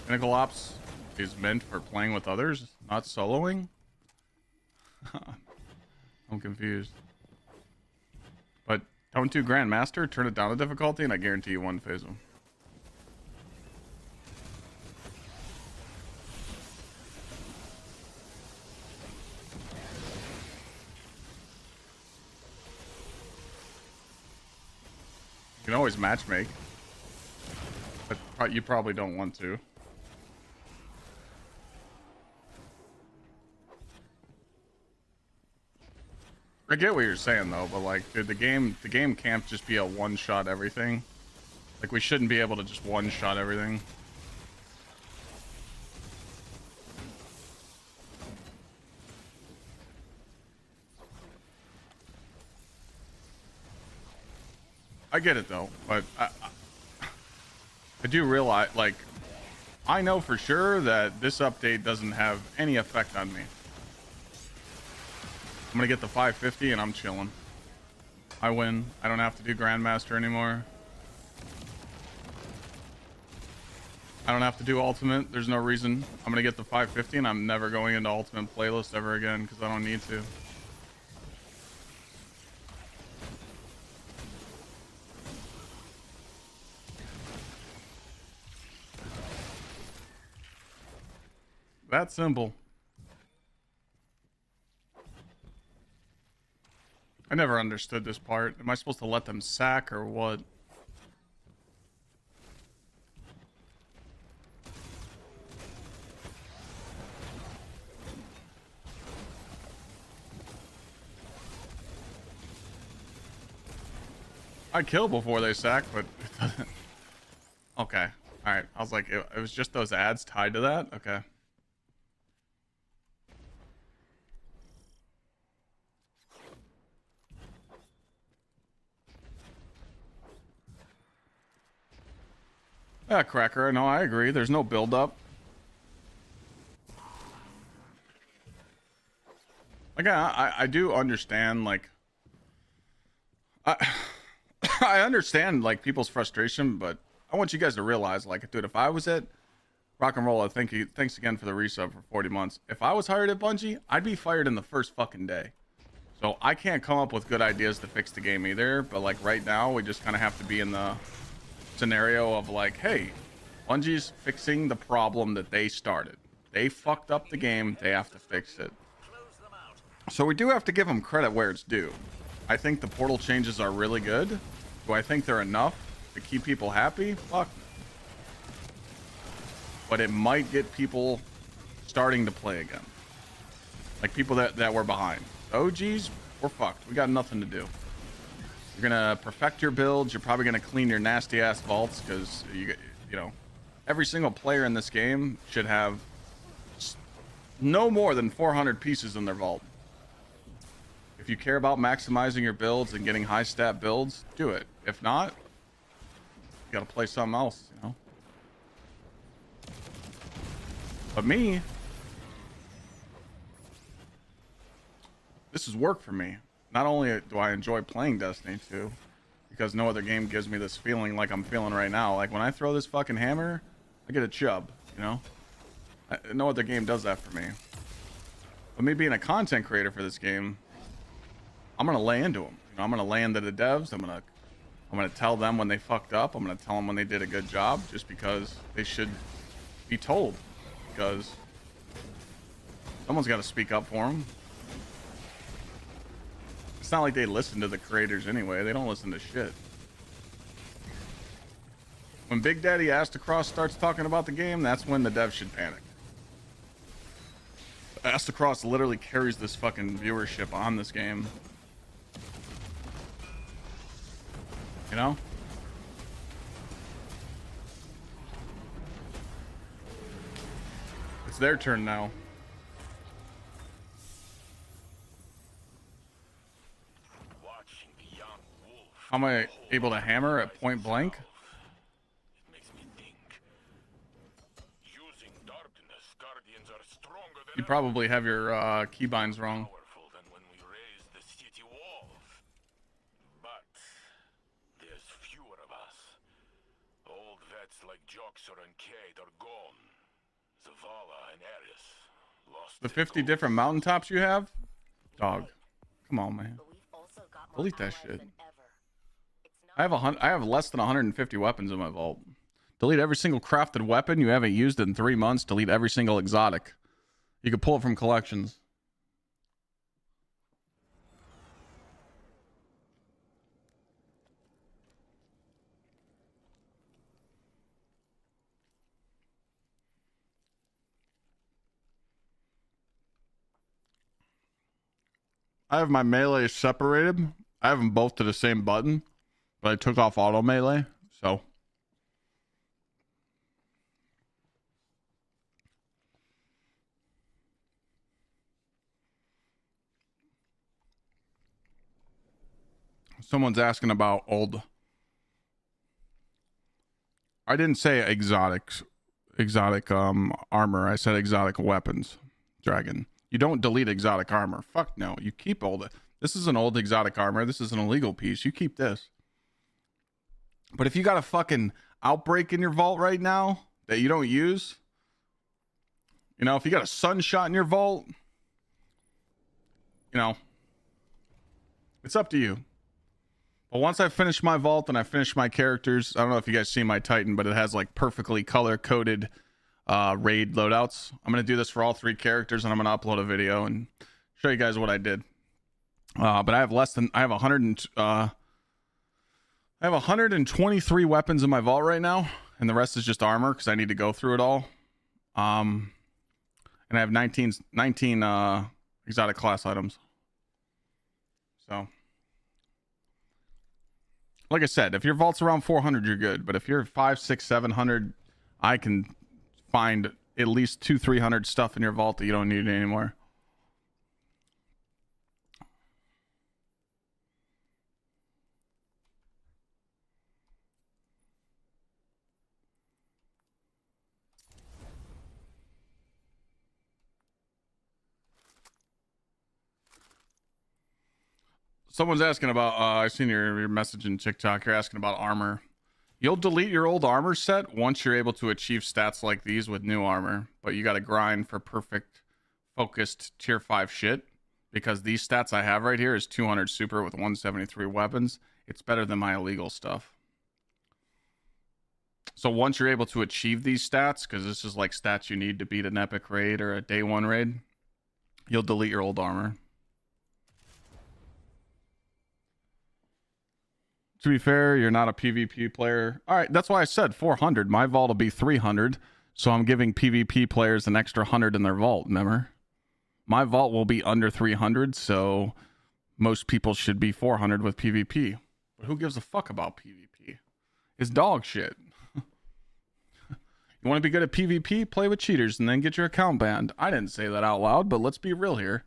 Pinnacle Ops is meant for playing with others, not soloing? I'm confused. But don't do Grandmaster, turn it down to difficulty, and I guarantee you one phase them. You can always matchmake, but you probably don't want to. I get what you're saying though, but like, dude, the game can't just be a one-shot everything. Like, we shouldn't be able to just one-shot everything. I get it though, but I do realize, like, I know for sure that this update doesn't have any effect on me. I'm gonna get the 550 and I'm chilling. I win. I don't have to do Grandmaster anymore. I don't have to do ultimate. There's no reason. I'm gonna get the 550 and I'm never going into ultimate playlist ever again because I don't need to. That simple. I never understood this part. Am I supposed to let them sack or what? I kill before they sack, but it doesn't. Okay. All right. I was like, it was just those ads tied to that. Okay. Yeah, Cracker. No, I agree. There's no build up. Like, I do understand, like, I understand, like, people's frustration, but I want you guys to realize, like, dude, if I was at Rock and Roll, thanks again for the resub for 40 months. If I was hired at Bungie, I'd be fired in the first fucking day. So I can't come up with good ideas to fix the game either, but, like, right now, we just kind of have to be in the scenario of, like, hey, Bungie's fixing the problem that they started. They fucked up the game, they have to fix it. So we do have to give them credit where it's due. I think the portal changes are really good. Do I think they're enough to keep people happy? Fuck. But it might get people starting to play again. Like people that were behind. OGs, we're fucked. We got nothing to do. You're gonna perfect your builds. You're probably gonna clean your nasty ass vaults because you know every single player in this game should have no more than 400 pieces in their vault. If you care about maximizing your builds and getting high stat builds, do it. If not, you gotta play something else, you know? But me, this is work for me. Not only do I enjoy playing Destiny 2, because no other game gives me this feeling like I'm feeling right now. Like when I throw this fucking hammer, I get a chub, you know? No other game does that for me. But me being a content creator for this game, I'm gonna lay into them. You know, I'm gonna lay into the devs. I'm gonna tell them when they fucked up. I'm gonna tell them when they did a good job, just because they should be told. Because someone's got to speak up for them. It's not like they listen to the creators anyway. They don't listen to shit. When Big Daddy Astacross starts talking about the game, that's when the devs should panic. Astacross literally carries this fucking viewership on this game. You know? It's their turn now. How am I able to hammer at point blank? You probably have your keybinds wrong. The 50 different mountaintops you have? Dog. Come on, man. Delete that shit. I have less than 150 weapons in my vault. Delete every single crafted weapon you haven't used in 3 months. Delete every single exotic. You can pull it from collections. I have my melee separated. I have them both to the same button, but I took off auto melee, so. Someone's asking about old. I didn't say exotic armor. I said exotic weapons, Dragon. You don't delete exotic armor. Fuck no. You keep all the. This is an old exotic armor. This is an illegal piece. You keep this. But if you got a fucking outbreak in your vault right now, that you don't use, you know, if you got a sunshot in your vault, you know, it's up to you. But once I finish my vault and I finish my characters, I don't know if you guys see my Titan, but it has like perfectly color-coded raid loadouts. I'm going to do this for all 3 characters, and I'm going to upload a video and show you guys what I did. But I have 123 weapons in my vault right now, and the rest is just armor because I need to go through it all. And I have 19 exotic class items. So, like I said, if your vault's around 400, you're good. But if you're 500, 600, 700, I can find at least 200-300 stuff in your vault that you don't need anymore. Someone's asking about, I've seen your message in TikTok. You're asking about armor. You'll delete your old armor set once you're able to achieve stats like these with new armor. But you got to grind for perfect, focused tier 5 shit. Because these stats I have right here is 200 super with 173 weapons. It's better than my illegal stuff. So once you're able to achieve these stats, because this is like stats you need to beat an epic raid or a day 1 raid, you'll delete your old armor. To be fair, you're not a PvP player. All right, that's why I said 400. My vault will be 300, so I'm giving PvP players an extra 100 in their vault, remember? My vault will be under 300, so most people should be 400 with PvP. But who gives a fuck about PvP? It's dog shit. You want to be good at PvP? Play with cheaters and then get your account banned. I didn't say that out loud, but let's be real here.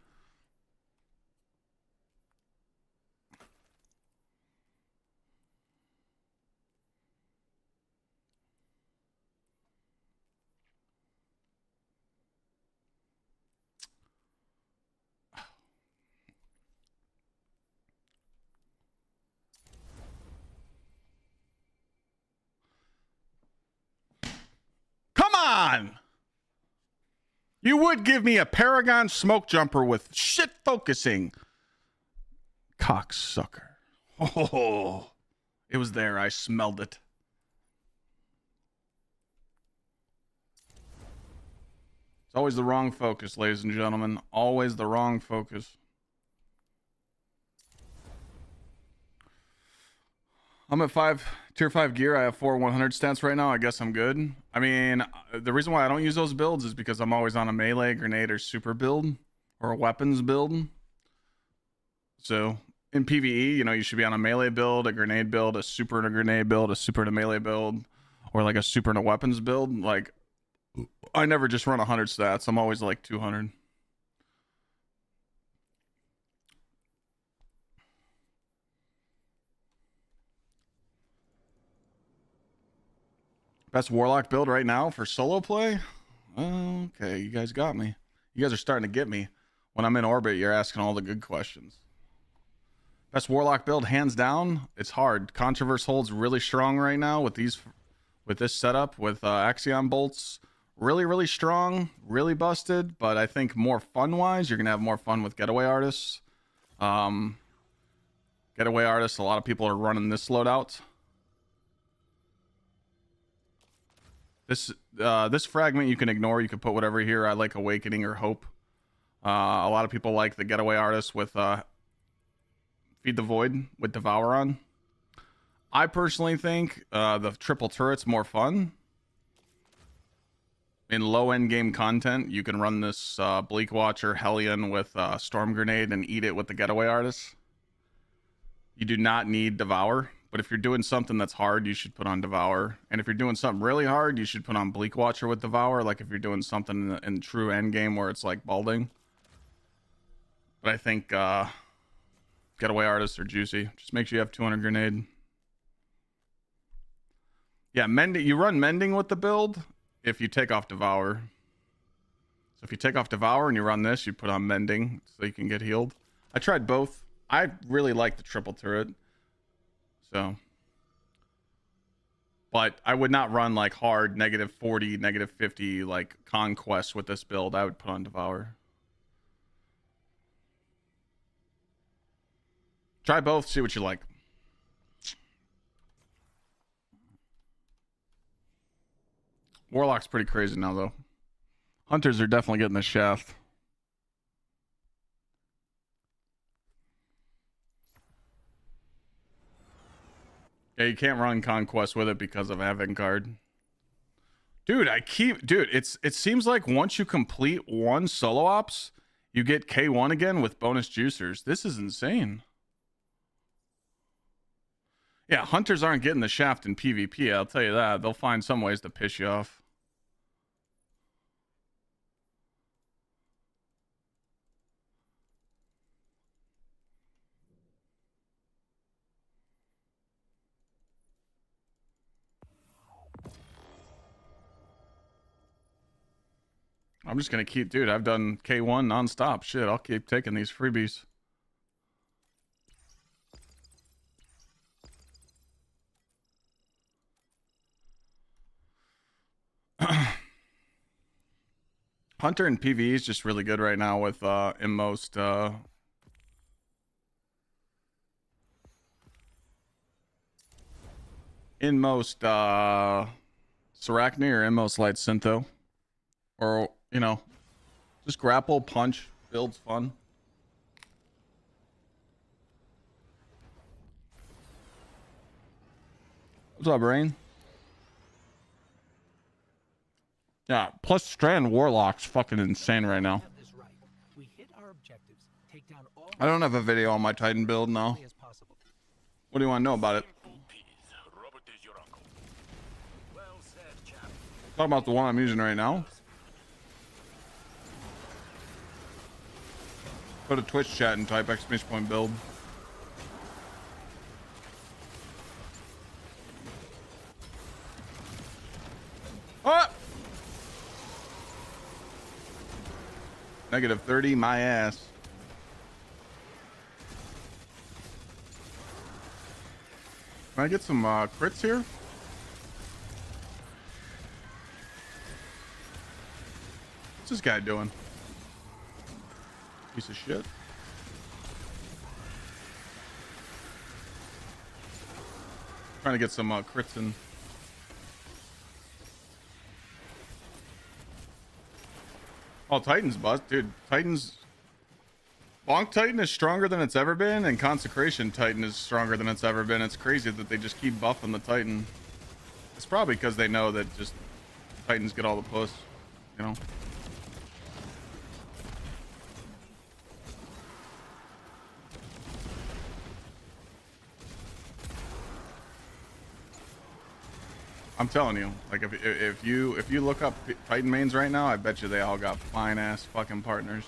Come on! You would give me a Paragon smoke jumper with shit focusing. Cocksucker. Oh, it was there. I smelled it. It's always the wrong focus, ladies and gentlemen. Always the wrong focus. I'm at tier 5 gear. I have 4 100 stats right now. I guess I'm good. I mean, the reason why I don't use those builds is because I'm always on a melee, grenade, or super build, or a weapons build. So in PvE, you know, you should be on a melee build, a grenade build, a super and a grenade build, a super and a melee build, or like a super and a weapons build. Like, I never just run 100 stats. I'm always like 200. Best Warlock build right now for solo play? Okay, you guys got me. You guys are starting to get me. When I'm in orbit, you're asking all the good questions. Best Warlock build, hands down. It's hard. Controverse holds really strong right now with this setup with Axion bolts. Really, really strong. Really busted. But I think more fun-wise, you're going to have more fun with Getaway Artists. Getaway Artists, a lot of people are running this loadout. This fragment you can ignore. You can put whatever here. I like Awakening or Hope. A lot of people like the Getaway Artist with Feed the Void with Devour on. I personally think the triple turret's more fun. In low end game content, you can run this Bleak Watcher Hellion with Storm Grenade and eat it with the Getaway Artist. You do not need Devour. But if you're doing something that's hard, you should put on Devour. And if you're doing something really hard, you should put on Bleak Watcher with Devour. Like if you're doing something in true endgame where it's like balding. But I think Getaway Artists are juicy. Just make sure you have 200 grenade. Yeah, mending. You run mending with the build if you take off Devour. So if you take off Devour and you run this, you put on mending so you can get healed. I tried both. I really like the triple turret. So but I would not run like hard -40, -50 like conquest with this build. I would put on Devour. Try both, see what you like. Warlock's pretty crazy now, though. Hunters are definitely getting the shaft. Yeah, you can't run Conquest with it because of Avant-Garde. Dude, it seems like once you complete one solo ops, you get K1 again with bonus juicers. This is insane. Yeah, Hunters aren't getting the shaft in PvP, I'll tell you that. They'll find some ways to piss you off. I'm just gonna keep, dude, I've done K1 nonstop. Shit, I'll keep taking these freebies. Hunter and PvE is just really good right now with in most Sarachne or in most Light Syntho. Or, you know, just grapple, punch, build's fun. What's up, Rain? Yeah, plus Strand Warlock's fucking insane right now. I don't have a video on my Titan build now. What do you want to know about it? Talk about the one I'm using right now. Go to Twitch chat and type !point build. Ah! -30, my ass. Can I get some crits here? What's this guy doing? Piece of shit. Trying to get some crits in. Oh, Titan's bust, dude. Titan's Bonk Titan is stronger than it's ever been, and Consecration Titan is stronger than it's ever been. It's crazy that they just keep buffing the Titan. It's probably because they know that just Titans get all the puss, you know. I'm telling you, like if you look up Titan mains right now, I bet you they all got fine ass fucking partners.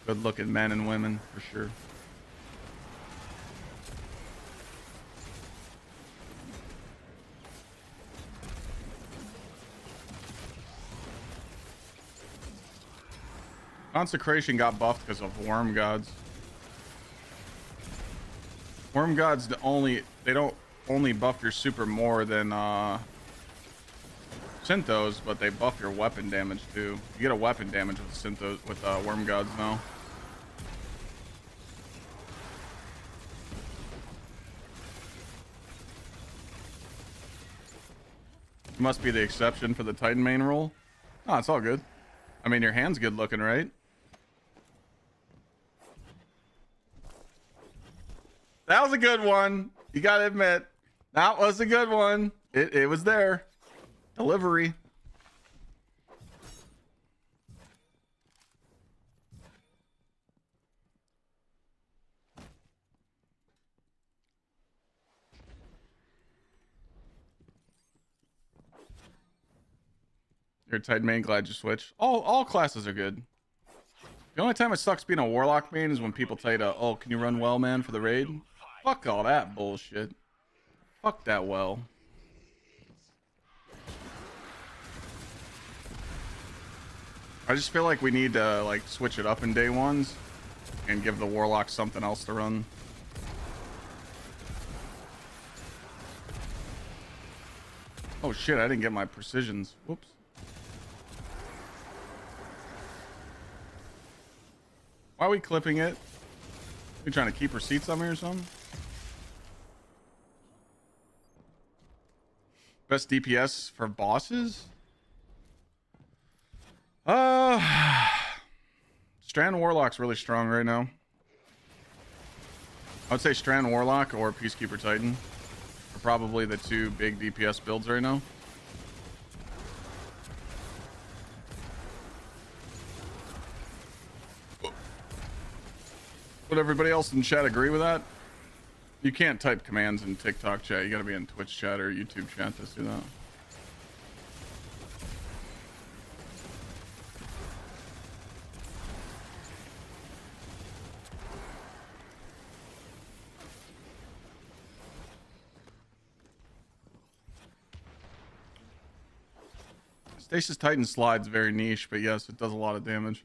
Good looking men and women for sure. Consecration got buffed because of Worm Gods. Worm Gods they don't only buff your super more than Synthos, but they buff your weapon damage too. You get a weapon damage with Synthos with Worm Gods now. You must be the exception for the Titan main role. Oh, it's all good. I mean, your hand's good looking, right? That was a good one. You gotta admit, that was a good one. It was there. Delivery. You're a Titan main, glad you switched. All classes are good. The only time it sucks being a Warlock main is when people tell you to, oh, can you run well, man, for the raid? Fuck all that bullshit. Fuck that well. I just feel like we need to like switch it up in day ones and give the Warlock something else to run. Oh shit, I didn't get my precisions. Whoops. Why are we clipping it? We trying to keep receipts on me or something? Best DPS for bosses? Strand Warlock's really strong right now. I would say Strand Warlock or Peacekeeper Titan are probably the two big DPS builds right now. Would everybody else in chat agree with that? You can't type commands in TikTok chat. You gotta be in Twitch chat or YouTube chat to do that. Stasis Titan slide's very niche, but yes, it does a lot of damage.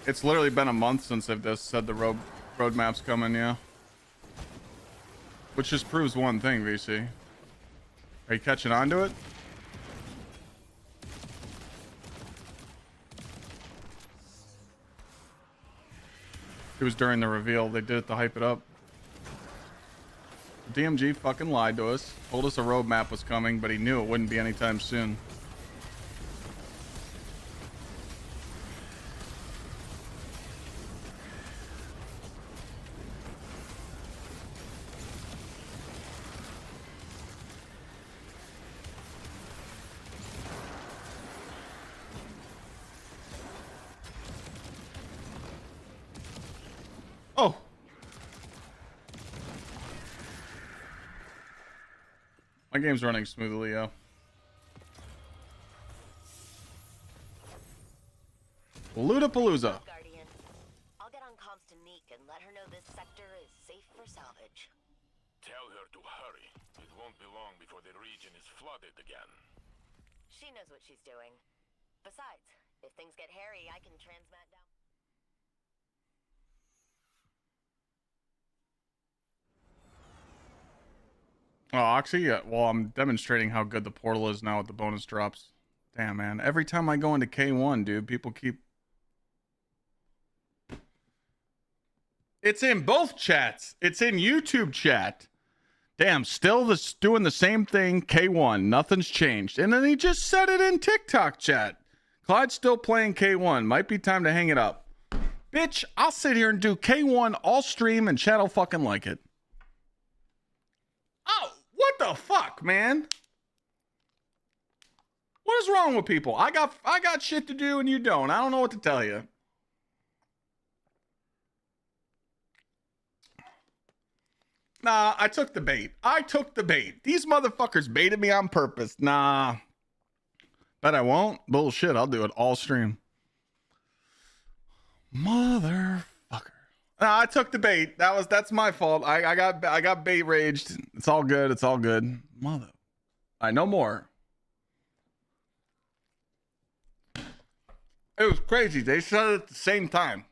It's literally been a month since they've just said the roadmap's coming, yeah. Which just proves one thing, VC. Are you catching on to it? It was during the reveal. They did it to hype it up. DMG fucking lied to us. Told us a roadmap was coming, but he knew it wouldn't be anytime soon. Oh. My game's running smoothly, yo. Ludapalooza. Guardian. I'll get on comms to Neek and let her know this sector is safe for salvage. Tell her to hurry. It won't be long before the region is flooded again. She knows what she's doing. Besides, if things get hairy, I can transmat down. Oh, Oxy? Yeah, well, I'm demonstrating how good the portal is now with the bonus drops. Damn, man. Every time I go into K1, dude, people keep... It's in both chats. It's in YouTube chat. Damn, still doing the same thing, K1. Nothing's changed. And then he just said it in TikTok chat. Clyde's still playing K1. Might be time to hang it up. Bitch, I'll sit here and do K1 all stream and chat will fucking like it. Oh, what the fuck, man? What is wrong with people? I got shit to do and you don't. I don't know what to tell you. Nah, I took the bait. I took the bait. These motherfuckers baited me on purpose. Nah. Bet I won't. Bullshit. I'll do it all stream. Motherfucker. Nah, I took the bait. That's my fault. I got bait raged. It's all good. It's all good. Mother. All right, no more. It was crazy. They said it at the same time.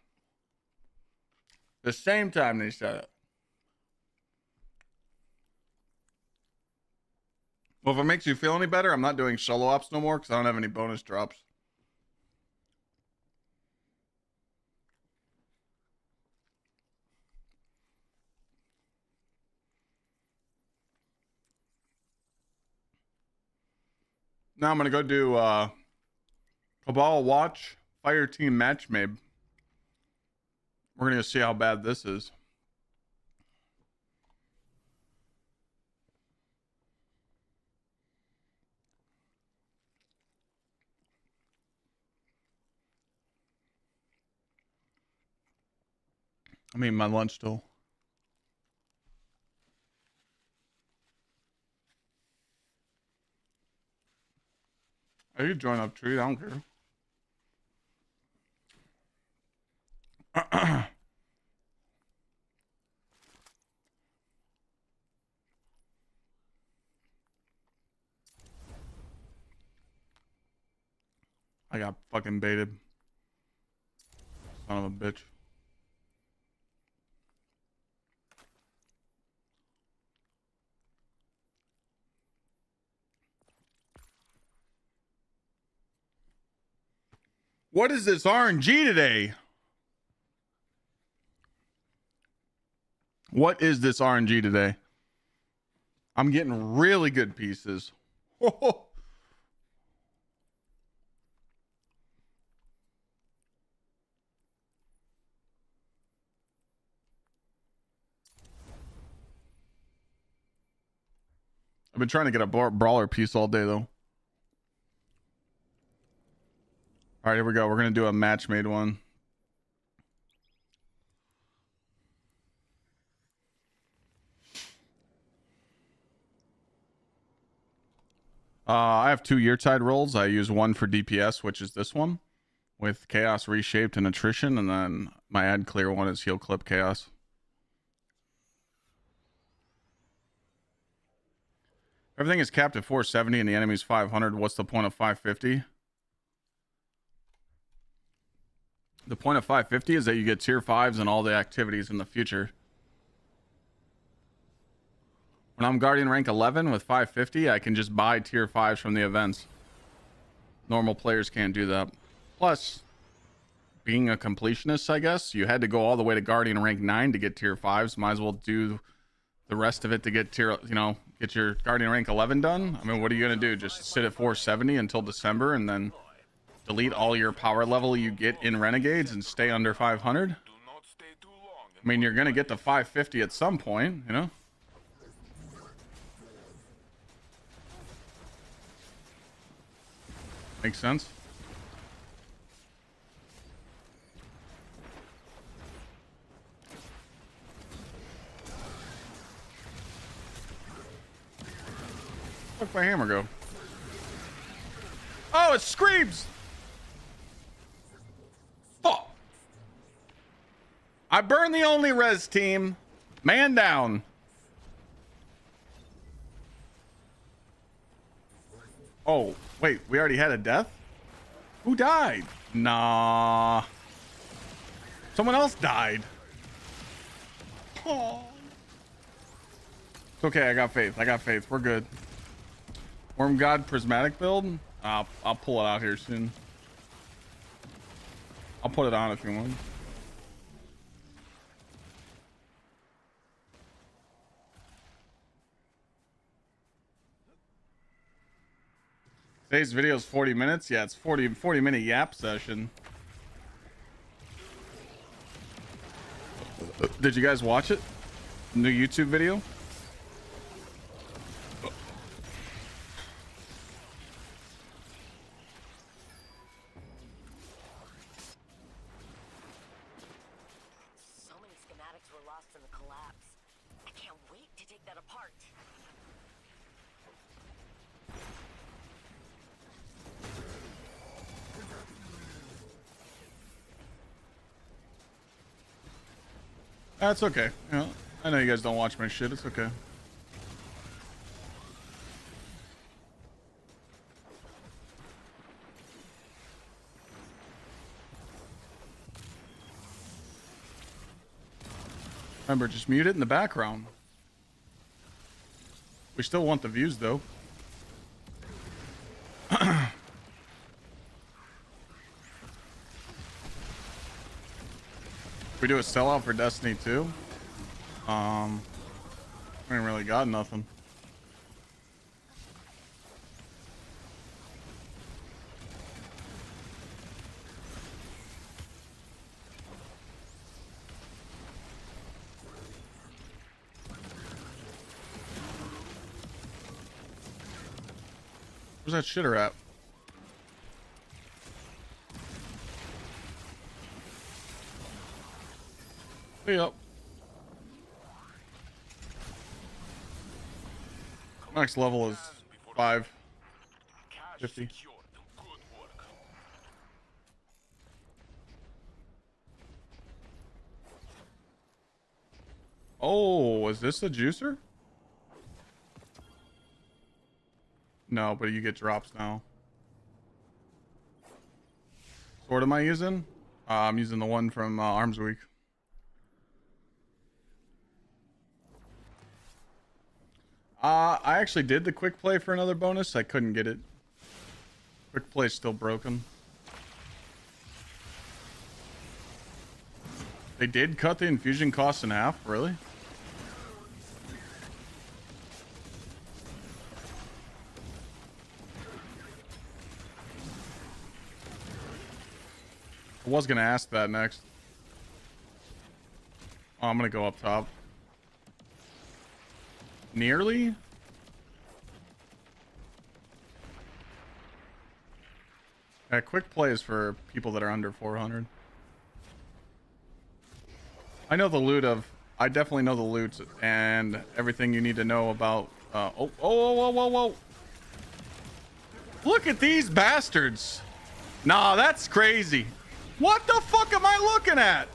The same time they said it. Well, if it makes you feel any better, I'm not doing solo ops no more because I don't have any bonus drops. Now I'm going to go do Cabal Watch Fire Team Match Maybe. We're going to see how bad this is. I mean, my lunch still. I could join up tree. I don't care. I got fucking baited. Son of a bitch. What is this RNG today? What is this RNG today? I'm getting really good pieces. I've been trying to get a brawler piece all day, though. All right, here we go. We're going to do a match made one. I have 2 Yeartide rolls. I use one for DPS, which is this one, with Chaos Reshaped and Attrition, and then my Ad Clear one is Heal Clip Chaos. Everything is capped at 470 and the enemy's 500. What's the point of 550? The point of 550 is that you get tier 5s and all the activities in the future. When I'm Guardian rank 11 with 550, I can just buy tier 5s from the events. Normal players can't do that. Plus, being a completionist, I guess, you had to go all the way to Guardian rank 9 to get tier 5s. Might as well do the rest of it to get tier, you know, get your Guardian rank 11 done. I mean, what are you going to do? Just sit at 470 until December and then delete all your power level you get in Renegades and stay under 500? I mean, you're going to get to 550 at some point, you know? Makes sense. Where'd my hammer go? Oh, it screams! Fuck! I burned the only res team. Man down. Oh, wait, we already had a death? Who died? Nah. Someone else died. Oh. It's okay, I got faith. I got faith. We're good. Worm God Prismatic build? I'll pull it out here soon. I'll put it on if you want. Today's video is 40 minutes. Yeah, it's 40 minute yap session. Did you guys watch it? New YouTube video? So many schematics were lost in the collapse. I can't wait to take that apart. That's okay. You know, I know you guys don't watch my shit. It's okay. Remember, just mute it in the background. We still want the views, though. We do a sellout for Destiny 2. We ain't really got nothing. Where's that shitter at? Hey up. Max level is 550. Oh, is this a juicer? No, but you get drops now. What am I using? I'm using the one from Arms Week. I actually did the quick play for another bonus. I couldn't get it. Quick play's still broken. They did cut the infusion costs in half, really? I was gonna ask that next. Oh, I'm gonna go up top. Nearly? Quick play is for people that are under 400. I know the loot of... I definitely know the loot and everything you need to know about... whoa. Look at these bastards. Nah, that's crazy. What the fuck am I looking at?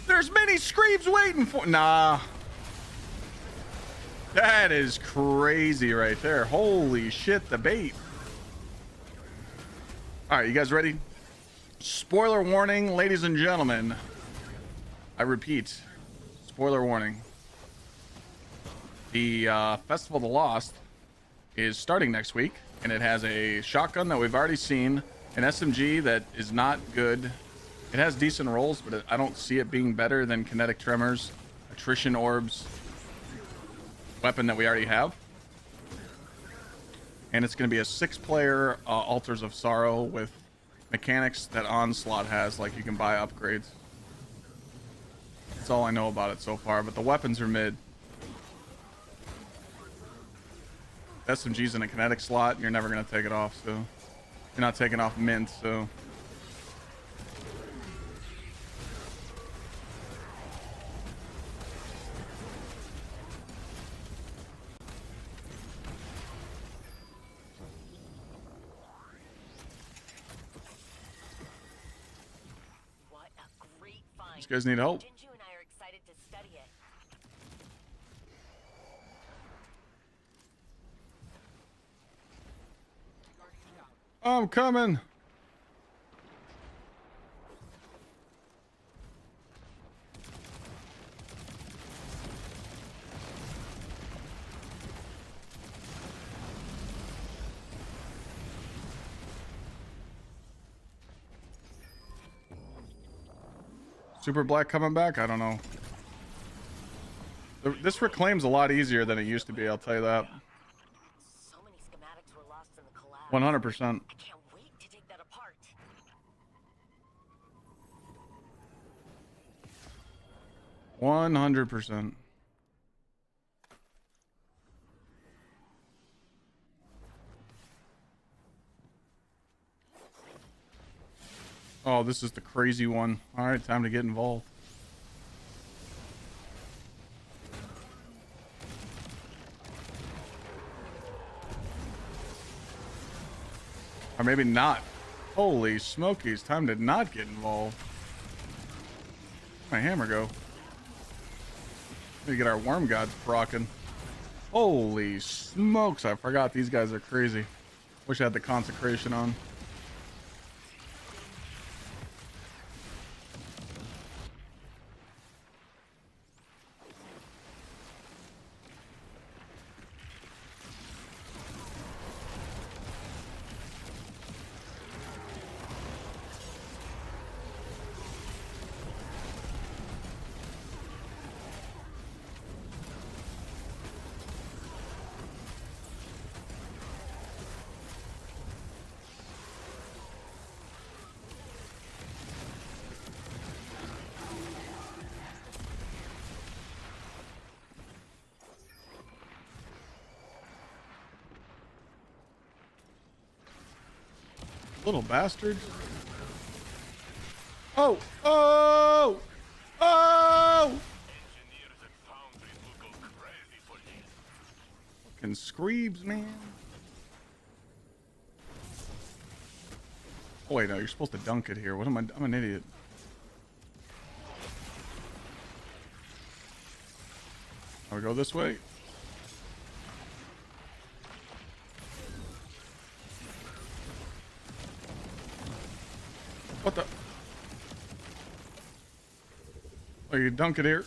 There's many screams waiting for... Nah. That is crazy right there. Holy shit, the bait. Alright, you guys ready? Spoiler warning, ladies and gentlemen. I repeat. Spoiler warning. The Festival of the Lost is starting next week, and it has a shotgun that we've already seen, an SMG that is not good. It has decent rolls, but I don't see it being better than kinetic tremors, attrition orbs, weapon that we already have. And it's going to be a 6-player Altars of Sorrow with mechanics that Onslaught has, like you can buy upgrades. That's all I know about it so far, but the weapons are mid. SMG's in a kinetic slot, and you're never going to take it off, so... You're not taking off mint, so... What a great find. These guys need help. Jinju and I are excited to study it. I'm coming. Super Black coming back? I don't know. This reclaim's a lot easier than it used to be, I'll tell you that. So many schematics were lost in the collapse. 100%. I can't wait to take that apart. 100%. Oh, this is the crazy one. All right, time to get involved. Or maybe not. Holy smokies, time to not get involved. Where'd my hammer go? Need to get our worm gods procking. Holy smokes, I forgot these guys are crazy. Wish I had the consecration on. Little bastard. Oh! Oh! Oh! Fucking screebs, man. Oh, wait, no, you're supposed to dunk it here. What am I? I'm an idiot. I'll go this way. Oh, you dunk it here.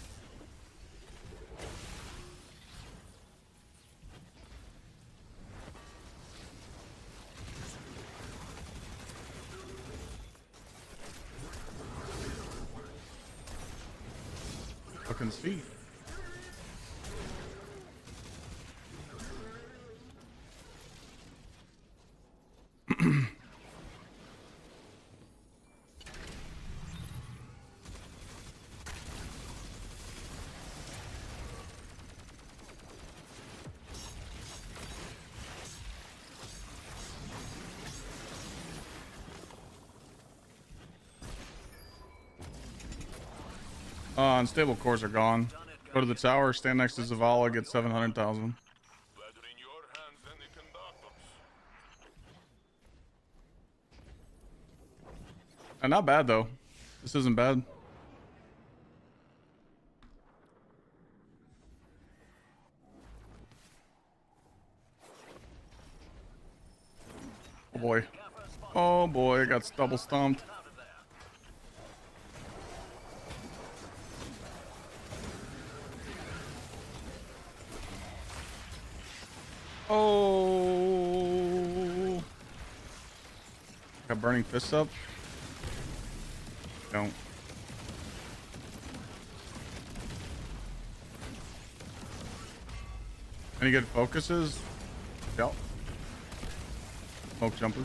Fucking see. Unstable cores are gone. Go to the tower, stand next to Zavala, get 700,000. Not bad though. This isn't bad. Oh boy. Oh boy, I got double stomped. Oh. Got burning fists up. Don't. Any good focuses? Yep. Smoke jumper.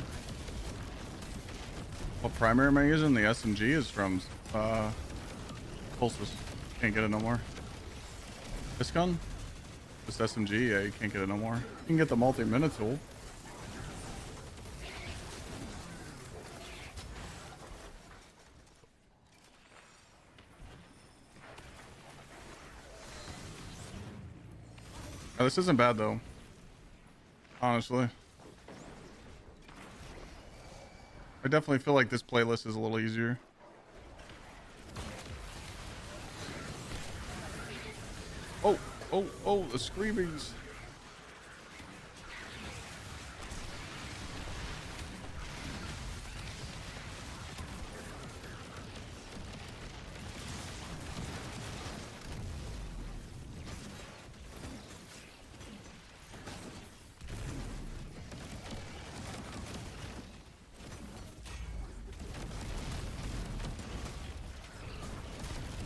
What primary am I using? The SMG is from Pulses. Can't get it no more. This gun? This SMG, yeah, you can't get it no more. You can get the multi-minute tool. Oh, this isn't bad though. Honestly. I definitely feel like this playlist is a little easier. Oh, oh, oh, the screamings.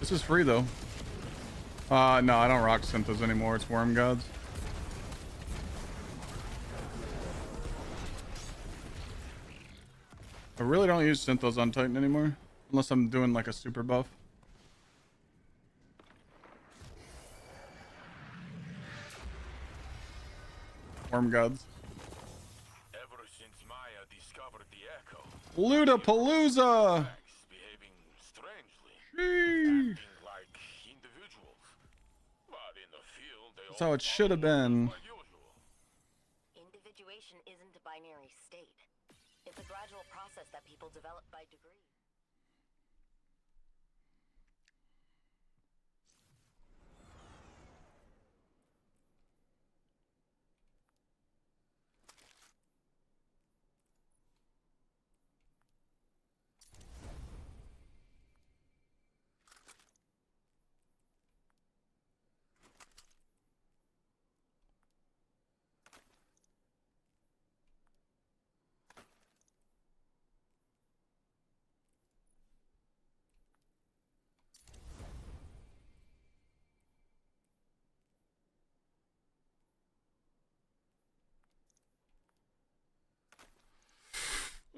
This is free though. No, I don't rock synthos anymore. It's Worm Gods. I really don't use synthos on Titan anymore. Unless I'm doing like a super buff. Worm Gods. Ever since Maya discovered the echo, Ludapalooza! behaving strangely, Sheesh. acting like individuals. But in the field, they That's how it should have been. Individuation isn't a binary state. It's a gradual process that people develop by degree.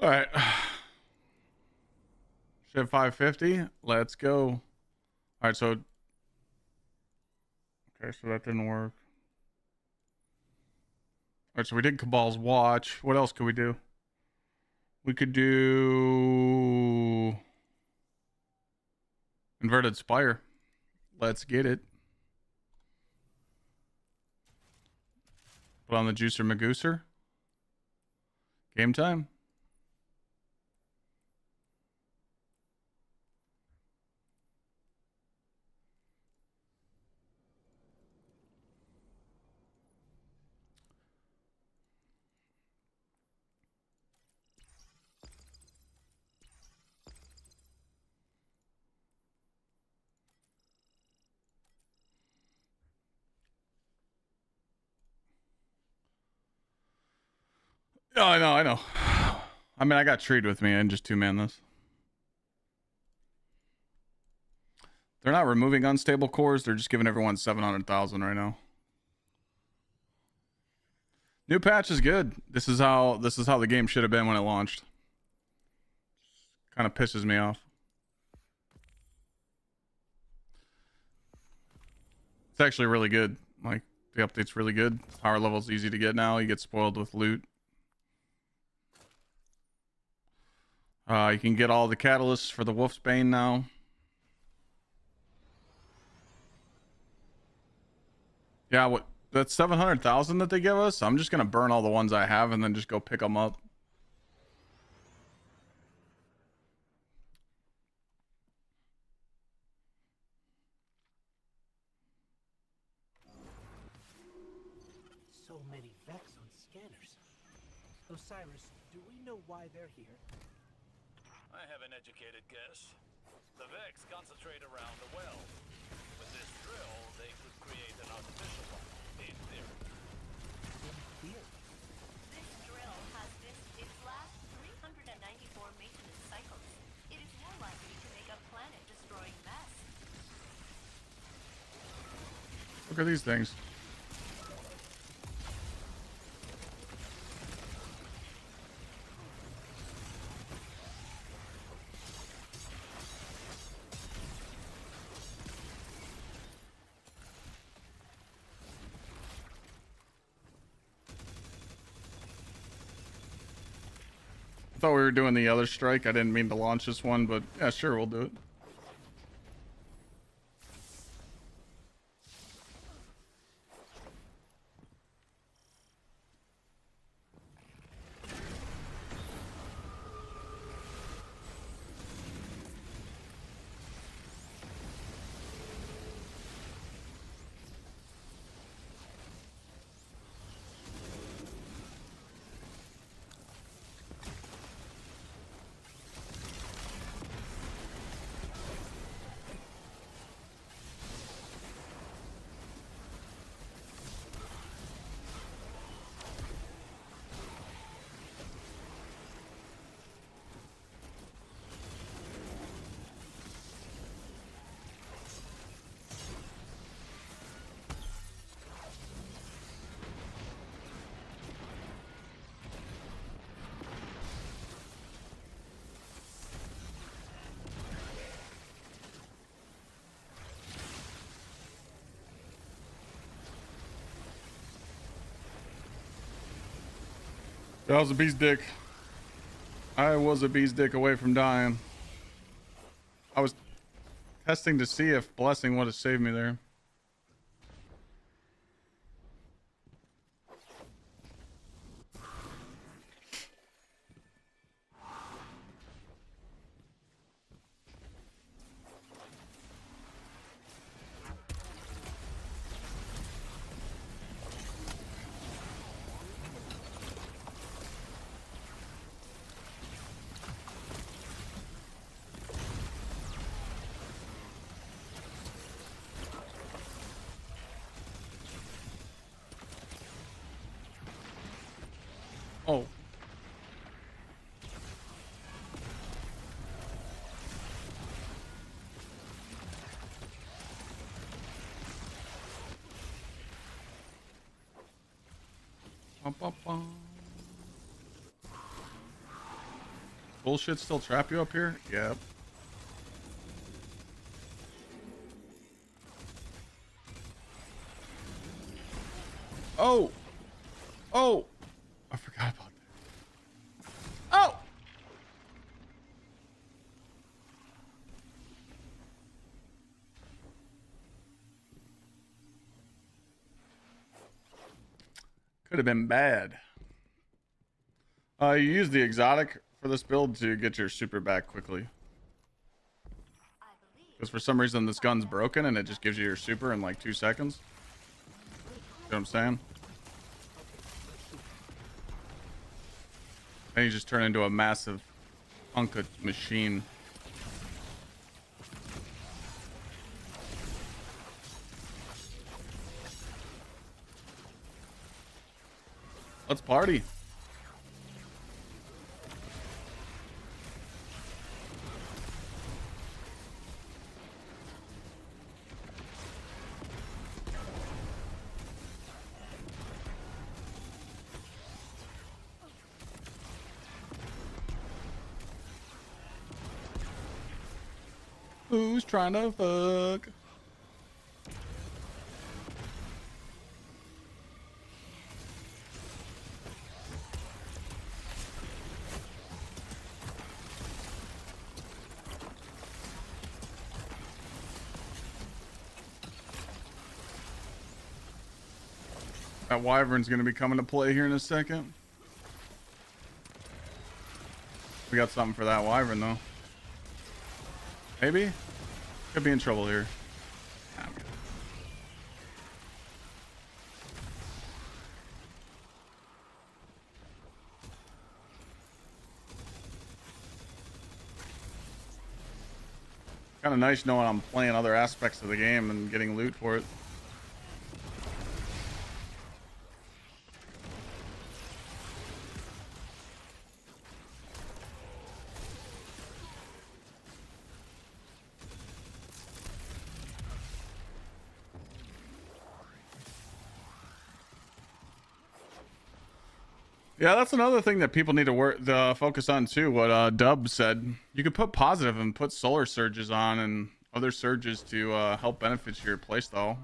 All right. Ship 550. Let's go. All right, so. Okay, so that didn't work. All right, so we did Cabal's Watch. What else could we do? We could do Inverted Spire. Let's get it. Put on the Juicer Magooser. Game time. Oh, I know, I know. I mean, I got Treed with me. I can just two-man this. They're not removing unstable cores. They're just giving everyone 700,000 right now. New patch is good. This is how the game should have been when it launched. Kind of pisses me off. It's actually really good. Like, the update's really good. Power level's easy to get now. You get spoiled with loot. You can get all the catalysts for the Wolfsbane now. Yeah, what? That's 700,000 that they give us. I'm just gonna burn all the ones I have and then just go pick them up. So many Vex on scanners. Osiris, do we know why they're here? I have an educated guess. The Vex concentrate around the well. With this drill, they could create an artificial one, in theory. This drill has missed its last 394 maintenance cycles. It is more likely to make a planet-destroying mess. Look at these things. I thought we were doing the other strike. I didn't mean to launch this one, but yeah, sure, we'll do it. That was a bee's dick. I was a bee's dick away from dying. I was testing to see if Blessing would have saved me there. Oh. Bum, bum, bum. Bullshit still trap you up here? Yep. Oh! Oh! I forgot about that. Oh! Could have been bad. You use the exotic for this build to get your super back quickly. Because for some reason this gun's broken and it just gives you your super in like 2 seconds. You know what I'm saying? And you just turn into a massive hunka machine. Let's party. Who's trying to fuck? That wyvern's gonna be coming to play here in a second. We got something for that wyvern though. Maybe? Could be in trouble here. Nah, I'm good. Kind of nice knowing I'm playing other aspects of the game and getting loot for it. Yeah, that's another thing that people need to focus on too. What Dub said, you could put positive and put solar surges on and other surges to help benefit your playstyle.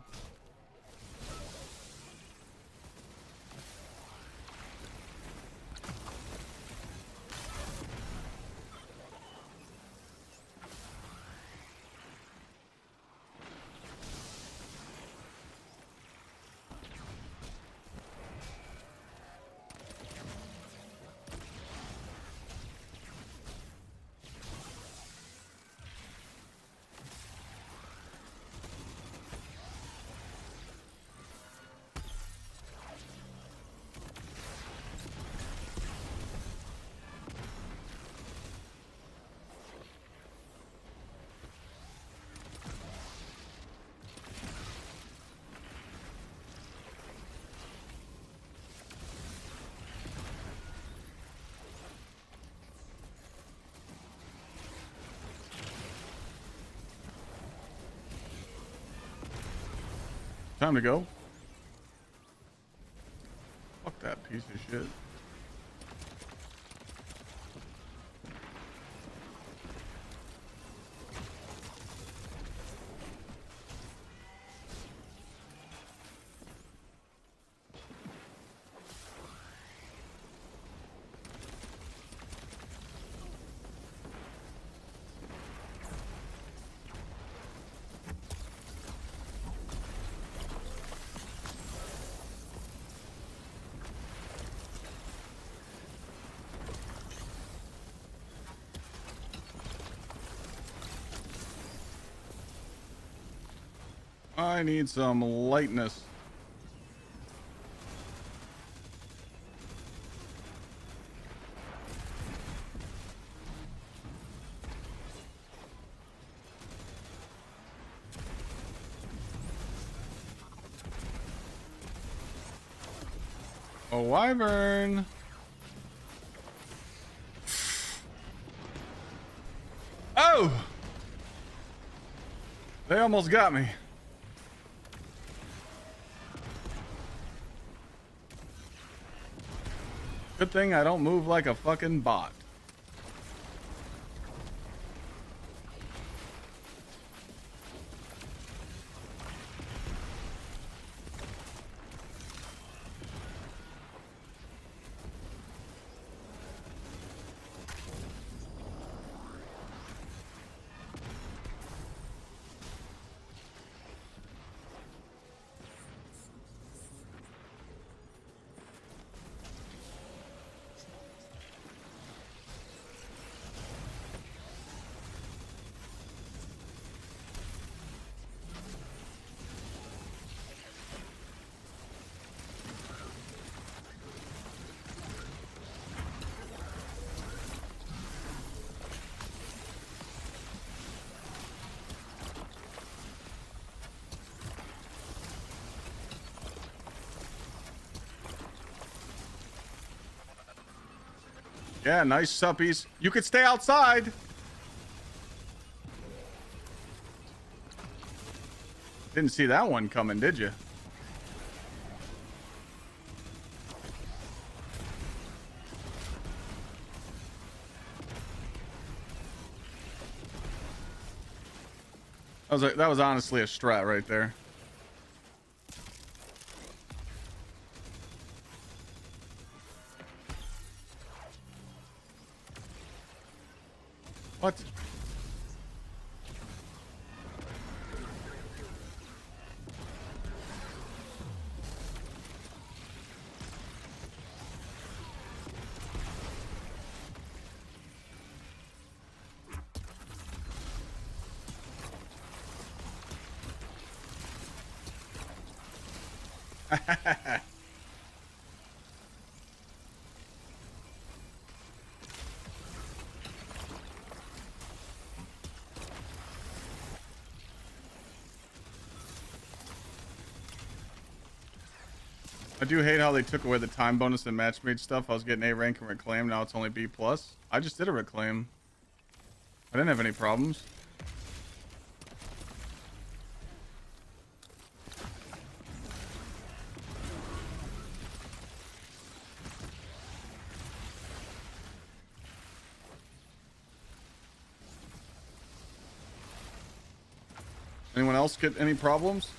Time to go. Fuck that piece of shit. I need some lightness. A wyvern. Oh! They almost got me. Good thing I don't move like a fucking bot. Yeah, nice suppies. You could stay outside. Didn't see that one coming, did you? That was honestly a strat right there. What? I do hate how they took away the time bonus and match made stuff. I was getting A rank and reclaim. Now it's only B plus. I just did a reclaim. I didn't have any problems. Anyone else get any problems?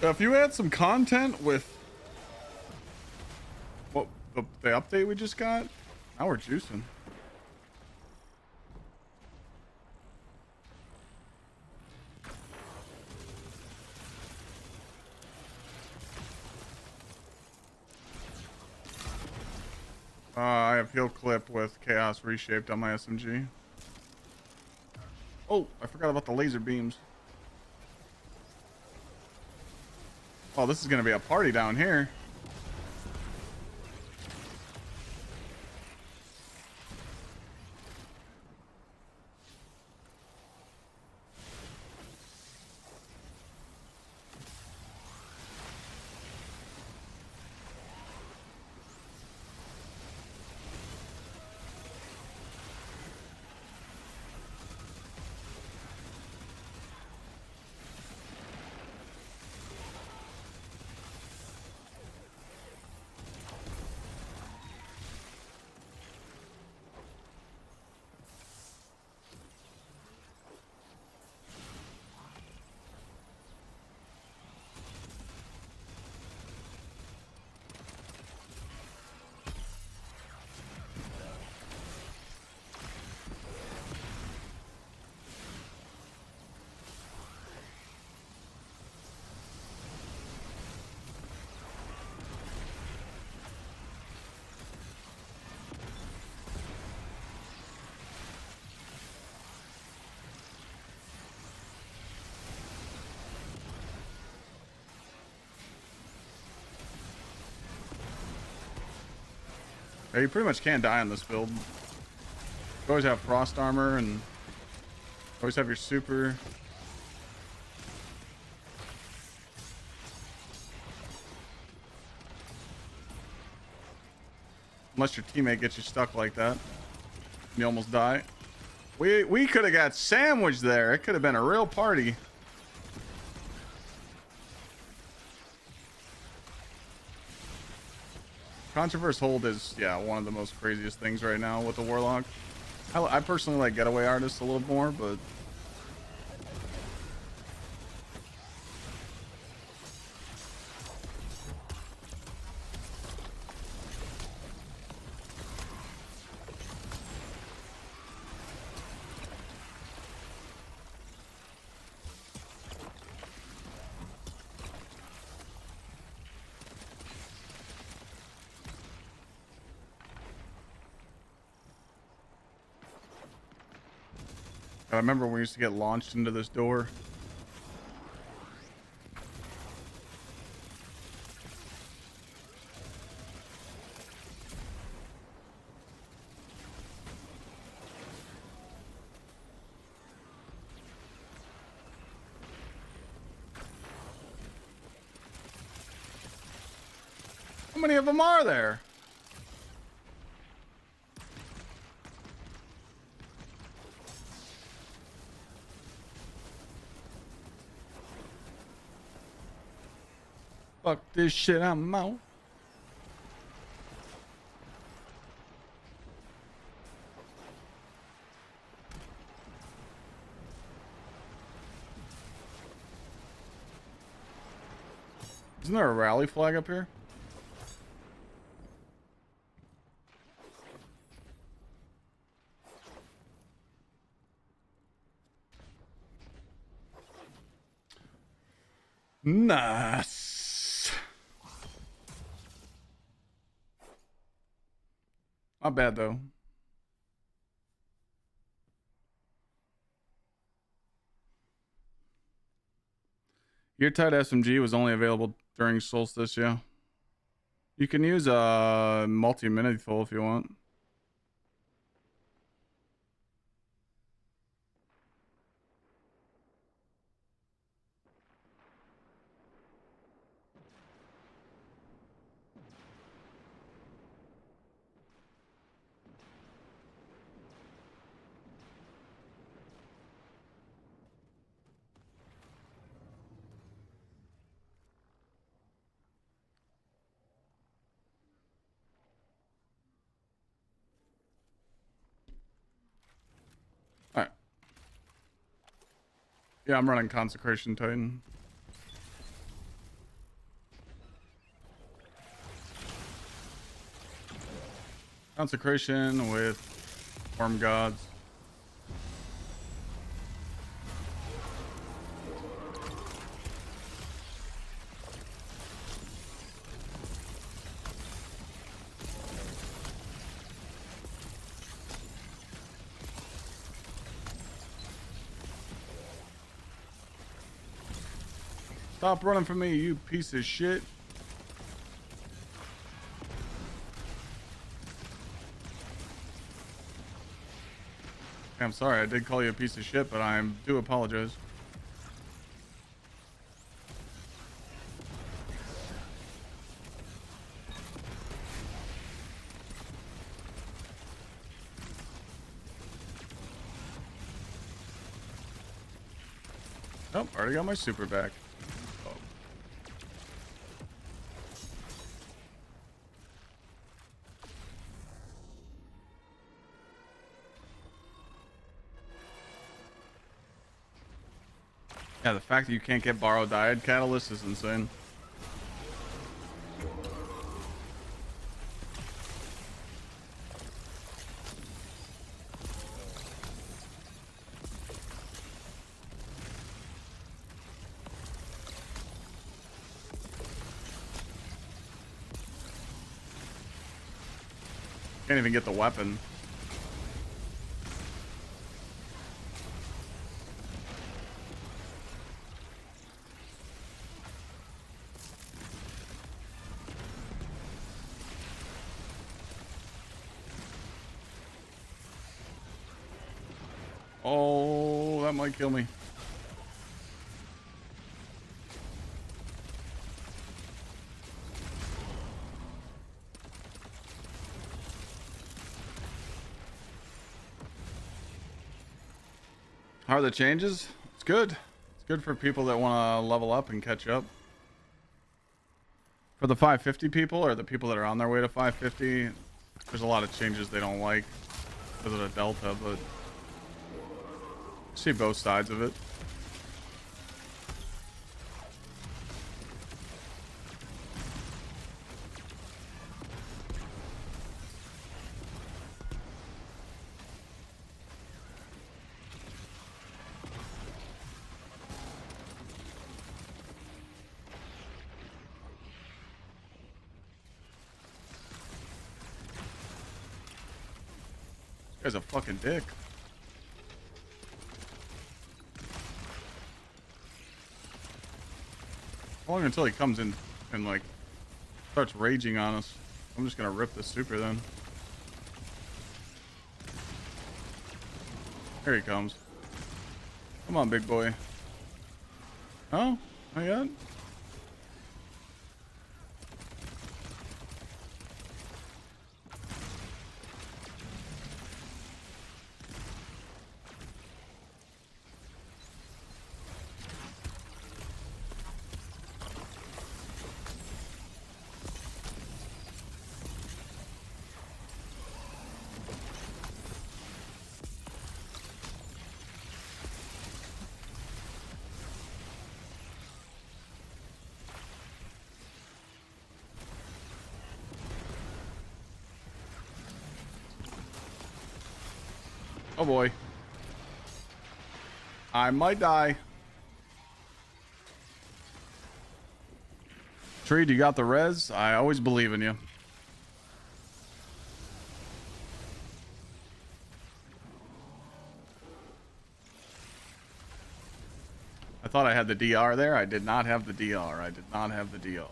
If you had some content with what the update we just got, now we're juicing. I have heal clip with chaos reshaped on my SMG. Oh, I forgot about the laser beams. Oh, this is gonna be a party down here. Yeah, you pretty much can't die on this build. You always have frost armor and always have your super. Unless your teammate gets you stuck like that. You almost die. We could have got sandwiched there. It could have been a real party. Controverse hold is, yeah, one of the most craziest things right now with the Warlock. I personally like getaway artists a little more, but I remember when we used to get launched into this door. How many of them are there? Fuck this shit, I'm out. Isn't there a rally flag up here? Nice. Not bad though. Your tight SMG was only available during Solstice, yeah. You can use a multi-mini full if you want. Alright. Yeah, I'm running Consecration Titan. Consecration with Worm Gods. Stop running from me, you piece of shit. I'm sorry, I did call you a piece of shit, but I do apologize. Oh, already got my super back. Oh. Yeah, the fact that you can't get borrowed diode catalyst is insane. Can't even get the weapon. Oh, that might kill me. How are the changes? It's good. It's good for people that want to level up and catch up. For the 550 people, or the people that are on their way to 550, there's a lot of changes they don't like because of the delta, but I see both sides of it. This guy's a fucking dick. How long until he comes in and like starts raging on us? I'm just gonna rip this super then. Here he comes. Come on, big boy. Oh, not yet? Oh boy. I might die. Tree, you got the res? I always believe in you. I thought I had the DR there. I did not have the DR. I did not have the DR.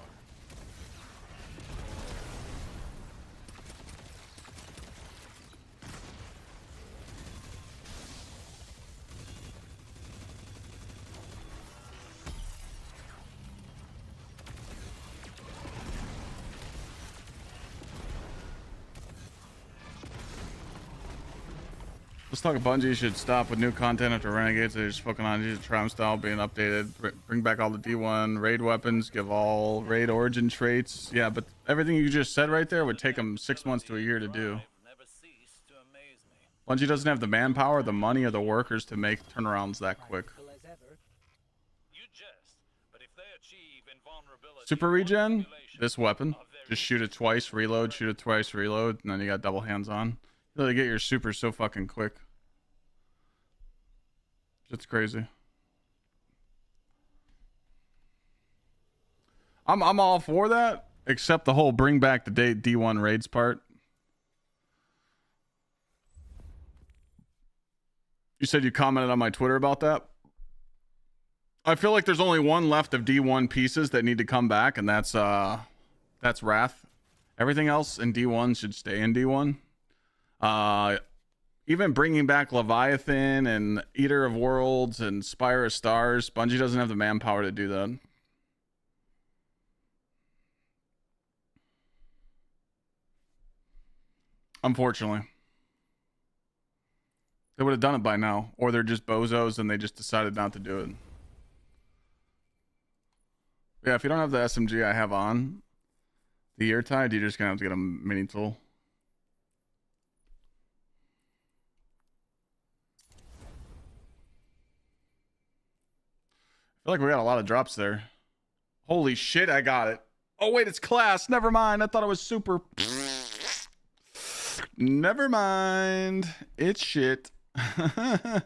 Let's talk. Bungie should stop with new content after Renegades. They're just fucking on Triumph style being updated. Bring back all the D1 raid weapons. Give all raid origin traits. Yeah, but everything you just said right there would take them 6 months to a year to do. Bungie doesn't have the manpower, the money, or the workers to make turnarounds that quick. Super regen. This weapon. Just shoot it twice, reload. Shoot it twice, reload, and then you got double hands on. You really get your super so fucking quick. It's crazy. I'm all for that, except the whole bring back the D1 raids part. You said you commented on my Twitter about that. I feel like there's only one left of D1 pieces that need to come back, and that's Wrath. Everything else in D1 should stay in D1. Even bringing back Leviathan and Eater of Worlds and Spire of Stars, Bungie doesn't have the manpower to do that. Unfortunately. They would have done it by now. Or they're just bozos and they just decided not to do it. Yeah, if you don't have the SMG I have on, the Eartide, you're just going to have to get a mini tool. I feel like we got a lot of drops there. Holy shit, I got it. Oh, wait, it's class. Never mind. I thought it was super. Never mind. It's shit. Fuck.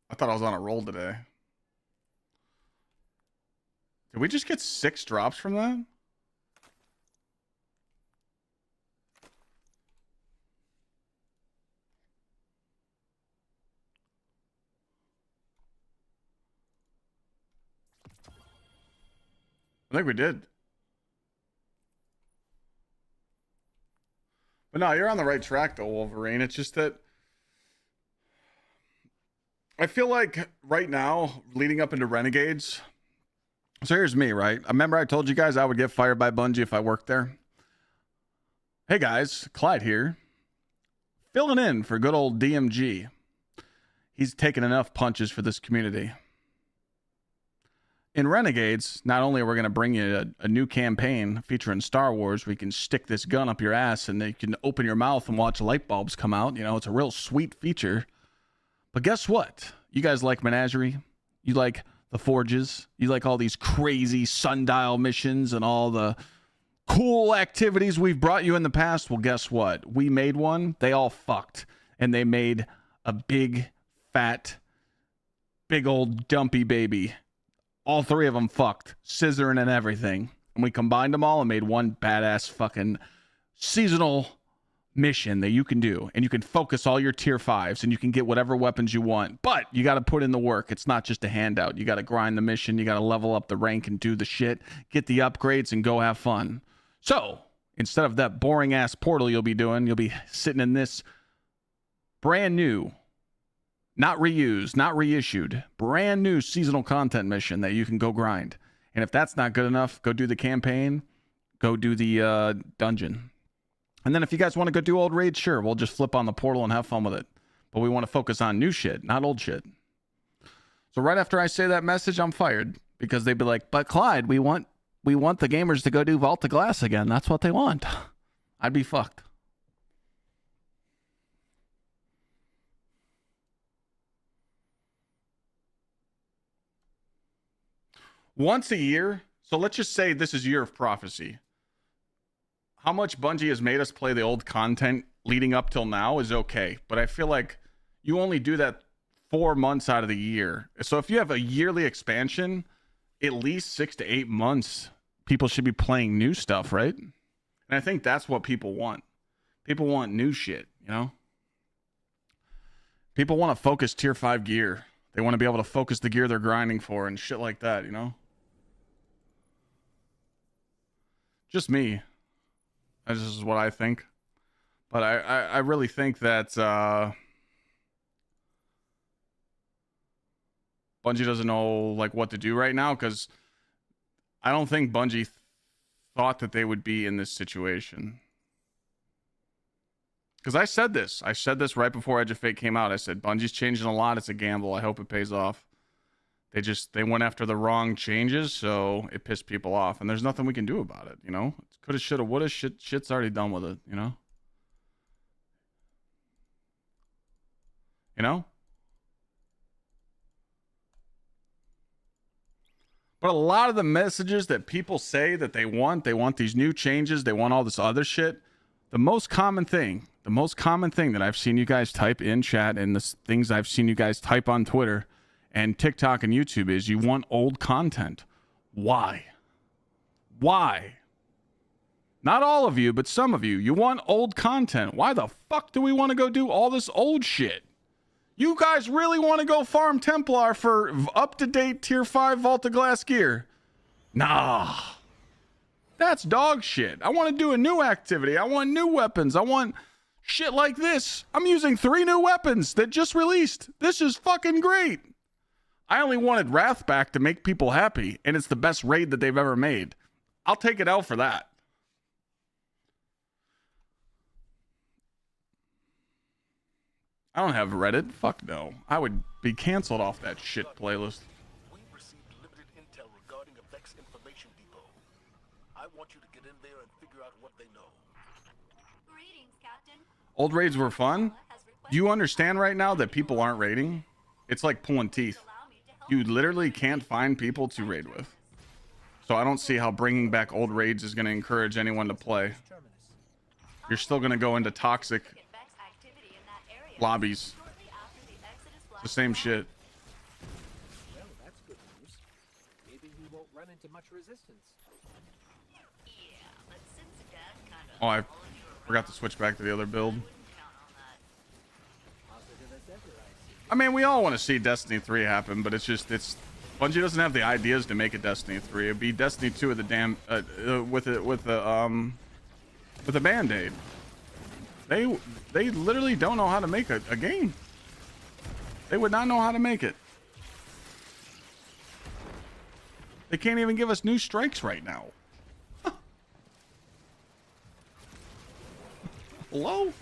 I thought I was on a roll today. Did we just get 6 drops from that? I think we did. But no, you're on the right track though, Wolverine. It's just that I feel like right now, leading up into Renegades. So here's me, right? I remember I told you guys I would get fired by Bungie if I worked there. Hey guys, Clyde here. Filling in for good old DMG. He's taken enough punches for this community. In Renegades, not only are we going to bring you a new campaign featuring Star Wars, where you can stick this gun up your ass and you can open your mouth and watch light bulbs come out. You know, it's a real sweet feature. But guess what? You guys like Menagerie? You like the Forges? You like all these crazy sundial missions and all the cool activities we've brought you in the past? Well, guess what? We made one. They all fucked. And they made a big, fat, big old dumpy baby. All 3 of them fucked, scissoring and everything. And we combined them all and made one badass fucking seasonal mission that you can do. And you can focus all your tier 5s and you can get whatever weapons you want. But you got to put in the work. It's not just a handout. You got to grind the mission. You got to level up the rank and do the shit. Get the upgrades and go have fun. So instead of that boring ass portal you'll be doing, you'll be sitting in this brand new, not reused, not reissued, brand new seasonal content mission that you can go grind. And if that's not good enough, go do the campaign, go do the dungeon. And then if you guys want to go do old raids, sure, we'll just flip on the portal and have fun with it. But we want to focus on new shit, not old shit. So right after I say that message, I'm fired because they'd be like, but Clyde, we want the gamers to go do Vault of Glass again. That's what they want. I'd be fucked. Once a year, So let's just say this is Year of Prophecy. How much Bungie has made us play the old content leading up till now is okay, but I feel like you only do that 4 months out of the year. So if you have a yearly expansion, at least 6 to 8 months, people should be playing new stuff, right? And I think that's what people want. People want new shit, you know? People want to focus tier 5 gear. They want to be able to focus the gear they're grinding for and shit like that, you know? Just me. This is what I think. But I really think that Bungie doesn't know like what to do right now, because I don't think Bungie thought that they would be in this situation. Because I said this right before Edge of Fate came out. I said Bungie's changing a lot. It's a gamble. I hope it pays off. They went after the wrong changes, so it pissed people off, and there's nothing we can do about it. You know, coulda, shoulda, woulda. Shit's already done with it. You know. You know. But a lot of the messages that people say that they want these new changes, they want all this other shit. The most common thing that I've seen you guys type in chat and the things I've seen you guys type on Twitter and TikTok and YouTube is you want old content. Why? Why? Not all of you, but some of you. You want old content. Why the fuck do we want to go do all this old shit? You guys really want to go farm Templar for up-to-date tier 5 Vault of Glass gear? Nah. That's dog shit. I want to do a new activity. I want new weapons. I want shit like this. I'm using 3 new weapons that just released. This is fucking great. I only wanted Wrath back to make people happy, and it's the best raid that they've ever made. I'll take it out for that. I don't have Reddit. Fuck no. I would be canceled off that shit playlist. We received limited intel regarding a Vex information depot. I want you to get in there and figure out what they know. Greetings, Captain. Old raids were fun. Do you understand right now that people aren't raiding? It's like pulling teeth. You literally can't find people to raid with. So I don't see how bringing back old raids is going to encourage anyone to play. You're still going to go into toxic lobbies. It's the same shit. Well, that's good news. Maybe we won't run into much resistance. Yeah, but since Dad kind of Oh, I forgot to switch back to the other build. Positive as ever, I see. I mean, we all want to see Destiny 3 happen, but it's Bungie doesn't have the ideas to make it Destiny 3. It'd be Destiny 2 with the damn with a band-aid. They literally don't know how to make a game. They would not know how to make it. They can't even give us new strikes right now. Hello?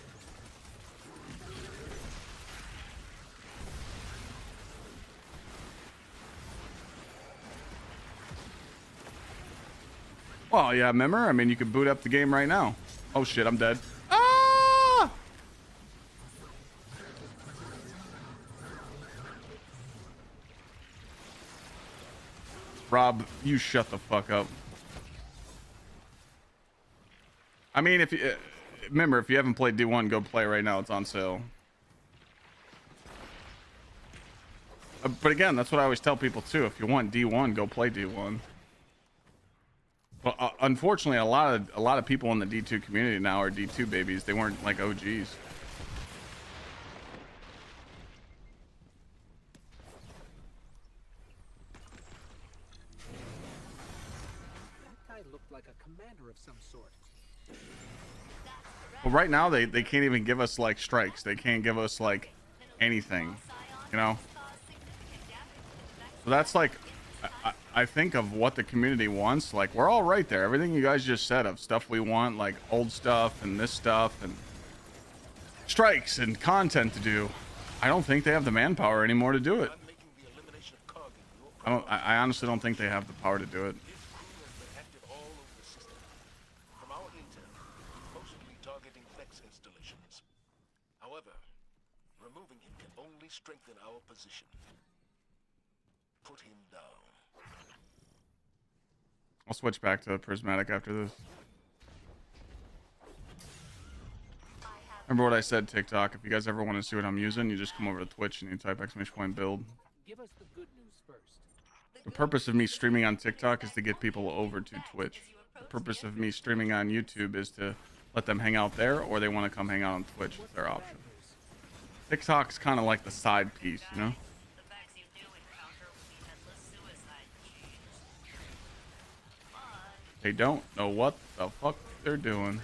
Well, yeah, remember? I mean, you could boot up the game right now. Oh shit, I'm dead. Ah! Rob, you shut the fuck up. I mean, if you remember, if you haven't played D1, go play right now. It's on sale. But again, that's what I always tell people too. If you want D1, go play D1. Well, unfortunately, a lot of people in the D2 community now are D2 babies. They weren't like OGs. That guy looked like a commander of some sort. Well, right now they can't even give us like strikes. They can't give us like anything, you know. So that's like, I think of what the community wants. Like, we're all right there. Everything you guys just said of stuff we want, like old stuff and this stuff and strikes and content to do. I don't think they have the manpower anymore to do it. I honestly don't think they have the power to do it. From our intel, mostly targeting Vex installations. However, removing him can only strengthen our position. Put him down. I'll switch back to prismatic after this. Remember what I said, TikTok. If you guys ever want to see what I'm using, you just come over to Twitch and you type !build. Give us the good news first. The purpose of me streaming on TikTok is to get people over to Twitch. The purpose of me streaming on YouTube is to let them hang out there, or they want to come hang out on Twitch. It's their option. TikTok's kind of like the side piece, you know? They don't know what the fuck they're doing.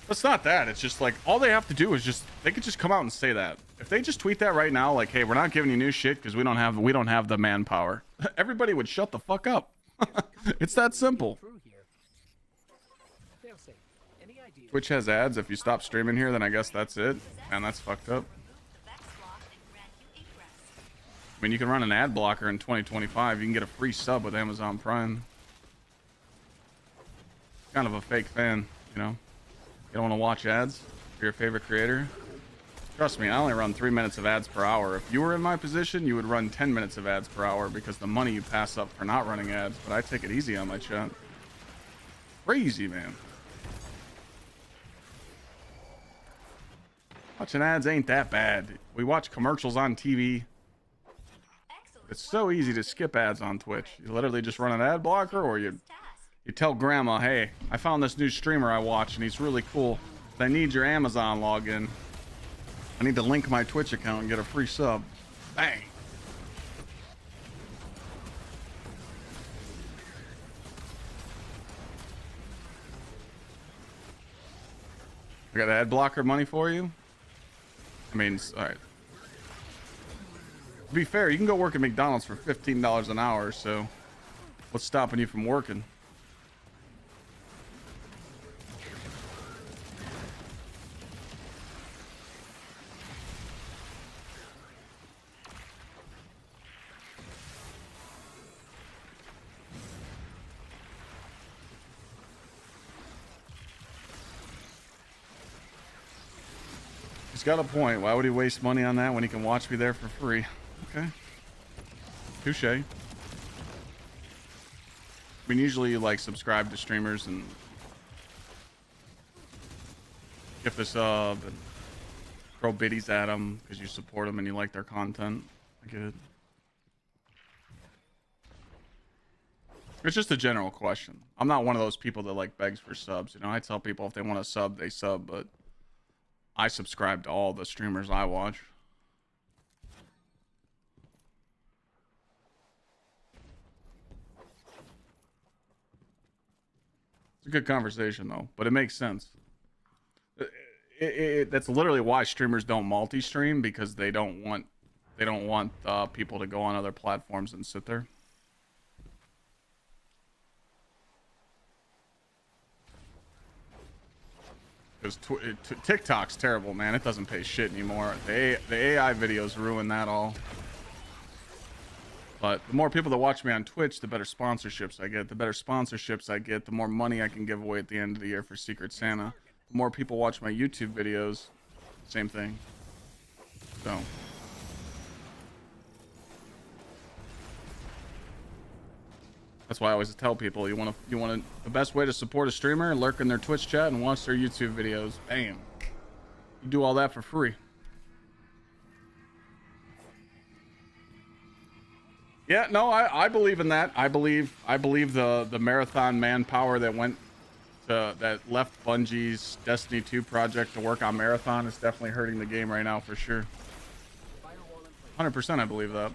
It's not that. It's just like all they have to do is just they could just come out and say that. If they just tweet that right now, like, "Hey, we're not giving you new shit because we don't have the manpower," everybody would shut the fuck up. It's that simple. Twitch has ads. If you stop streaming here, then I guess that's it. Man, that's fucked up. I mean, you can run an ad blocker in 2025. You can get a free sub with Amazon Prime. Kind of a fake fan, you know? You don't want to watch ads for your favorite creator? Trust me, I only run 3 minutes of ads per hour. If you were in my position, you would run 10 minutes of ads per hour because the money you pass up for not running ads. But I take it easy on my chat. Crazy, man. Watching ads ain't that bad. We watch commercials on TV. It's so easy to skip ads on Twitch. You literally just run an ad blocker, or you tell grandma, "Hey, I found this new streamer I watch and he's really cool. I need your Amazon login. I need to link my Twitch account and get a free sub." Bang. I got ad blocker money for you. I mean, all right. To be fair, you can go work at McDonald's for $15 an hour, so what's stopping you from working? He's got a point. Why would he waste money on that when he can watch me there for free? Okay. Touche. I mean, usually you like subscribe to streamers and gift a sub and throw biddies at them because you support them and you like their content. I get it. It's just a general question. I'm not one of those people that like begs for subs. You know, I tell people if they want a sub, they sub, but I subscribe to all the streamers I watch. It's a good conversation though, but it makes sense. That's literally why streamers don't multi-stream, because they don't want people to go on other platforms and sit there. Because TikTok's terrible, man. It doesn't pay shit anymore. The AI videos ruin that all. But the more people that watch me on Twitch, the better sponsorships I get. The better sponsorships I get, the more money I can give away at the end of the year for Secret Santa. The more people watch my YouTube videos, same thing. So. That's why I always tell people, the best way to support a streamer, lurk in their Twitch chat and watch their YouTube videos. Bam. You do all that for free. Yeah, no, I believe in that. I believe the marathon manpower that left Bungie's Destiny 2 project to work on Marathon is definitely hurting the game right now for sure. 100% I believe that.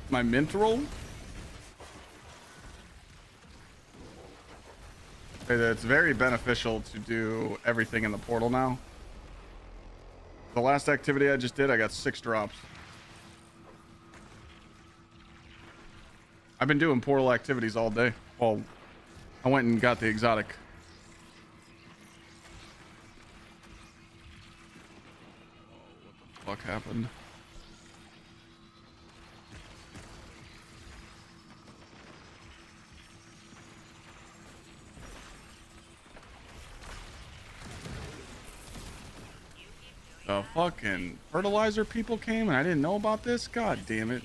My mint roll? It's very beneficial to do everything in the portal now. The last activity I just did, I got 6 drops. I've been doing portal activities all day. Well, I went and got the exotic. Oh, what the fuck happened? The fucking fertilizer people came and I didn't know about this? God damn it.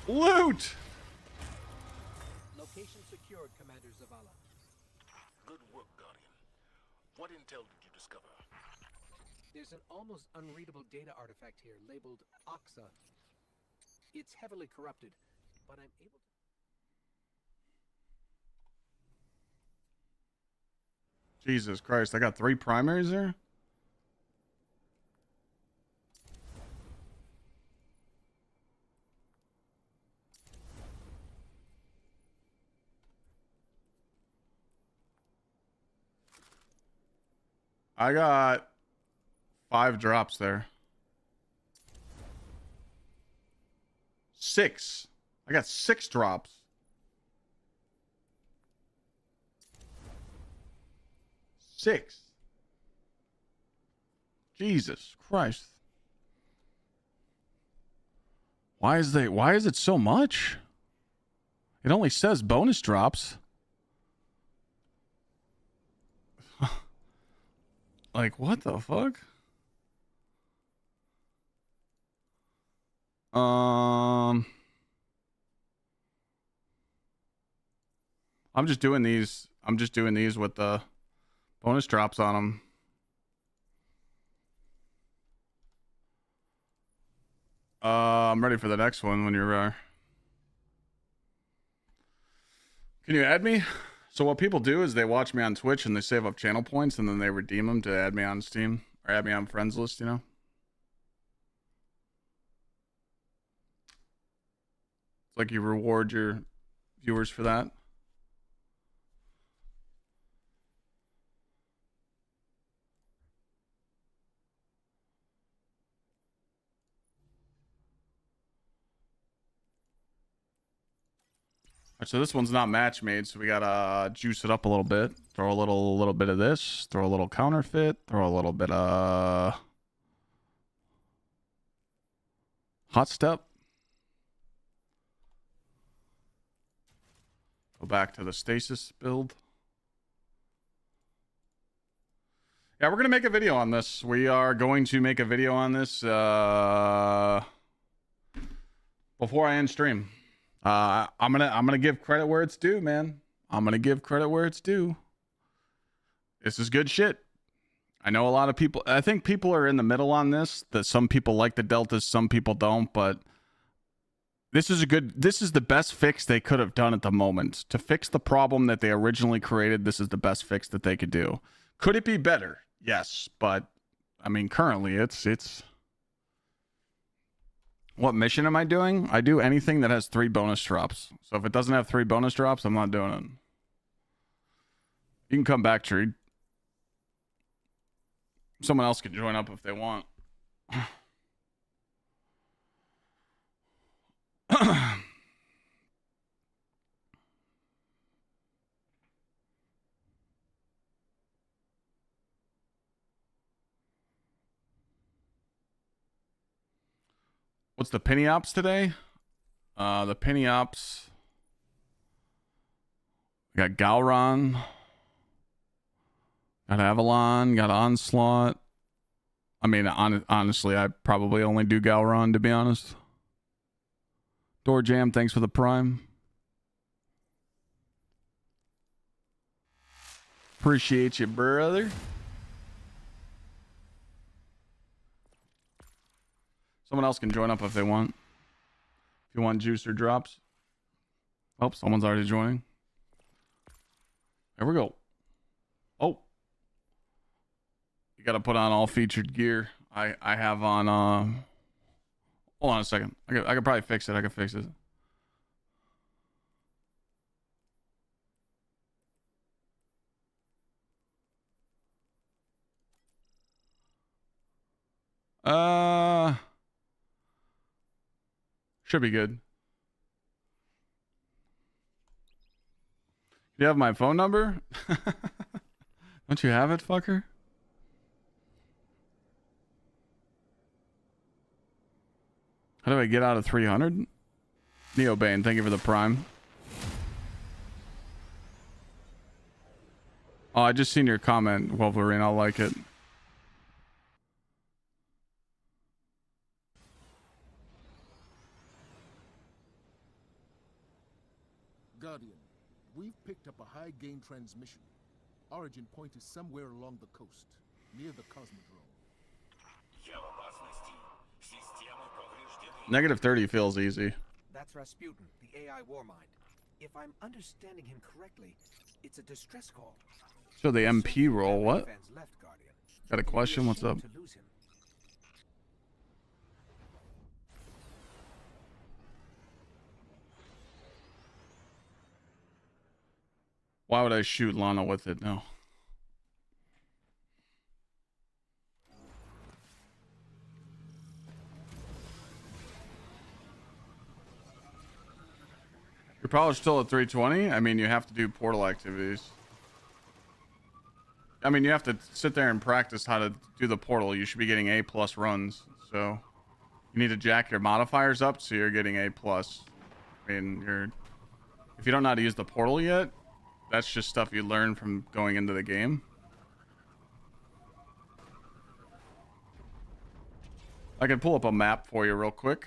Loot! Location secured, Commander Zavala. Good work, Guardian. What intel did you discover? There's an almost unreadable data artifact here labeled Oxa. It's heavily corrupted, but I'm able to... Jesus Christ, I got 3 primaries there? I got 5 drops there. 6. I got 6 drops. 6. Jesus Christ. Why is it so much? It only says bonus drops. Like, what the fuck? I'm just doing these. I'm just doing these with the bonus drops on them. I'm ready for the next one when you're Can you add me? So what people do is they watch me on Twitch and they save up channel points and then they redeem them to add me on Steam or add me on friends list, you know? It's like you reward your viewers for that. All right, so this one's not match made, so we gotta juice it up a little bit. Throw a little bit of this. Throw a little counterfeit. Throw a little bit of hot step. Go back to the stasis build. Yeah, we're gonna make a video on this. We are going to make a video on this before I end stream. I'm gonna give credit where it's due, man. I'm gonna give credit where it's due. This is good shit. I know a lot of people. I think people are in the middle on this. That some people like the deltas, some people don't. But this is the best fix they could have done at the moment to fix the problem that they originally created. This is the best fix that they could do. Could it be better? Yes, but I mean, currently it's. What mission am I doing? I do anything that has 3 bonus drops. So if it doesn't have 3 bonus drops, I'm not doing it. You can come back, Tree. Someone else can join up if they want. What's the penny ops today? The penny ops. We got Galron. Got Avalon. Got Onslaught. I mean, honestly, I probably only do Galron, to be honest. Door Jam, thanks for the prime. Appreciate you, brother. Someone else can join up if they want. If you want juice or drops. Oh, someone's already joining. There we go. Oh. You got to put on all featured gear. I have on, hold on a second. I could probably fix it. I could fix it. Should be good. You have my phone number? Don't you have it, fucker? How do I get out of 300? Neobane, thank you for the prime. Oh, I just seen your comment, Wolverine. I'll like it. Guardian, we've picked up a high gain transmission. Origin point is somewhere along the coast, near the Cosmodrome. Negative 30 feels easy. That's Rasputin, the AI warmind. If I'm understanding him correctly, it's a distress call. So the MP roll, what? Left, Guardian. Got a question? What's up? Why would I shoot Lana with it? No. You're probably still at 320. I mean, you have to do portal activities. I mean, you have to sit there and practice how to do the portal. You should be getting A+ runs. So you need to jack your modifiers up so you're getting A+. I mean, if you don't know how to use the portal yet, that's just stuff you learn from going into the game. I can pull up a map for you real quick.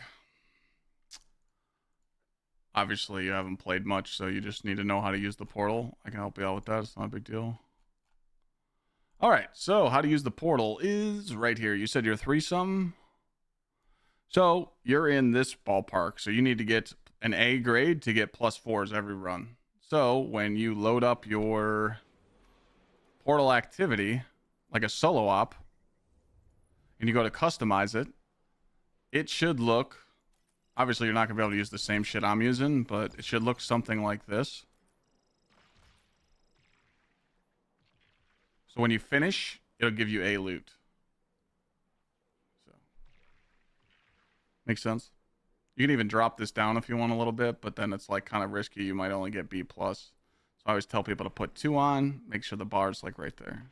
Obviously, you haven't played much, so you just need to know how to use the portal. I can help you out with that. It's not a big deal. All right, so how to use the portal is right here. You said you're 3-something. So you're in this ballpark. So you need to get an A grade to get +4s every run. So when you load up your portal activity, like a solo op, and you go to customize it, it should look... Obviously, you're not going to be able to use the same shit I'm using, but it should look something like this. So when you finish, it'll give you A loot. So, makes sense? You can even drop this down if you want a little bit, but then it's like kind of risky. You might only get B+. So I always tell people to put 2 on, make sure the bar's like right there.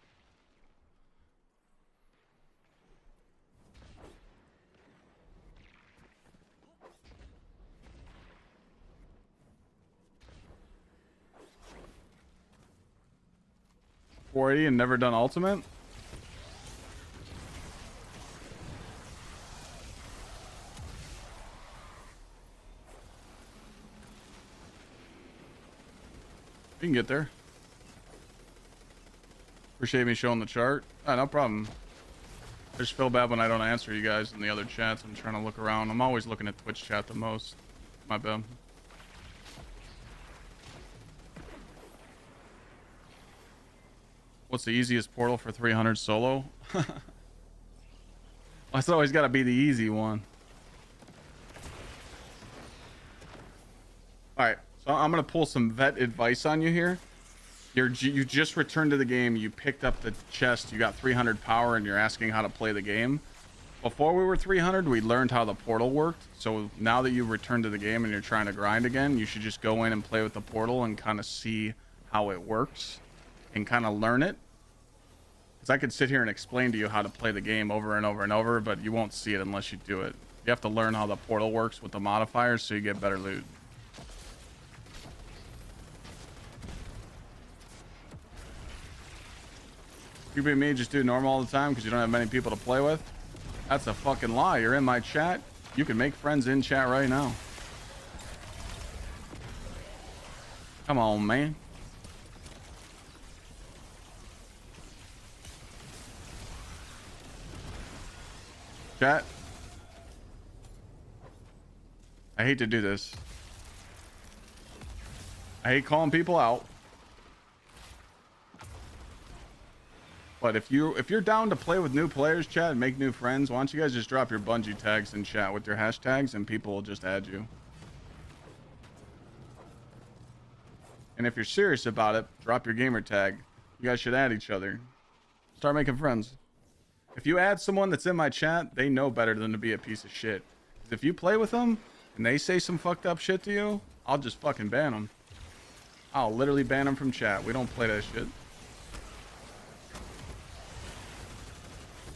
.480 and never done ultimate? You can get there. Appreciate me showing the chart. No problem. I just feel bad when I don't answer you guys in the other chats. I'm trying to look around. I'm always looking at Twitch chat the most. My bad. What's the easiest portal for 300 solo? That's always got to be the easy one. Alright, so I'm going to pull some vet advice on you here. You just returned to the game, you picked up the chest, you got 300 power, and you're asking how to play the game. Before we were 300, we learned how the portal worked. So now that you returned to the game and you're trying to grind again, you should just go in and play with the portal and kind of see how it works. And kind of learn it. Because I could sit here and explain to you how to play the game over and over and over, but you won't see it unless you do it. You have to learn how the portal works with the modifiers so you get better loot. You be me, just do normal all the time because you don't have many people to play with? That's a fucking lie. You're in my chat. You can make friends in chat right now. Come on, man. Chat. I hate to do this. I hate calling people out. But if you're down to play with new players, chat, and make new friends, why don't you guys just drop your Bungie tags in chat with your hashtags and people will just add you. And if you're serious about it, drop your gamer tag. You guys should add each other. Start making friends. If you add someone that's in my chat, they know better than to be a piece of shit. If you play with them and they say some fucked up shit to you, I'll just fucking ban them. I'll literally ban them from chat. We don't play that shit.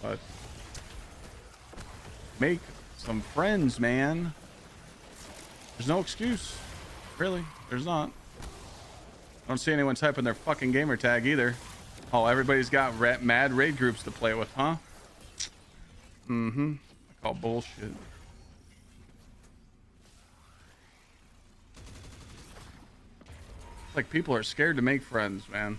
But make some friends, man. There's no excuse. Really, there's not. I don't see anyone typing their fucking gamer tag either. Oh, everybody's got mad raid groups to play with, huh? Mm-hmm. I call bullshit. Like people are scared to make friends, man.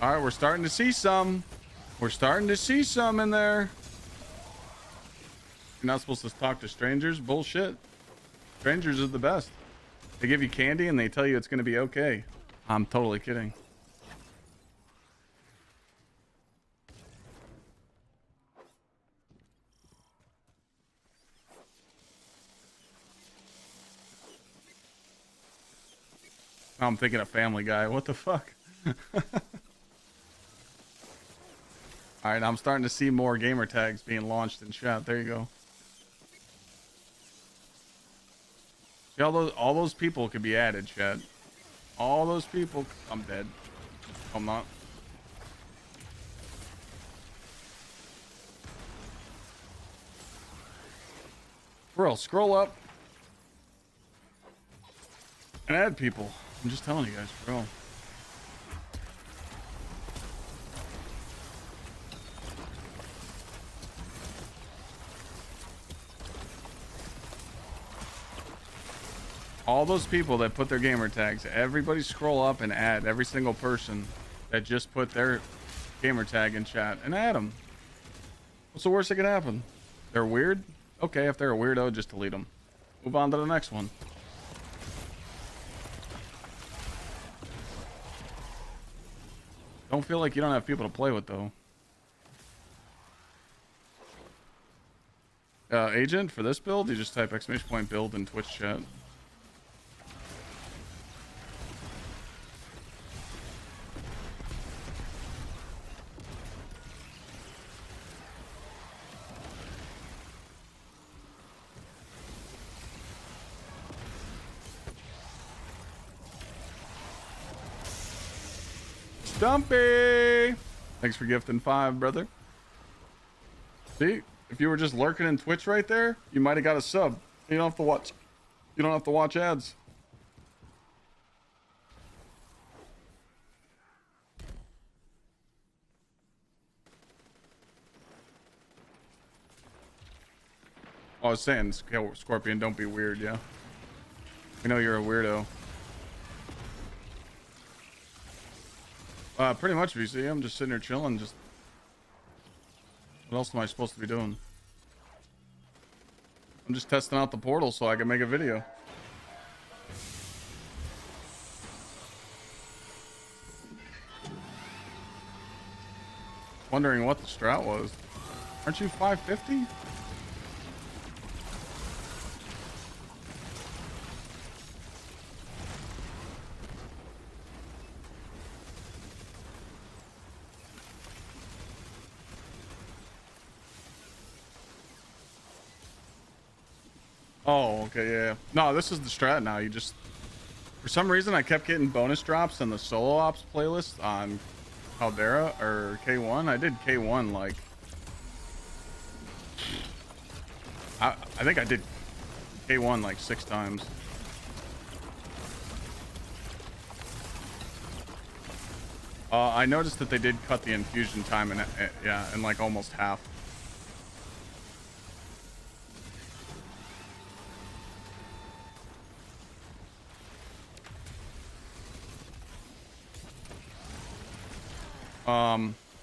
All right, we're starting to see some. We're starting to see some in there. You're not supposed to talk to strangers? Bullshit. Strangers are the best. They give you candy and they tell you it's going to be okay. I'm totally kidding. I'm thinking of Family Guy. What the fuck? All right, I'm starting to see more gamer tags being launched in chat. There you go. See, all those people could be added, chat. All those people. I'm dead. I'm not. Bro, scroll up and add people. I'm just telling you guys, bro. All those people that put their gamer tags, everybody scroll up and add every single person that just put their gamer tag in chat and add them. What's the worst that could happen? They're weird? Okay, if they're a weirdo, just delete them. Move on to the next one. Don't feel like you don't have people to play with, though. Agent, for this build, you just type !build in Twitch chat. Stumpy! Thanks for gifting 5, brother. See, if you were just lurking in Twitch right there, you might have got a sub. You don't have to watch. You don't have to watch ads. I was saying, Scorpion, don't be weird, yeah. We know you're a weirdo. Pretty much, VC. I'm just sitting here chilling. Just what else am I supposed to be doing? I'm just testing out the portal so I can make a video. Wondering what the strat was. Aren't you 550? Oh, okay, yeah. No, this is the strat now. You just... For some reason, I kept getting bonus drops in the solo ops playlist on Caldera or K1. I did K1 like... I think I did K1 like 6 times. I noticed that they did cut the infusion time in like almost half.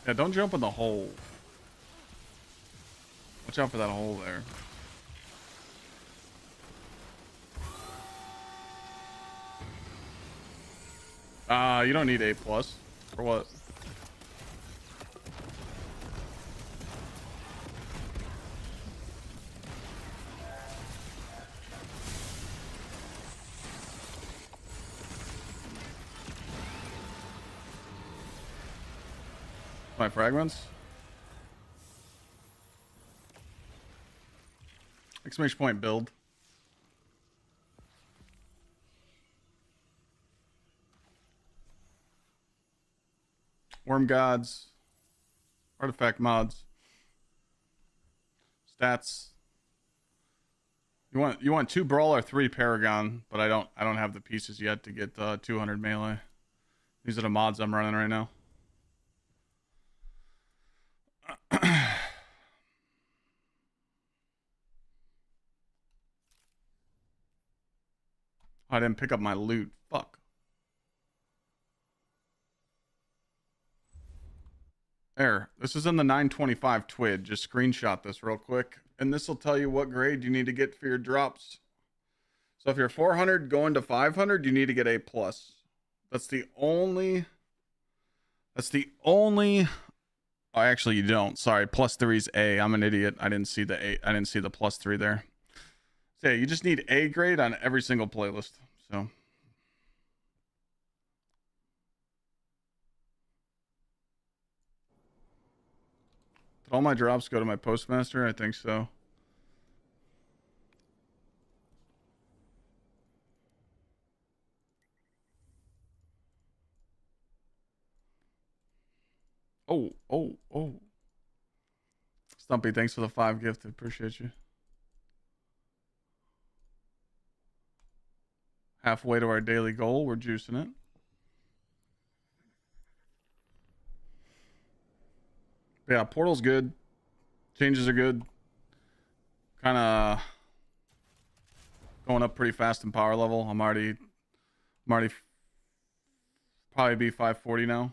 Yeah, don't jump in the hole. Watch out for that hole there. You don't need A+. For what? My fragments? !build. gods. Artifact mods. Stats. You want 2 brawl or 3 paragon, but I don't have the pieces yet to get 200 melee. These are the mods I'm running right now. I didn't pick up my loot. Fuck. There. This is in the 925 TWID. Just screenshot this real quick. And this will tell you what grade you need to get for your drops. So if you're 400 going to 500, you need to get A+. That's the only... Oh, actually, you don't. Sorry, +3 is A. I'm an idiot. I didn't see the A. I didn't see the +3 there. So yeah, you just need A grade on every single playlist. So did all my drops go to my postmaster? I think so. Oh. Stumpy, thanks for the 5 gift. I appreciate you. Halfway to our daily goal. We're juicing it. But yeah, Portal's good. Changes are good. Kind of going up pretty fast in power level. I'm already probably be 540 now.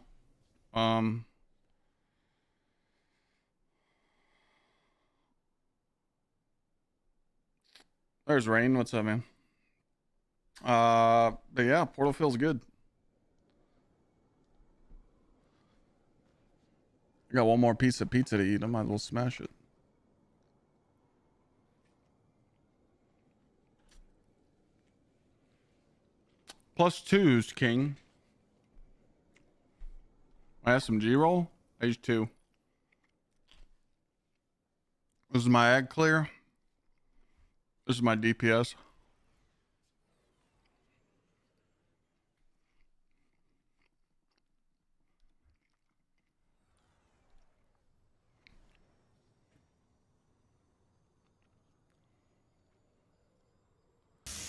There's Rain. What's up, man? But yeah, Portal feels good. I got one more piece of pizza to eat. I might as well smash it. +2s, King. I have some G-roll. H2. This is my ag clear. This is my DPS.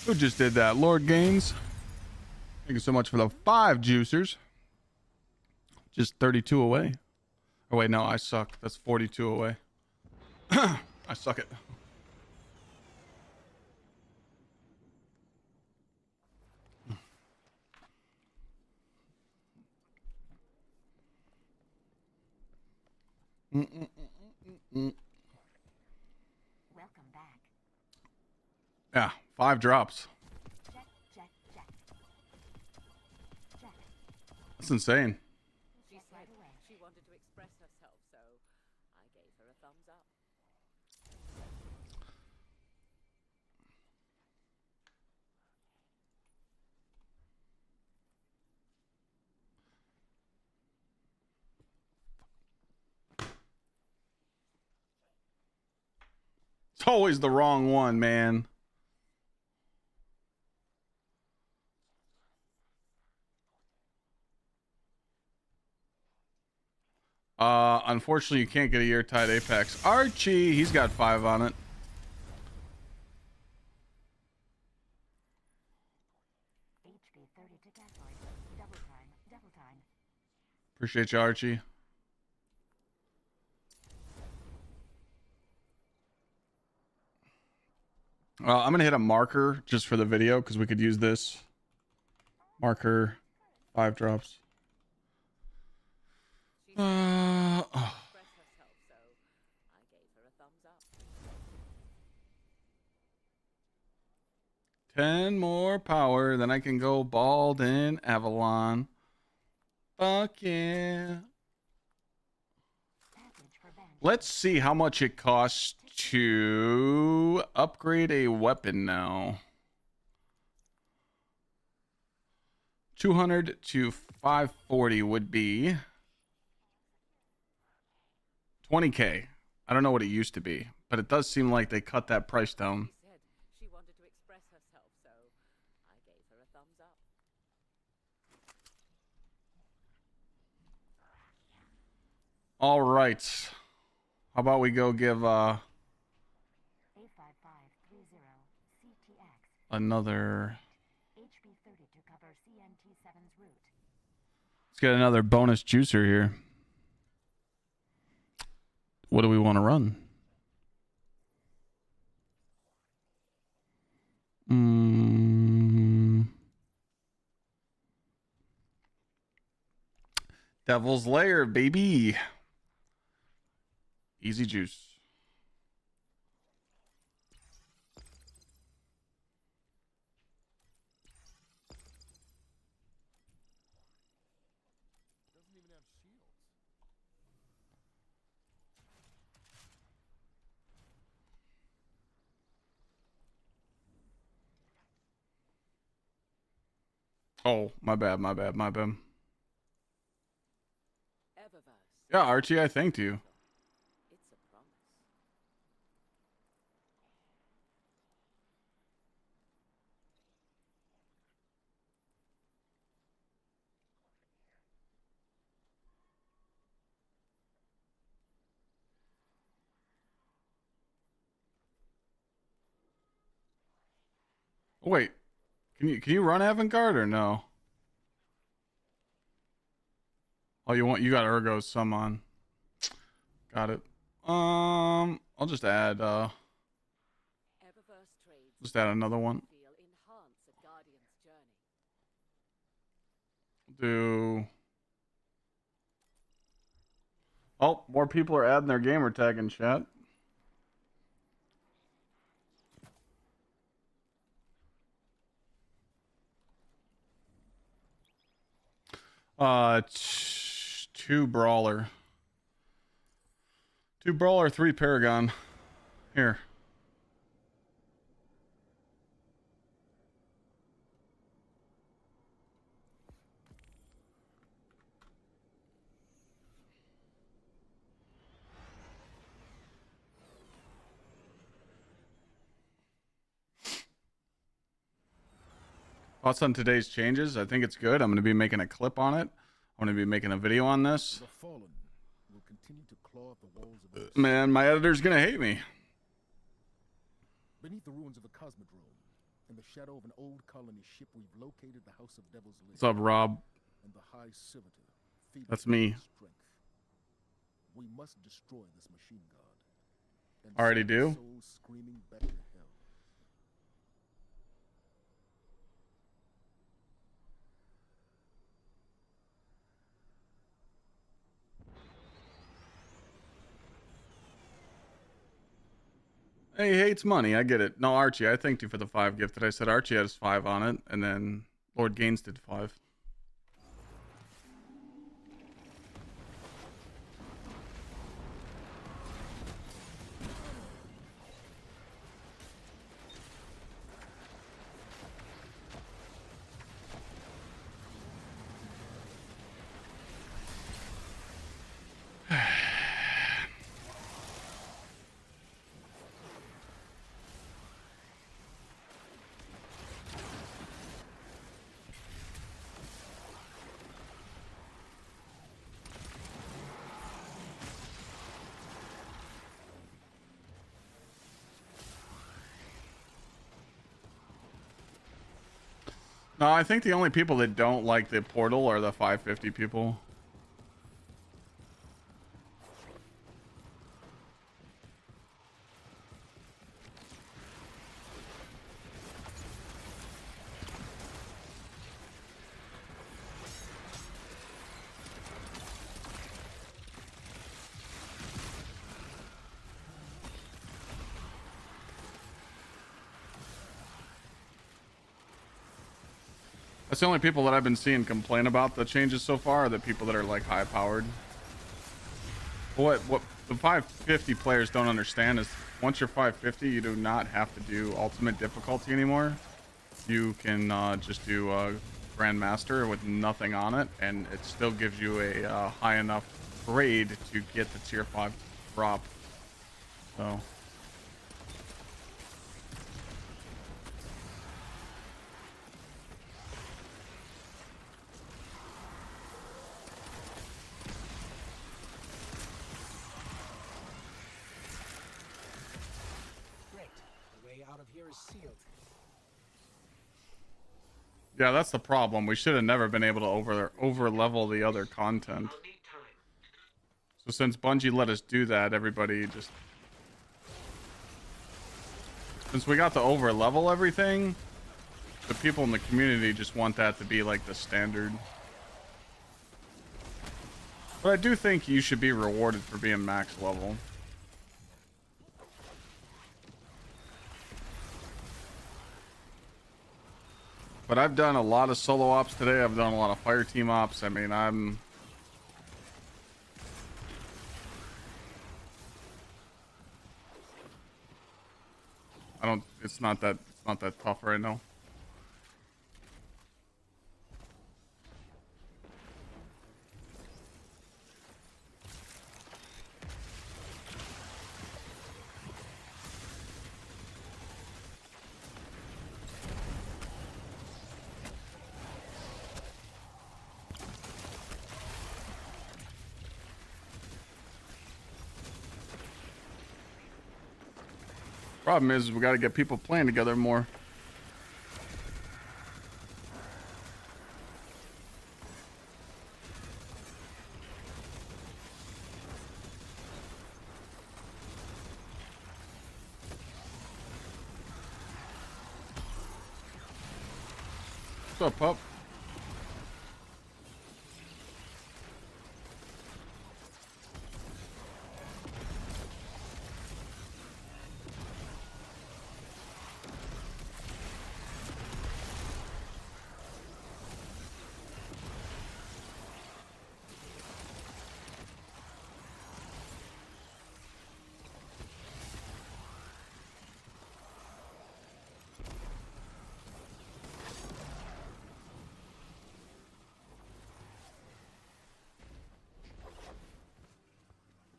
Who just did that? Lord Gaines. Thank you so much for the 5 juicers. Just 32 away. Oh wait, no, I suck. That's 42 away. I suck it. Welcome back. Yeah, 5 drops. Check. That's insane. She said she wanted to express herself, so I gave her a thumbs up. It's always the wrong one, man. Unfortunately, you can't get a year-tied Apex. Archie, he's got 5 on it. HP 30 to Gaslight. Double time. Appreciate you, Archie. I'm gonna hit a marker just for the video because we could use this marker. 5 drops. Oh. 10 more power, then I can go bald in Avalon. Fuck yeah. Let's see how much it costs to upgrade a weapon now. 200 to 540 would be 20k. I don't know what it used to be, but it does seem like they cut that price down. She wanted to express herself, so I gave her a thumbs up. All right. How about we go give another. Let's get another bonus juicer here. What do we want to run? Devil's Lair, baby. Easy juice. Oh, my bad. Yeah, Archie, I thanked you. Wait, can you run Avant-Garde or no? Oh, you got Ergo summon. Got it. I'll just add another one. Do. Oh, more people are adding their gamer tag in chat. Two Brawler. 3 Paragon. Here. Thoughts on today's changes? I think it's good. I'm going to be making a clip on it. I'm going to be making a video on this. The fallen will continue to claw at the walls of Earth. Man, my editor's going to hate me. Beneath the ruins of the Cosmodrome, in the shadow of an old colony ship, we've located the House of Devil's Lair. What's up, Rob? And the High Servitor. That's me. Strength. We must destroy this machine god. And Already send do? souls screaming back to hell. He hates money. I get it. No, Archie, I thanked you for the 5 gifted. I said Archie has 5 on it, and then Lord Gaines did 5. No, I think the only people that don't like the portal are the 550 people. That's the only people that I've been seeing complain about the changes so far are the people that are like high powered. What the 550 players don't understand is once you're 550, you do not have to do ultimate difficulty anymore. You can just do Grandmaster with nothing on it, and it still gives you a high enough grade to get the tier 5 drop. So. out of here is sealed. Yeah, that's the problem. We should have never been able to over level the other content. So since Bungie let us do that, everybody just... Since we got to over level everything, the people in the community just want that to be like the standard. But I do think you should be rewarded for being max level. But I've done a lot of solo ops today. I've done a lot of fire team ops. I mean, I don't, it's not that tough right now. Problem is, we got to get people playing together more. What's up, pup?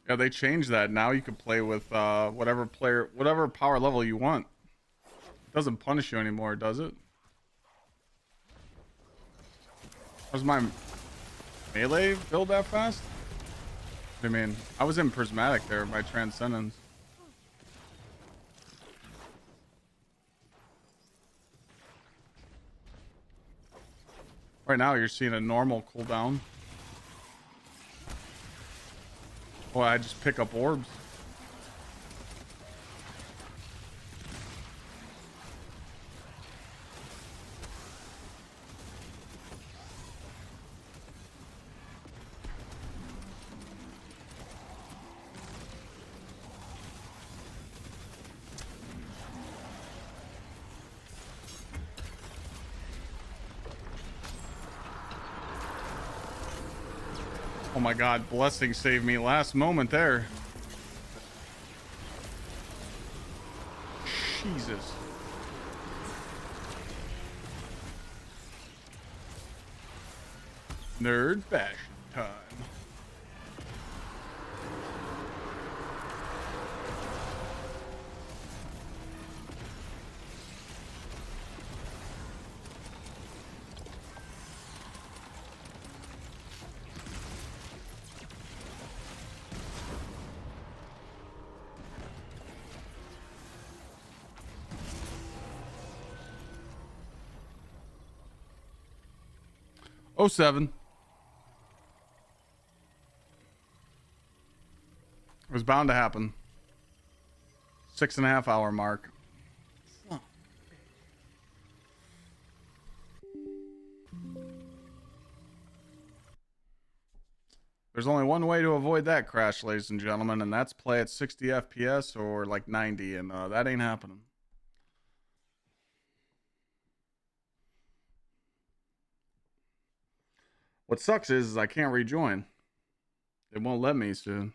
Yeah, they changed that. Now you can play with whatever power level you want. It doesn't punish you anymore, does it? Was my melee build that fast? I mean, I was in prismatic there by Transcendence. Right now, you're seeing a normal cooldown. Boy, I just pick up orbs. Oh my god, blessing saved me last moment there. Jesus. Nerd fashion time. Oh, 07. It was bound to happen. 6.5 hour mark. There's only one way to avoid that crash, ladies and gentlemen, and that's play at 60 FPS or like 90, and that ain't happening. What sucks is I can't rejoin. It won't let me, so it's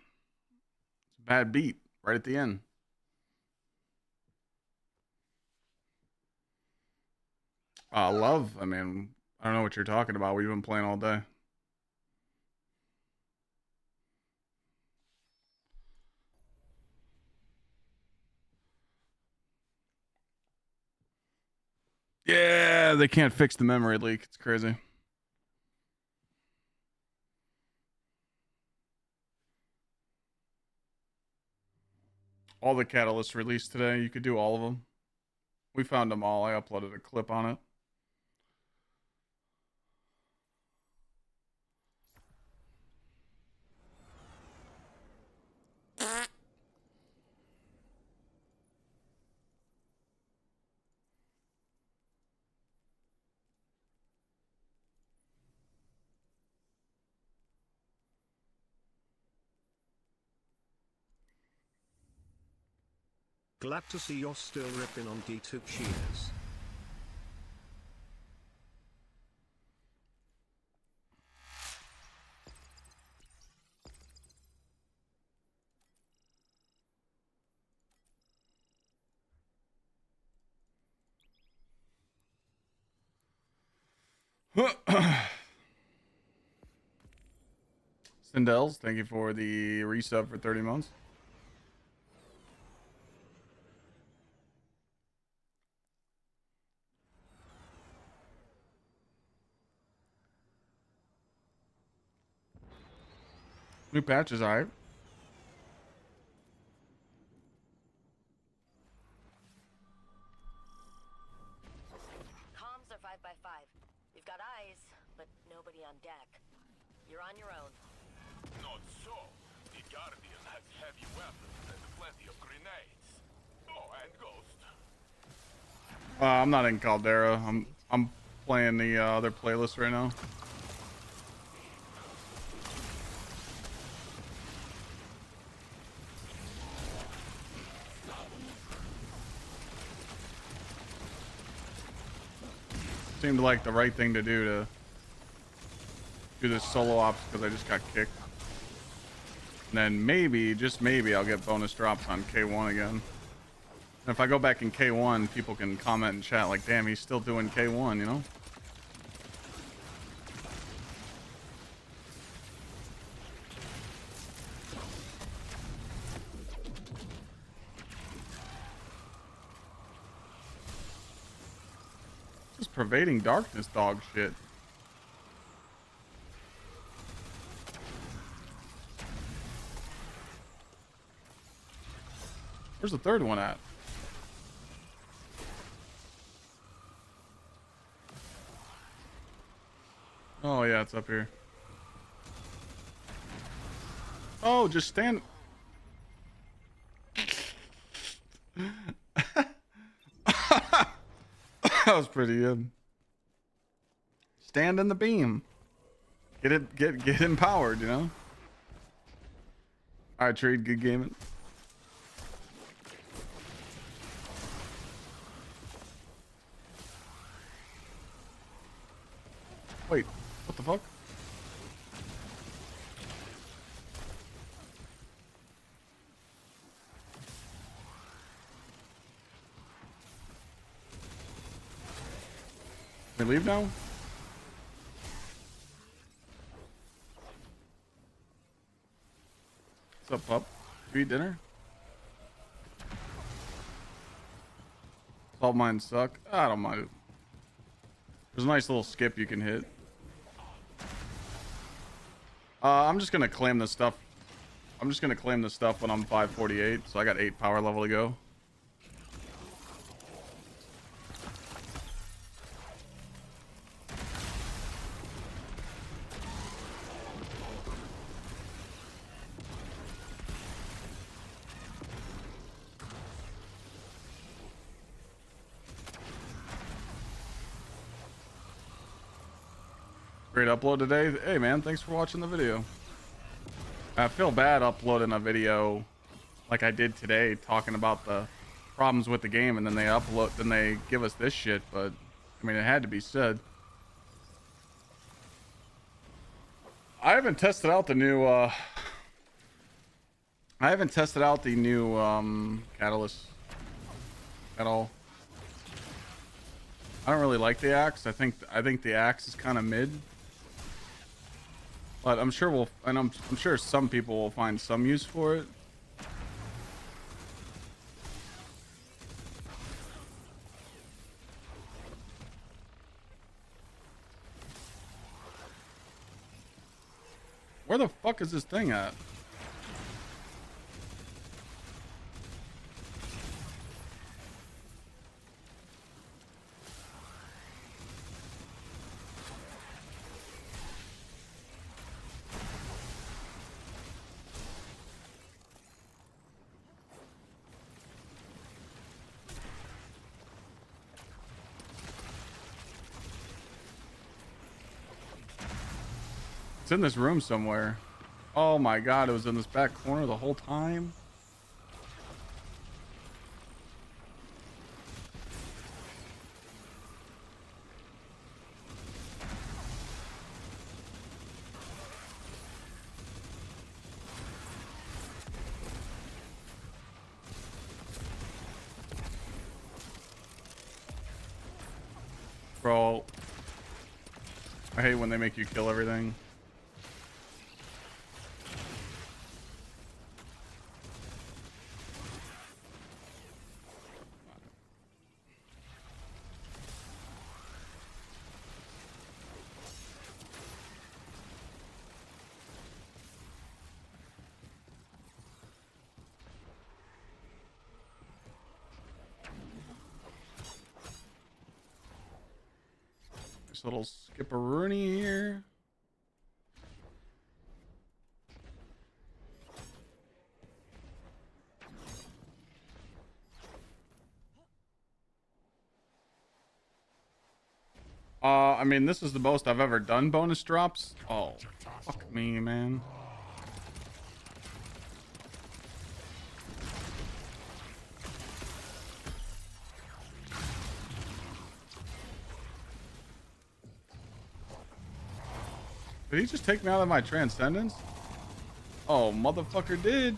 a bad beat right at the end. Love, I mean, I don't know what you're talking about. We've been playing all day. Yeah, they can't fix the memory leak. It's crazy. All the catalysts released today. You could do all of them. We found them all. I uploaded a clip on it. Glad to see you're still ripping on D2. Cheers. Sindels, thank you for the resub for 30 months. New patch is alright. Comms are 5x5. We've got eyes, but nobody on deck. You're on your own. Not so. The Guardian has heavy weapons and plenty of grenades. Oh, and Ghost. I'm not in Caldera. I'm playing the other playlist right now. Seemed like the right thing to do this solo ops because I just got kicked. And then maybe, just maybe, I'll get bonus drops on K1 again. And if I go back in K1, people can comment and chat like, damn, he's still doing K1, you know? Just pervading darkness dog shit. Where's the third one at? Oh yeah, it's up here. Oh, just stand. That was pretty good. Stand in the beam. Get empowered, you know? Alright, Trade, good gaming. Wait, what the fuck? Can we leave now? What's up, pup? Did you eat dinner? Salt mines suck. I don't mind it. There's a nice little skip you can hit. I'm just gonna claim this stuff. I'm just gonna claim this stuff when I'm 548, so I got 8 power level to go. Great upload today. Hey man, thanks for watching the video. I feel bad uploading a video like I did today talking about the problems with the game and then they give us this shit, but I mean it had to be said. I haven't tested out the new catalyst at all. I don't really like the axe. I think the axe is kind of mid. But I'm sure I'm sure some people will find some use for it. Where the fuck is this thing at? It's in this room somewhere. Oh my god, it was in this back corner the whole time. Bro, I hate when they make you kill everything. This little skipperoonie here. I mean, this is the most I've ever done bonus drops. Oh, fuck me, man. Did he just take me out of my transcendence? Oh, motherfucker did.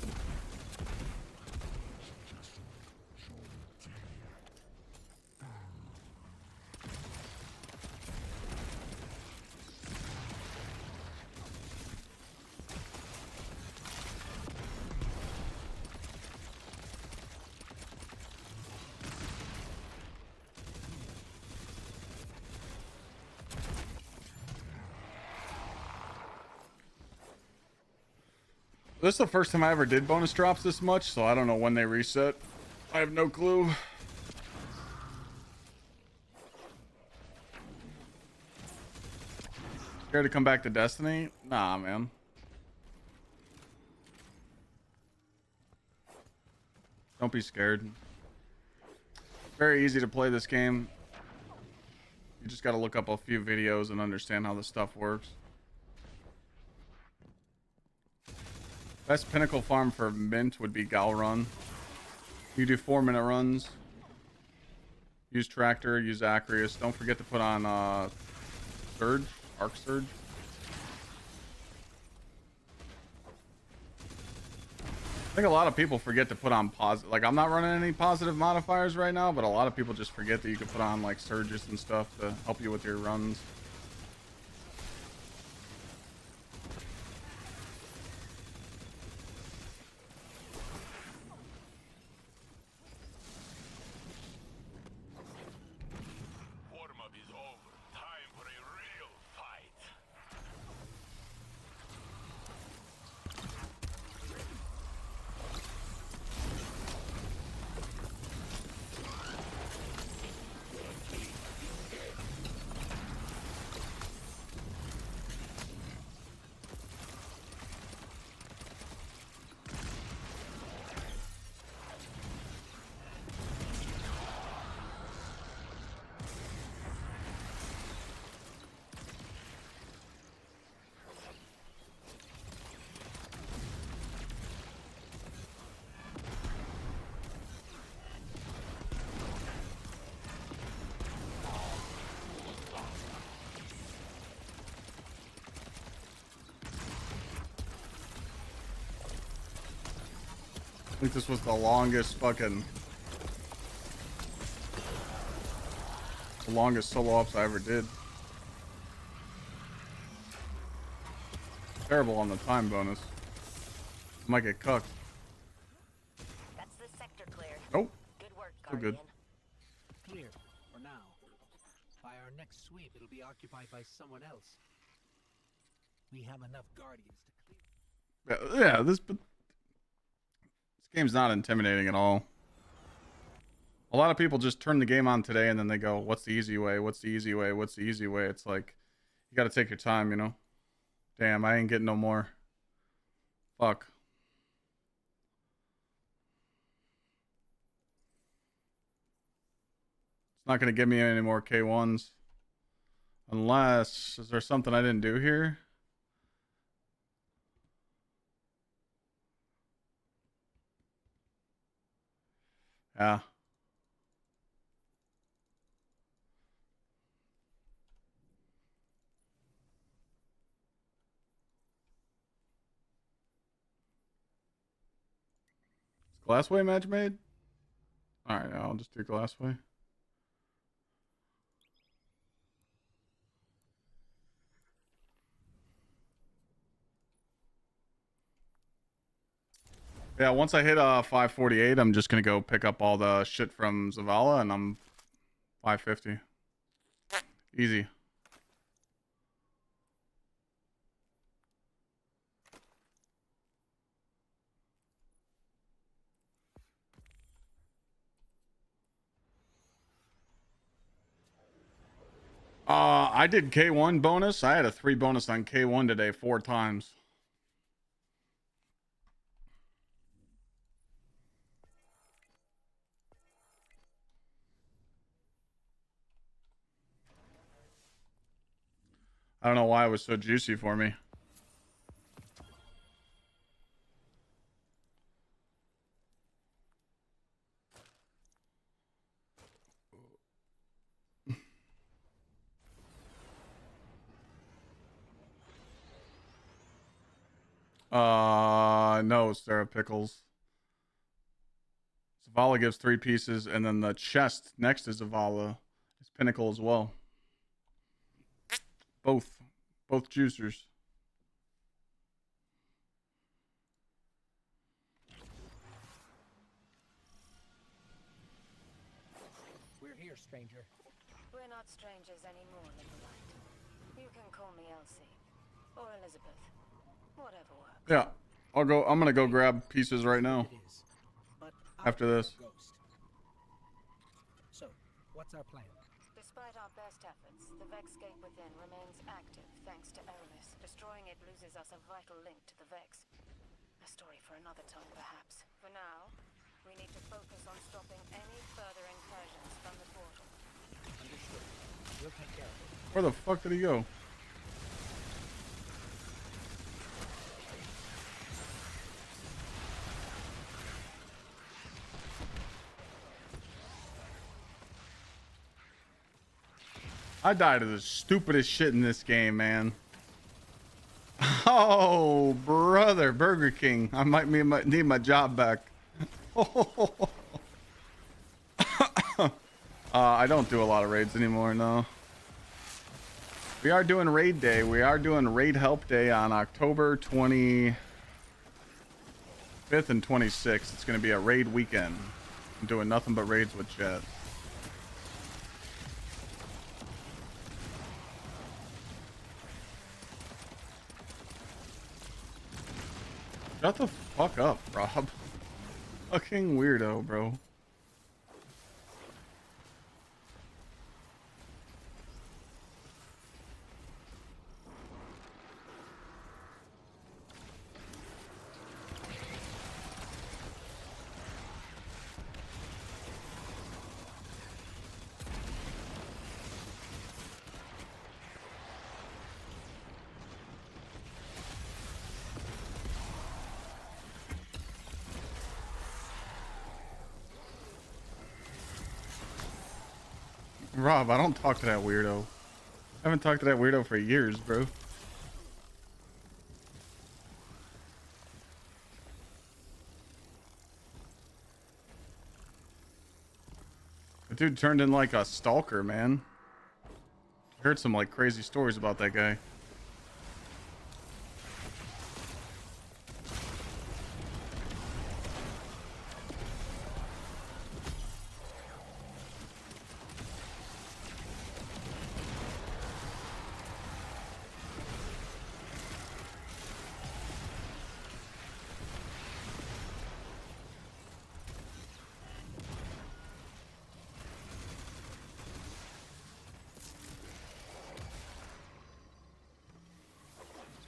This is the first time I ever did bonus drops this much, so I don't know when they reset. I have no clue. Scared to come back to Destiny? Nah, man. Don't be scared. Very easy to play this game. You just gotta look up a few videos and understand how this stuff works. Best pinnacle farm for mint would be Gal Run. You do 4-minute runs. Use Tractor, use Acreus. Don't forget to put on Surge, Arc Surge. I think a lot of people forget to put on positive. Like, I'm not running any positive modifiers right now, but a lot of people just forget that you can put on like surges and stuff to help you with your runs. Warm-up is over. Time for a real fight. I think this was the longest solo ops I ever did. Terrible on the time bonus. Might get cucked. That's the sector cleared. Nope. Good work, Still good. Clear, for now. By our next sweep, it'll be occupied by someone else. We have enough Guardians to clear. Yeah, this game's not intimidating at all. A lot of people just turn the game on today and then they go, what's the easy way? What's the easy way? What's the easy way? It's like, you gotta take your time, you know? Damn, I ain't getting no more. Fuck. It's not gonna give me any more K1s. Unless, is there something I didn't do here? Yeah. Is Glassway match made? Alright, I'll just do Glassway. Yeah, once I hit 548, I'm just gonna go pick up all the shit from Zavala, and I'm 550. Easy. I did K1 bonus. I had a 3 bonus on K1 today 4 times. I don't know why it was so juicy for me. No, Sarah Pickles. Zavala gives 3 pieces, and then the chest next to Zavala is Pinnacle as well. Both juicers. We're here, stranger. We're not strangers anymore, Little Light. You can call me Elsie. Or Elizabeth. Whatever works. Yeah. I'm gonna go grab pieces right now. After this. So, what's our plan? Despite our best efforts, the Vex gate within remains active thanks to Eris. Destroying it loses us a vital link to the Vex. A story for another time, perhaps. For now, we need to focus on stopping any further incursions from the portal. Understood. We'll take care of it. Where the fuck did he go? I died of the stupidest shit in this game, man. Oh, brother, Burger King. I might need my job back. I don't do a lot of raids anymore, no. We are doing raid day. We are doing raid help day on October 25th and 26th. It's going to be a raid weekend. I'm doing nothing but raids with Jet. Shut the fuck up, Rob. Fucking weirdo, bro. Rob, I don't talk to that weirdo. I haven't talked to that weirdo for years, bro. The dude turned in like a stalker, man. I heard some like crazy stories about that guy.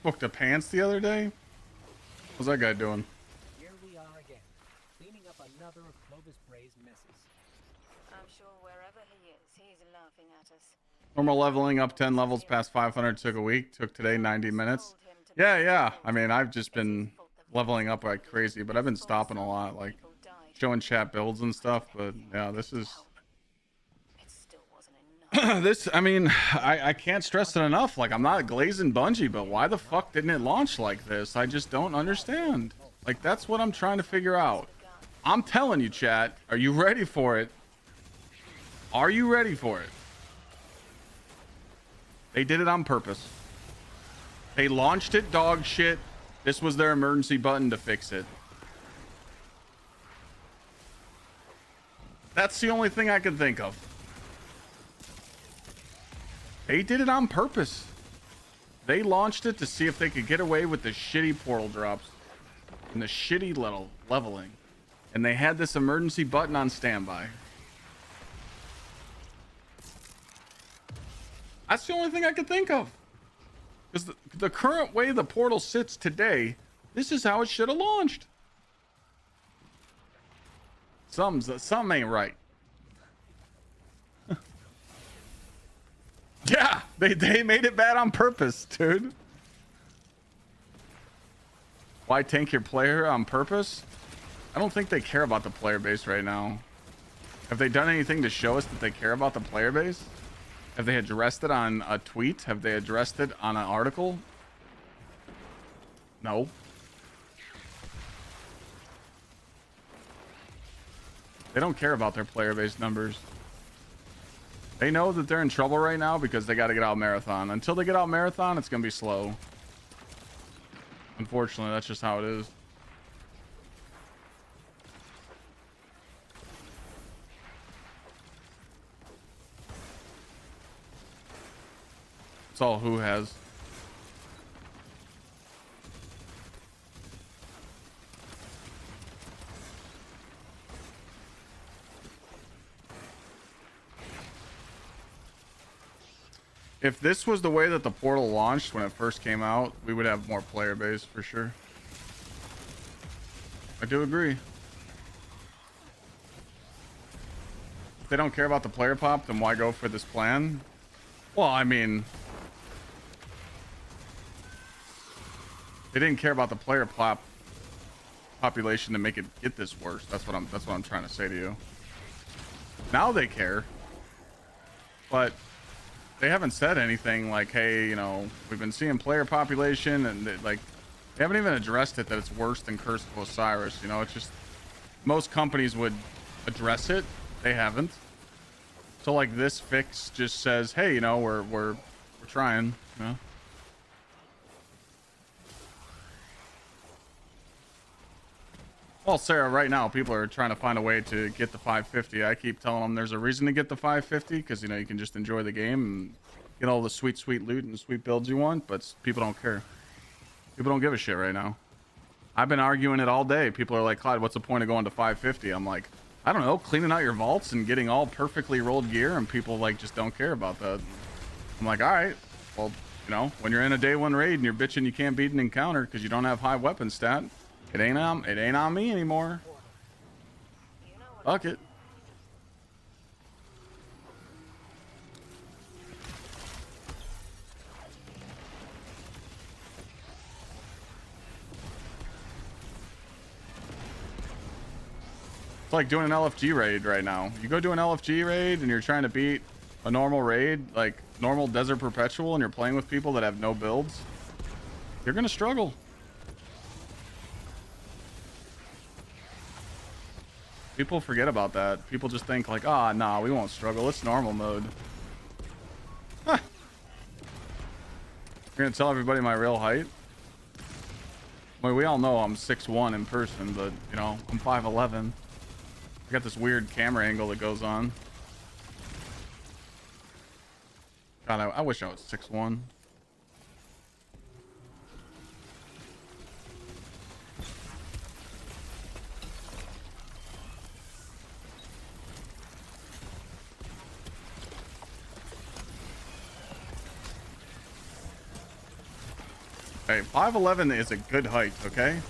Booked a pants the other day? What's that guy doing? Here we are again, cleaning up another of Clovis Bray's messes. I'm sure wherever he is, he's laughing at us. Normal leveling up 10 levels past 500 took a week. Took today 90 minutes. Yeah. I mean, I've just been leveling up like crazy, but I've been stopping a lot. Like, showing chat builds and stuff, but yeah, this is It still wasn't enough. this. I mean, I can't stress it enough. Like, I'm not glazing Bungie, but why the fuck didn't it launch like this? I just don't understand. Like, that's what I'm trying to figure out. I'm telling you, chat. Are you ready for it? Are you ready for it? They did it on purpose. They launched it dog shit. This was their emergency button to fix it. That's the only thing I can think of. They did it on purpose. They launched it to see if they could get away with the shitty portal drops and the shitty leveling. And they had this emergency button on standby. That's the only thing I could think of. Because the current way the portal sits today, this is how it should have launched. Something ain't right. Yeah, they made it bad on purpose, dude. Why tank your player on purpose? I don't think they care about the player base right now. Have they done anything to show us that they care about the player base? Have they addressed it on a tweet? Have they addressed it on an article? No. They don't care about their player base numbers. They know that they're in trouble right now because they got to get out Marathon. Until they get out Marathon, it's going to be slow. Unfortunately, that's just how it is. It's all who has. If this was the way that the portal launched when it first came out, we would have more player base for sure. I do agree. If they don't care about the player pop, then why go for this plan? Well, I mean, they didn't care about the player population to make it get this worse. That's what I'm trying to say to you. Now they care, but they haven't said anything like, hey, you know, we've been seeing player population, and they haven't even addressed it that it's worse than Curse of Osiris. You know, it's just most companies would address it. They haven't. So like this fix just says, hey, you know, we're trying, you know. Well, Sarah, right now people are trying to find a way to get the 550. I keep telling them there's a reason to get the 550 because, you know, you can just enjoy the game and get all the sweet loot and sweet builds you want, but people don't care. People don't give a shit right now. I've been arguing it all day. People are like, Clyde, what's the point of going to 550? I'm like, I don't know, cleaning out your vaults and getting all perfectly rolled gear, and people like just don't care about that. I'm like, all right, well, you know, when you're in a day one raid and you're bitching you can't beat an encounter because you don't have high weapon stat, it ain't on me anymore. Fuck it. It's like doing an LFG raid right now. You go do an LFG raid and you're trying to beat a normal raid, like normal Desert Perpetual, and you're playing with people that have no builds, you're gonna struggle. People forget about that. People just think like, ah, nah, we won't struggle. It's normal mode. Huh. You're gonna tell everybody my real height? Well, we all know I'm 6'1" in person, but, you know, I'm 5'11". I got this weird camera angle that goes on. God, I wish I was 6'1". Hey, 5'11" is a good height, okay?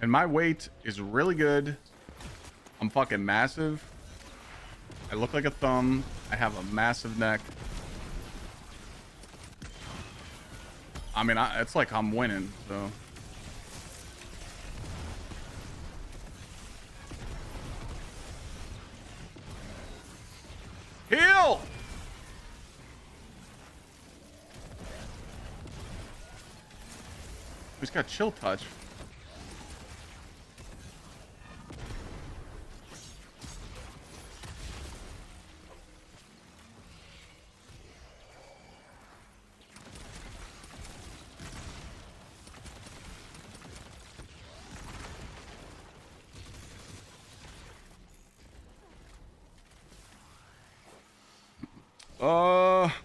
And my weight is really good. I'm fucking massive. I look like a thumb. I have a massive neck. I mean, it's like I'm winning, so. Chill! He's got chill touch.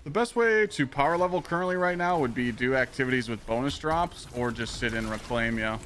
The best way to power level currently right now would be do activities with bonus drops or just sit in reclaim, yeah.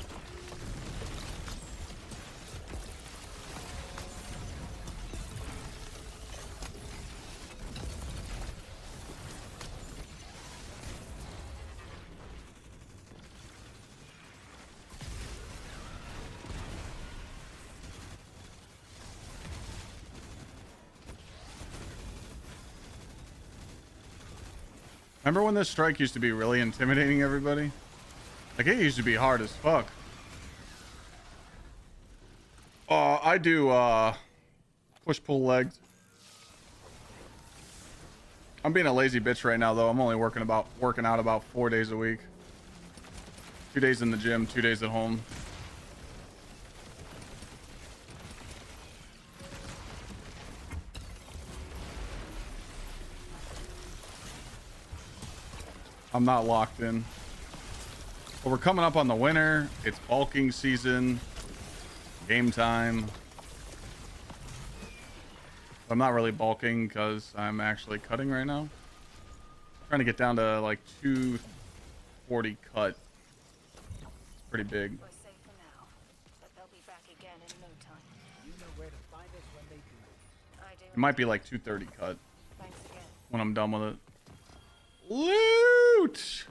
Remember when this strike used to be really intimidating everybody? Like, it used to be hard as fuck. I do, push-pull legs. I'm being a lazy bitch right now, though. I'm only working out about 4 days a week. 2 days in the gym, 2 days at home. I'm not locked in. But we're coming up on the winter. It's bulking season. Game time. I'm not really bulking because I'm actually cutting right now. Trying to get down to like 240 cut. It's pretty big. We're safe for now, but they'll be back again in no time. You know where to find us when they do. I do. It might be like 230 cut Thanks again. when I'm done with it. Loot!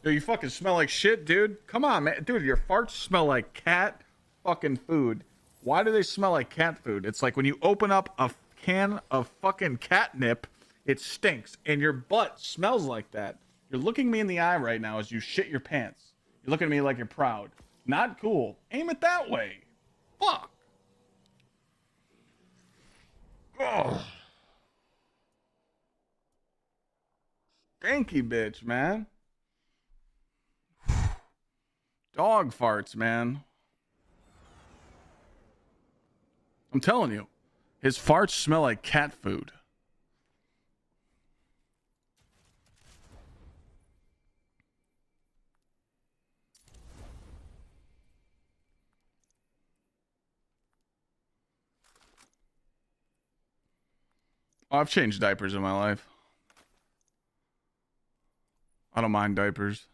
Yo, you fucking smell like shit, dude. Come on, man. Dude, your farts smell like cat fucking food. Why do they smell like cat food? It's like when you open up a can of fucking catnip, it stinks. And your butt smells like that. You're looking me in the eye right now as you shit your pants. You're looking at me like you're proud. Not cool. Aim it that way. Fuck. Ugh. Stanky bitch, man. Dog farts, man. I'm telling you, his farts smell like cat food. Oh, I've changed diapers in my life. I don't mind diapers.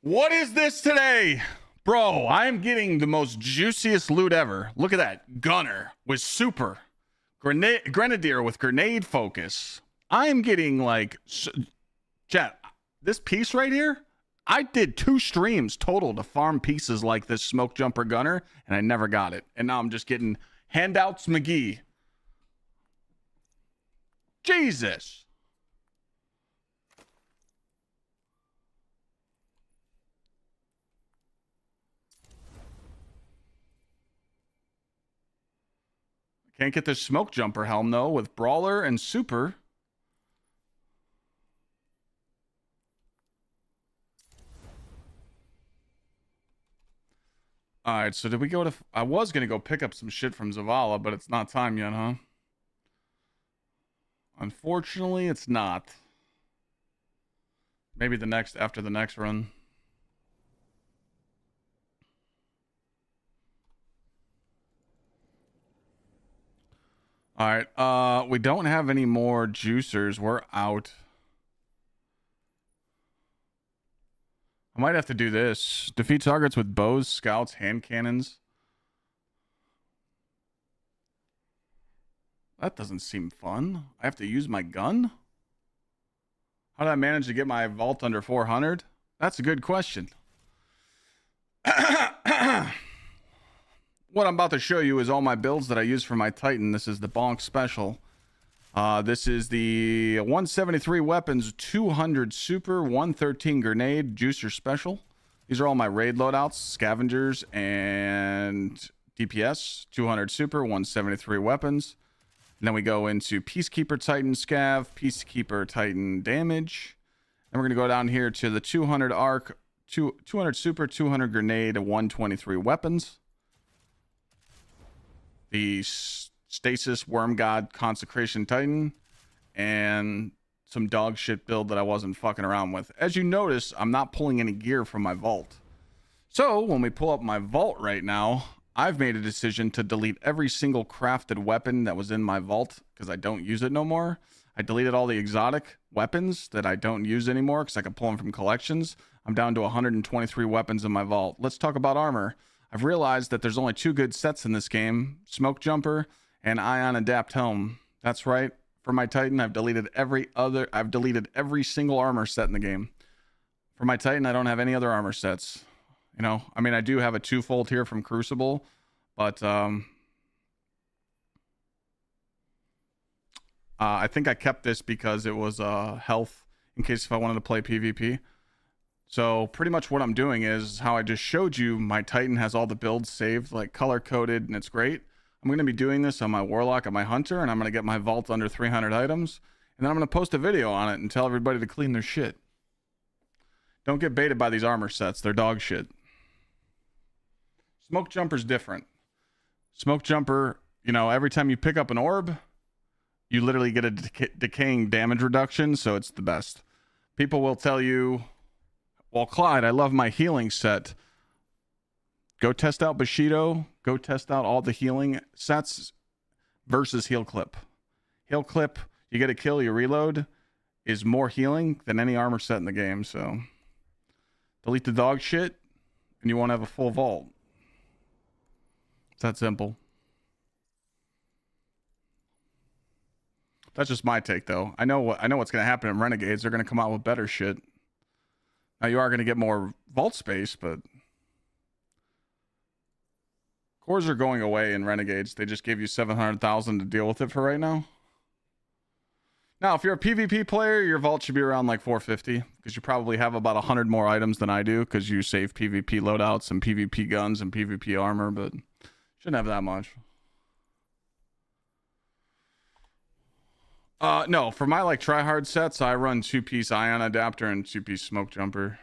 What is this today? Bro, I'm getting the most juiciest loot ever. Look at that. Gunner with super. Grenadier with grenade focus. I am getting like... Chat, this piece right here, I did 2 streams total to farm pieces like this smoke jumper gunner, and I never got it. And now I'm just getting handouts McGee. Jesus. Can't get this smoke jumper helm though with brawler and super. All right, so did we go to... I was going to go pick up some shit from Zavala, but it's not time yet, huh? Unfortunately, it's not. Maybe after the next run. All right, we don't have any more juicers. We're out. I might have to do this. Defeat targets with bows, scouts, hand cannons. That doesn't seem fun. I have to use my gun? How did I manage to get my vault under 400? That's a good question. What I'm about to show you is all my builds that I use for my Titan. This is the Bonk Special. This is the 173 weapons, 200 super, 113 grenade, juicer special. These are all my raid loadouts, scavengers and DPS, 200 super, 173 weapons. And then we go into Peacekeeper Titan Scav, Peacekeeper Titan damage. And we're going to go down here to the 200 arc, 200 super, 200 grenade, and 123 weapons. The Stasis Worm God Consecration Titan. And some dog shit build that I wasn't fucking around with. As you notice, I'm not pulling any gear from my vault. So when we pull up my vault right now, I've made a decision to delete every single crafted weapon that was in my vault because I don't use it no more. I deleted all the exotic weapons that I don't use anymore because I can pull them from collections. I'm down to 123 weapons in my vault. Let's talk about armor. I've realized that there's only 2 good sets in this game, Smoke Jumper and Ion Adapt Helm. That's right. For my Titan, I've deleted every single armor set in the game. For my Titan, I don't have any other armor sets. You know, I mean, I do have a 2-fold here from Crucible, but I think I kept this because it was health in case if I wanted to play PvP. So pretty much what I'm doing is how I just showed you. My Titan has all the builds saved, like color coded, and it's great. I'm going to be doing this on my Warlock and my Hunter, and I'm going to get my vault under 300 items, and then I'm going to post a video on it and tell everybody to clean their shit. Don't get baited by these armor sets. They're dog shit. Smoke Jumper's different. Smoke Jumper, you know, every time you pick up an orb, you literally get a decaying damage reduction, so it's the best. People will tell you, well, Clyde, I love my healing set. Go test out Bushido. Go test out all the healing sets versus Heal Clip. Heal Clip, you get a kill, you reload, is more healing than any armor set in the game. So delete the dog shit, and you won't have a full vault. It's that simple. That's just my take, though. I know what's going to happen in Renegades. They're going to come out with better shit. Now you are going to get more vault space, but cores are going away in Renegades. They just gave you 700,000 to deal with it for right now. Now, if you're a PvP player, your vault should be around like 450 because you probably have about 100 more items than I do because you save PvP loadouts and PvP guns and PvP armor, but shouldn't have that much. No, for my like tryhard sets, I run 2-piece Ion Adapter and 2-piece Smoke Jumper.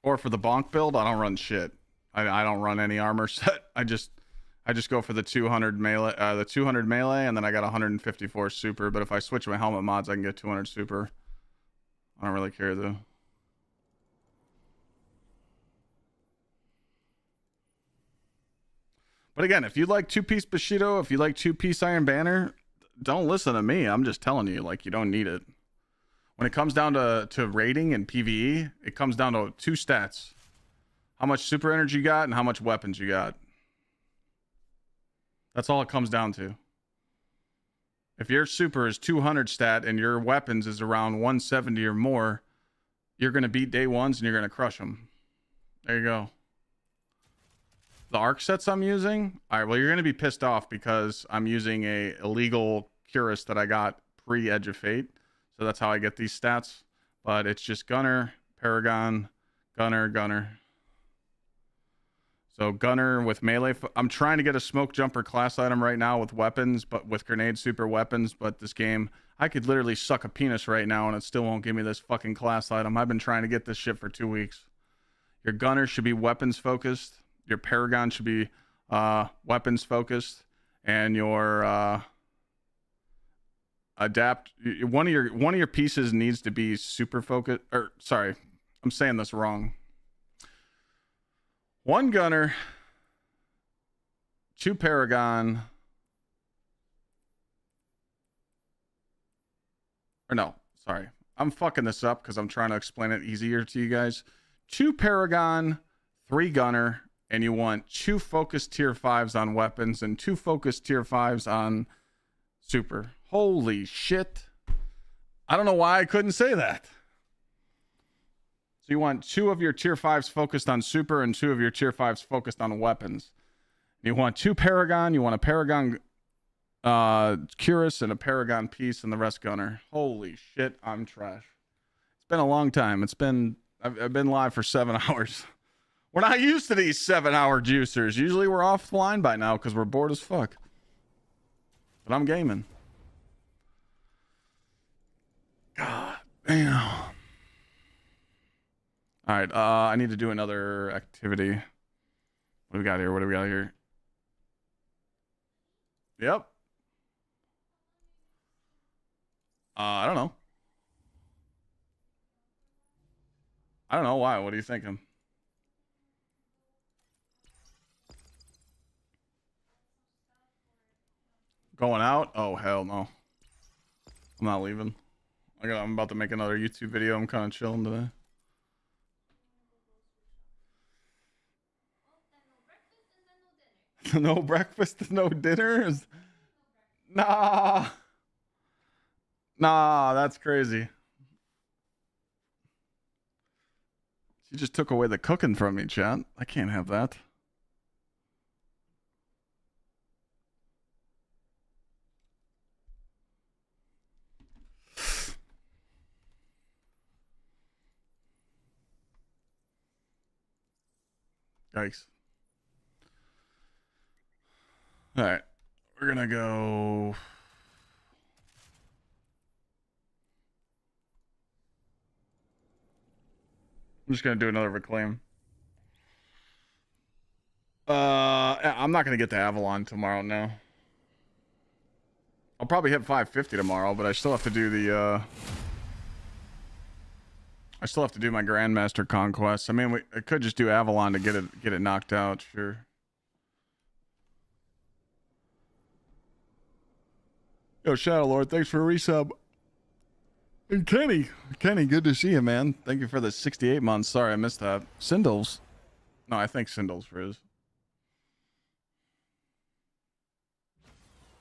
Or for the bonk build, I don't run shit. I don't run any armor set. I just go for the 200 melee, and then I got 154 super. But if I switch my helmet mods, I can get 200 super. I don't really care though. But again, if you like 2-piece Bushido, if you like 2-piece Iron Banner, don't listen to me. I'm just telling you, like, you don't need it. When it comes down to raiding and PvE, it comes down to 2 stats. How much super energy you got and how much weapons you got. That's all it comes down to. If your super is 200 stat and your weapons is around 170 or more, you're going to beat day ones and you're going to crush them. There you go. The arc sets I'm using, all right, well, you're going to be pissed off because I'm using a illegal Curus that I got pre-Edge of Fate. So that's how I get these stats. But it's just Gunner, Paragon, Gunner, Gunner. So Gunner with melee. I'm trying to get a Smoke Jumper class item right now with weapons, but with grenade super weapons. But this game, I could literally suck a penis right now and it still won't give me this fucking class item. I've been trying to get this shit for 2 weeks. Your Gunner should be weapons focused. Your Paragon should be weapons focused, and your adapt. One of your pieces needs to be super focused. Or sorry, I'm saying this wrong. 1 Gunner, 2 Paragon. Or no, sorry, I'm fucking this up because I'm trying to explain it easier to you guys. 2 Paragon, 3 Gunner. And you want 2 focused tier 5s on weapons and 2 focused tier 5s on super. Holy shit. I don't know why I couldn't say that. So you want 2 of your tier 5s focused on super and 2 of your tier 5s focused on weapons. You want 2 Paragon. You want a Paragon Curus and a Paragon piece and the rest gunner. Holy shit, I'm trash. It's been a long time. I've been live for 7 hours. We're not used to these 7-hour juicers. Usually we're offline by now because we're bored as fuck. But I'm gaming. God damn. All right, I need to do another activity. What do we got here? What do we got here? Yep. I don't know. I don't know why. What are you thinking? Going out? Oh, hell no. I'm not leaving. I'm about to make another YouTube video. I'm kind of chilling today. No breakfast, no dinner? Nah. Nah, that's crazy. She just took away the cooking from me, chat. I can't have that. Yikes. All right. We're going to go... I'm just going to do another reclaim. I'm not going to get to Avalon tomorrow, no. I'll probably hit 550 tomorrow, but I still have to do the, I still have to do my Grandmaster conquest. I mean, I could just do Avalon to get it knocked out, sure. Yo, Shadow Lord, thanks for a resub. And Kenny, good to see you, man. Thank you for the 68 months. Sorry, I missed that. Sindles. No, I think Sindles Frizz.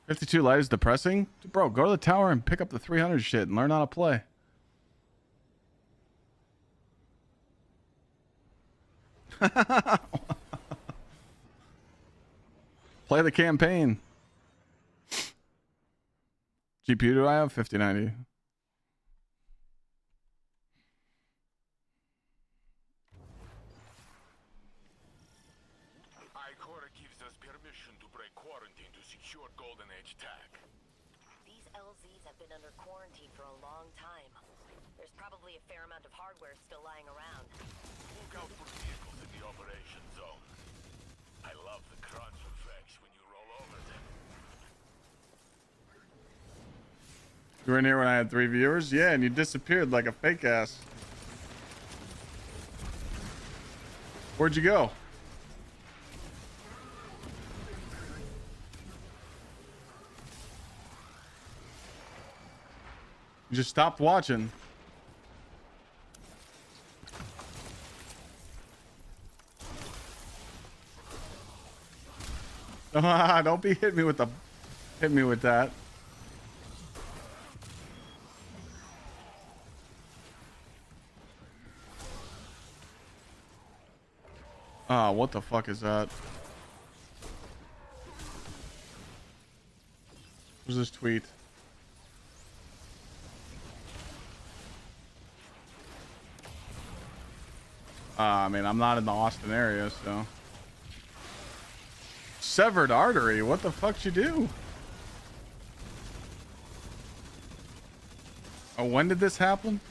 52 light is depressing? Bro, go to the tower and pick up the 300 shit and learn how to play. Play the campaign. GPU do I have? 5090. Ikora gives us permission to break quarantine to secure Golden Age tech. These LZs have been under quarantine for a long time. There's probably a fair amount of hardware still lying around. Look out for vehicles in the operation zone. I love the crunch effects when you roll over them. You were in here when I had 3 viewers? Yeah, and you disappeared like a fake ass. Where'd you go? You just stopped watching. Don't be hit me with that. Ah, what the fuck is that? Where's this tweet? I mean, I'm not in the Austin area, so. Severed artery? What the fuck you do? Oh, when did this happen?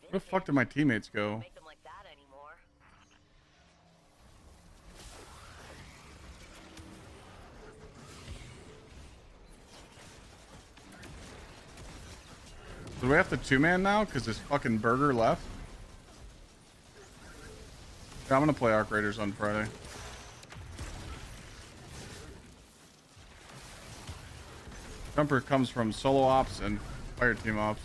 Where the fuck did my teammates go? Do we have to 2-man now? Because this fucking burger left? Yeah, I'm gonna play Arc Raiders on Friday. Jumper comes from solo ops and Fire team ops.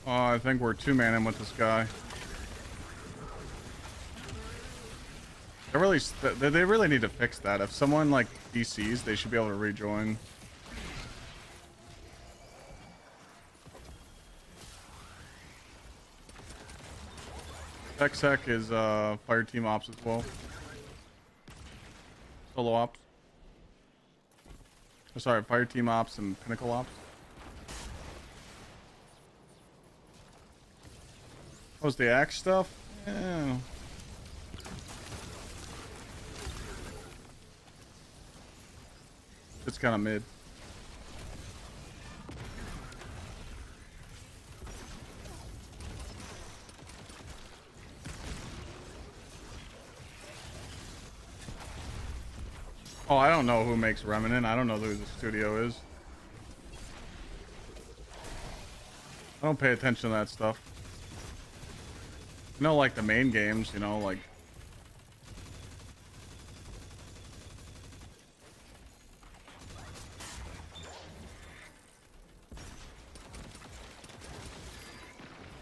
Oh, I think we're two-manning with this guy. They really need to fix that. If someone like DCs, they should be able to rejoin. Gsxrclyde is fire team ops as well. Solo ops. Oh, sorry, fire team ops and pinnacle ops. What was the axe stuff? Yeah. It's kind of mid. Oh, I don't know who makes Remnant. I don't know who the studio is. I don't pay attention to that stuff. You know, like the main games, you know, like...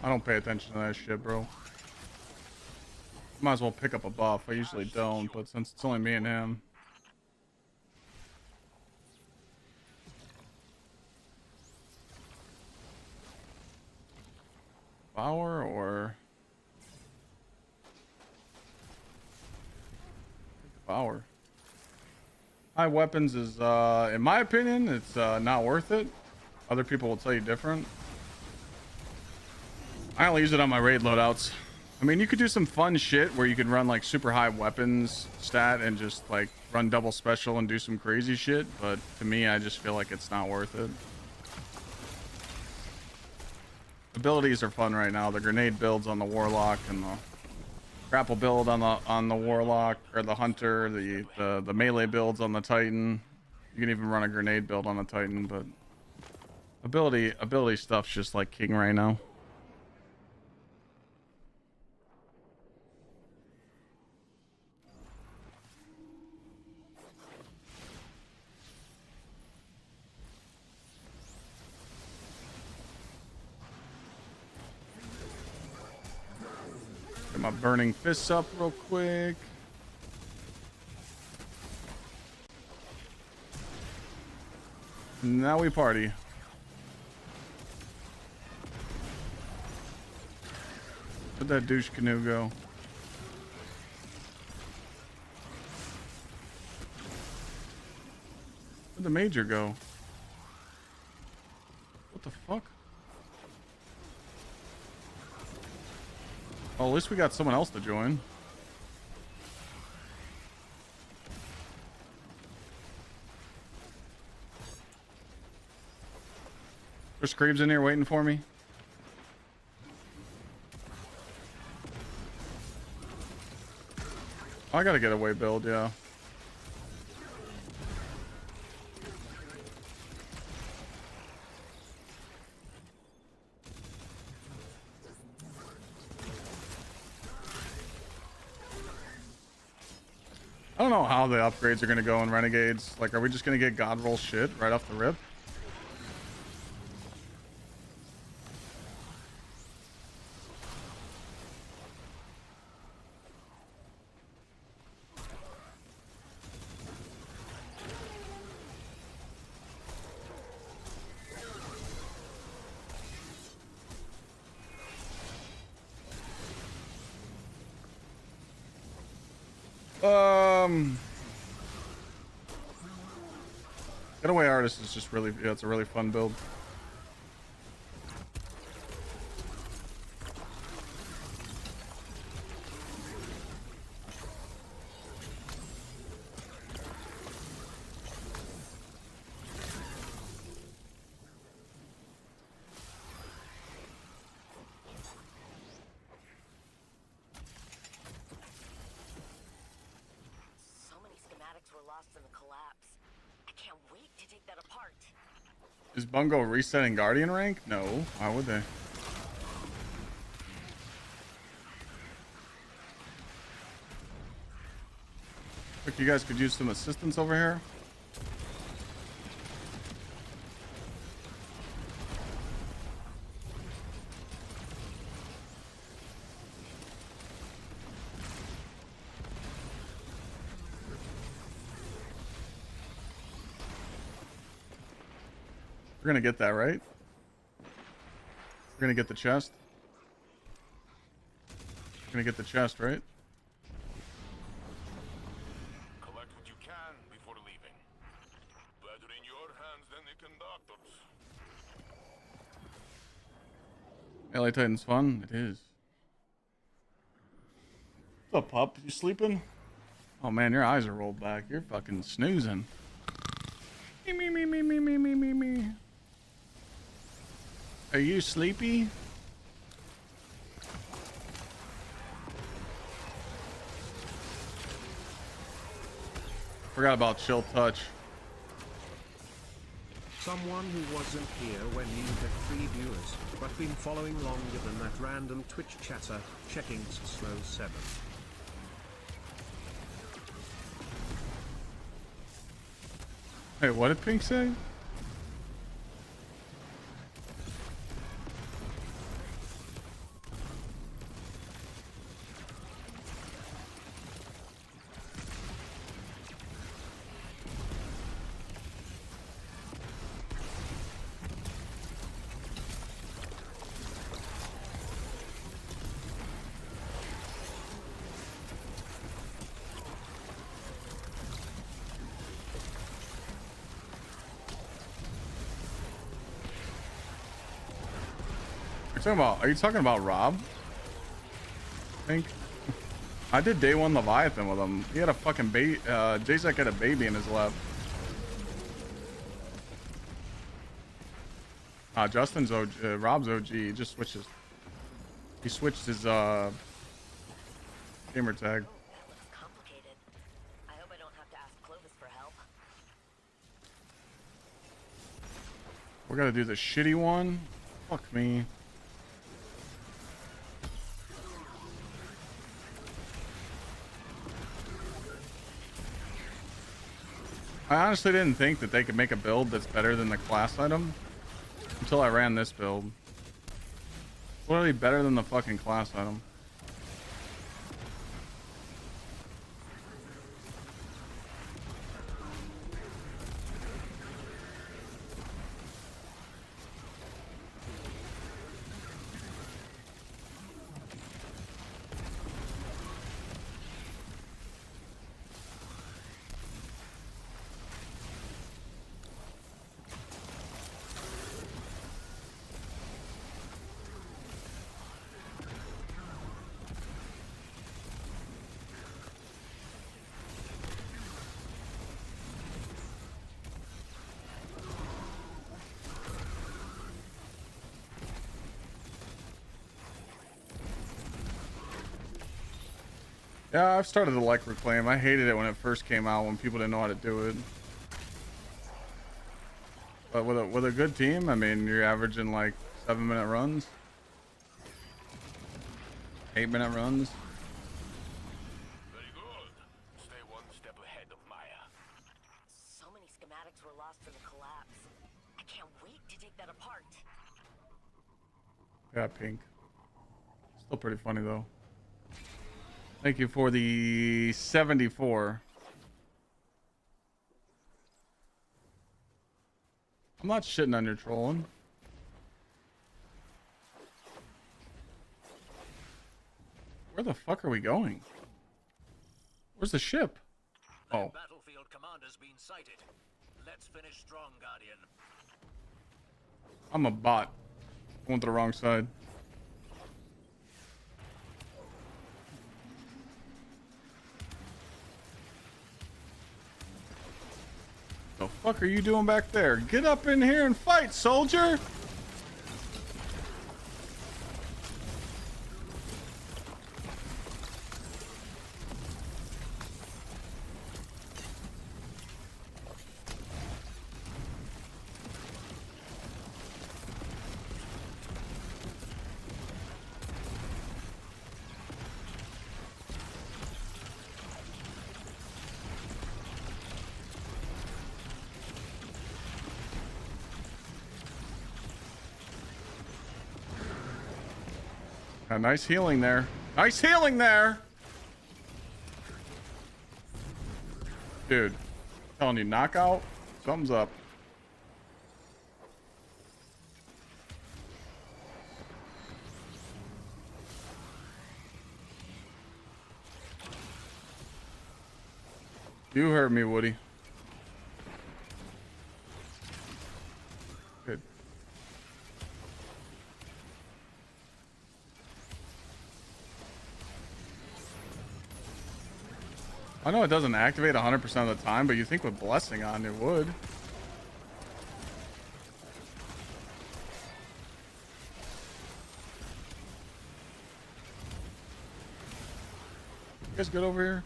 I don't pay attention to that shit, bro. Might as well pick up a buff. I usually don't, but since it's only me and him... Power or... Power. High weapons is, in my opinion, it's not worth it. Other people will tell you different. I only use it on my raid loadouts. I mean, you could do some fun shit where you could run like super high weapons stat and just like run double special and do some crazy shit. But to me, I just feel like it's not worth it. Abilities are fun right now. The grenade builds on the warlock and the grapple build on the warlock or the hunter. The melee builds on the titan. You can even run a grenade build on the titan, but ability stuff's just like king right now. Get my burning fists up real quick. Now we party. Where'd that douche canoe go? Where'd the major go? What the fuck? Oh, at least we got someone else to join. There's Screams in here waiting for me. Oh, I gotta get away build, yeah. I don't know how the upgrades are gonna go in Renegades. Like, are we just gonna get God roll shit right off the rip? Getaway Artist is just really, yeah, it's a really fun build. Is Bungo resetting Guardian rank? No. Why would they? Look, you guys could use some assistance over here. We're gonna get that, right? We're gonna get the chest. We're gonna get the chest, right? Collect what you can before leaving. Better in your hands than the conductors. LA Titan's fun. It is. What's up, pup? You sleeping? Oh man, your eyes are rolled back. You're fucking snoozing. Me, me, me, me, me, me, me, me, me. Are you sleepy? Forgot about Chill Touch. Someone who wasn't here when you had 3 viewers, but been following longer than that random Twitch chatter, checking Gsxrclyde. Hey, what did Pink say? Are you talking about Rob? I think. I did day 1 Leviathan with him. He had a fucking baby. Gsxrclyde had a baby in his lap. Justin's OG, Rob's OG. He just switches. He switched his gamer tag. Complicated. I hope I don't have to ask Clovis for help. We're gonna do the shitty one. Fuck me. I honestly didn't think that they could make a build that's better than the class item until I ran this build. Literally better than the fucking class item. Yeah, I've started to like Reclaim. I hated it when it first came out when people didn't know how to do it. But with a good team, I mean, you're averaging like 7-minute runs, 8-minute runs. Very good. Stay one step ahead of Maya. So many schematics were lost in the collapse. I can't wait to take that apart. Yeah, Pink. Still pretty funny though. Thank you for the 74. I'm not shitting on your trolling. Where the fuck are we going? Where's the ship? Oh. Battlefield commander's been sighted. Let's finish strong, Guardian. I'm a bot. I went to the wrong side. The fuck are you doing back there? Get up in here and fight, soldier! Nice healing there. Nice healing there. Dude, I'm telling you, knockout, something's up. You heard me, Woody. Good. I know it doesn't activate 100% of the time, but you think with Blessing on it would. You guys good over here?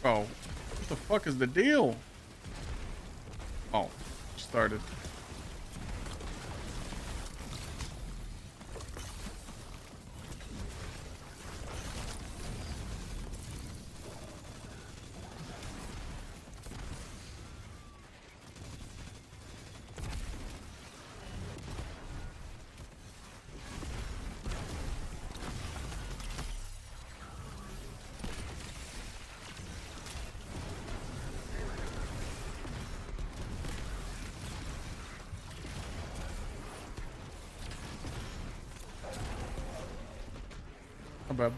Oh, what the fuck is the deal? Oh, started. Not bad.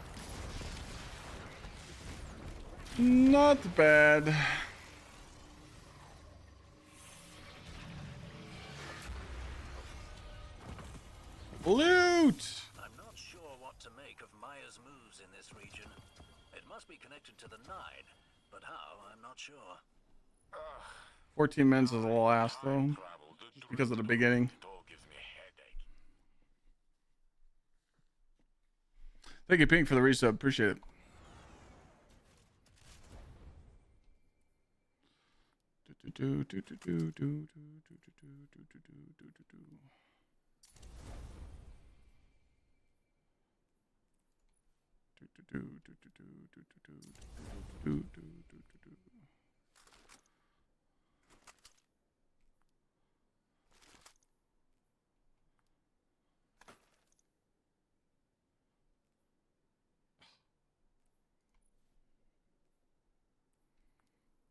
Not bad. Loot! I'm not sure what to make of Maya's moves in this region. It must be connected to the Nine, but how, I'm not sure. 14 minutes is the last, though, because of the beginning. Thank you, Pink, for the resub. Appreciate it.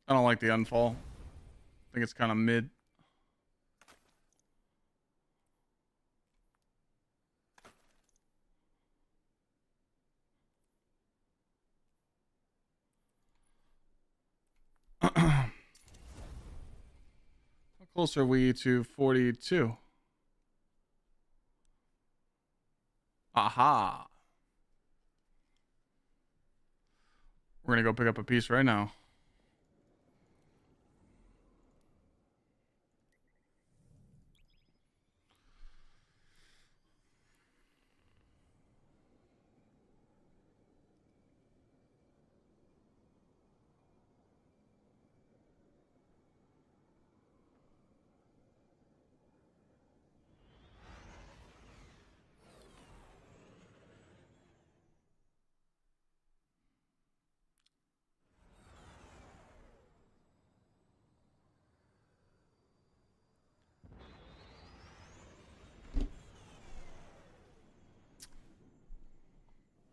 I don't like the unfall. I think it's kind of mid. How close are we to 42? Aha. We're gonna go pick up a piece right now.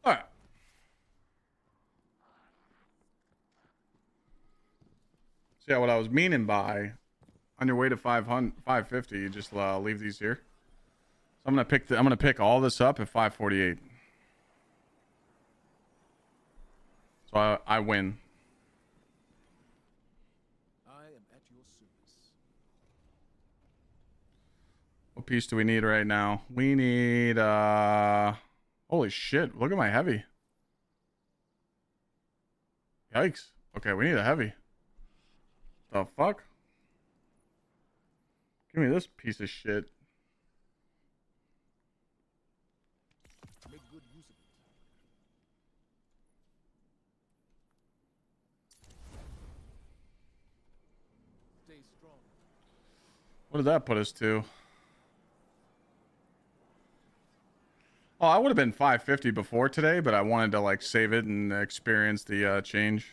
All right. So yeah, what I was meaning by, on your way to 550, you just leave these here. So I'm gonna pick all this up at 548. So I win. I am at your service. What piece do we need right now? We need holy shit, look at my heavy. Yikes. Okay, we need a heavy. The fuck? Give me this piece of shit. Make good use of it. Stay strong. What did that put us to? Oh, I would have been 550 before today, but I wanted to like save it and experience the change.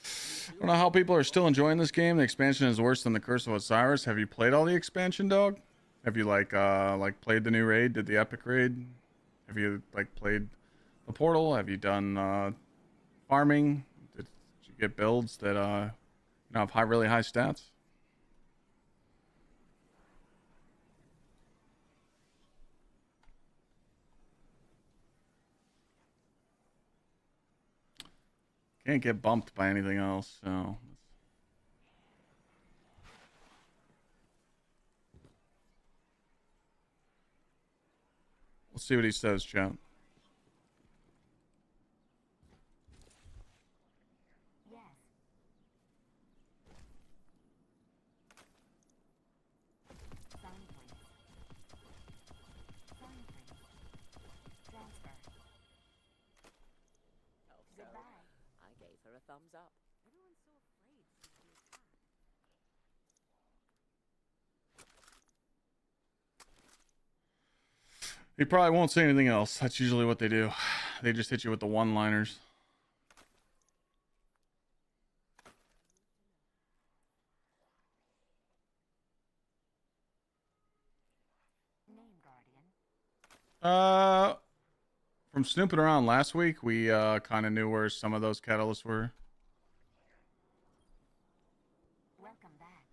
I don't know how people are still enjoying this game. The expansion is worse than the Curse of Osiris. Have you played all the expansion, dog? Have you like played the new raid? Did the epic raid? Have you like played the portal? Have you done farming? Did you get builds that have really high stats? Can't get bumped by anything else, so. We'll see what he says, chat. Thumbs up. He probably won't say anything else. That's usually what they do. They just hit you with the one-liners. From snooping around last week, we kind of knew where some of those catalysts were. Welcome back.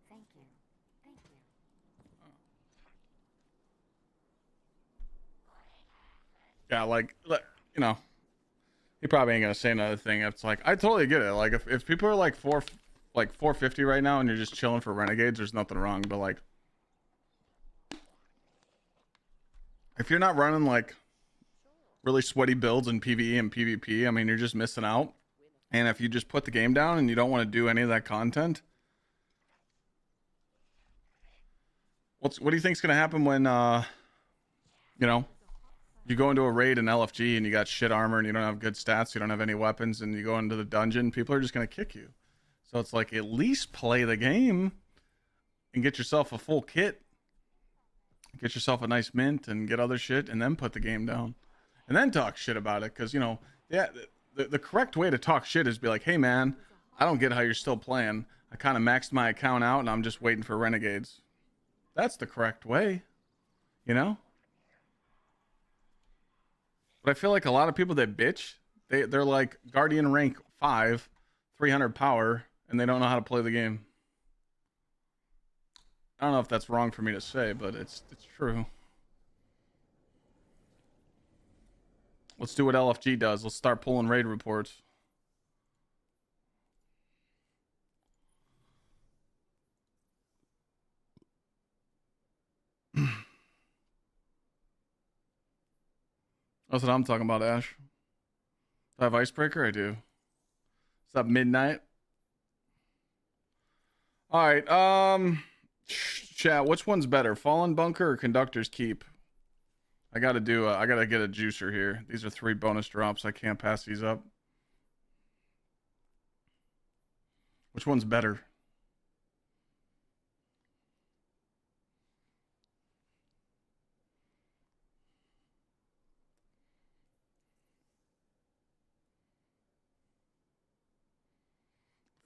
Thank you. Thank you. Yeah, like, you know, he probably ain't gonna say another thing. It's like, I totally get it. Like, if people are like 450 right now and you're just chilling for renegades, there's nothing wrong. But like, if you're not running like really sweaty builds in PvE and PvP, I mean, you're just missing out. And if you just put the game down and you don't want to do any of that content, what do you think's gonna happen when you go into a raid in LFG and you got shit armor and you don't have good stats, you don't have any weapons, and you go into the dungeon, people are just gonna kick you. So it's like, at least play the game and get yourself a full kit. Get yourself a nice mint and get other shit, and then put the game down. And then talk shit about it, because, the correct way to talk shit is be like, hey man, I don't get how you're still playing. I kind of maxed my account out and I'm just waiting for renegades. That's the correct way, But I feel like a lot of people that bitch, they're like Guardian rank 5, 300 power, and they don't know how to play the game. I don't know if that's wrong for me to say, but it's true. Let's do what LFG does. Let's start pulling raid reports. That's what I'm talking about, Ash. Do I have Icebreaker? I do. What's up, Midnight? All right, chat, which one's better, Fallen Bunker or Conductor's Keep? I gotta get a juicer here. These are 3 bonus drops. I can't pass these up. Which one's better?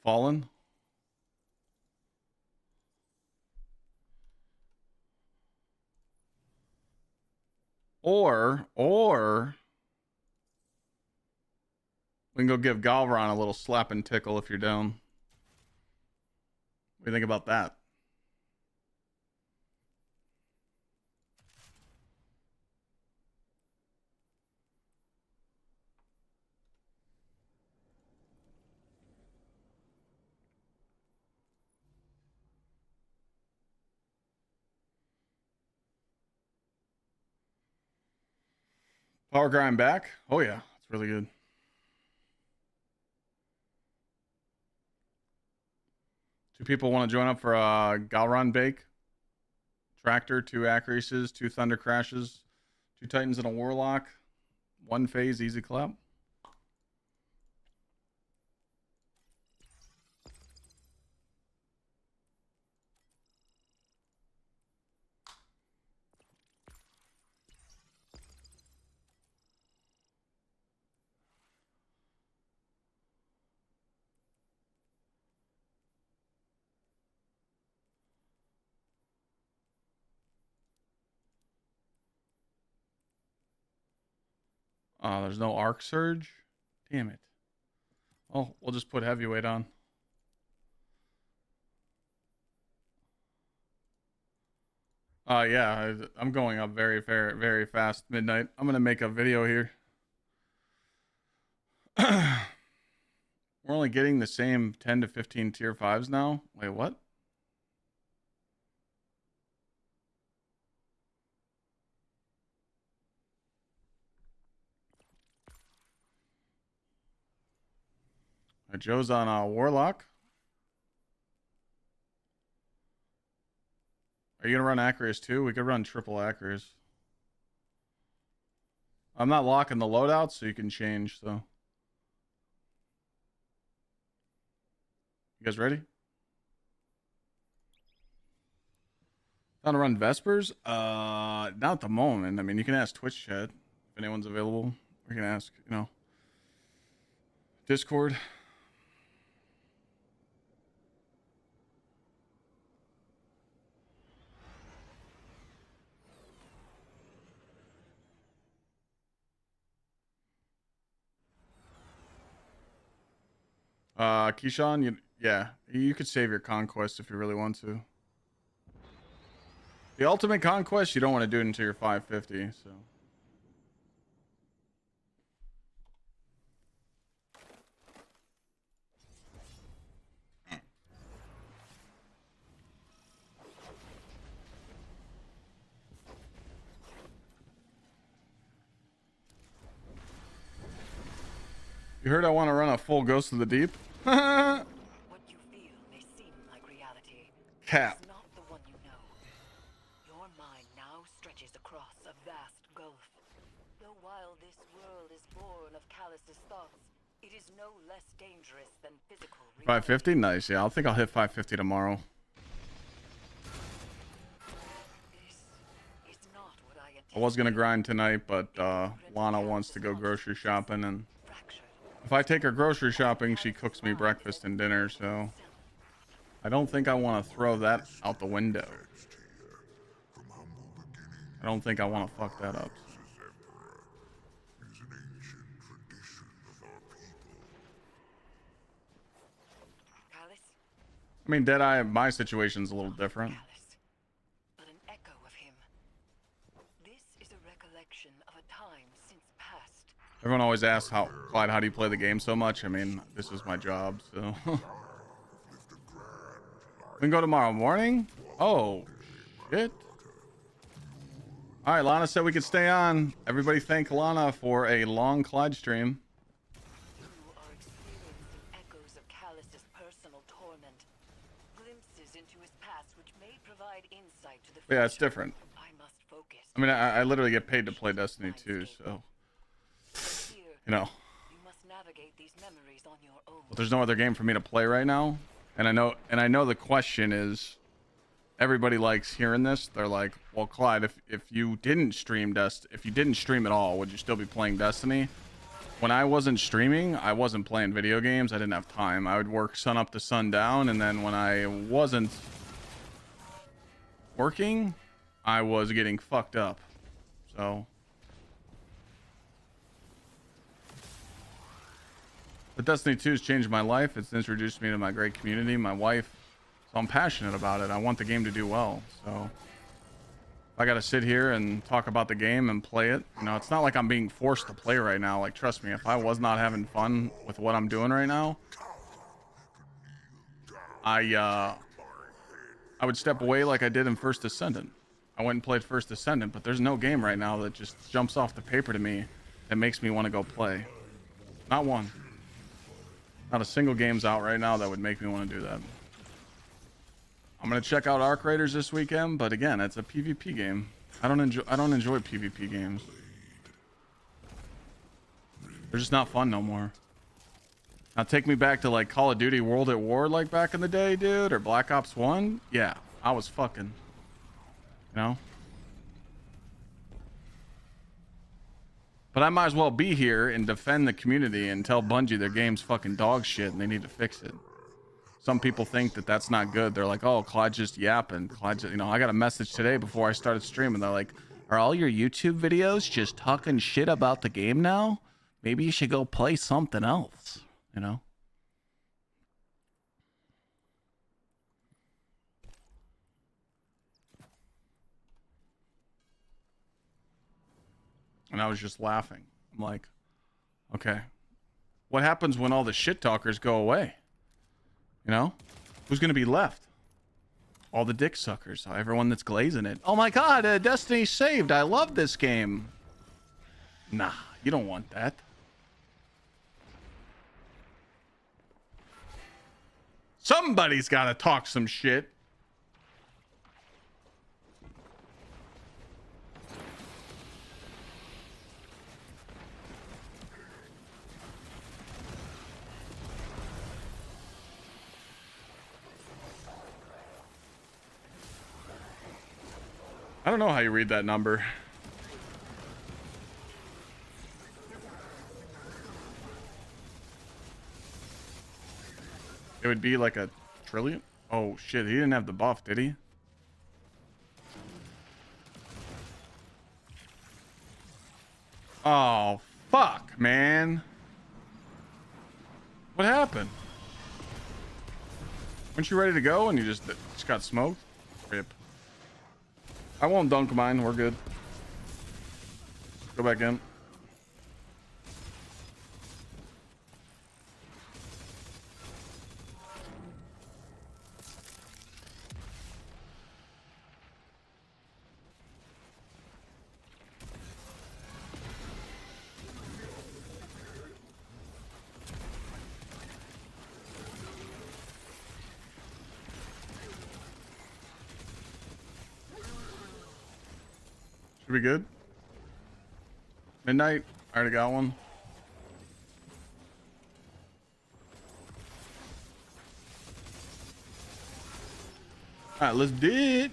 Fallen? Or we can go give Galvaron a little slap and tickle if you're down. What do you think about that? Power grind back? Oh yeah, it's really good. Two people want to join up for a Galron bake. Tractor, 2 Acraces, 2 Thunder Crashes, 2 Titans and a Warlock, 1 phase, easy clap. There's no arc surge. Damn it. Oh, we'll just put heavyweight on. Yeah, I'm going up very, very, very fast midnight. I'm gonna make a video here. We're only getting the same 10 to 15 tier 5s now. Wait, what? Joe's on Warlock. Are you gonna run Acris too? We could run triple Acris. I'm not locking the loadout, so you can change. So, you guys ready? Want to run Vespers? Not at the moment. I mean, you can ask Twitch chat if anyone's available. Or you can ask, you know, Discord. Keyshawn, yeah, you could save your conquest if you really want to. The ultimate conquest, you don't want to do it until you're 550, so. You heard I want to run a full Ghost of the Deep? What you feel may seem like reality. Cap. It's not the one you know. Your mind now stretches across a vast gulf. Though while this world is born of Callus's thoughts, it is no less dangerous than physical reality. 550? Nice. Yeah, I think I'll hit 550 tomorrow. This is not what I I was going to grind tonight, but Lana wants to go grocery shopping, and if I take her grocery shopping, she cooks me breakfast and dinner, so I don't think I want to throw that out the window. I don't think I want to fuck that up. I mean, Deadeye, my situation's a little different. But an echo of him. This is a recollection of a time since past. Everyone always asks, Clyde, how do you play the game so much? I mean, this is my job, so. We can go tomorrow morning? Oh, shit. All right, Lana said we could stay on. Everybody thank Lana for a long Clyde stream. You are experiencing echoes of Callus's personal torment. Glimpses into his past which may provide insight to the future. Yeah, it's different. I must focus. I mean, I literally get paid to play Destiny 2, so. You know. You must navigate these memories on your own. But there's no other game for me to play right now. And I know the question is, everybody likes hearing this. They're like, well, Clyde, if you didn't stream if you didn't stream at all, would you still be playing Destiny? When I wasn't streaming, I wasn't playing video games. I didn't have time. I would work sun up to sundown, and then when I wasn't working, I was getting fucked up. So. But Destiny 2 has changed my life. It's introduced me to my great community, my wife. So I'm passionate about it. I want the game to do well. So if I got to sit here and talk about the game and play it, you know, it's not like I'm being forced to play right now. Like, trust me, if I was not having fun with what I'm doing right now, I would step away like I did in First Ascendant. I went and played First Ascendant, but there's no game right now that just jumps off the paper to me that makes me want to go play. Not one. Not a single game's out right now that would make me want to do that. I'm gonna check out Arc Raiders this weekend, but again, it's a PvP game. I don't enjoy PvP games. They're just not fun no more. Now take me back to like Call of Duty World at War like back in the day, dude, or Black Ops 1. Yeah, I was fucking, you know. But I might as well be here and defend the community and tell Bungie their game's fucking dog shit and they need to fix it. Some people think that that's not good. They're like, oh, Clyde's just yapping. Clyde's, you know, I got a message today before I started streaming. They're like, Are all your YouTube videos just talking shit about the game now? Maybe you should go play something else, you know? And I was just laughing. I'm like, okay, what happens when all the shit talkers go away? You know, who's going to be left? All the dick suckers, everyone that's glazing it. Oh my God, Destiny saved. I love this game. Nah, you don't want that. Somebody's got to talk some shit. I don't know how you read that number. It would be like a trillion. Oh shit, he didn't have the buff, did he? Oh fuck, man. What happened? Weren't you ready to go and you just got smoked? Rip. I won't dunk mine. We're good. Go back in. Should be good. Midnight. I already got one. All right, let's do it.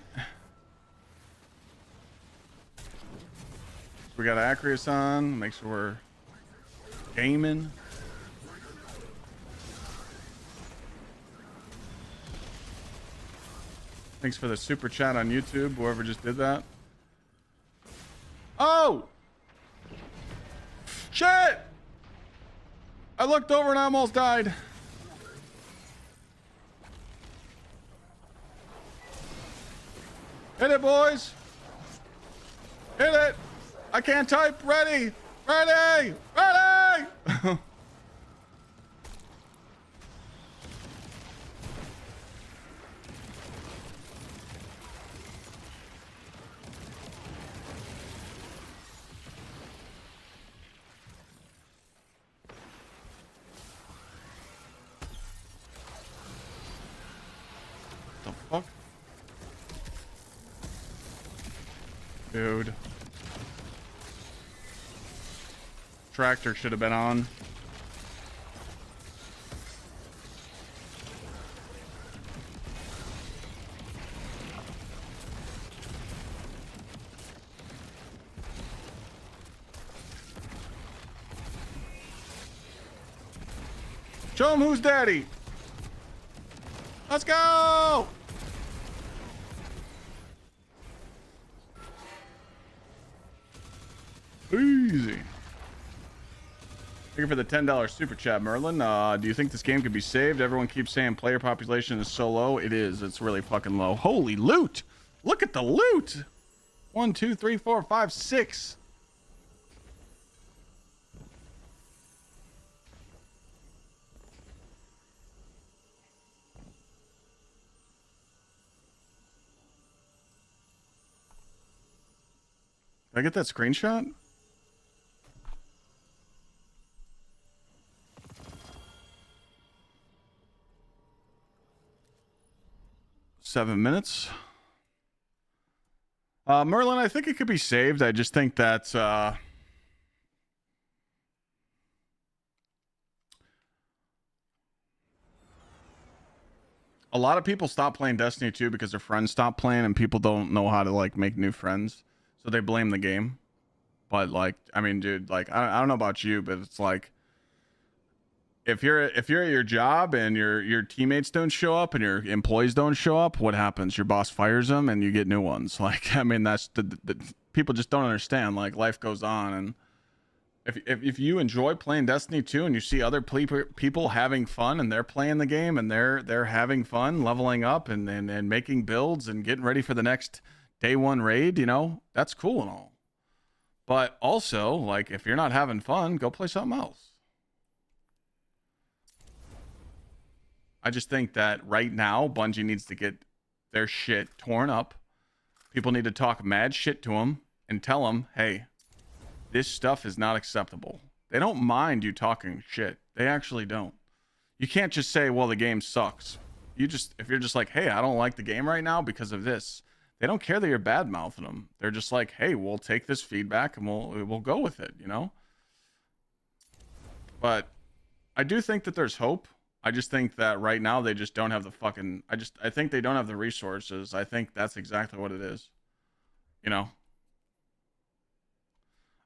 We got Acreus on. Make sure we're gaming. Thanks for the super chat on YouTube, whoever just did that. Oh! Shit! I looked over and I almost died. Hit it, boys. Hit it. I can't type. Ready. Ready. Ready. The fuck? Dude. Tractor should have been on. Show him who's daddy. Let's go. Easy. Thank you for the $10 super chat, Merlin. Do you think this game could be saved? Everyone keeps saying player population is so low. It is. It's really fucking low. Holy loot. Look at the loot. 1, 2, 3, 4, 5, 6. Did I get that screenshot? Seven minutes. Merlin, I think it could be saved. I just think that a lot of people stop playing Destiny 2 because their friends stop playing and people don't know how to like make new friends. So they blame the game. But like, I mean, dude, like, I don't know about you, but it's like if you're at your job and your teammates don't show up and your employees don't show up, what happens? Your boss fires them and you get new ones. Like, I mean, that's the people just don't understand. Like, life goes on, and if you enjoy playing Destiny 2 and you see other people having fun and they're playing the game and they're having fun, leveling up and making builds and getting ready for the next day one raid, you know, that's cool and all. But also, like, if you're not having fun, go play something else. I just think that right now, Bungie needs to get their shit torn up. People need to talk mad shit to them and tell them, hey, this stuff is not acceptable. They don't mind you talking shit. They actually don't. You can't just say, well, the game sucks. If you're just like, hey, I don't like the game right now because of this. They don't care that you're bad mouthing them. They're just like, hey, we'll take this feedback and we'll go with it, you know? But I do think that there's hope. I just think that right now they just don't have the fucking, I think they don't have the resources. I think that's exactly what it is. You know?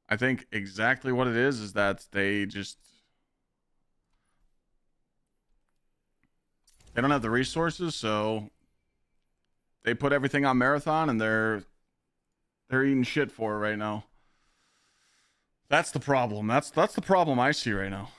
I think exactly what it is that they don't have the resources, so they put everything on Marathon and they're eating shit for it right now. That's the problem. That's the problem I see right now.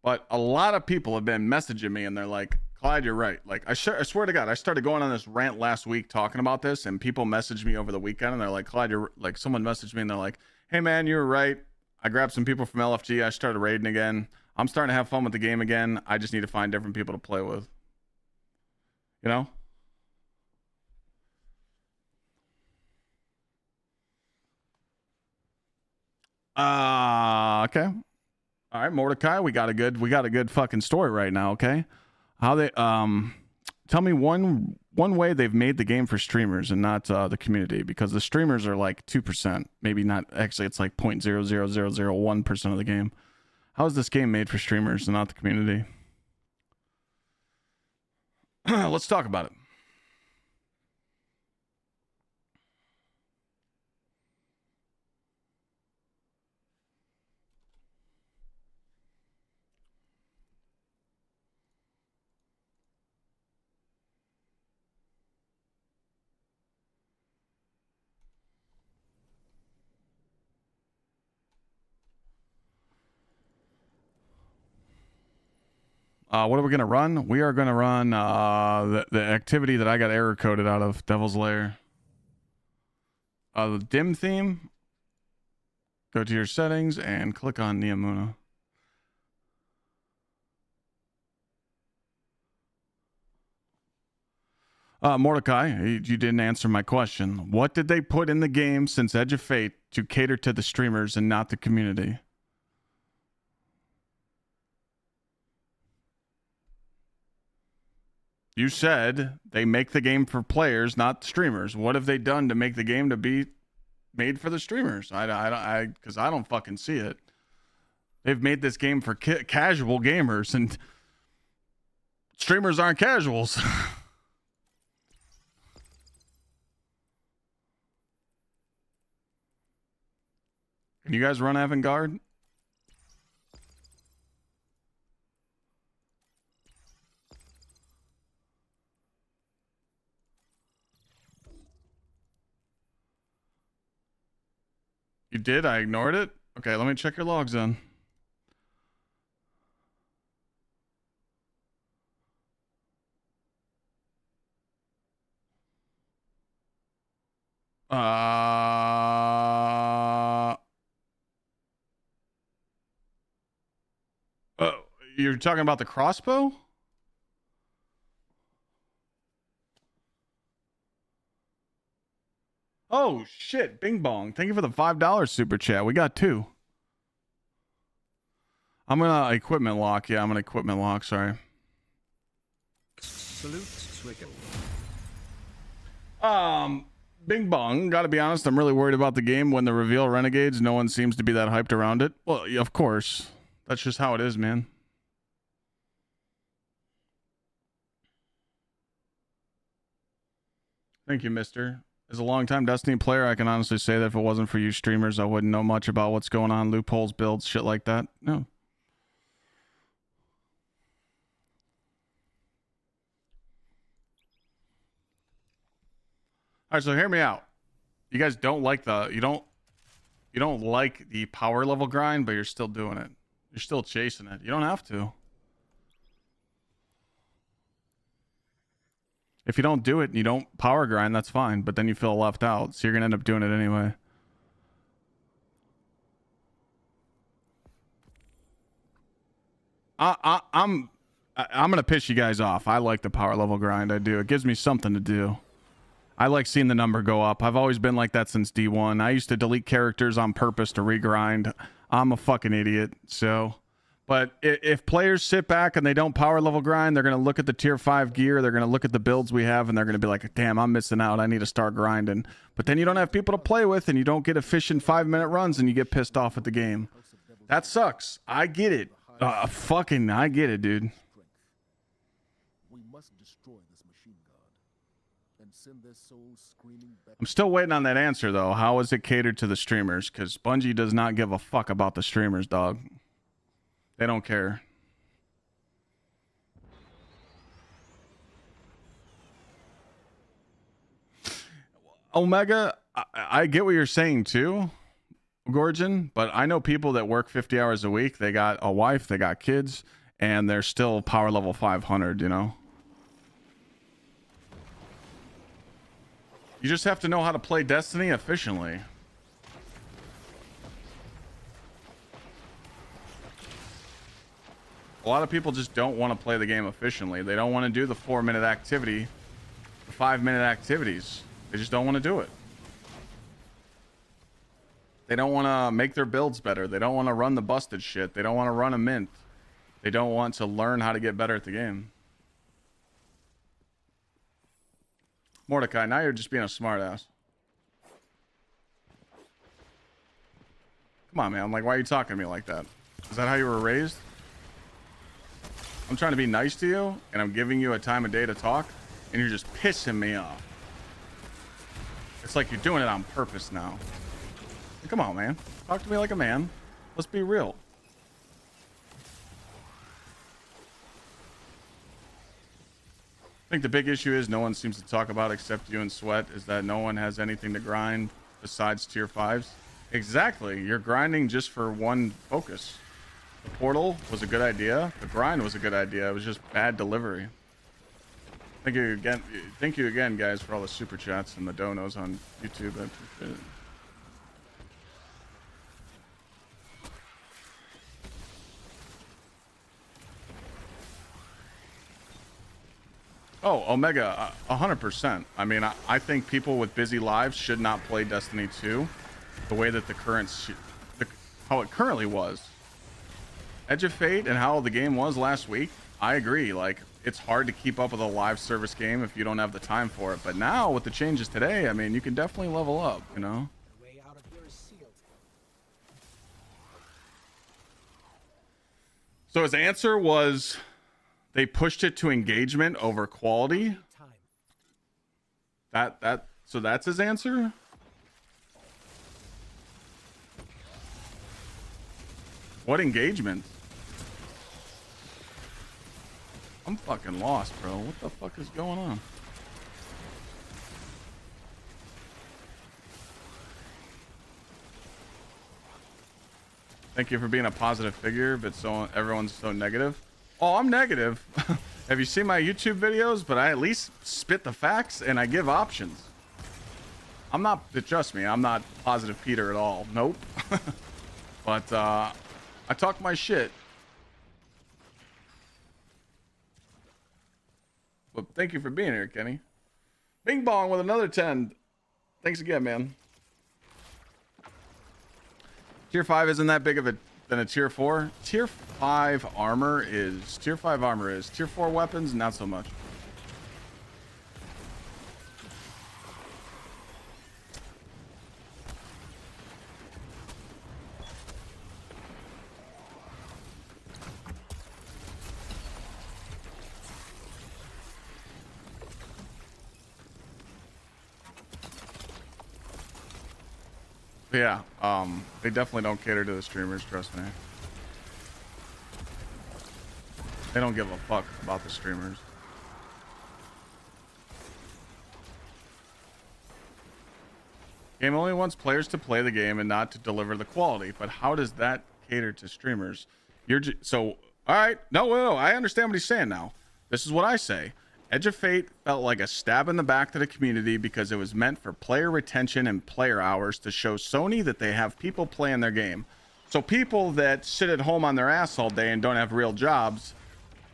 But a lot of people have been messaging me and they're like, Clyde, you're right. Like, I swear to God, I started going on this rant last week talking about this, and people messaged me over the weekend and they're like, Clyde, you're like, someone messaged me and they're like, hey man, you were right. I grabbed some people from LFG. I started raiding again. I'm starting to have fun with the game again. I just need to find different people to play with. You know? Okay. All right, Mordecai, we got a good fucking story right now, okay? How they tell me one way they've made the game for streamers and not the community, because the streamers are like 2%, maybe not, actually it's like 0.00001% of the game. How is this game made for streamers and not the community? Let's talk about it. What are we going to run? We are going to run the activity that I got error coded out of Devil's Lair. The dim theme. Go to your settings and click on Niamuna. Mordecai, you didn't answer my question. What did they put in the game since Edge of Fate to cater to the streamers and not the community? You said they make the game for players, not streamers. What have they done to make the game to be made for the streamers? Because I don't fucking see it. They've made this game for casual gamers, and streamers aren't casuals. Can you guys run Avant-Garde? You did? I ignored it? Okay, let me check your logs then. You're talking about the crossbow? Oh, shit. Bing bong. Thank you for the $5 super chat. We got two. I'm gonna equipment lock. Yeah, I'm gonna equipment lock. Sorry. Salute, Swiggle. Bing bong. Gotta be honest, I'm really worried about the game when the reveal Renegades. No one seems to be that hyped around it. Well, yeah, of course. That's just how it is, man. Thank you, mister. As a longtime Destiny player, I can honestly say that if it wasn't for you streamers, I wouldn't know much about what's going on, loopholes, builds, shit like that. No. All right, so hear me out. You guys don't like you don't like the power level grind, but you're still doing it. You're still chasing it. You don't have to. If you don't do it and you don't power grind, that's fine, but then you feel left out, so you're gonna end up doing it anyway. I'm gonna piss you guys off. I like the power level grind. I do. It gives me something to do. I like seeing the number go up. I've always been like that since D1. I used to delete characters on purpose to regrind. I'm a fucking idiot. So, but if players sit back and they don't power level grind, they're gonna look at the tier 5 gear. They're gonna look at the builds we have, and they're gonna be like, "Damn, I'm missing out. I need to start grinding." But then you don't have people to play with, and you don't get efficient 5-minute runs, and you get pissed off at the game. That sucks. I get it. I get it, dude. We must destroy this machine god and send their souls screaming back. I'm still waiting on that answer, though. How is it catered to the streamers? Because Bungie does not give a fuck about the streamers, dog. They don't care. Omega, I get what you're saying, too, Gorgon, but I know people that work 50 hours a week. They got a wife, they got kids, and they're still power level 500, you know? You just have to know how to play Destiny efficiently. A lot of people just don't want to play the game efficiently. They don't want to do the 4-minute activity, the 5-minute activities. They just don't want to do it. They don't want to make their builds better. They don't want to run the busted shit. They don't want to run a mint. They don't want to learn how to get better at the game. Mordecai, now you're just being a smartass. Come on, man. Like, why are you talking to me like that? Is that how you were raised? I'm trying to be nice to you, and I'm giving you a time of day to talk, and you're just pissing me off. It's like you're doing it on purpose now. Come on, man. Talk to me like a man. Let's be real. I think the big issue is no one seems to talk about, except you and Sweat, is that no one has anything to grind besides tier 5s. Exactly. You're grinding just for one focus. The portal was a good idea. The grind was a good idea. It was just bad delivery. Thank you again, guys, for all the super chats and the donos on YouTube. I appreciate it. Oh, Omega, 100%. I mean, I think people with busy lives should not play Destiny 2 the way that how it currently was. Edge of Fate and how the game was last week, I agree. Like, it's hard to keep up with a live service game if you don't have the time for it. But now, with the changes today, I mean, you can definitely level up, you know? So his answer was they pushed it to engagement over quality. So that's his answer? What engagement? I'm fucking lost, bro. What the fuck is going on? Thank you for being a positive figure, but everyone's so negative. Oh, I'm negative. Have you seen my YouTube videos? But I at least spit the facts and I give options. I'm not, trust me, I'm not positive Peter at all. Nope. But I talk my shit. But thank you for being here, Kenny. Bing bong with another 10. Thanks again, man. Tier 5 isn't that big of than a tier 4. Tier 5 armor is. Tier 4 weapons, not so much. Yeah, they definitely don't cater to the streamers, trust me. They don't give a fuck about the streamers. Game only wants players to play the game and not to deliver the quality. But how does that cater to streamers? So, all right. No, I understand what he's saying now. This is what I say. Edge of Fate felt like a stab in the back to the community because it was meant for player retention and player hours to show Sony that they have people playing their game. So people that sit at home on their ass all day and don't have real jobs,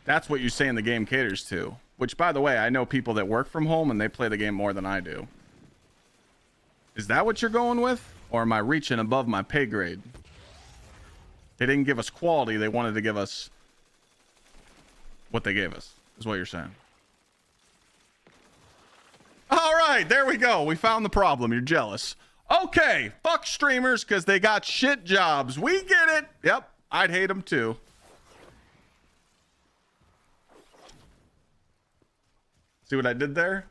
that's what you're saying the game caters to. Which, by the way, I know people that work from home and they play the game more than I do. Is that what you're going with? Or am I reaching above my pay grade? They didn't give us quality. They wanted to give us what they gave us, is what you're saying. All right, there we go. We found the problem. You're jealous. Okay, fuck streamers because they got shit jobs. We get it. Yep, I'd hate them too. See what I did there?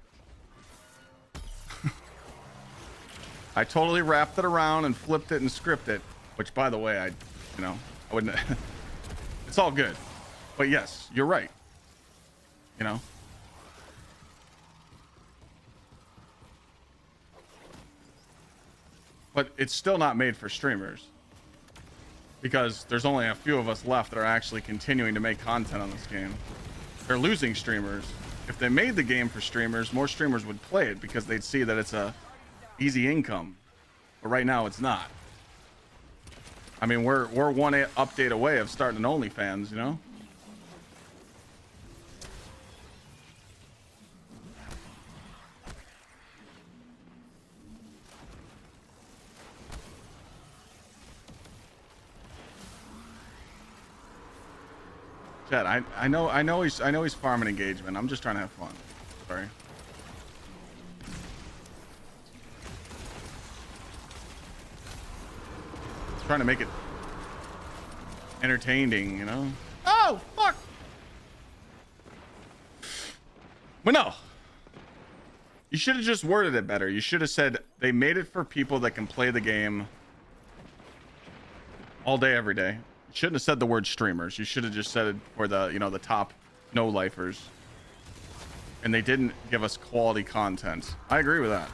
I totally wrapped it around and flipped it and scripted it, which, by the way, I wouldn't. It's all good, but yes, you're right. You know. But it's still not made for streamers because there's only a few of us left that are actually continuing to make content on this game. They're losing streamers. If they made the game for streamers, more streamers would play it because they'd see that it's a easy income. But right now it's not. I mean, we're one update away of starting an OnlyFans, you know? Chad, I know he's farming engagement. I'm just trying to have fun. Sorry. Trying to make it entertaining, you know? Oh, fuck! But no. You should have just worded it better. You should have said they made it for people that can play the game all day, every day. You shouldn't have said the word streamers. You should have just said it for the, the top no-lifers. And they didn't give us quality content. I agree with that.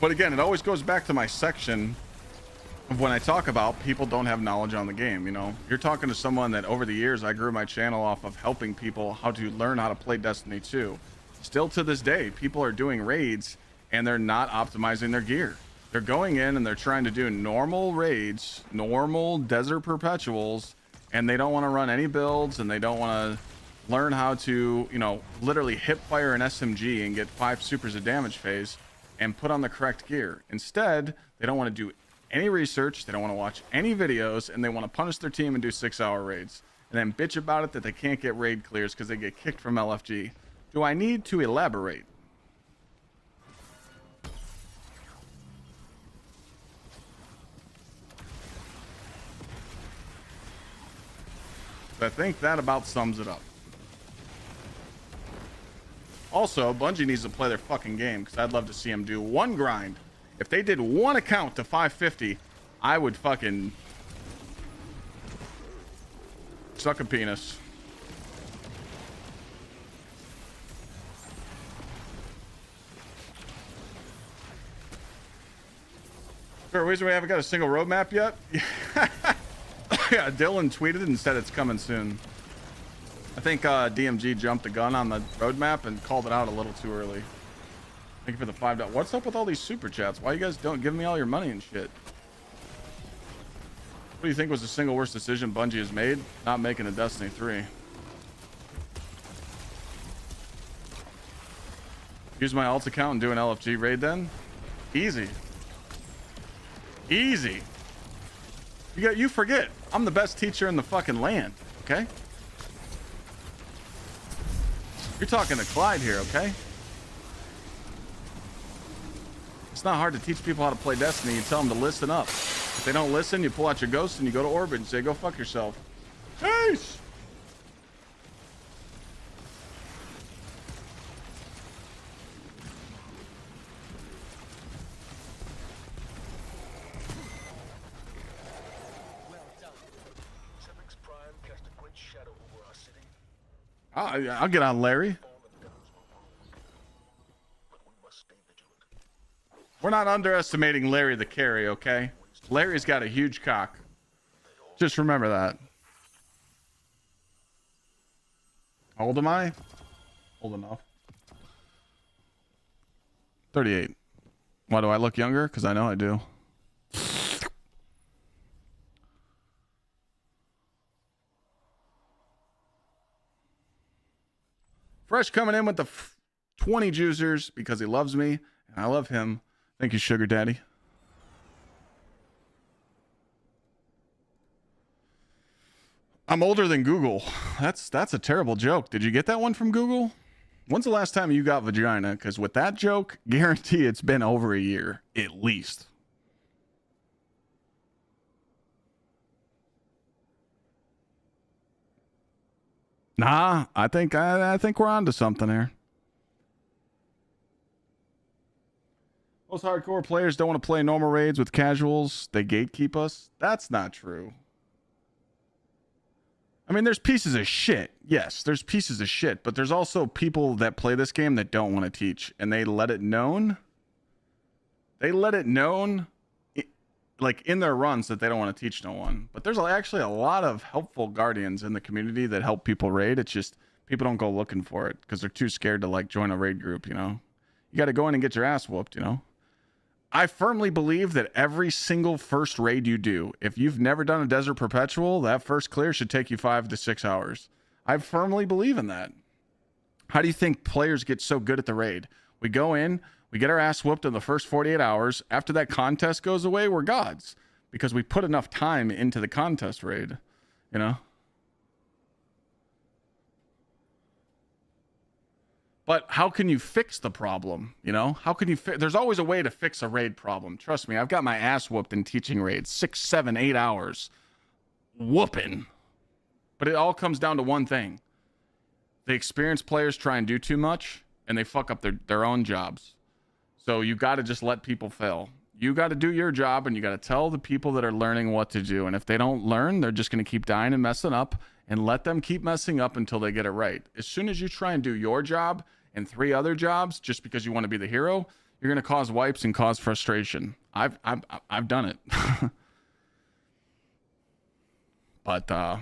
But again, it always goes back to my section of when I talk about people don't have knowledge on the game. You're talking to someone that over the years I grew my channel off of helping people how to learn how to play Destiny 2. Still to this day, people are doing raids and they're not optimizing their gear. They're going in and they're trying to do normal raids, normal desert perpetuals, and they don't want to run any builds and they don't want to learn how to, literally hip fire an SMG and get 5 supers of damage phase and put on the correct gear. Instead, they don't want to do any research, they don't want to watch any videos, and they want to punish their team and do 6-hour raids. And then bitch about it that they can't get raid clears because they get kicked from LFG. Do I need to elaborate? I think that about sums it up. Also, Bungie needs to play their fucking game because I'd love to see them do one grind. If they did one account to 550, I would fucking suck a penis. Is there a reason we haven't got a single roadmap yet? Yeah, Dylan tweeted and said it's coming soon. I think DMG jumped the gun on the roadmap and called it out a little too early. Thank you for the $5. What's up with all these super chats? Why you guys don't give me all your money and shit? What do you think was the single worst decision Bungie has made? Not making a Destiny 3. Use my alt account and do an LFG raid then? Easy. Easy. You forget. I'm the best teacher in the fucking land, okay? You're talking to Clyde here, okay? It's not hard to teach people how to play Destiny. You tell them to listen up. If they don't listen, you pull out your ghost and you go to orbit and say, go fuck yourself. Peace! I'll get on Larry. We're not underestimating Larry the carry, okay? Larry's got a huge cock. Just remember that. How old am I? Old enough. 38. Why do I look younger? Because I know I do. Fresh coming in with the 20 juicers because he loves me and I love him. Thank you, Sugar Daddy. I'm older than Google. That's a terrible joke. Did you get that one from Google? When's the last time you got vagina? Because with that joke, guarantee it's been over a year, at least. Nah, I think we're on to something here. Most hardcore players don't want to play normal raids with casuals. They gatekeep us. That's not true. I mean, there's pieces of shit. Yes, there's pieces of shit. But there's also people that play this game that don't want to teach. And they let it known. They let it known, like, in their runs that they don't want to teach no one. But there's actually a lot of helpful guardians in the community that help people raid. It's just people don't go looking for it because they're too scared to, like, join a raid group, you know? You got to go in and get your ass whooped, you know? I firmly believe that every single first raid you do, if you've never done a Desert Perpetual, that first clear should take you 5 to 6 hours. I firmly believe in that. How do you think players get so good at the raid? We go in, we get our ass whooped in the first 48 hours. After that contest goes away, we're gods because we put enough time into the contest raid, you know? But how can you fix the problem? You know, how can you there's always a way to fix a raid problem. Trust me, I've got my ass whooped in teaching raids 6, 7, 8 hours whooping. But it all comes down to one thing. The experienced players try and do too much and they fuck up their own jobs. So you got to just let people fail. You got to do your job and you got to tell the people that are learning what to do. And if they don't learn, they're just going to keep dying and messing up. And let them keep messing up until they get it right. As soon as you try and do your job and 3 other jobs just because you want to be the hero, you're going to cause wipes and cause frustration. I've done it. But I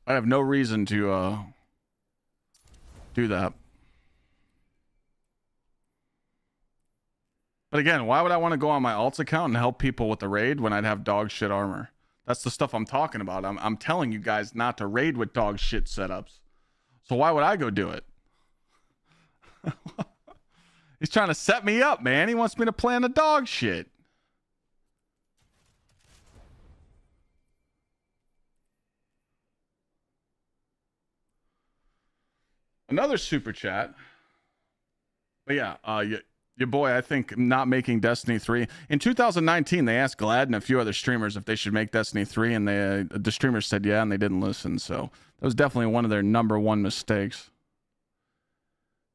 have no reason to do that. But again, why would I want to go on my alts account and help people with the raid when I'd have dog shit armor? That's the stuff I'm talking about. I'm telling you guys not to raid with dog shit setups. So why would I go do it? He's trying to set me up, man. He wants me to play on the dog shit. Another super chat. But yeah, your boy, I think, not making Destiny 3. In 2019, they asked Glad and a few other streamers if they should make Destiny 3, and the streamers said yeah, and they didn't listen. So that was definitely one of their #1 mistakes.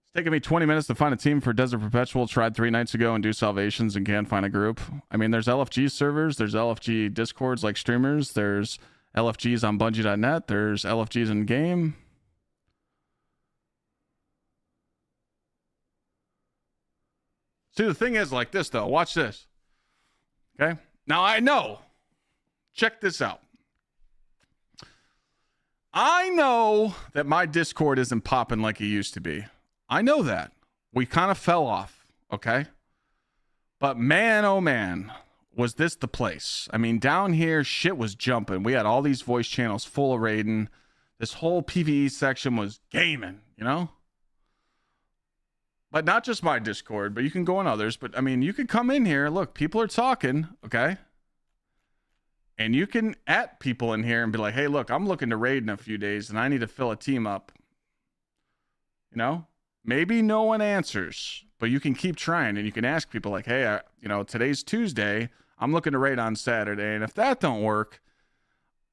It's taken me 20 minutes to find a team for Desert Perpetual. Tried 3 nights ago and do Salvations and can't find a group. I mean, there's LFG servers, there's LFG Discords like streamers, there's LFGs on Bungie.net, there's LFGs in game. See, the thing is like this, though. Watch this. Okay? Now, I know. Check this out. I know that my Discord isn't popping like it used to be. I know that. We kind of fell off, okay? But man, oh man, was this the place. I mean, down here, shit was jumping. We had all these voice channels full of raiding. This whole PvE section was gaming, you know? But not just my Discord, but you can go on others. But I mean, you can come in here. Look, people are talking, okay? And you can at people in here and be like, hey, look, I'm looking to raid in a few days and I need to fill a team up. You know, maybe no one answers, but you can keep trying and you can ask people like, hey, you know, today's Tuesday. I'm looking to raid on Saturday. And if that don't work,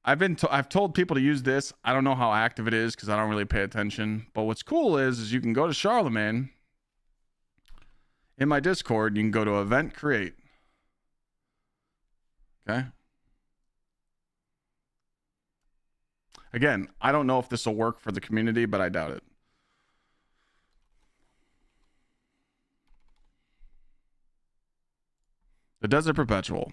I've told people to use this. I don't know how active it is because I don't really pay attention. But what's cool is you can go to Charlemagne. In my Discord, you can go to Event Create. Okay. Again, I don't know if this will work for the community, but I doubt it. The Desert Perpetual.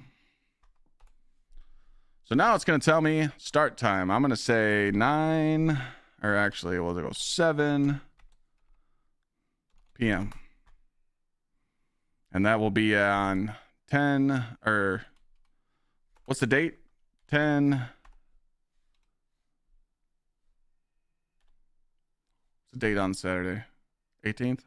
So now it's going to tell me start time. I'm going to say 9, or actually, we'll go 7 p.m. And that will be on 10, or what's the date? 10. What's the date on Saturday? 18th?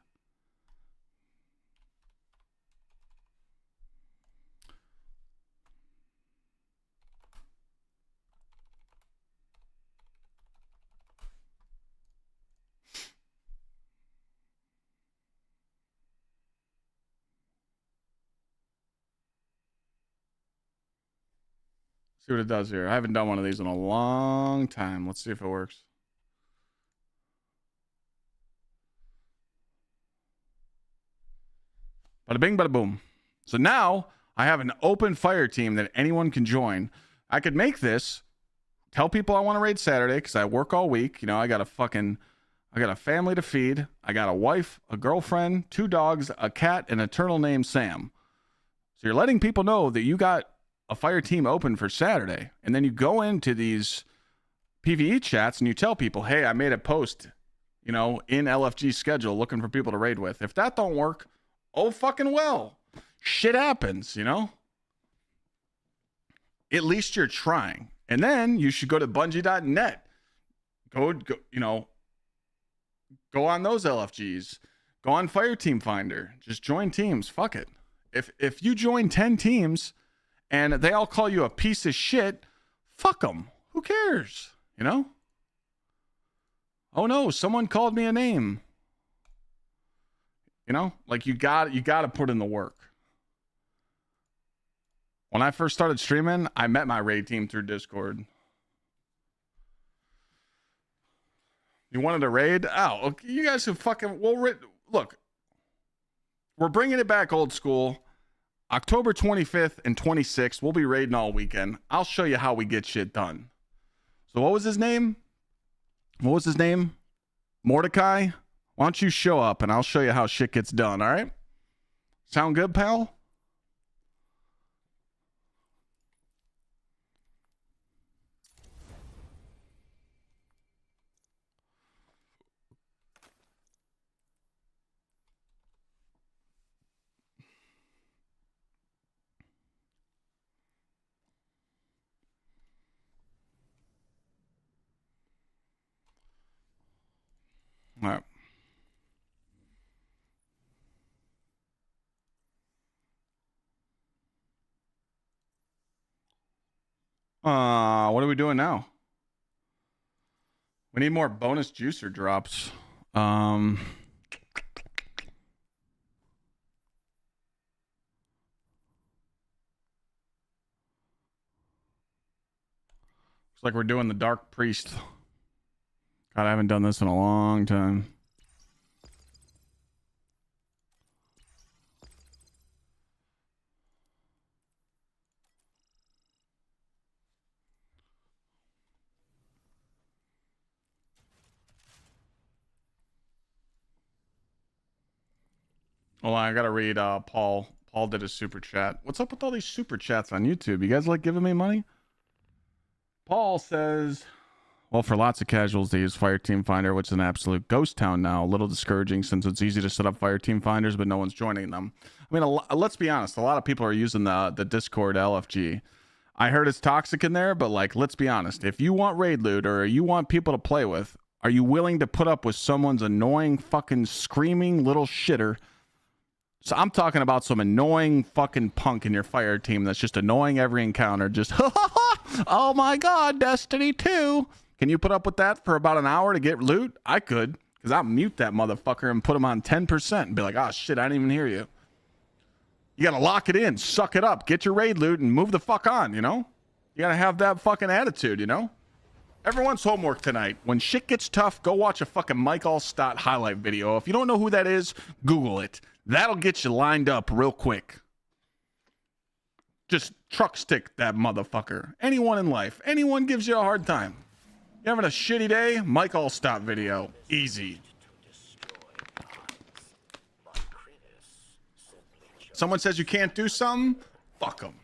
See what it does here. I haven't done one of these in a long time. Let's see if it works. Bada bing, bada boom. So now I have an open fire team that anyone can join. I could make this, tell people I want to raid Saturday because I work all week. You know, I got a family to feed. I got a wife, a girlfriend, 2 dogs, a cat, and a turtle named Sam. So you're letting people know that you got a fire team open for Saturday. And then you go into these PvE chats and you tell people, hey, I made a post, you know, in LFG schedule looking for people to raid with. If that don't work, oh fucking well. Shit happens, you know? At least you're trying. And then you should go to bungie.net. Go, you know, go on those LFGs. Go on Fireteam Finder. Just join teams. Fuck it. If you join 10 teams and they all call you a piece of shit, fuck them. Who cares? You know? Oh no, someone called me a name. You know, like you got to put in the work. When I first started streaming, I met my raid team through Discord. You wanted to raid? Oh, okay, you guys have fucking look. We're bringing it back old school. October 25th and 26th, we'll be raiding all weekend. I'll show you how we get shit done. So what was his name? Mordecai? Why don't you show up and I'll show you how shit gets done, all right? Sound good, pal? All right. What are we doing now? We need more bonus juicer drops. Looks like we're doing the Dark Priest. God, I haven't done this in a long time. Well, I gotta read Paul. Paul did a super chat. What's up with all these super chats on YouTube? You guys like giving me money? Paul says, well, for lots of casuals, they use Fireteam Finder, which is an absolute ghost town now. A little discouraging since it's easy to set up Fireteam Finders, but no one's joining them. I mean, let's be honest. A lot of people are using the Discord LFG. I heard it's toxic in there, but like, let's be honest. If you want raid loot or you want people to play with, are you willing to put up with someone's annoying fucking screaming little shitter? So I'm talking about some annoying fucking punk in your fire team that's just annoying every encounter. Just, oh my God, Destiny 2. Can you put up with that for about an hour to get loot? I could, because I'll mute that motherfucker and put him on 10% and be like, oh shit, I didn't even hear you. You got to lock it in, suck it up, get your raid loot and move the fuck on, you know? You got to have that fucking attitude, you know? Everyone's homework tonight. When shit gets tough, go watch a fucking Mike Allstott highlight video. If you don't know who that is, Google it. That'll get you lined up real quick. Just truck stick that motherfucker. Anyone in life. Anyone gives you a hard time. You having a shitty day? Mike Allstop video. Easy. Someone says you can't do something? Fuck them.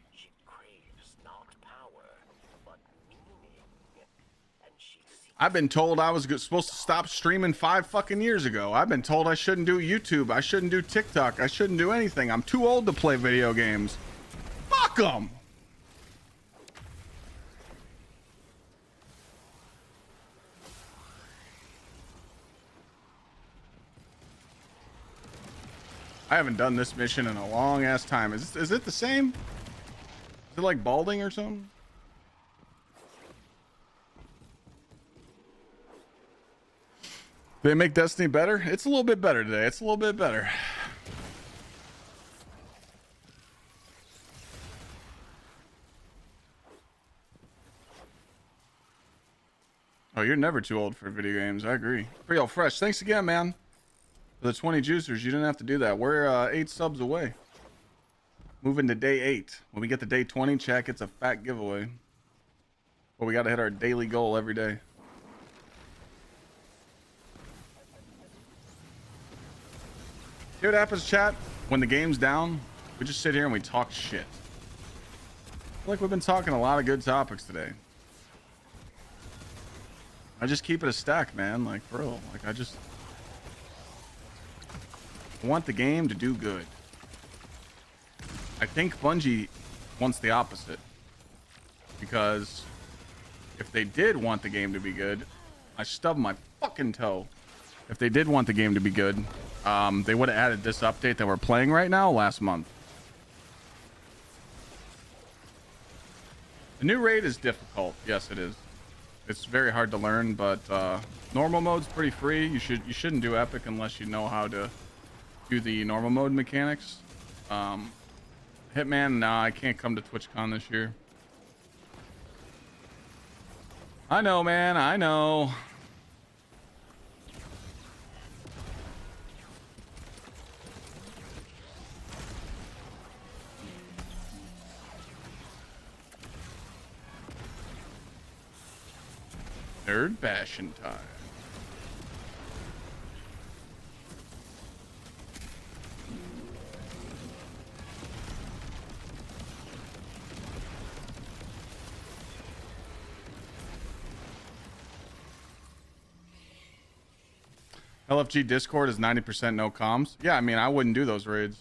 I've been told I was supposed to stop streaming 5 fucking years ago. I've been told I shouldn't do YouTube. I shouldn't do TikTok. I shouldn't do anything. I'm too old to play video games. Fuck them. I haven't done this mission in a long ass time. Is it the same? Is it like balding or something? They make Destiny better? It's a little bit better today. It's a little bit better. Oh, you're never too old for video games. I agree. Real fresh. Thanks again, man. For the 20 juicers, you didn't have to do that. We're 8 subs away. Moving to day 8. When we get to day 20, chat gets a fat giveaway. But we got to hit our daily goal every day. See what happens, chat? When the game's down, we just sit here and we talk shit. I feel like we've been talking a lot of good topics today. I just keep it a stack, man. Like, for real. Like, I just want the game to do good. I think Bungie wants the opposite. Because if they did want the game to be good, I stubbed my fucking toe. If they did want the game to be good, they would have added this update that we're playing right now last month. The new raid is difficult. Yes, it is. It's very hard to learn, but normal mode's pretty free. You shouldn't do epic unless you know how to do the normal mode mechanics. Hitman, nah, I can't come to TwitchCon this year. I know, man. I know. Nerd bashing time. LFG Discord is 90% no comms. Yeah, I mean, I wouldn't do those raids.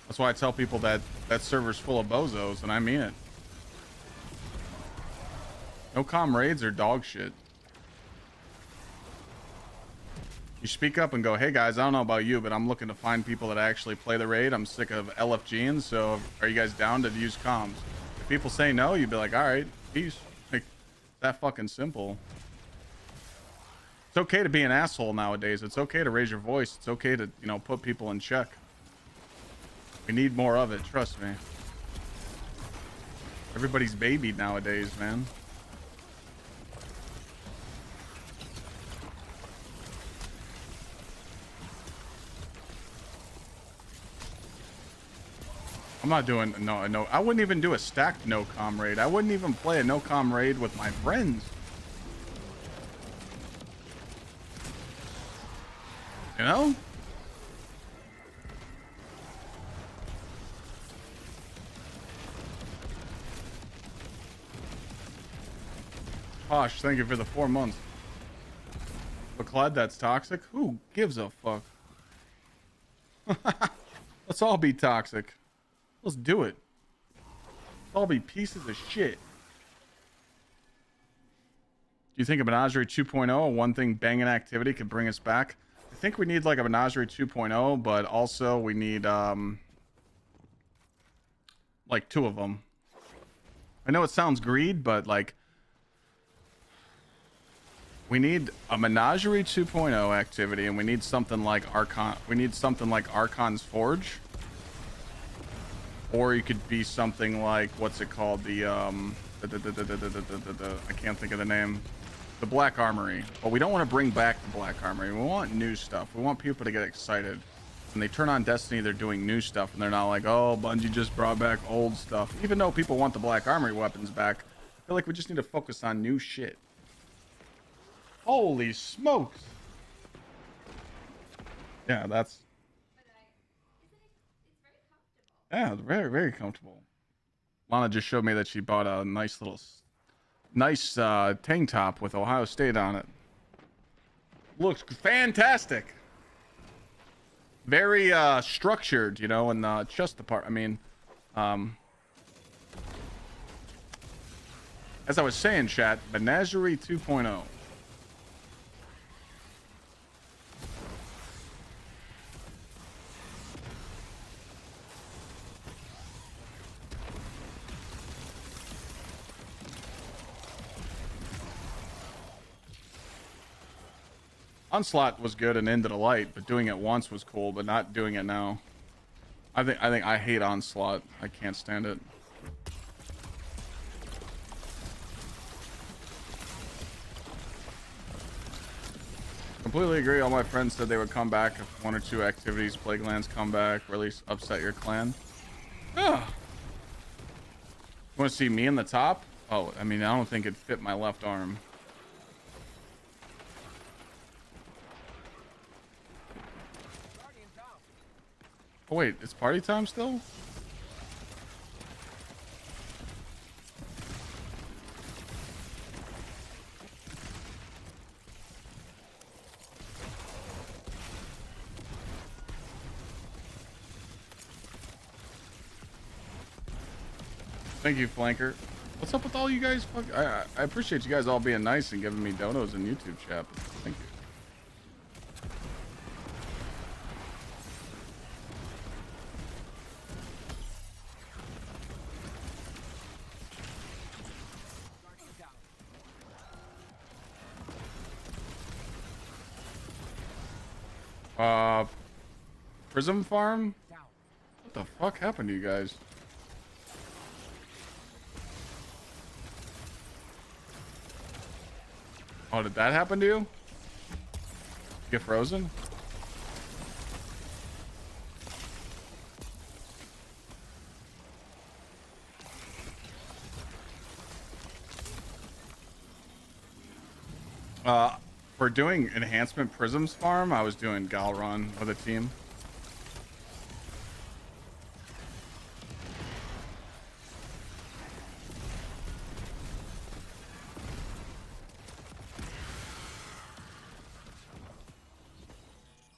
That's why I tell people that that server's full of bozos, and I mean it. No comm raids are dog shit. You speak up and go, hey guys, I don't know about you, but I'm looking to find people that actually play the raid. I'm sick of LFGing, so are you guys down to use comms? If people say no, you'd be like, alright, peace. Like, that fucking simple. It's okay to be an asshole nowadays. It's okay to raise your voice. It's okay to, you know, put people in check. We need more of it, trust me. Everybody's babied nowadays, man. I'm not doing no. I wouldn't even do a stacked no comm raid. I wouldn't even play a no comm raid with my friends. You know? Posh, thank you for the 4 months. But Clyde, that's toxic? Who gives a fuck? Let's all be toxic. Let's do it. Let's all be pieces of shit. Do you think a Menagerie 2.0, a one thing banging activity, could bring us back? I think we need like a Menagerie 2.0, but also we need like 2 of them. I know it sounds greed, but like we need a Menagerie 2.0 activity, and we need something like Archon. We need something like Archon's Forge. Or you could be something like, what's it called? The I can't think of the name. The Black Armory. But we don't want to bring back the Black Armory. We want new stuff. We want people to get excited. When they turn on Destiny, they're doing new stuff, and they're not like, oh, Bungie just brought back old stuff. Even though people want the Black Armory weapons back, feel like we just need to focus on new shit. Holy smokes. Yeah, that's... Yeah, very, very comfortable. Lana just showed me that she bought a nice little... Nice tank top with Ohio State on it. Looks fantastic. Very structured, you know, in the chest department. I mean, as I was saying, chat, Menagerie 2.0. Onslaught was good and Into the Light, but doing it once was cool, but not doing it now. I think I hate Onslaught. I can't stand it. Completely agree. All my friends said they would come back if 1 or 2 activities, Plague Lands come back, really upset your clan. Ah. You want to see me in the top? Oh, I mean, I don't think it'd fit my left arm. Oh wait, it's party time still? Thank you, Flanker. What's up with all you guys? I appreciate you guys all being nice and giving me donos in YouTube chat. Thank you. Prism farm? What the fuck happened to you guys? Oh, did that happen to you? Get frozen? For doing enhancement prisms farm, I was doing Galron with a team.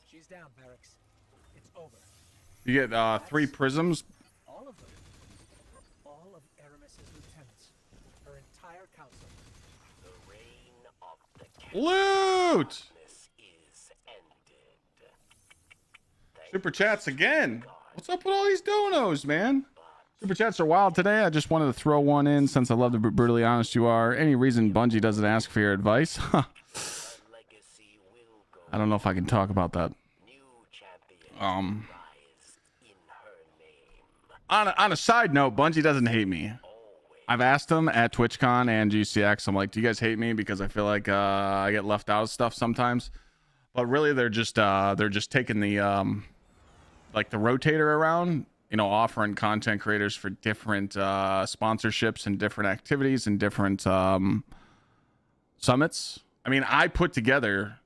She's down, Barracks. It's over. You get 3 prisms. All of them. All of Aramis's lieutenants. Her entire council. The reign of the Loot! Super chats again. What's up with all these donos, man? Super chats are wild today. I just wanted to throw one in since I love to be brutally honest you are. Any reason Bungie doesn't ask for your advice? I don't know if I can talk about that. On a side note, Bungie doesn't hate me. I've asked them at TwitchCon and GCX. I'm like, do you guys hate me because I feel like I get left out of stuff sometimes? But really, they're just taking the like the rotator around, you know, offering content creators for different sponsorships and different activities and different summits. I mean, I put together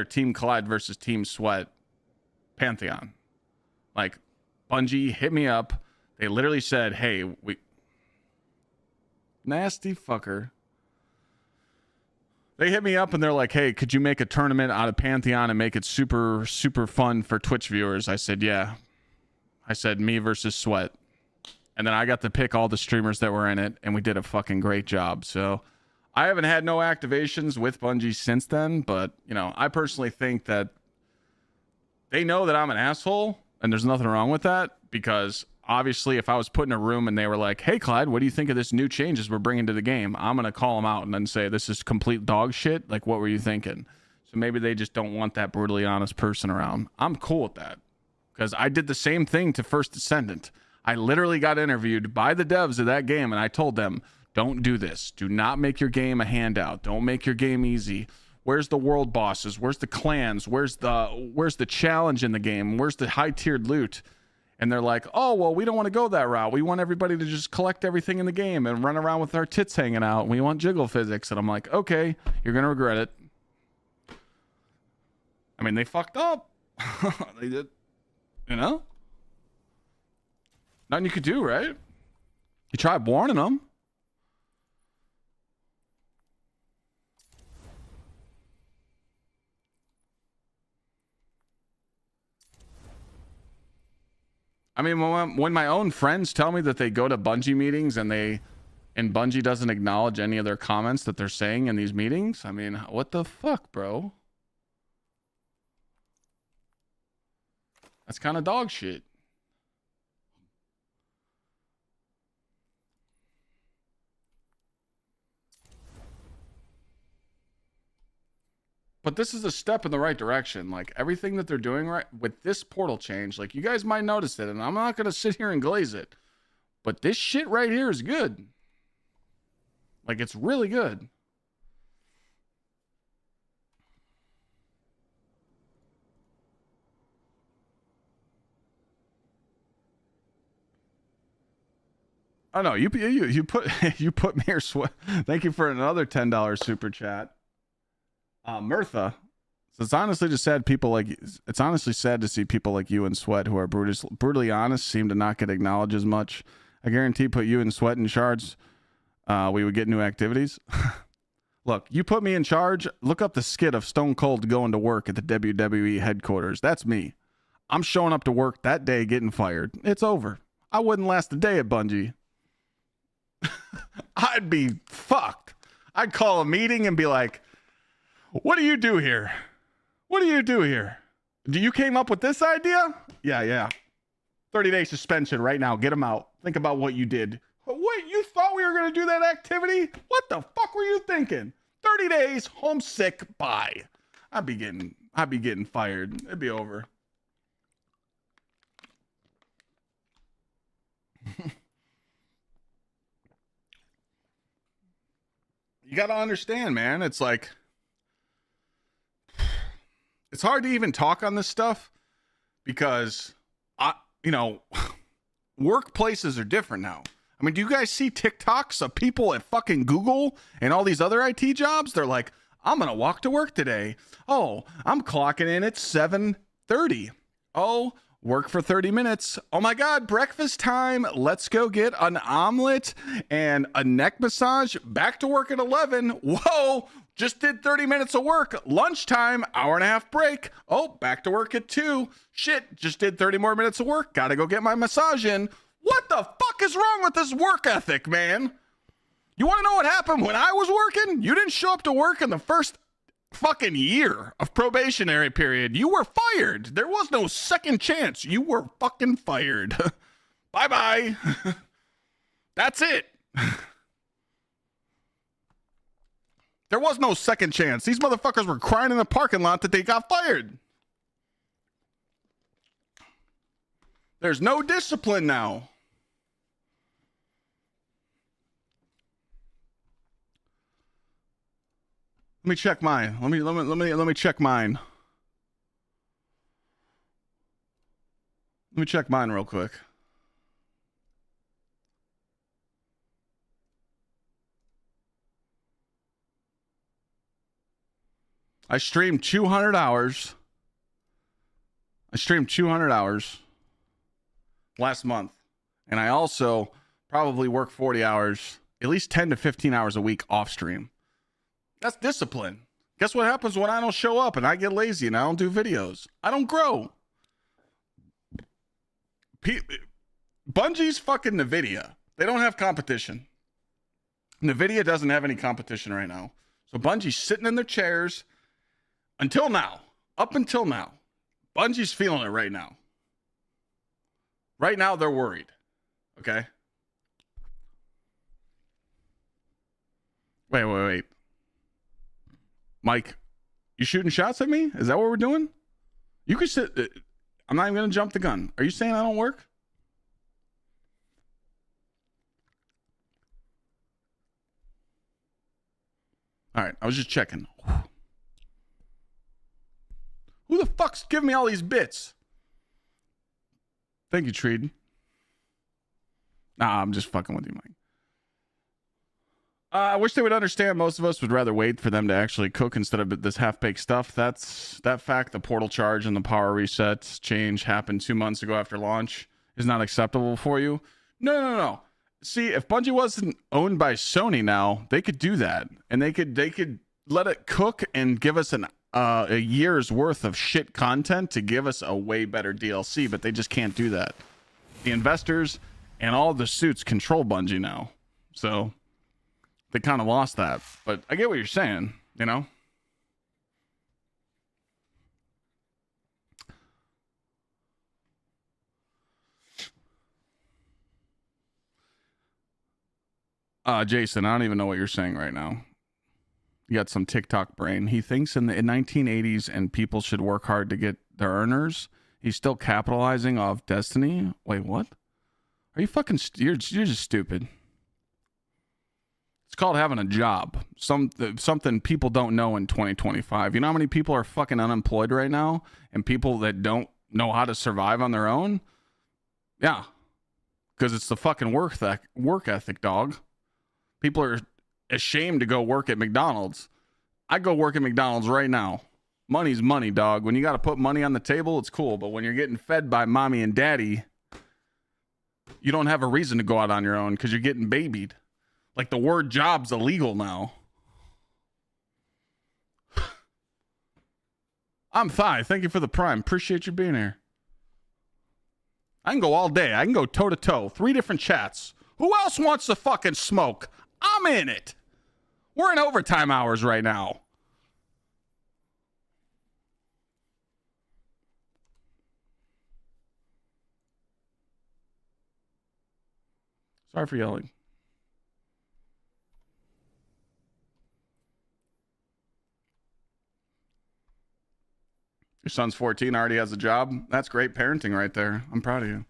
Team Collide versus Team Sweat Pantheon. Like, Bungie hit me up. They literally said, hey, we... Nasty fucker. They hit me up and they're like, hey, could you make a tournament out of Pantheon and make it super, super fun for Twitch viewers? I said, yeah. I said, me versus Sweat. And then I got to pick all the streamers that were in it, and we did a fucking great job. So I haven't had no activations with Bungie since then, but, you know, I personally think that they know that I'm an asshole, and there's nothing wrong with that, because obviously if I was put in a room and they were like, hey, Clyde, what do you think of this new changes we're bringing to the game? I'm going to call them out and then say, this is complete dog shit. Like, what were you thinking? So maybe they just don't want that brutally honest person around. I'm cool with that, because I did the same thing to First Descendant. I literally got interviewed by the devs of that game, and I told them, don't do this. Do not make your game a handout. Don't make your game easy. Where's the world bosses? Where's the clans? Where's the challenge in the game? Where's the high-tiered loot? And they're like, oh, well, we don't want to go that route. We want everybody to just collect everything in the game and run around with our tits hanging out. We want jiggle physics. And I'm like, okay, you're going to regret it. I mean, they fucked up. They did. You know? Nothing you could do, right? You tried warning them. I mean, when my own friends tell me that they go to Bungie meetings and Bungie doesn't acknowledge any of their comments that they're saying in these meetings, I mean, what the fuck, bro? That's kind of dog shit. But this is a step in the right direction. Like, everything that they're doing right with this portal change, like, you guys might notice it, and I'm not going to sit here and glaze it. But this shit right here is good. Like, it's really good. Oh, no, you put me or sweat. Thank you for another $10 super chat. Mirtha, so it's honestly sad to see people like you and Sweat, who are brutally honest, seem to not get acknowledged as much. I guarantee put you and Sweat in charge, we would get new activities. Look, you put me in charge, look up the skit of Stone Cold going to work at the WWE headquarters. That's me. I'm showing up to work that day getting fired. It's over. I wouldn't last a day at Bungie. I'd be fucked. I'd call a meeting and be like, what do you do here? What do you do here? Do you came up with this idea? Yeah. 30-day suspension right now. Get them out. Think about what you did. Wait, you thought we were going to do that activity? What the fuck were you thinking? 30 days, homesick, bye. I'd be getting fired. It'd be over. You got to understand, man. It's like, it's hard to even talk on this stuff because, workplaces are different now. I mean, do you guys see TikToks of people at fucking Google and all these other IT jobs? They're like, I'm going to walk to work today. Oh, I'm clocking in at 7:30. Oh, work for 30 minutes. Oh my God, breakfast time. Let's go get an omelet and a neck massage. Back to work at 11. Whoa. Just did 30 minutes of work. Lunchtime, hour and a half break. Oh, back to work at 2. Shit, just did 30 more minutes of work. Gotta go get my massage in. What the fuck is wrong with this work ethic, man? You want to know what happened when I was working? You didn't show up to work in the first fucking year of probationary period. You were fired. There was no second chance. You were fucking fired. Bye-bye. That's it. There was no second chance. These motherfuckers were crying in the parking lot that they got fired. There's no discipline now. Let me check mine. Let me check mine. Let me check mine real quick. I streamed 200 hours. Last month. And I also probably work 40 hours, at least 10 to 15 hours a week off stream. That's discipline. Guess what happens when I don't show up and I get lazy and I don't do videos? I don't grow. Bungie's fucking NVIDIA. They don't have competition. NVIDIA doesn't have any competition right now. So Bungie's sitting in their chairs until now. Up until now. Bungie's feeling it right now. Right now, they're worried. Okay? Wait. Mike, you shooting shots at me? Is that what we're doing? You could sit... I'm not even going to jump the gun. Are you saying I don't work? All right, I was just checking. Who the fuck's giving me all these bits? Thank you, Treed. Nah, I'm just fucking with you, Mike. I wish they would understand. Most of us would rather wait for them to actually cook instead of this half-baked stuff. That's that fact. The portal charge and the power resets change happened 2 months ago after launch is not acceptable for you. No. See, if Bungie wasn't owned by Sony now, they could do that, and they could let it cook and give us a year's worth of shit content to give us a way better DLC. But they just can't do that. The investors and all the suits control Bungie now, so they kind of lost that. But I get what you're saying, you know? Jason, I don't even know what you're saying right now. You got some TikTok brain. He thinks in the 1980s and people should work hard to get their earners. He's still capitalizing off Destiny. Wait, what? Are you fucking... You're just stupid. It's called having a job. Something people don't know in 2025. You know how many people are fucking unemployed right now? And people that don't know how to survive on their own? Yeah. Because it's the fucking work ethic, dog. People are ashamed to go work at McDonald's. I go work at McDonald's right now. Money's money, dog. When you got to put money on the table, it's cool. But when you're getting fed by mommy and daddy, you don't have a reason to go out on your own because you're getting babied. Like the word job's illegal now. I'm Thigh. Thank you for the prime. Appreciate you being here. I can go all day. I can go toe to toe. 3 different chats. Who else wants to fucking smoke? I'm in it. We're in overtime hours right now. Sorry for yelling. Your son's 14, already has a job. That's great parenting right there. I'm proud of you.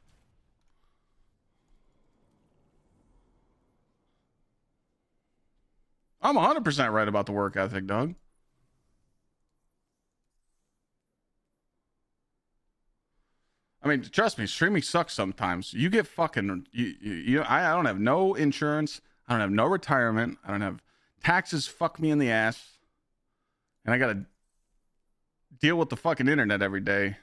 I'm 100% right about the work ethic, Doug. I mean, trust me, streaming sucks sometimes. You get fucking... I don't have no insurance. I don't have no retirement. I don't have... Taxes fuck me in the ass. And I gotta deal with the fucking internet every day.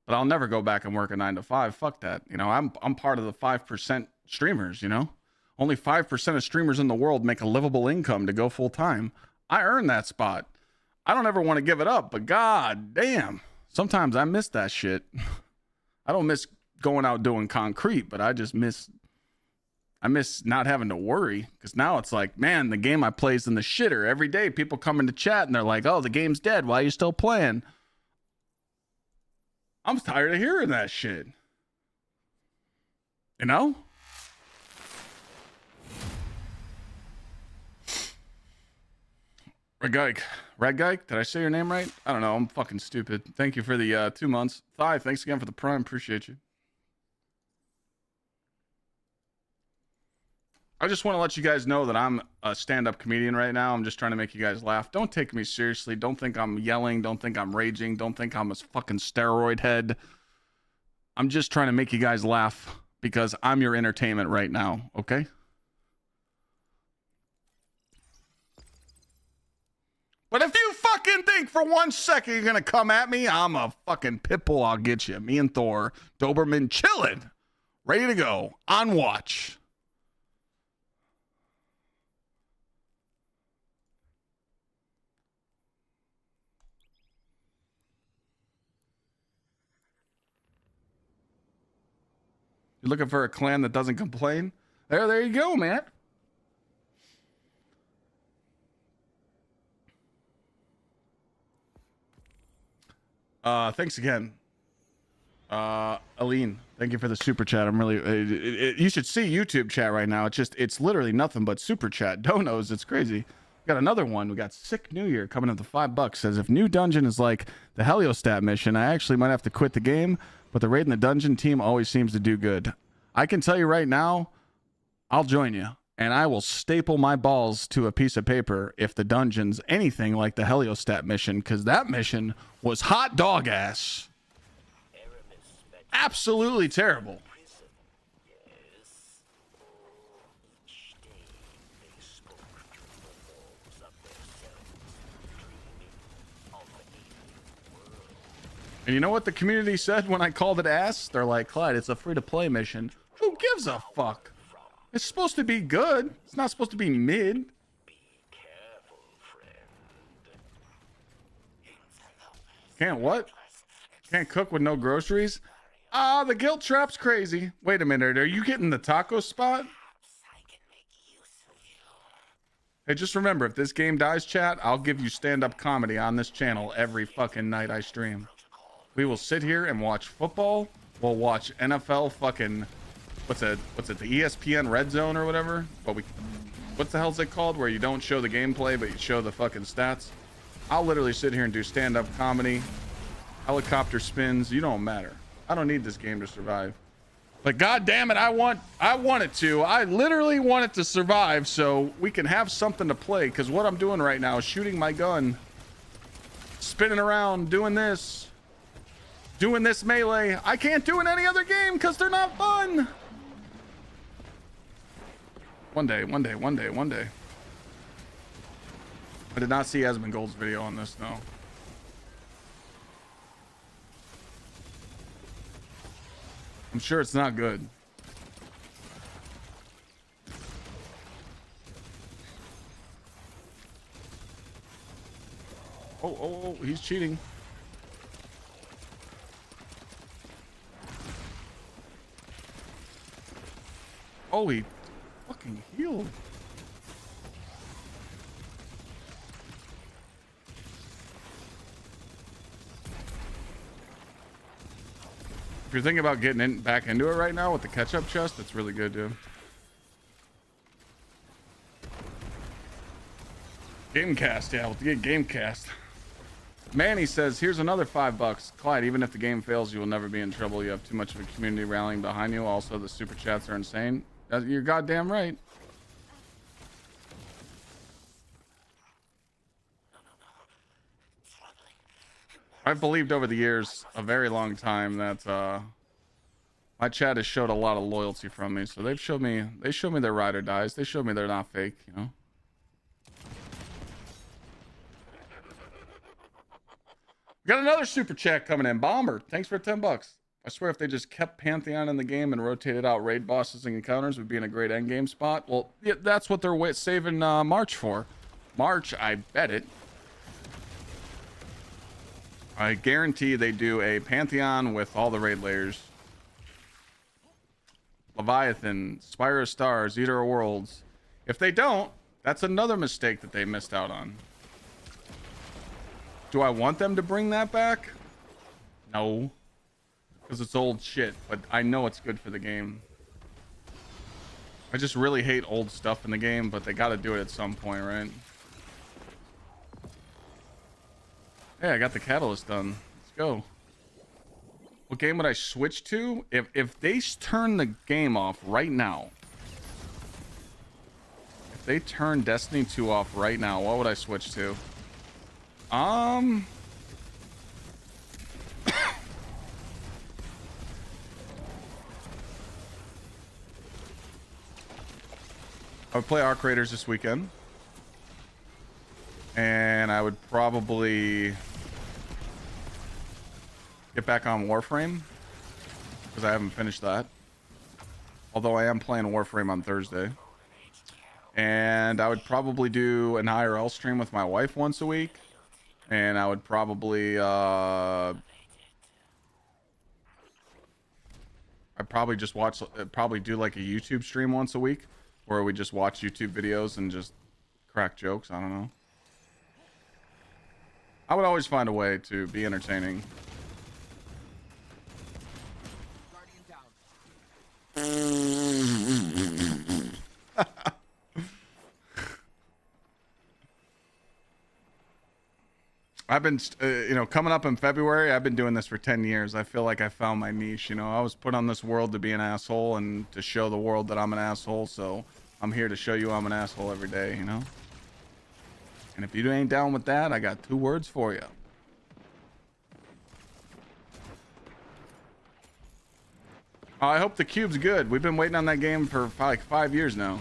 But I'll never go back and work a 9 to 5. Fuck that. You know, I'm part of the 5% streamers, you know? Only 5% of streamers in the world make a livable income to go full time. I earned that spot. I don't ever want to give it up, but god damn. Sometimes I miss that shit. I don't miss going out doing concrete, but I miss not having to worry. Because now it's like, man, the game I play is in the shitter. Every day people come into chat and they're like, oh, the game's dead. Why are you still playing? I'm tired of hearing that shit. You know? Red Guy, did I say your name right? I don't know. I'm fucking stupid. Thank you for the 2 months. Thigh, thanks again for the prime. Appreciate you. I just want to let you guys know that I'm a stand-up comedian right now. I'm just trying to make you guys laugh. Don't take me seriously. Don't think I'm yelling. Don't think I'm raging. Don't think I'm a fucking steroid head. I'm just trying to make you guys laugh because I'm your entertainment right now, okay? But if you fucking think for 1 second you're going to come at me, I'm a fucking pit bull. I'll get you. Me and Thor, Doberman chilling, ready to go, on watch. You're looking for a clan that doesn't complain? There you go, man. Thanks again. Aline, thank you for the super chat. I'm really, you should see YouTube chat right now. It's literally nothing but super chat. Donos, it's crazy. We got another one. We got Sick New Year coming up to $5. Says, if new dungeon is like the Heliostat mission, I actually might have to quit the game, but the raid in the dungeon team always seems to do good. I can tell you right now, I'll join you. And I will staple my balls to a piece of paper if the dungeon's anything like the Heliostat mission, because that mission was hot dog ass. Aramis met absolutely terrible. And you know what the community said when I called it ass? They're like, Clyde, it's a free-to-play mission. Who gives a fuck? It's supposed to be good. It's not supposed to be mid. Can't what? Can't cook with no groceries? Ah, the guilt trap's crazy. Wait a minute, are you getting the taco spot? Hey, just remember, if this game dies, chat, I'll give you stand-up comedy on this channel every fucking night I stream. We will sit here and watch football. We'll watch NFL fucking... What's it, the ESPN Red Zone or whatever? But what the hell's it called? Where you don't show the gameplay, but you show the fucking stats? I'll literally sit here and do stand-up comedy. Helicopter spins. You don't matter. I don't need this game to survive. But god damn it, I want it to. I literally want it to survive so we can have something to play. Because what I'm doing right now is shooting my gun. Spinning around, doing this melee. I can't do in any other game because they're not fun. One day. I did not see Asmongold's video on this, no. I'm sure it's not good. Oh, he's cheating. Oh, he fucking healed. If you're thinking about getting back into it right now with the catch-up chest, it's really good, dude. Gamecast, yeah, we'll get Gamecast. Manny says, here's another $5. Clyde, even if the game fails, you will never be in trouble. You have too much of a community rallying behind you. Also, the super chats are insane. You're goddamn right. I've believed over the years, a very long time, that my chat has showed a lot of loyalty from me. So they showed me their ride or dies. They showed me they're not fake, you know. We got another super chat coming in. Bomber, thanks for $10. I swear if they just kept Pantheon in the game and rotated out raid bosses and encounters, would be in a great endgame spot. Well, yeah, that's what they're saving March for. March, I bet it. I guarantee they do a Pantheon with all the raid layers. Leviathan, Spire of Stars, Eater of Worlds. If they don't, that's another mistake that they missed out on. Do I want them to bring that back? No. Because it's old shit, but I know it's good for the game. I just really hate old stuff in the game, but they gotta do it at some point, right? Hey, I got the catalyst done. Let's go. What game would I switch to? If they turn the game off right now. If they turn Destiny 2 off right now, what would I switch to? I would play Arc Raiders this weekend. And I would probably get back on Warframe, because I haven't finished that. Although I am playing Warframe on Thursday. And I would probably do an IRL stream with my wife once a week. And I would probably I'd probably just probably do like a YouTube stream once a week where we just watch YouTube videos and just crack jokes. I don't know. I would always find a way to be entertaining. I've been, coming up in February, I've been doing this for 10 years. I feel like I found my niche, you know. I was put on this world to be an asshole and to show the world that I'm an asshole. So I'm here to show you I'm an asshole every day, you know. And if you ain't down with that, I got 2 words for you. I hope the cube's good. We've been waiting on that game for like 5 years now.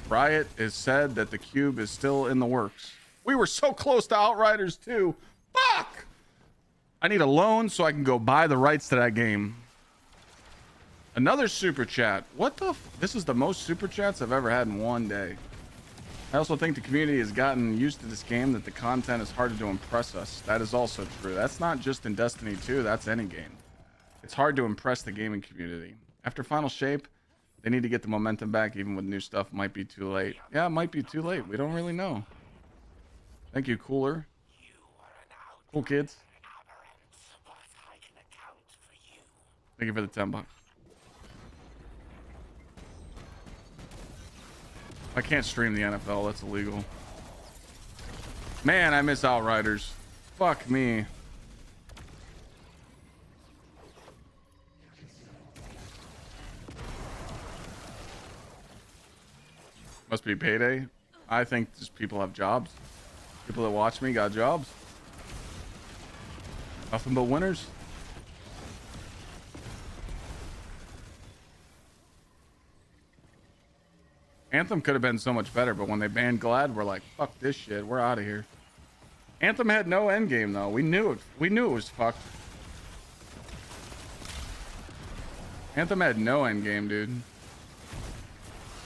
Riot has said that the cube is still in the works. We were so close to Outriders too. Fuck! I need a loan so I can go buy the rights to that game. Another super chat. What the this is the most super chats I've ever had in one day. I also think the community has gotten used to this game, that the content is harder to impress us. That is also true. That's not just in Destiny 2, that's any game. It's hard to impress the gaming community. After Final Shape, they need to get the momentum back. Even with new stuff, might be too late. Yeah, it might be too late. We don't really know. Thank you, Cooler. Cool kids. Thank you for the $10. I can't stream the NFL. That's illegal. Man, I miss Outriders. Fuck me. Must be payday. I think just people have jobs. People that watch me got jobs. Nothing but winners. Anthem could have been so much better, but when they banned Glad, we're like, fuck this shit. We're out of here. Anthem had no end game though. We knew it. We knew it was fucked. Anthem had no end game, dude.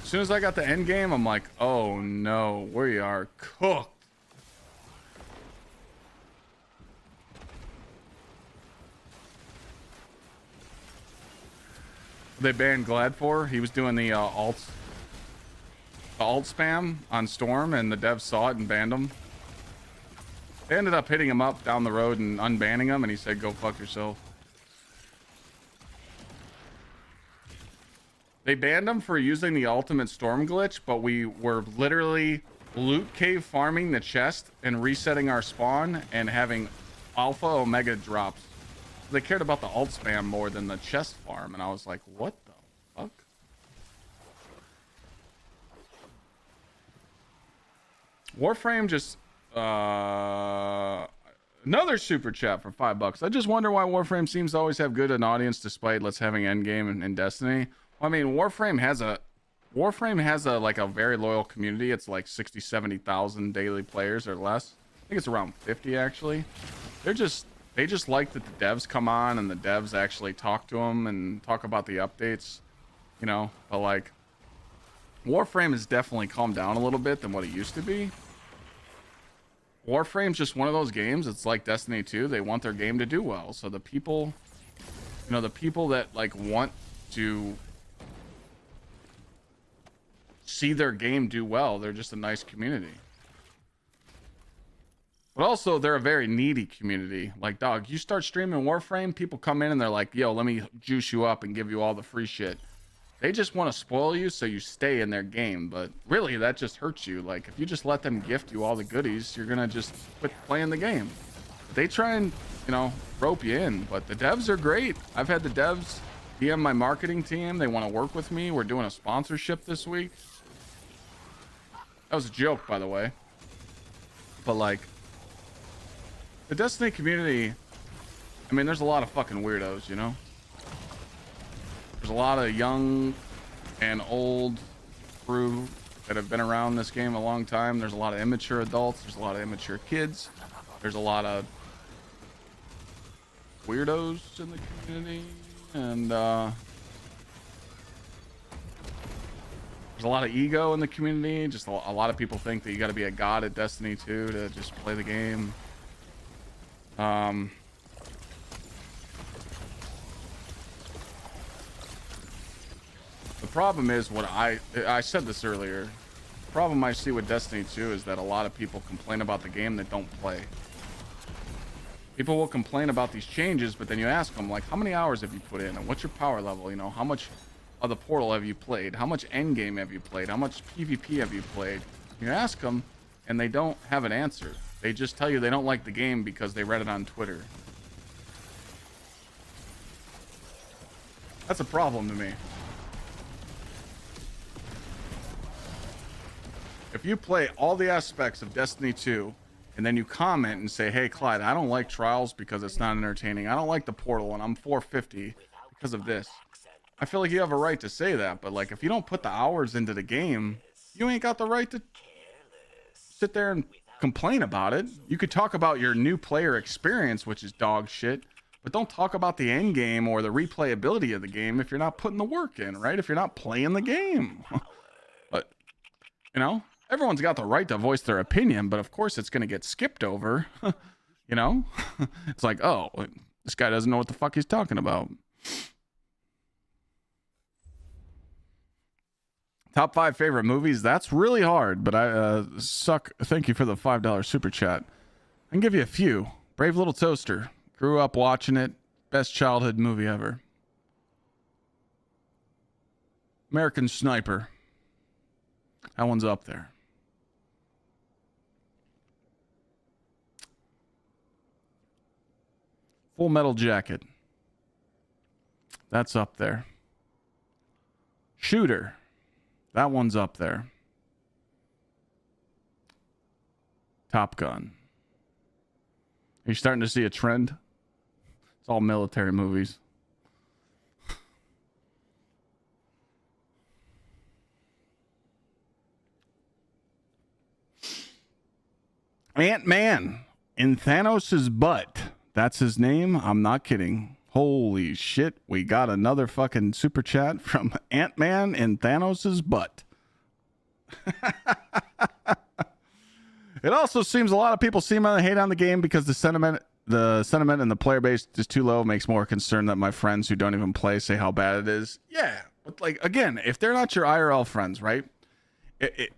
As soon as I got the end game, I'm like, oh no, we are cooked. They banned Glad for. He was doing the alt spam on Storm, and the devs saw it and banned him. They ended up hitting him up down the road and unbanning him, and he said, go fuck yourself. They banned him for using the ultimate Storm glitch, but we were literally loot cave farming the chest and resetting our spawn and having alpha omega drops. They cared about the alt spam more than the chest farm, and I was like, what the fuck? Warframe just another super chat for $5. I just wonder why Warframe seems to always have good an audience despite let's having endgame in Destiny. Well, I mean, Warframe has a like a very loyal community. It's like 60-70,000 daily players or less. I think it's around 50 actually. They just like that the devs come on and the devs actually talk to them and talk about the updates, you know. But like, Warframe has definitely calmed down a little bit than what it used to be. Warframe's just one of those games. It's like Destiny 2. They want their game to do well. So the people, you know, the people that like want to see their game do well, they're just a nice community. But also, they're a very needy community. Like, dog, you start streaming Warframe, people come in and they're like, yo, let me juice you up and give you all the free shit. They just want to spoil you so you stay in their game. But really, that just hurts you. Like, if you just let them gift you all the goodies, you're going to just quit playing the game. They try and, you know, rope you in. But the devs are great. I've had the devs DM my marketing team. They want to work with me. We're doing a sponsorship this week. That was a joke, by the way. But, like, the Destiny community, I mean, there's a lot of fucking weirdos, you know? There's a lot of young and old crew that have been around this game a long time. There's a lot of immature adults. There's a lot of immature kids. There's a lot of weirdos in the community. And there's a lot of ego in the community. Just a lot of people think that you got to be a god at Destiny 2 to just play the game. The problem is what I said this earlier. The problem I see with Destiny 2 is that a lot of people complain about the game that don't play. People will complain about these changes, but then you ask them, like, how many hours have you put in? And what's your power level? You know, how much of the portal have you played? How much endgame have you played? How much PvP have you played? You ask them, and they don't have an answer. They just tell you they don't like the game because they read it on Twitter. That's a problem to me. If you play all the aspects of Destiny 2 and then you comment and say, hey, Clyde, I don't like Trials because it's not entertaining. I don't like the Portal, and I'm 450 because of this. I feel like you have a right to say that, but like if you don't put the hours into the game, you ain't got the right to sit there and complain about it. You could talk about your new player experience, which is dog shit, but don't talk about the end game or the replayability of the game if you're not putting the work in, right? If you're not playing the game. But, you know, everyone's got the right to voice their opinion, but of course it's going to get skipped over. You know? It's like, oh, this guy doesn't know what the fuck he's talking about. Top 5 favorite movies? That's really hard, but I suck. Thank you for the $5 super chat. I can give you a few. Brave Little Toaster. Grew up watching it. Best childhood movie ever. American Sniper. That one's up there. Full Metal Jacket. That's up there. Shooter. That one's up there. Top Gun. Are you starting to see a trend? It's all military movies. Ant-Man in Thanos' butt. That's his name? I'm not kidding. Holy shit, we got another fucking super chat from Ant-Man in Thanos' butt. It also seems a lot of people seem to hate on the game because the sentiment and the player base is too low. Makes more concern that my friends who don't even play say how bad it is. Yeah, but like again, if they're not your IRL friends, right?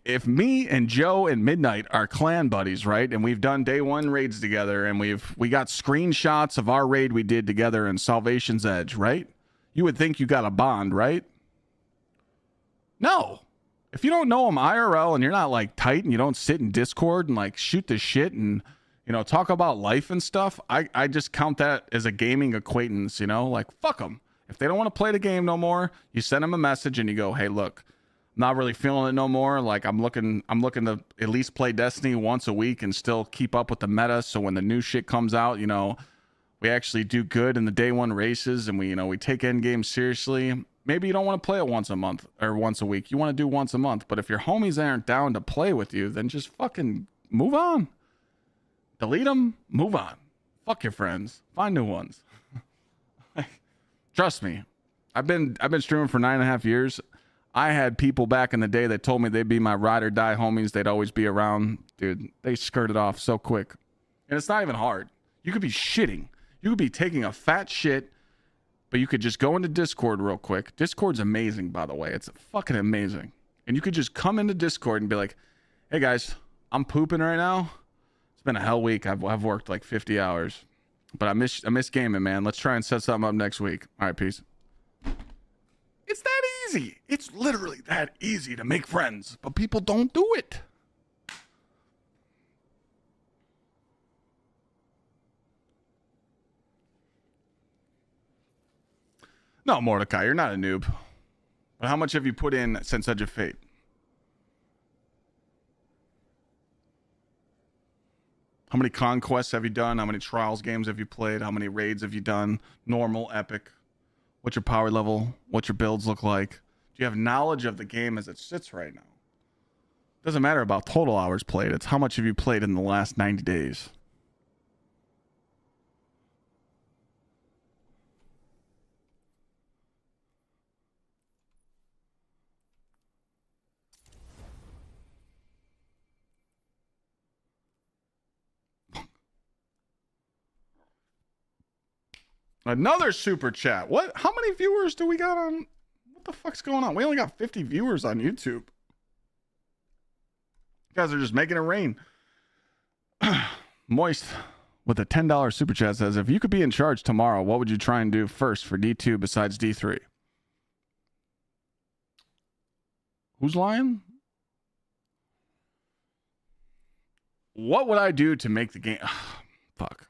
If me and Joe and Midnight are clan buddies, right, and we've done day one raids together, and we got screenshots of our raid we did together in Salvation's Edge, right? You would think you got a bond, right? No. If you don't know them IRL and you're not like tight and you don't sit in Discord and like shoot the shit and, you know, talk about life and stuff, I just count that as a gaming acquaintance, you know, like fuck them. If they don't want to play the game no more, you send them a message and you go, hey, look, I'm not really feeling it no more. Like I'm looking to at least play Destiny once a week and still keep up with the meta. So when the new shit comes out, you know, we actually do good in the day one races and we take end games seriously. Maybe you don't want to play it once a month or once a week. You want to do once a month. But if your homies aren't down to play with you, then just fucking move on. Delete them, move on. Fuck your friends. Find new ones. Trust me. I've been streaming for 9.5 years. I had people back in the day that told me they'd be my ride or die homies. They'd always be around. Dude, they skirted off so quick. And it's not even hard. You could be shitting. You could be taking a fat shit, but you could just go into Discord real quick. Discord's amazing, by the way. It's fucking amazing. And you could just come into Discord and be like, hey guys, I'm pooping right now. It's been a hell week. I've worked like 50 hours. But I miss gaming, man. Let's try and set something up next week. All right, peace. It's that easy. It's literally that easy to make friends, but people don't do it. No, Mordecai, you're not a noob. But how much have you put in since Edge of Fate? How many conquests have you done? How many trials games have you played? How many raids have you done? Normal, epic? What's your power level? What's your builds look like? Do you have knowledge of the game as it sits right now? Doesn't matter about total hours played. It's how much have you played in the last 90 days. Another super chat. What? How many viewers do we got on? What the fuck's going on? We only got 50 viewers on YouTube. You guys are just making it rain. Moist with a $10 super chat says, if you could be in charge tomorrow, what would you try and do first for D2 besides D3? Who's lying? What would I do to make the game? Fuck.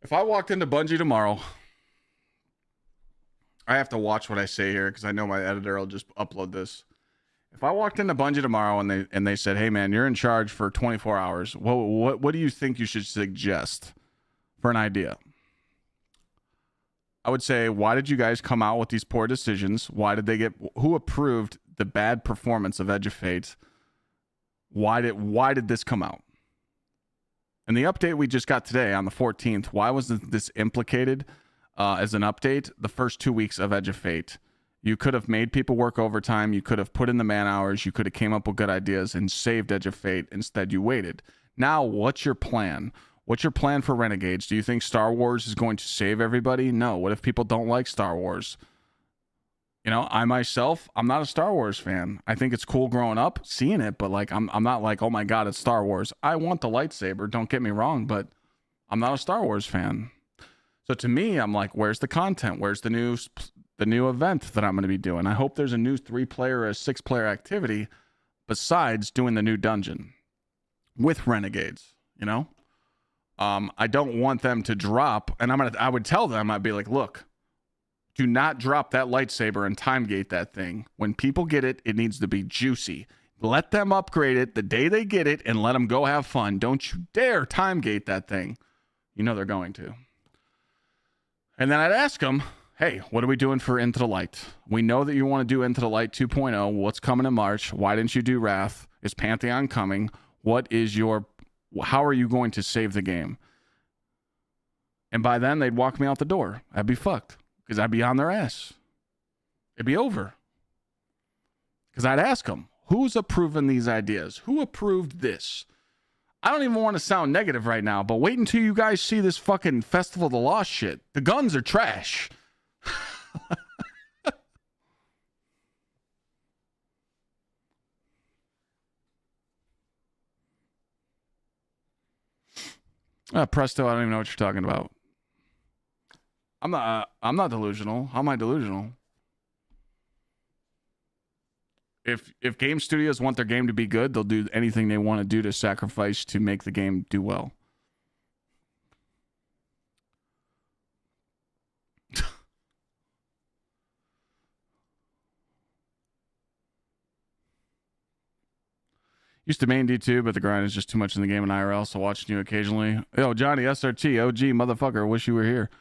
If I walked into Bungie tomorrow I have to watch what I say here because I know my editor will just upload this. If I walked into Bungie tomorrow and they said, "Hey man, you're in charge for 24 hours. What do you think you should suggest for an idea?" I would say, why did you guys come out with these poor decisions? Why did they get? Who approved the bad performance of Edge of Fate? Why did this come out? And the update we just got today on the 14th, why wasn't this implicated as an update the first 2 weeks of Edge of Fate? You could have made people work overtime. You could have put in the man hours. You could have came up with good ideas and saved Edge of Fate. Instead, you waited. Now, what's your plan? What's your plan for Renegades? Do you think Star Wars is going to save everybody? No. What if people don't like Star Wars? You know, I myself, I'm not a Star Wars fan. I think it's cool growing up, seeing it, but like I'm not like, oh my God, it's Star Wars. I want the lightsaber, don't get me wrong, but I'm not a Star Wars fan. So to me, I'm like, where's the content? Where's the new event that I'm going to be doing? I hope there's a new 3-player or a 6-player activity besides doing the new dungeon with Renegades, you know? I don't want them to drop, and I would tell them, I'd be like, look, do not drop that lightsaber and time gate that thing. When people get it, it needs to be juicy. Let them upgrade it the day they get it and let them go have fun. Don't you dare time gate that thing. You know they're going to. And then I'd ask them, hey, what are we doing for Into the Light? We know that you want to do Into the Light 2.0. What's coming in March? Why didn't you do Wrath? Is Pantheon coming? How are you going to save the game? And by then, they'd walk me out the door. I'd be fucked because I'd be on their ass. It'd be over. Because I'd ask them, who's approving these ideas? Who approved this? I don't even want to sound negative right now, but wait until you guys see this fucking Festival of the Lost shit. The guns are trash. Presto, I don't even know what you're talking about. I'm not delusional. How am I delusional? If game studios want their game to be good, they'll do anything they want to do to sacrifice to make the game do well. Used to main D2, but the grind is just too much in the game in IRL, so watching you occasionally. Yo, Johnny, SRT, OG, motherfucker, wish you were here.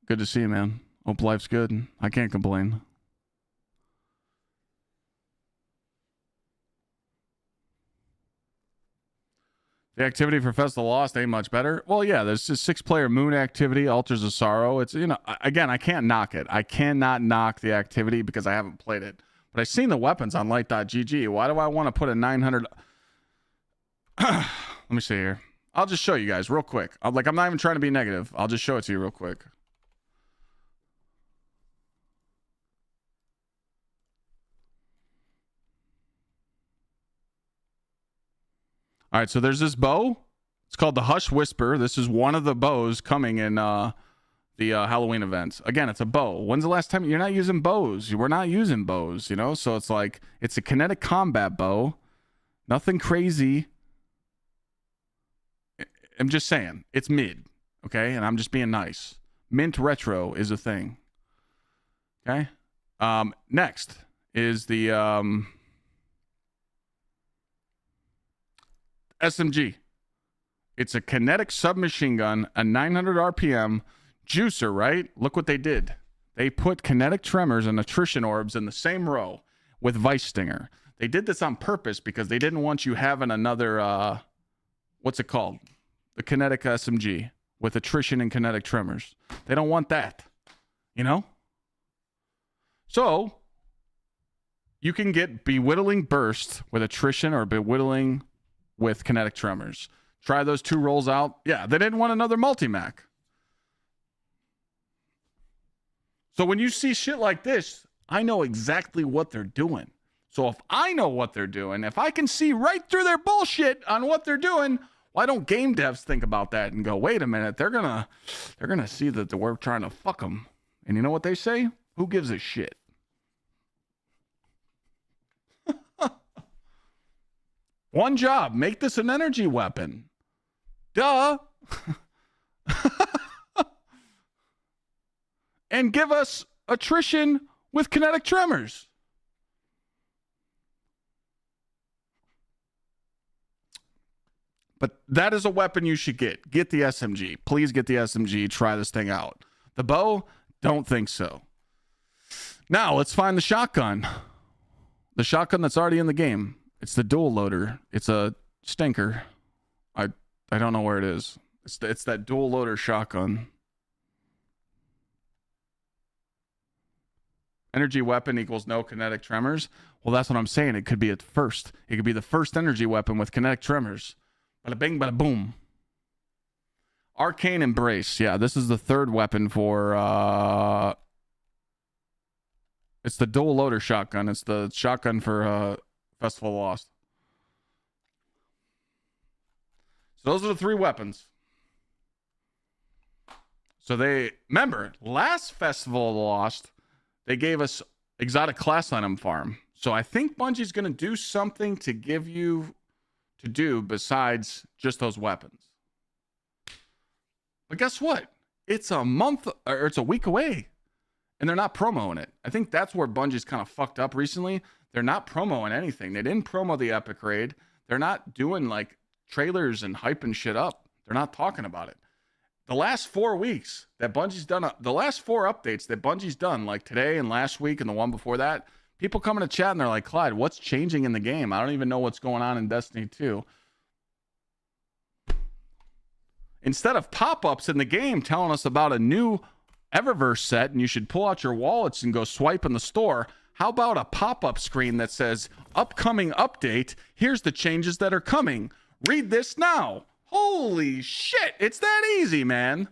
Good to see you, man. Hope life's good. I can't complain. The activity for Festival Lost ain't much better. Well, yeah, there's this 6-player moon activity, Altars of Sorrow. It's, you know, again, I can't knock it. I cannot knock the activity because I haven't played it. But I've seen the weapons on light.gg. Why do I want to put a 900... Let me see here. I'll just show you guys real quick. I'm not even trying to be negative. I'll just show it to you real quick. All right, so there's this bow. It's called the Hush Whisper. This is one of the bows coming in the Halloween events. Again, it's a bow. When's the last time you're not using bows? We're not using bows, you know? So it's like, it's a kinetic combat bow. Nothing crazy. I'm just saying, it's mid, okay? And I'm just being nice. Mint retro is a thing. Okay? Next is the SMG. It's a kinetic submachine gun, a 900 RPM juicer, right? Look what they did. They put kinetic tremors and attrition orbs in the same row with Vice Stinger. They did this on purpose because they didn't want you having another, what's it called? The kinetic SMG with attrition and kinetic tremors. They don't want that, you know? So, you can get Belittling Burst with attrition or Belittling with kinetic tremors. Try those 2 rolls out. Yeah, they didn't want another multi-mac. So when you see shit like this, I know exactly what they're doing. So if I know what they're doing, if I can see right through their bullshit on what they're doing, why don't game devs think about that and go, wait a minute, they're gonna see that we're trying to fuck them. And you know what they say? Who gives a shit? One job, make this an energy weapon. Duh. And give us attrition with kinetic tremors. But that is a weapon you should get. Get the SMG. Please get the SMG. Try this thing out. The bow, don't think so. Now, let's find the shotgun. The shotgun that's already in the game. It's the dual loader. It's a stinker. I don't know where it is. It's that dual loader shotgun. Energy weapon equals no kinetic tremors. Well, that's what I'm saying. It could be at first. It could be the first energy weapon with kinetic tremors. Bada bing, bada boom. Arcane Embrace. Yeah, this is the third weapon for... It's the dual loader shotgun. It's the shotgun for Festival of the Lost. So those are the three weapons. So they... Remember, last Festival of the Lost, they gave us exotic class item farm. So I think Bungie's going to do something to give you to do besides just those weapons. But guess what? It's a month, or it's a week away. And they're not promoting it. I think that's where Bungie's kind of fucked up recently. They're not promoting anything. They didn't promo the Epic Raid. They're not doing like trailers and hyping shit up. They're not talking about it. The last 4 weeks that Bungie's done, the last 4 updates that Bungie's done, like today and last week and the one before that, people come in to chat and they're like, Clyde, what's changing in the game? I don't even know what's going on in Destiny 2. Instead of pop-ups in the game telling us about a new Eververse set and you should pull out your wallets and go swipe in the store, how about a pop-up screen that says, upcoming update, here's the changes that are coming. Read this now. Holy shit, it's that easy, man.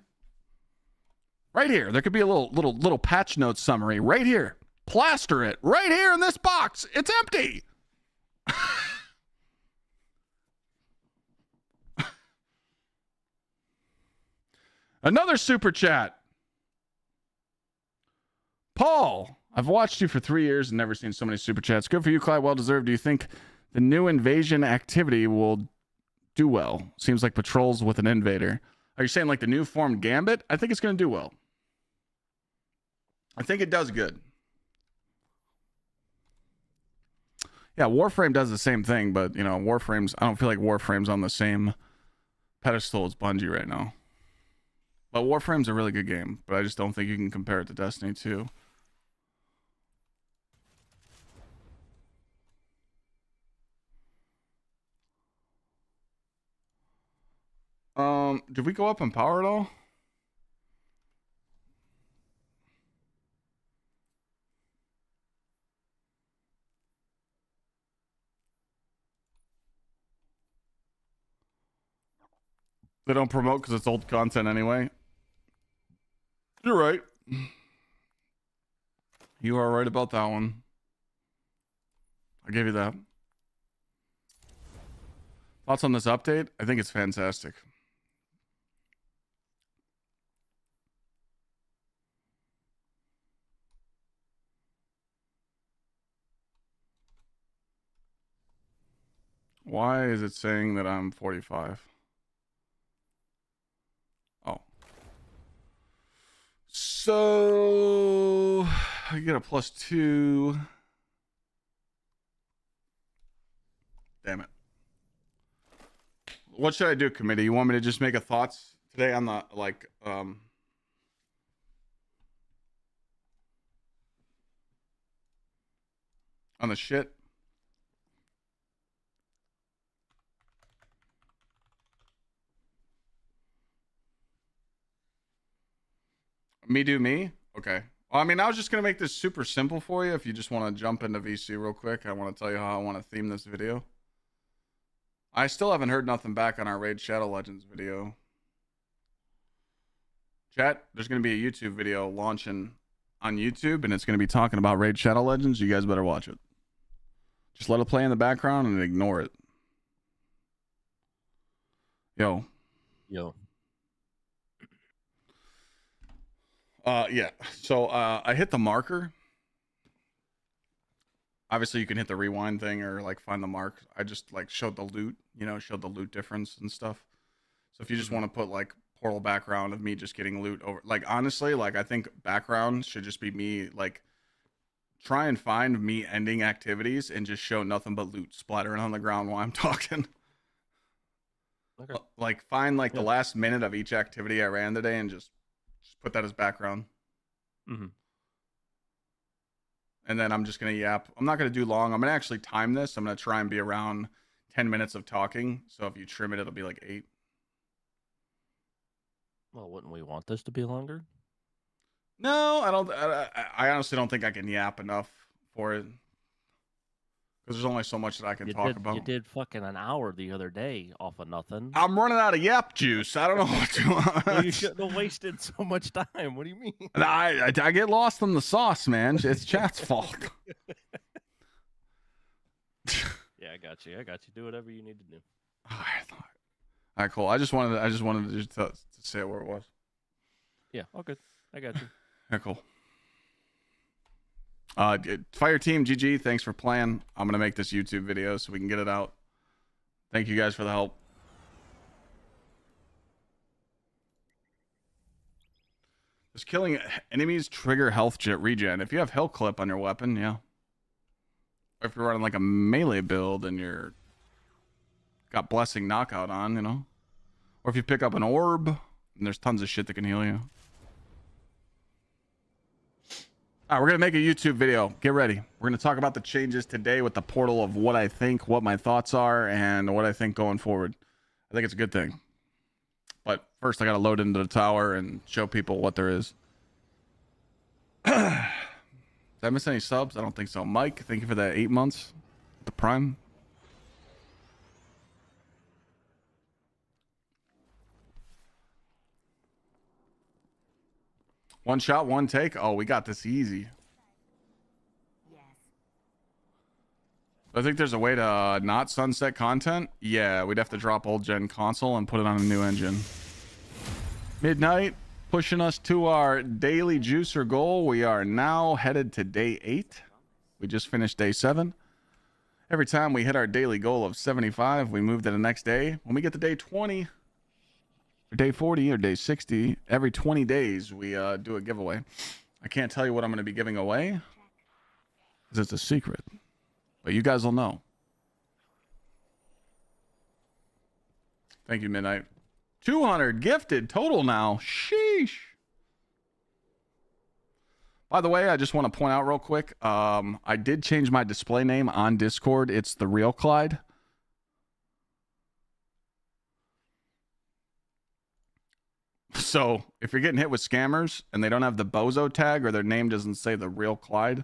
Right here, there could be a little patch note summary right here. Plaster it right here in this box. It's empty. Another super chat. Paul, I've watched you for 3 years and never seen so many super chats. Good for you, Clyde. Well deserved. Do you think the new invasion activity will do well? Seems like patrols with an invader. Are you saying like the new formed Gambit? I think it's going to do well. I think it does good. Yeah, Warframe does the same thing, but you know, Warframe's, I don't feel like Warframe's on the same pedestal as Bungie right now. But Warframe's a really good game, but I just don't think you can compare it to Destiny 2. Did we go up in power at all? They don't promote because it's old content anyway. You're right. You are right about that one. I give you that. Thoughts on this update? I think it's fantastic. Why is it saying that I'm 45? Oh. So I get a +2. Damn it. What should I do, committee? You want me to just make a thoughts today on the on the shit? Me do me? Okay. Well, I mean, I was just going to make this super simple for you. If you just want to jump into VC real quick, I want to tell you how I want to theme this video. I still haven't heard nothing back on our Raid Shadow Legends video. Chat, there's going to be a YouTube video launching on YouTube, and it's going to be talking about Raid Shadow Legends. You guys better watch it. Just let it play in the background and ignore it. Yo. Yeah. So I hit the marker. Obviously, you can hit the rewind thing or like find the mark. I just like showed the loot, showed the loot difference and stuff. So if you just want to put like portal background of me just getting loot over. Like, honestly, like, I think background should just be me, like, try and find me ending activities and just show nothing but loot splattering on the ground while I'm talking. Okay. Like, find, like, the last minute of each activity I ran today and just put that as background. Mm-hmm. And then I'm just going to yap. I'm not going to do long. I'm going to actually time this. I'm going to try and be around 10 minutes of talking. So if you trim it, it'll be like 8. Well, wouldn't we want this to be longer? No, I don't. I honestly don't think I can yap enough for it. Because there's only so much that I can talk about. You did fucking an hour the other day off of nothing. I'm running out of yap juice. I don't know what to want. Well, you shouldn't have wasted so much time. What do you mean? I get lost in the sauce, man. It's chat's fault. Yeah, I got you. Do whatever you need to do. All right, cool. I just wanted to just to say where it was. Yeah, all good. I got you. Yeah, cool. Fire team, GG. Thanks for playing. I'm gonna make this YouTube video so we can get it out. Thank you guys for the help. Does killing enemies trigger health jet regen? If you have health clip on your weapon, yeah. Or if you're running like a melee build and you're got blessing knockout on, you know. Or if you pick up an orb and there's tons of shit that can heal you. All right, we're going to make a YouTube video. Get ready. We're going to talk about the changes today with the portal of what I think, what my thoughts are, and what I think going forward. I think it's a good thing. But first, I got to load into the tower and show people what there is. Did I miss any subs? I don't think so. Mike, thank you for that 8 months. The Prime. One shot, one take. Oh, we got this easy. I think there's a way to not sunset content. Yeah, we'd have to drop old gen console and put it on a new engine. Midnight, pushing us to our daily juicer goal. We are now headed to day 8. We just finished day 7. Every time we hit our daily goal of 75, we move to the next day. When we get to day 20, or day 40, or day 60, every 20 days we do a giveaway. I can't tell you what I'm going to be giving away because it's a secret, but you guys will know. Thank you, Midnight. 200 gifted total now. Sheesh. By the way, I just want to point out real quick, I did change my display name on Discord. It's the Real Clyde. So if you're getting hit with scammers and they don't have the bozo tag or their name doesn't say the Real Clyde,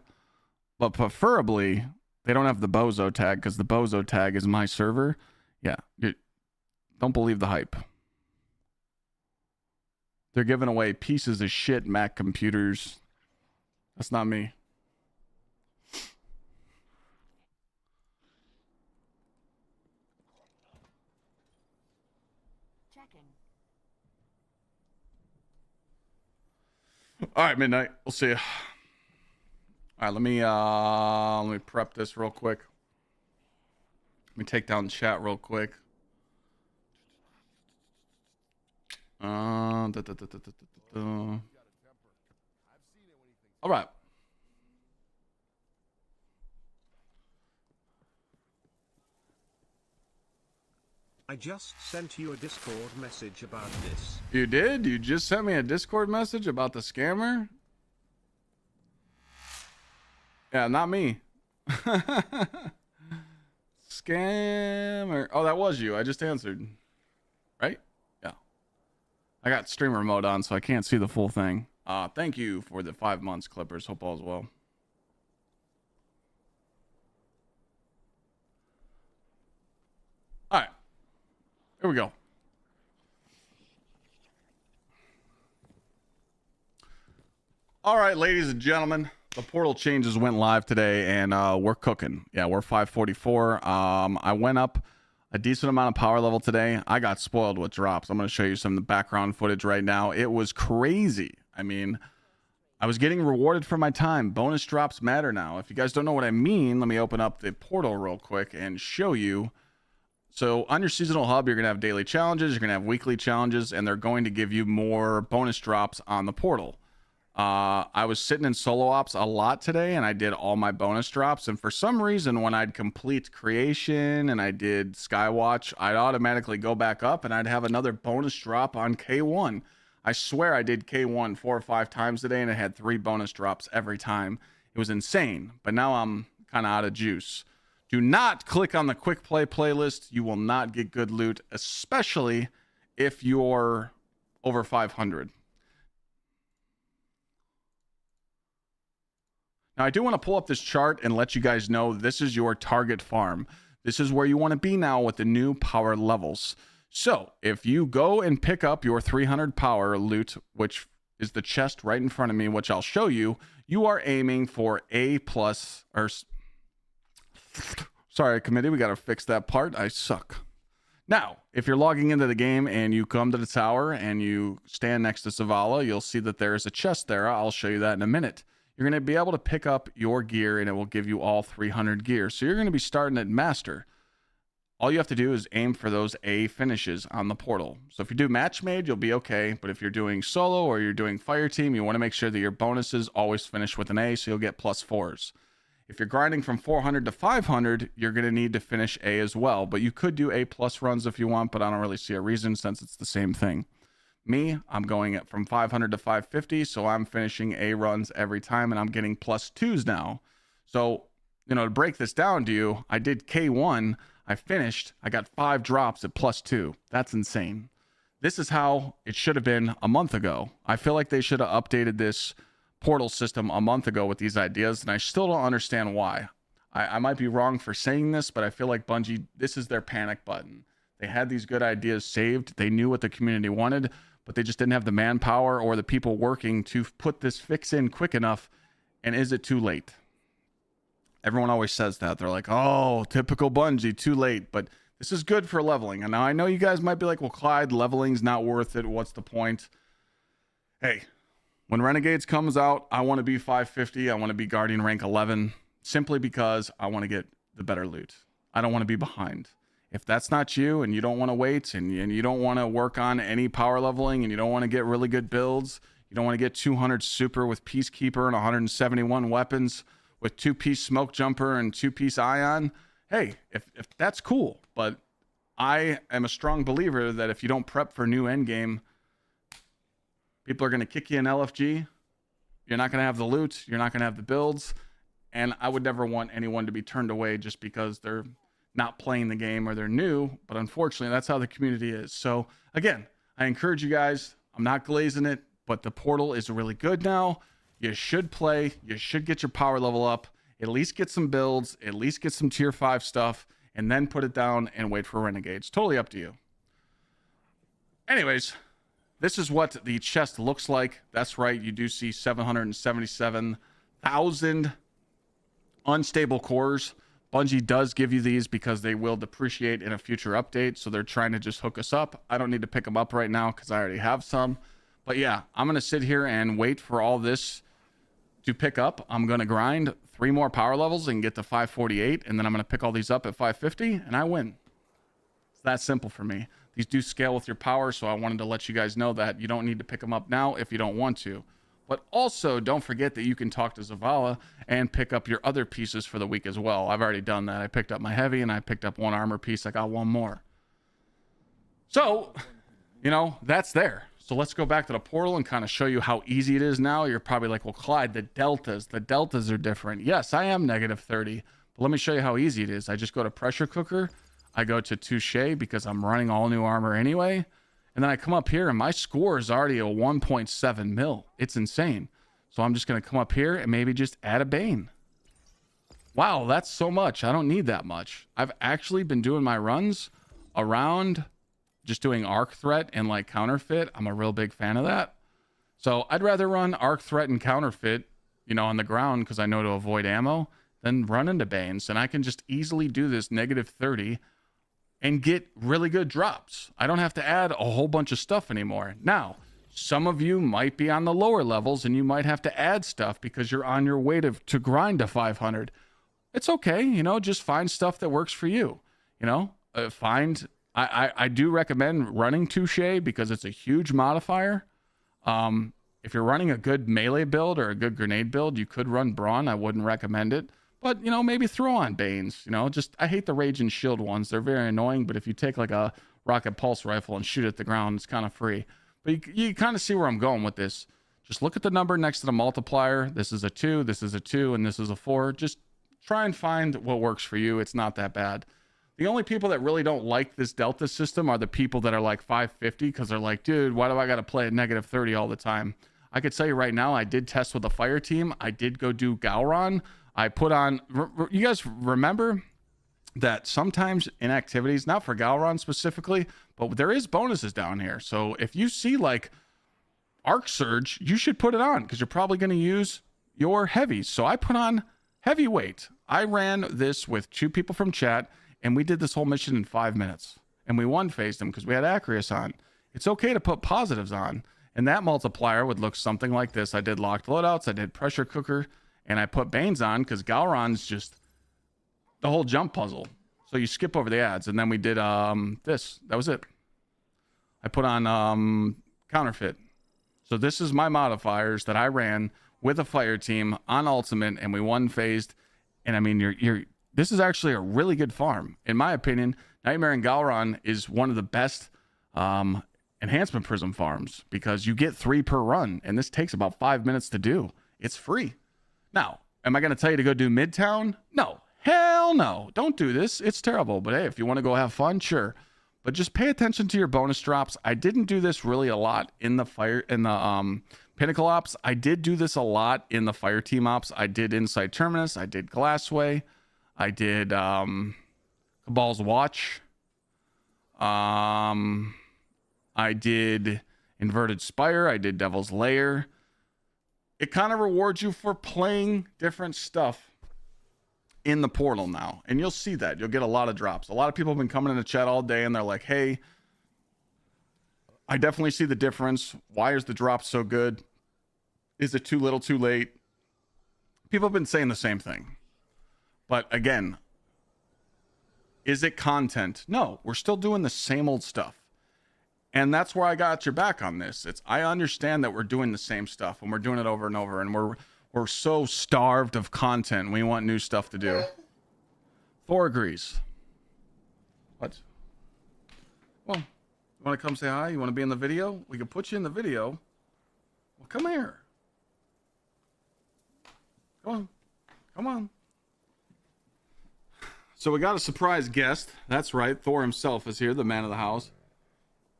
but preferably they don't have the bozo tag because the bozo tag is my server. Yeah, don't believe the hype. They're giving away pieces of shit Mac computers. That's not me. All right, Midnight. We'll see you. All right, let me prep this real quick. Let me take down chat real quick. All right. I just sent you a Discord message about this. You did? You just sent me a Discord message about the scammer? Yeah, not me. Scammer. Oh, that was you. I just answered. Right? Yeah. I got streamer mode on, so I can't see the full thing. Thank you for the 5 months, Clippers. Hope all's well. All right. Here we go. All right, ladies and gentlemen, the portal changes went live today, and we're cooking. Yeah, we're 544. I went up a decent amount of power level today. I got spoiled with drops. I'm going to show you some of the background footage right now. It was crazy. I mean, I was getting rewarded for my time. Bonus drops matter now. If you guys don't know what I mean, let me open up the portal real quick and show you So on your seasonal hub, you're going to have daily challenges, you're going to have weekly challenges, and they're going to give you more bonus drops on the portal. I was sitting in solo ops a lot today, and I did all my bonus drops. And for some reason, when I'd complete creation and I did Skywatch, I'd automatically go back up and I'd have another bonus drop on K1. I swear I did K1 4 or 5 times today, and it had 3 bonus drops every time. It was insane, but now I'm kind of out of juice. Do not click on the quick play playlist. You will not get good loot, especially if you're over 500. Now, I do want to pull up this chart and let you guys know this is your target farm. This is where you want to be now with the new power levels. So if you go and pick up your 300 power loot, which is the chest right in front of me, which I'll show you, you are aiming for A+, or sorry, committee, we got to fix that part. I suck. Now, if you're logging into the game and you come to the tower and you stand next to Zavala, you'll see that there is a chest there. I'll show you that in a minute. You're going to be able to pick up your gear and it will give you all 300 gear. So you're going to be starting at master. All you have to do is aim for those A finishes on the portal. So if you do match made, you'll be okay. But if you're doing solo or you're doing fire team, you want to make sure that your bonuses always finish with an A, so you'll get +4s. If you're grinding from 400 to 500, you're going to need to finish A as well. But you could do A+ runs if you want, but I don't really see a reason since it's the same thing. Me, I'm going from 500 to 550, so I'm finishing A runs every time, and I'm getting +2s now. So, to break this down to you, I did K1, I finished, I got 5 drops at +2. That's insane. This is how it should have been a month ago. I feel like they should have updated this portal system a month ago with these ideas, and I still don't understand why. I might be wrong for saying this, but I feel like Bungie, this is their panic button. They had these good ideas saved. They knew what the community wanted, but they just didn't have the manpower or the people working to put this fix in quick enough. And is it too late? Everyone always says that. They're like, oh, typical Bungie, too late. But this is good for leveling. And now I know you guys might be like, well, Clyde, leveling's not worth it. What's the point? Hey, when Renegades comes out, I want to be 550. I want to be Guardian rank 11 simply because I want to get the better loot. I don't want to be behind. If that's not you and you don't want to wait and you don't want to work on any power leveling and you don't want to get really good builds, you don't want to get 200 super with Peacekeeper and 171 weapons with 2-piece Smoke Jumper and 2-piece Ion, hey, if that's cool. But I am a strong believer that if you don't prep for new endgame, people are going to kick you in LFG. You're not going to have the loot. You're not going to have the builds. And I would never want anyone to be turned away just because they're not playing the game or they're new, but unfortunately that's how the community is. So again, I encourage you guys, I'm not glazing it, but the portal is really good now. You should play, you should get your power level up, at least get some builds, at least get some tier 5 stuff, and then put it down and wait for Renegades. Totally up to you. Anyways, this is what the chest looks like. That's right, you do see 777,000 unstable cores. Bungie does give you these because they will depreciate in a future update, so they're trying to just hook us up. I don't need to pick them up right now because I already have some. But yeah, I'm going to sit here and wait for all this to pick up. I'm going to grind 3 more power levels and get to 548, and then I'm going to pick all these up at 550, and I win. It's that simple for me. These do scale with your power, so I wanted to let you guys know that you don't need to pick them up now if you don't want to. But also, don't forget that you can talk to Zavala and pick up your other pieces for the week as well. I've already done that. I picked up my heavy, and I picked up 1 armor piece. I got 1 more. So, that's there. So let's go back to the portal and kind of show you how easy it is now. You're probably like, well, Clyde, the deltas are different. Yes, I am -30. But let me show you how easy it is. I just go to pressure cooker. I go to touche because I'm running all new armor anyway. And then I come up here and my score is already a 1.7 mil. It's insane. So I'm just going to come up here and maybe just add a Bane. Wow, that's so much. I don't need that much. I've actually been doing my runs around just doing arc threat and like counterfeit. I'm a real big fan of that. So I'd rather run arc threat and counterfeit, on the ground because I know to avoid ammo than run into Banes. And I can just easily do this -30 and get really good drops. I don't have to add a whole bunch of stuff anymore. Now, some of you might be on the lower levels and you might have to add stuff because you're on your way to grind to 500. It's okay, just find stuff that works for you. I do recommend running Touche because it's a huge modifier. If you're running a good melee build or a good grenade build, you could run Brawn. I wouldn't recommend it. But, you know, maybe throw on Banes. You know, just I hate the Rage and Shield ones. They're very annoying. But if you take like a rocket pulse rifle and shoot at the ground, it's kind of free. But you kind of see where I'm going with this. Just look at the number next to the multiplier. This is a 2, this is a 2, and this is a 4. Just try and find what works for you. It's not that bad. The only people that really don't like this Delta system are the people that are like 550 because they're like, dude, why do I got to play at -30 all the time? I could tell you right now, I did test with the fire team. I did go do Gowron. I put on, you guys remember that sometimes in activities, not for Gowron specifically, but there is bonuses down here. So if you see like Arc Surge, you should put it on because you're probably going to use your heavies. So I put on heavyweight. I ran this with 2 people from chat and we did this whole mission in 5 minutes and we one-phased them because we had Acreus on. It's okay to put positives on. And that multiplier would look something like this. I did locked loadouts, I did pressure cooker, and I put Banes on because Gowron's just the whole jump puzzle. So you skip over the ads. And then we did this. That was it. I put on counterfeit. So this is my modifiers that I ran with a fire team on ultimate, and we one-phased. And I mean, this is actually a really good farm. In my opinion, Nightmare and Gowron is one of the best enhancement prism farms because you get 3 per run, and this takes about 5 minutes to do. It's free. Now, am I going to tell you to go do Midtown? No. Hell no. Don't do this. It's terrible. But hey, if you want to go have fun, sure. But just pay attention to your bonus drops. I didn't do this really a lot in the Pinnacle Ops. I did do this a lot in the Fire Team Ops. I did Inside Terminus. I did Glassway. I did Cabal's Watch. I did Inverted Spire. I did Devil's Lair. It kind of rewards you for playing different stuff in the portal now. And you'll see that. You'll get a lot of drops. A lot of people have been coming in the chat all day and they're like, hey, I definitely see the difference. Why is the drop so good? Is it too little, too late? People have been saying the same thing. But again, is it content? No, we're still doing the same old stuff. And that's where I got your back on this. I understand that we're doing the same stuff and we're doing it over and over, and we're so starved of content. We want new stuff to do. Thor agrees. What? Well, you want to come say hi? You want to be in the video? We can put you in the video. Well, come here. Come on. Come on. So we got a surprise guest. That's right. Thor himself is here, the man of the house.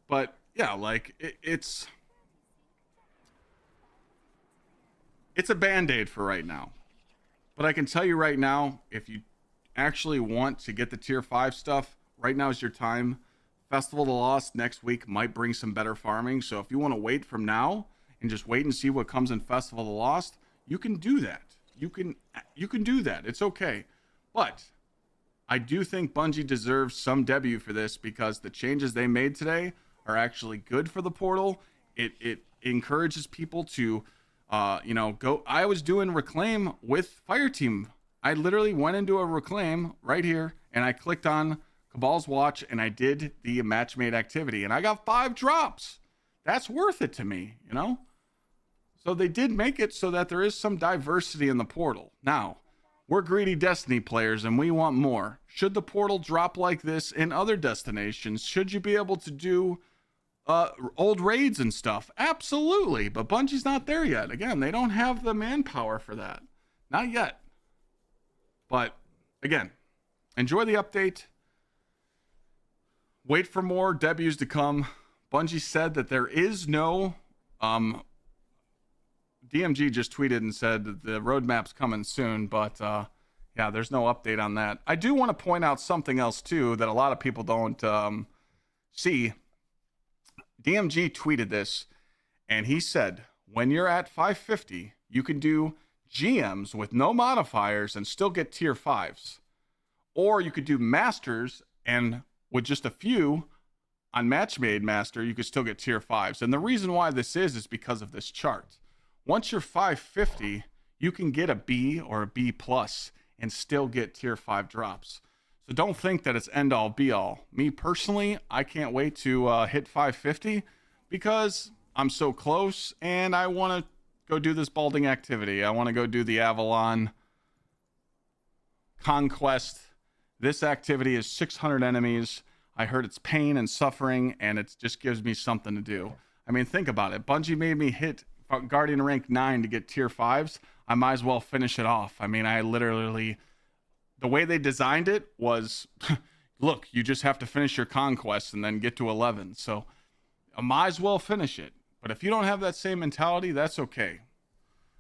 But yeah, like it's a band-aid for right now. But I can tell you right now, if you actually want to get the tier 5 stuff, right now is your time. Festival of the Lost next week might bring some better farming. So if you want to wait from now and just wait and see what comes in Festival of the Lost, you can do that. You can do that. It's okay. But I do think Bungie deserves some debut for this because the changes they made today are actually good for the portal. It encourages people to go. I was doing reclaim with fire team. I literally went into a reclaim right here and I clicked on Cabal's Watch and I did the match made activity and I got 5 drops. That's worth it to me, you know? So they did make it so that there is some diversity in the portal. Now, we're greedy Destiny players and we want more. Should the portal drop like this in other destinations? Should you be able to do old raids and stuff? Absolutely. But Bungie's not there yet. Again, they don't have the manpower for that. Not yet. But again, enjoy the update. Wait for more debuts to come. Bungie said that there is no DMG just tweeted and said that the roadmap's coming soon, but yeah, there's no update on that. I do want to point out something else too that a lot of people don't see. DMG tweeted this, and he said, when you're at 550, you can do GMs with no modifiers and still get tier 5s. Or you could do masters, and with just a few on match made master, you could still get tier 5s. And the reason why this is because of this chart. Once you're 550, you can get a B or a B plus and still get tier 5 drops. So don't think that it's end all be all. Me personally, I can't wait to hit 550 because I'm so close and I want to go do this balding activity. I want to go do the Avalon Conquest. This activity is 600 enemies. I heard it's pain and suffering, and it just gives me something to do. I mean, think about it. Bungie made me hit Guardian rank 9 to get tier 5s. I might as well finish it off. I mean, I literally... The way they designed it was, look, you just have to finish your conquest and then get to 11. So I might as well finish it. But if you don't have that same mentality, that's okay.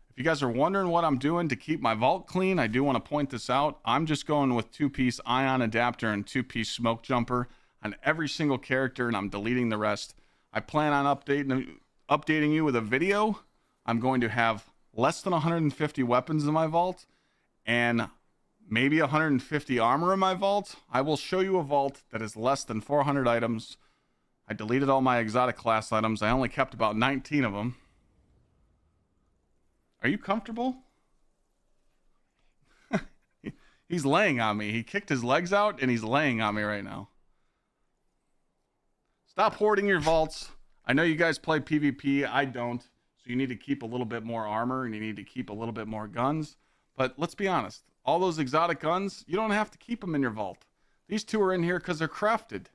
If you guys are wondering what I'm doing to keep my vault clean, I do want to point this out. I'm just going with 2-piece ion adapter and 2-piece smoke jumper on every single character, and I'm deleting the rest. I plan on updating you with a video. I'm going to have less than 150 weapons in my vault and maybe 150 armor in my vault. I will show you a vault that is less than 400 items. I deleted all my exotic class items. I only kept about 19 of them. Are you comfortable? He's laying on me. He kicked his legs out and he's laying on me right now. Stop hoarding your vaults. I know you guys play PvP. I don't. So you need to keep a little bit more armor and you need to keep a little bit more guns. But let's be honest. All those exotic guns, you don't have to keep them in your vault. These two are in here because they're crafted.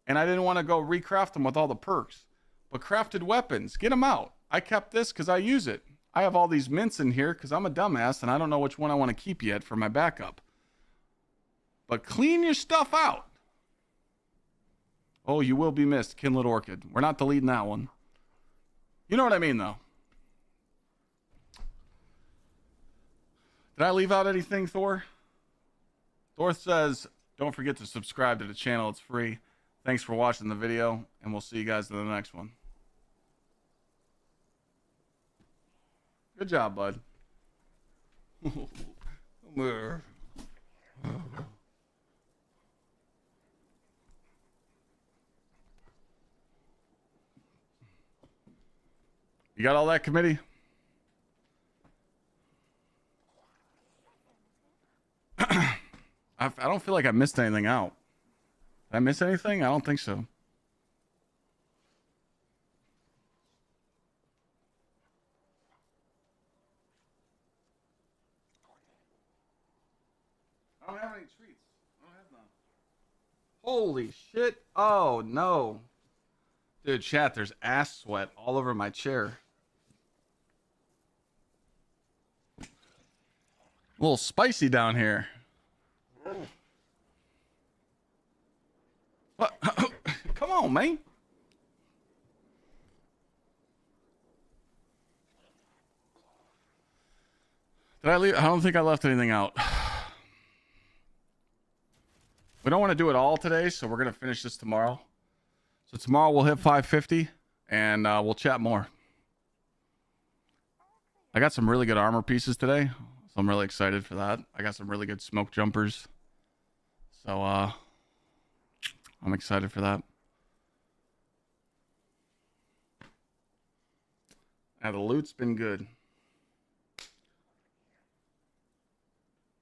And I didn't want to go recraft them with all the perks. But crafted weapons, get them out. I kept this because I use it. I have all these mints in here because I'm a dumbass and I don't know which one I want to keep yet for my backup. But clean your stuff out. Oh, you will be missed, Kindlet Orchid. We're not deleting that one. You know what I mean, though. Did I leave out anything, Thor? Thor says, don't forget to subscribe to the channel. It's free. Thanks for watching the video, and we'll see you guys in the next one. Good job, bud. You got all that, committee? I don't feel like I missed anything out. Did I miss anything? I don't think so. I don't have any treats. I don't have none. Holy shit. Oh, no. Dude, chat, there's ass sweat all over my chair. A little spicy down here. What? Come on, man. Did I leave? I don't think I left anything out. We don't want to do it all today, so we're going to finish this tomorrow. So tomorrow we'll hit 550, and we'll chat more. I got some really good armor pieces today, so I'm really excited for that. I got some really good smoke jumpers. So, I'm excited for that. Now, the loot's been good.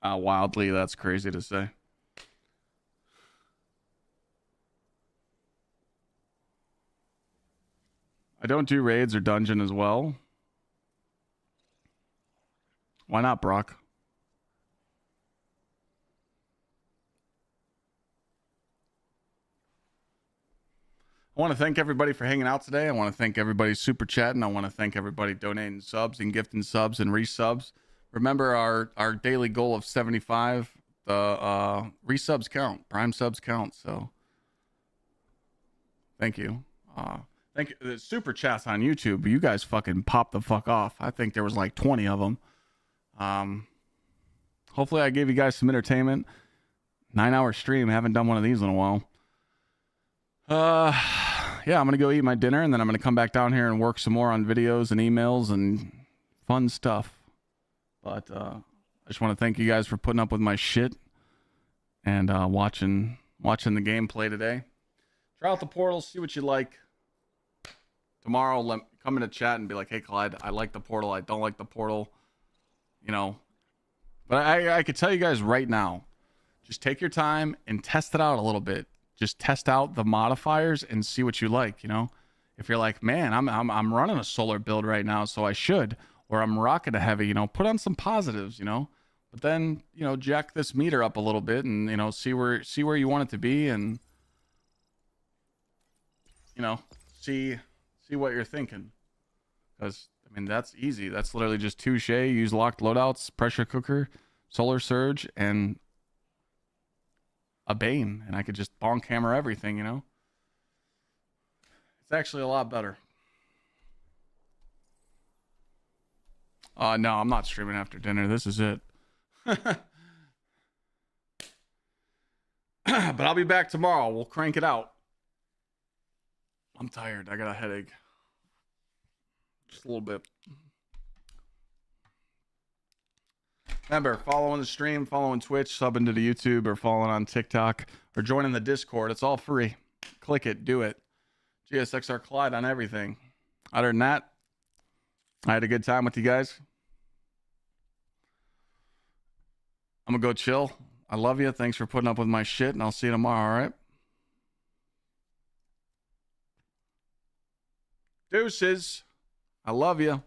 Wildly, that's crazy to say. I don't do raids or dungeon as well. Why not, Brock? I want to thank everybody for hanging out today. I want to thank everybody super chatting. I want to thank everybody donating subs and gifting subs and resubs. Remember our daily goal of 75. The resubs count, prime subs count. So thank you. Thank you. The super chats on YouTube, you guys fucking popped the fuck off. I think there was like 20 of them. Hopefully I gave you guys some entertainment. 9-hour stream. I haven't done one of these in a while. Yeah, I'm gonna go eat my dinner and then I'm gonna come back down here and work some more on videos and emails and fun stuff. But I just want to thank you guys for putting up with my shit and watching the gameplay today. Try out the portal, see what you like. Tomorrow, come in a chat and be like, "Hey, Clyde, I like the portal. I don't like the portal." You know, but I could tell you guys right now, Just take your time and test it out a little bit. Just test out the modifiers and see what you like, you know? If you're like, man, I'm running a solar build right now, so I should, or I'm rocking a heavy, you know, put on some positives, you know? But then, you know, jack this meter up a little bit and, you know, see where you want it to be and, you know, see what you're thinking. Because, I mean, that's easy. That's literally just touche, use locked loadouts, pressure cooker, solar surge, and a Bane. And I could just bonk hammer everything, you know? It's actually a lot better. No, I'm not streaming after dinner. This is it. But I'll be back tomorrow. We'll crank it out. I'm tired. I got a headache. Just a little bit. Remember, following the stream, following Twitch, subbing to the YouTube, or following on TikTok, or joining the Discord. It's all free. Click it. Do it. Gsxrclyde on everything. Other than that, I had a good time with you guys. I'm going to go chill. I love you. Thanks for putting up with my shit, and I'll see you tomorrow, all right? Deuces. I love you.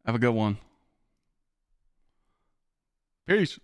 Have a good one. Peace.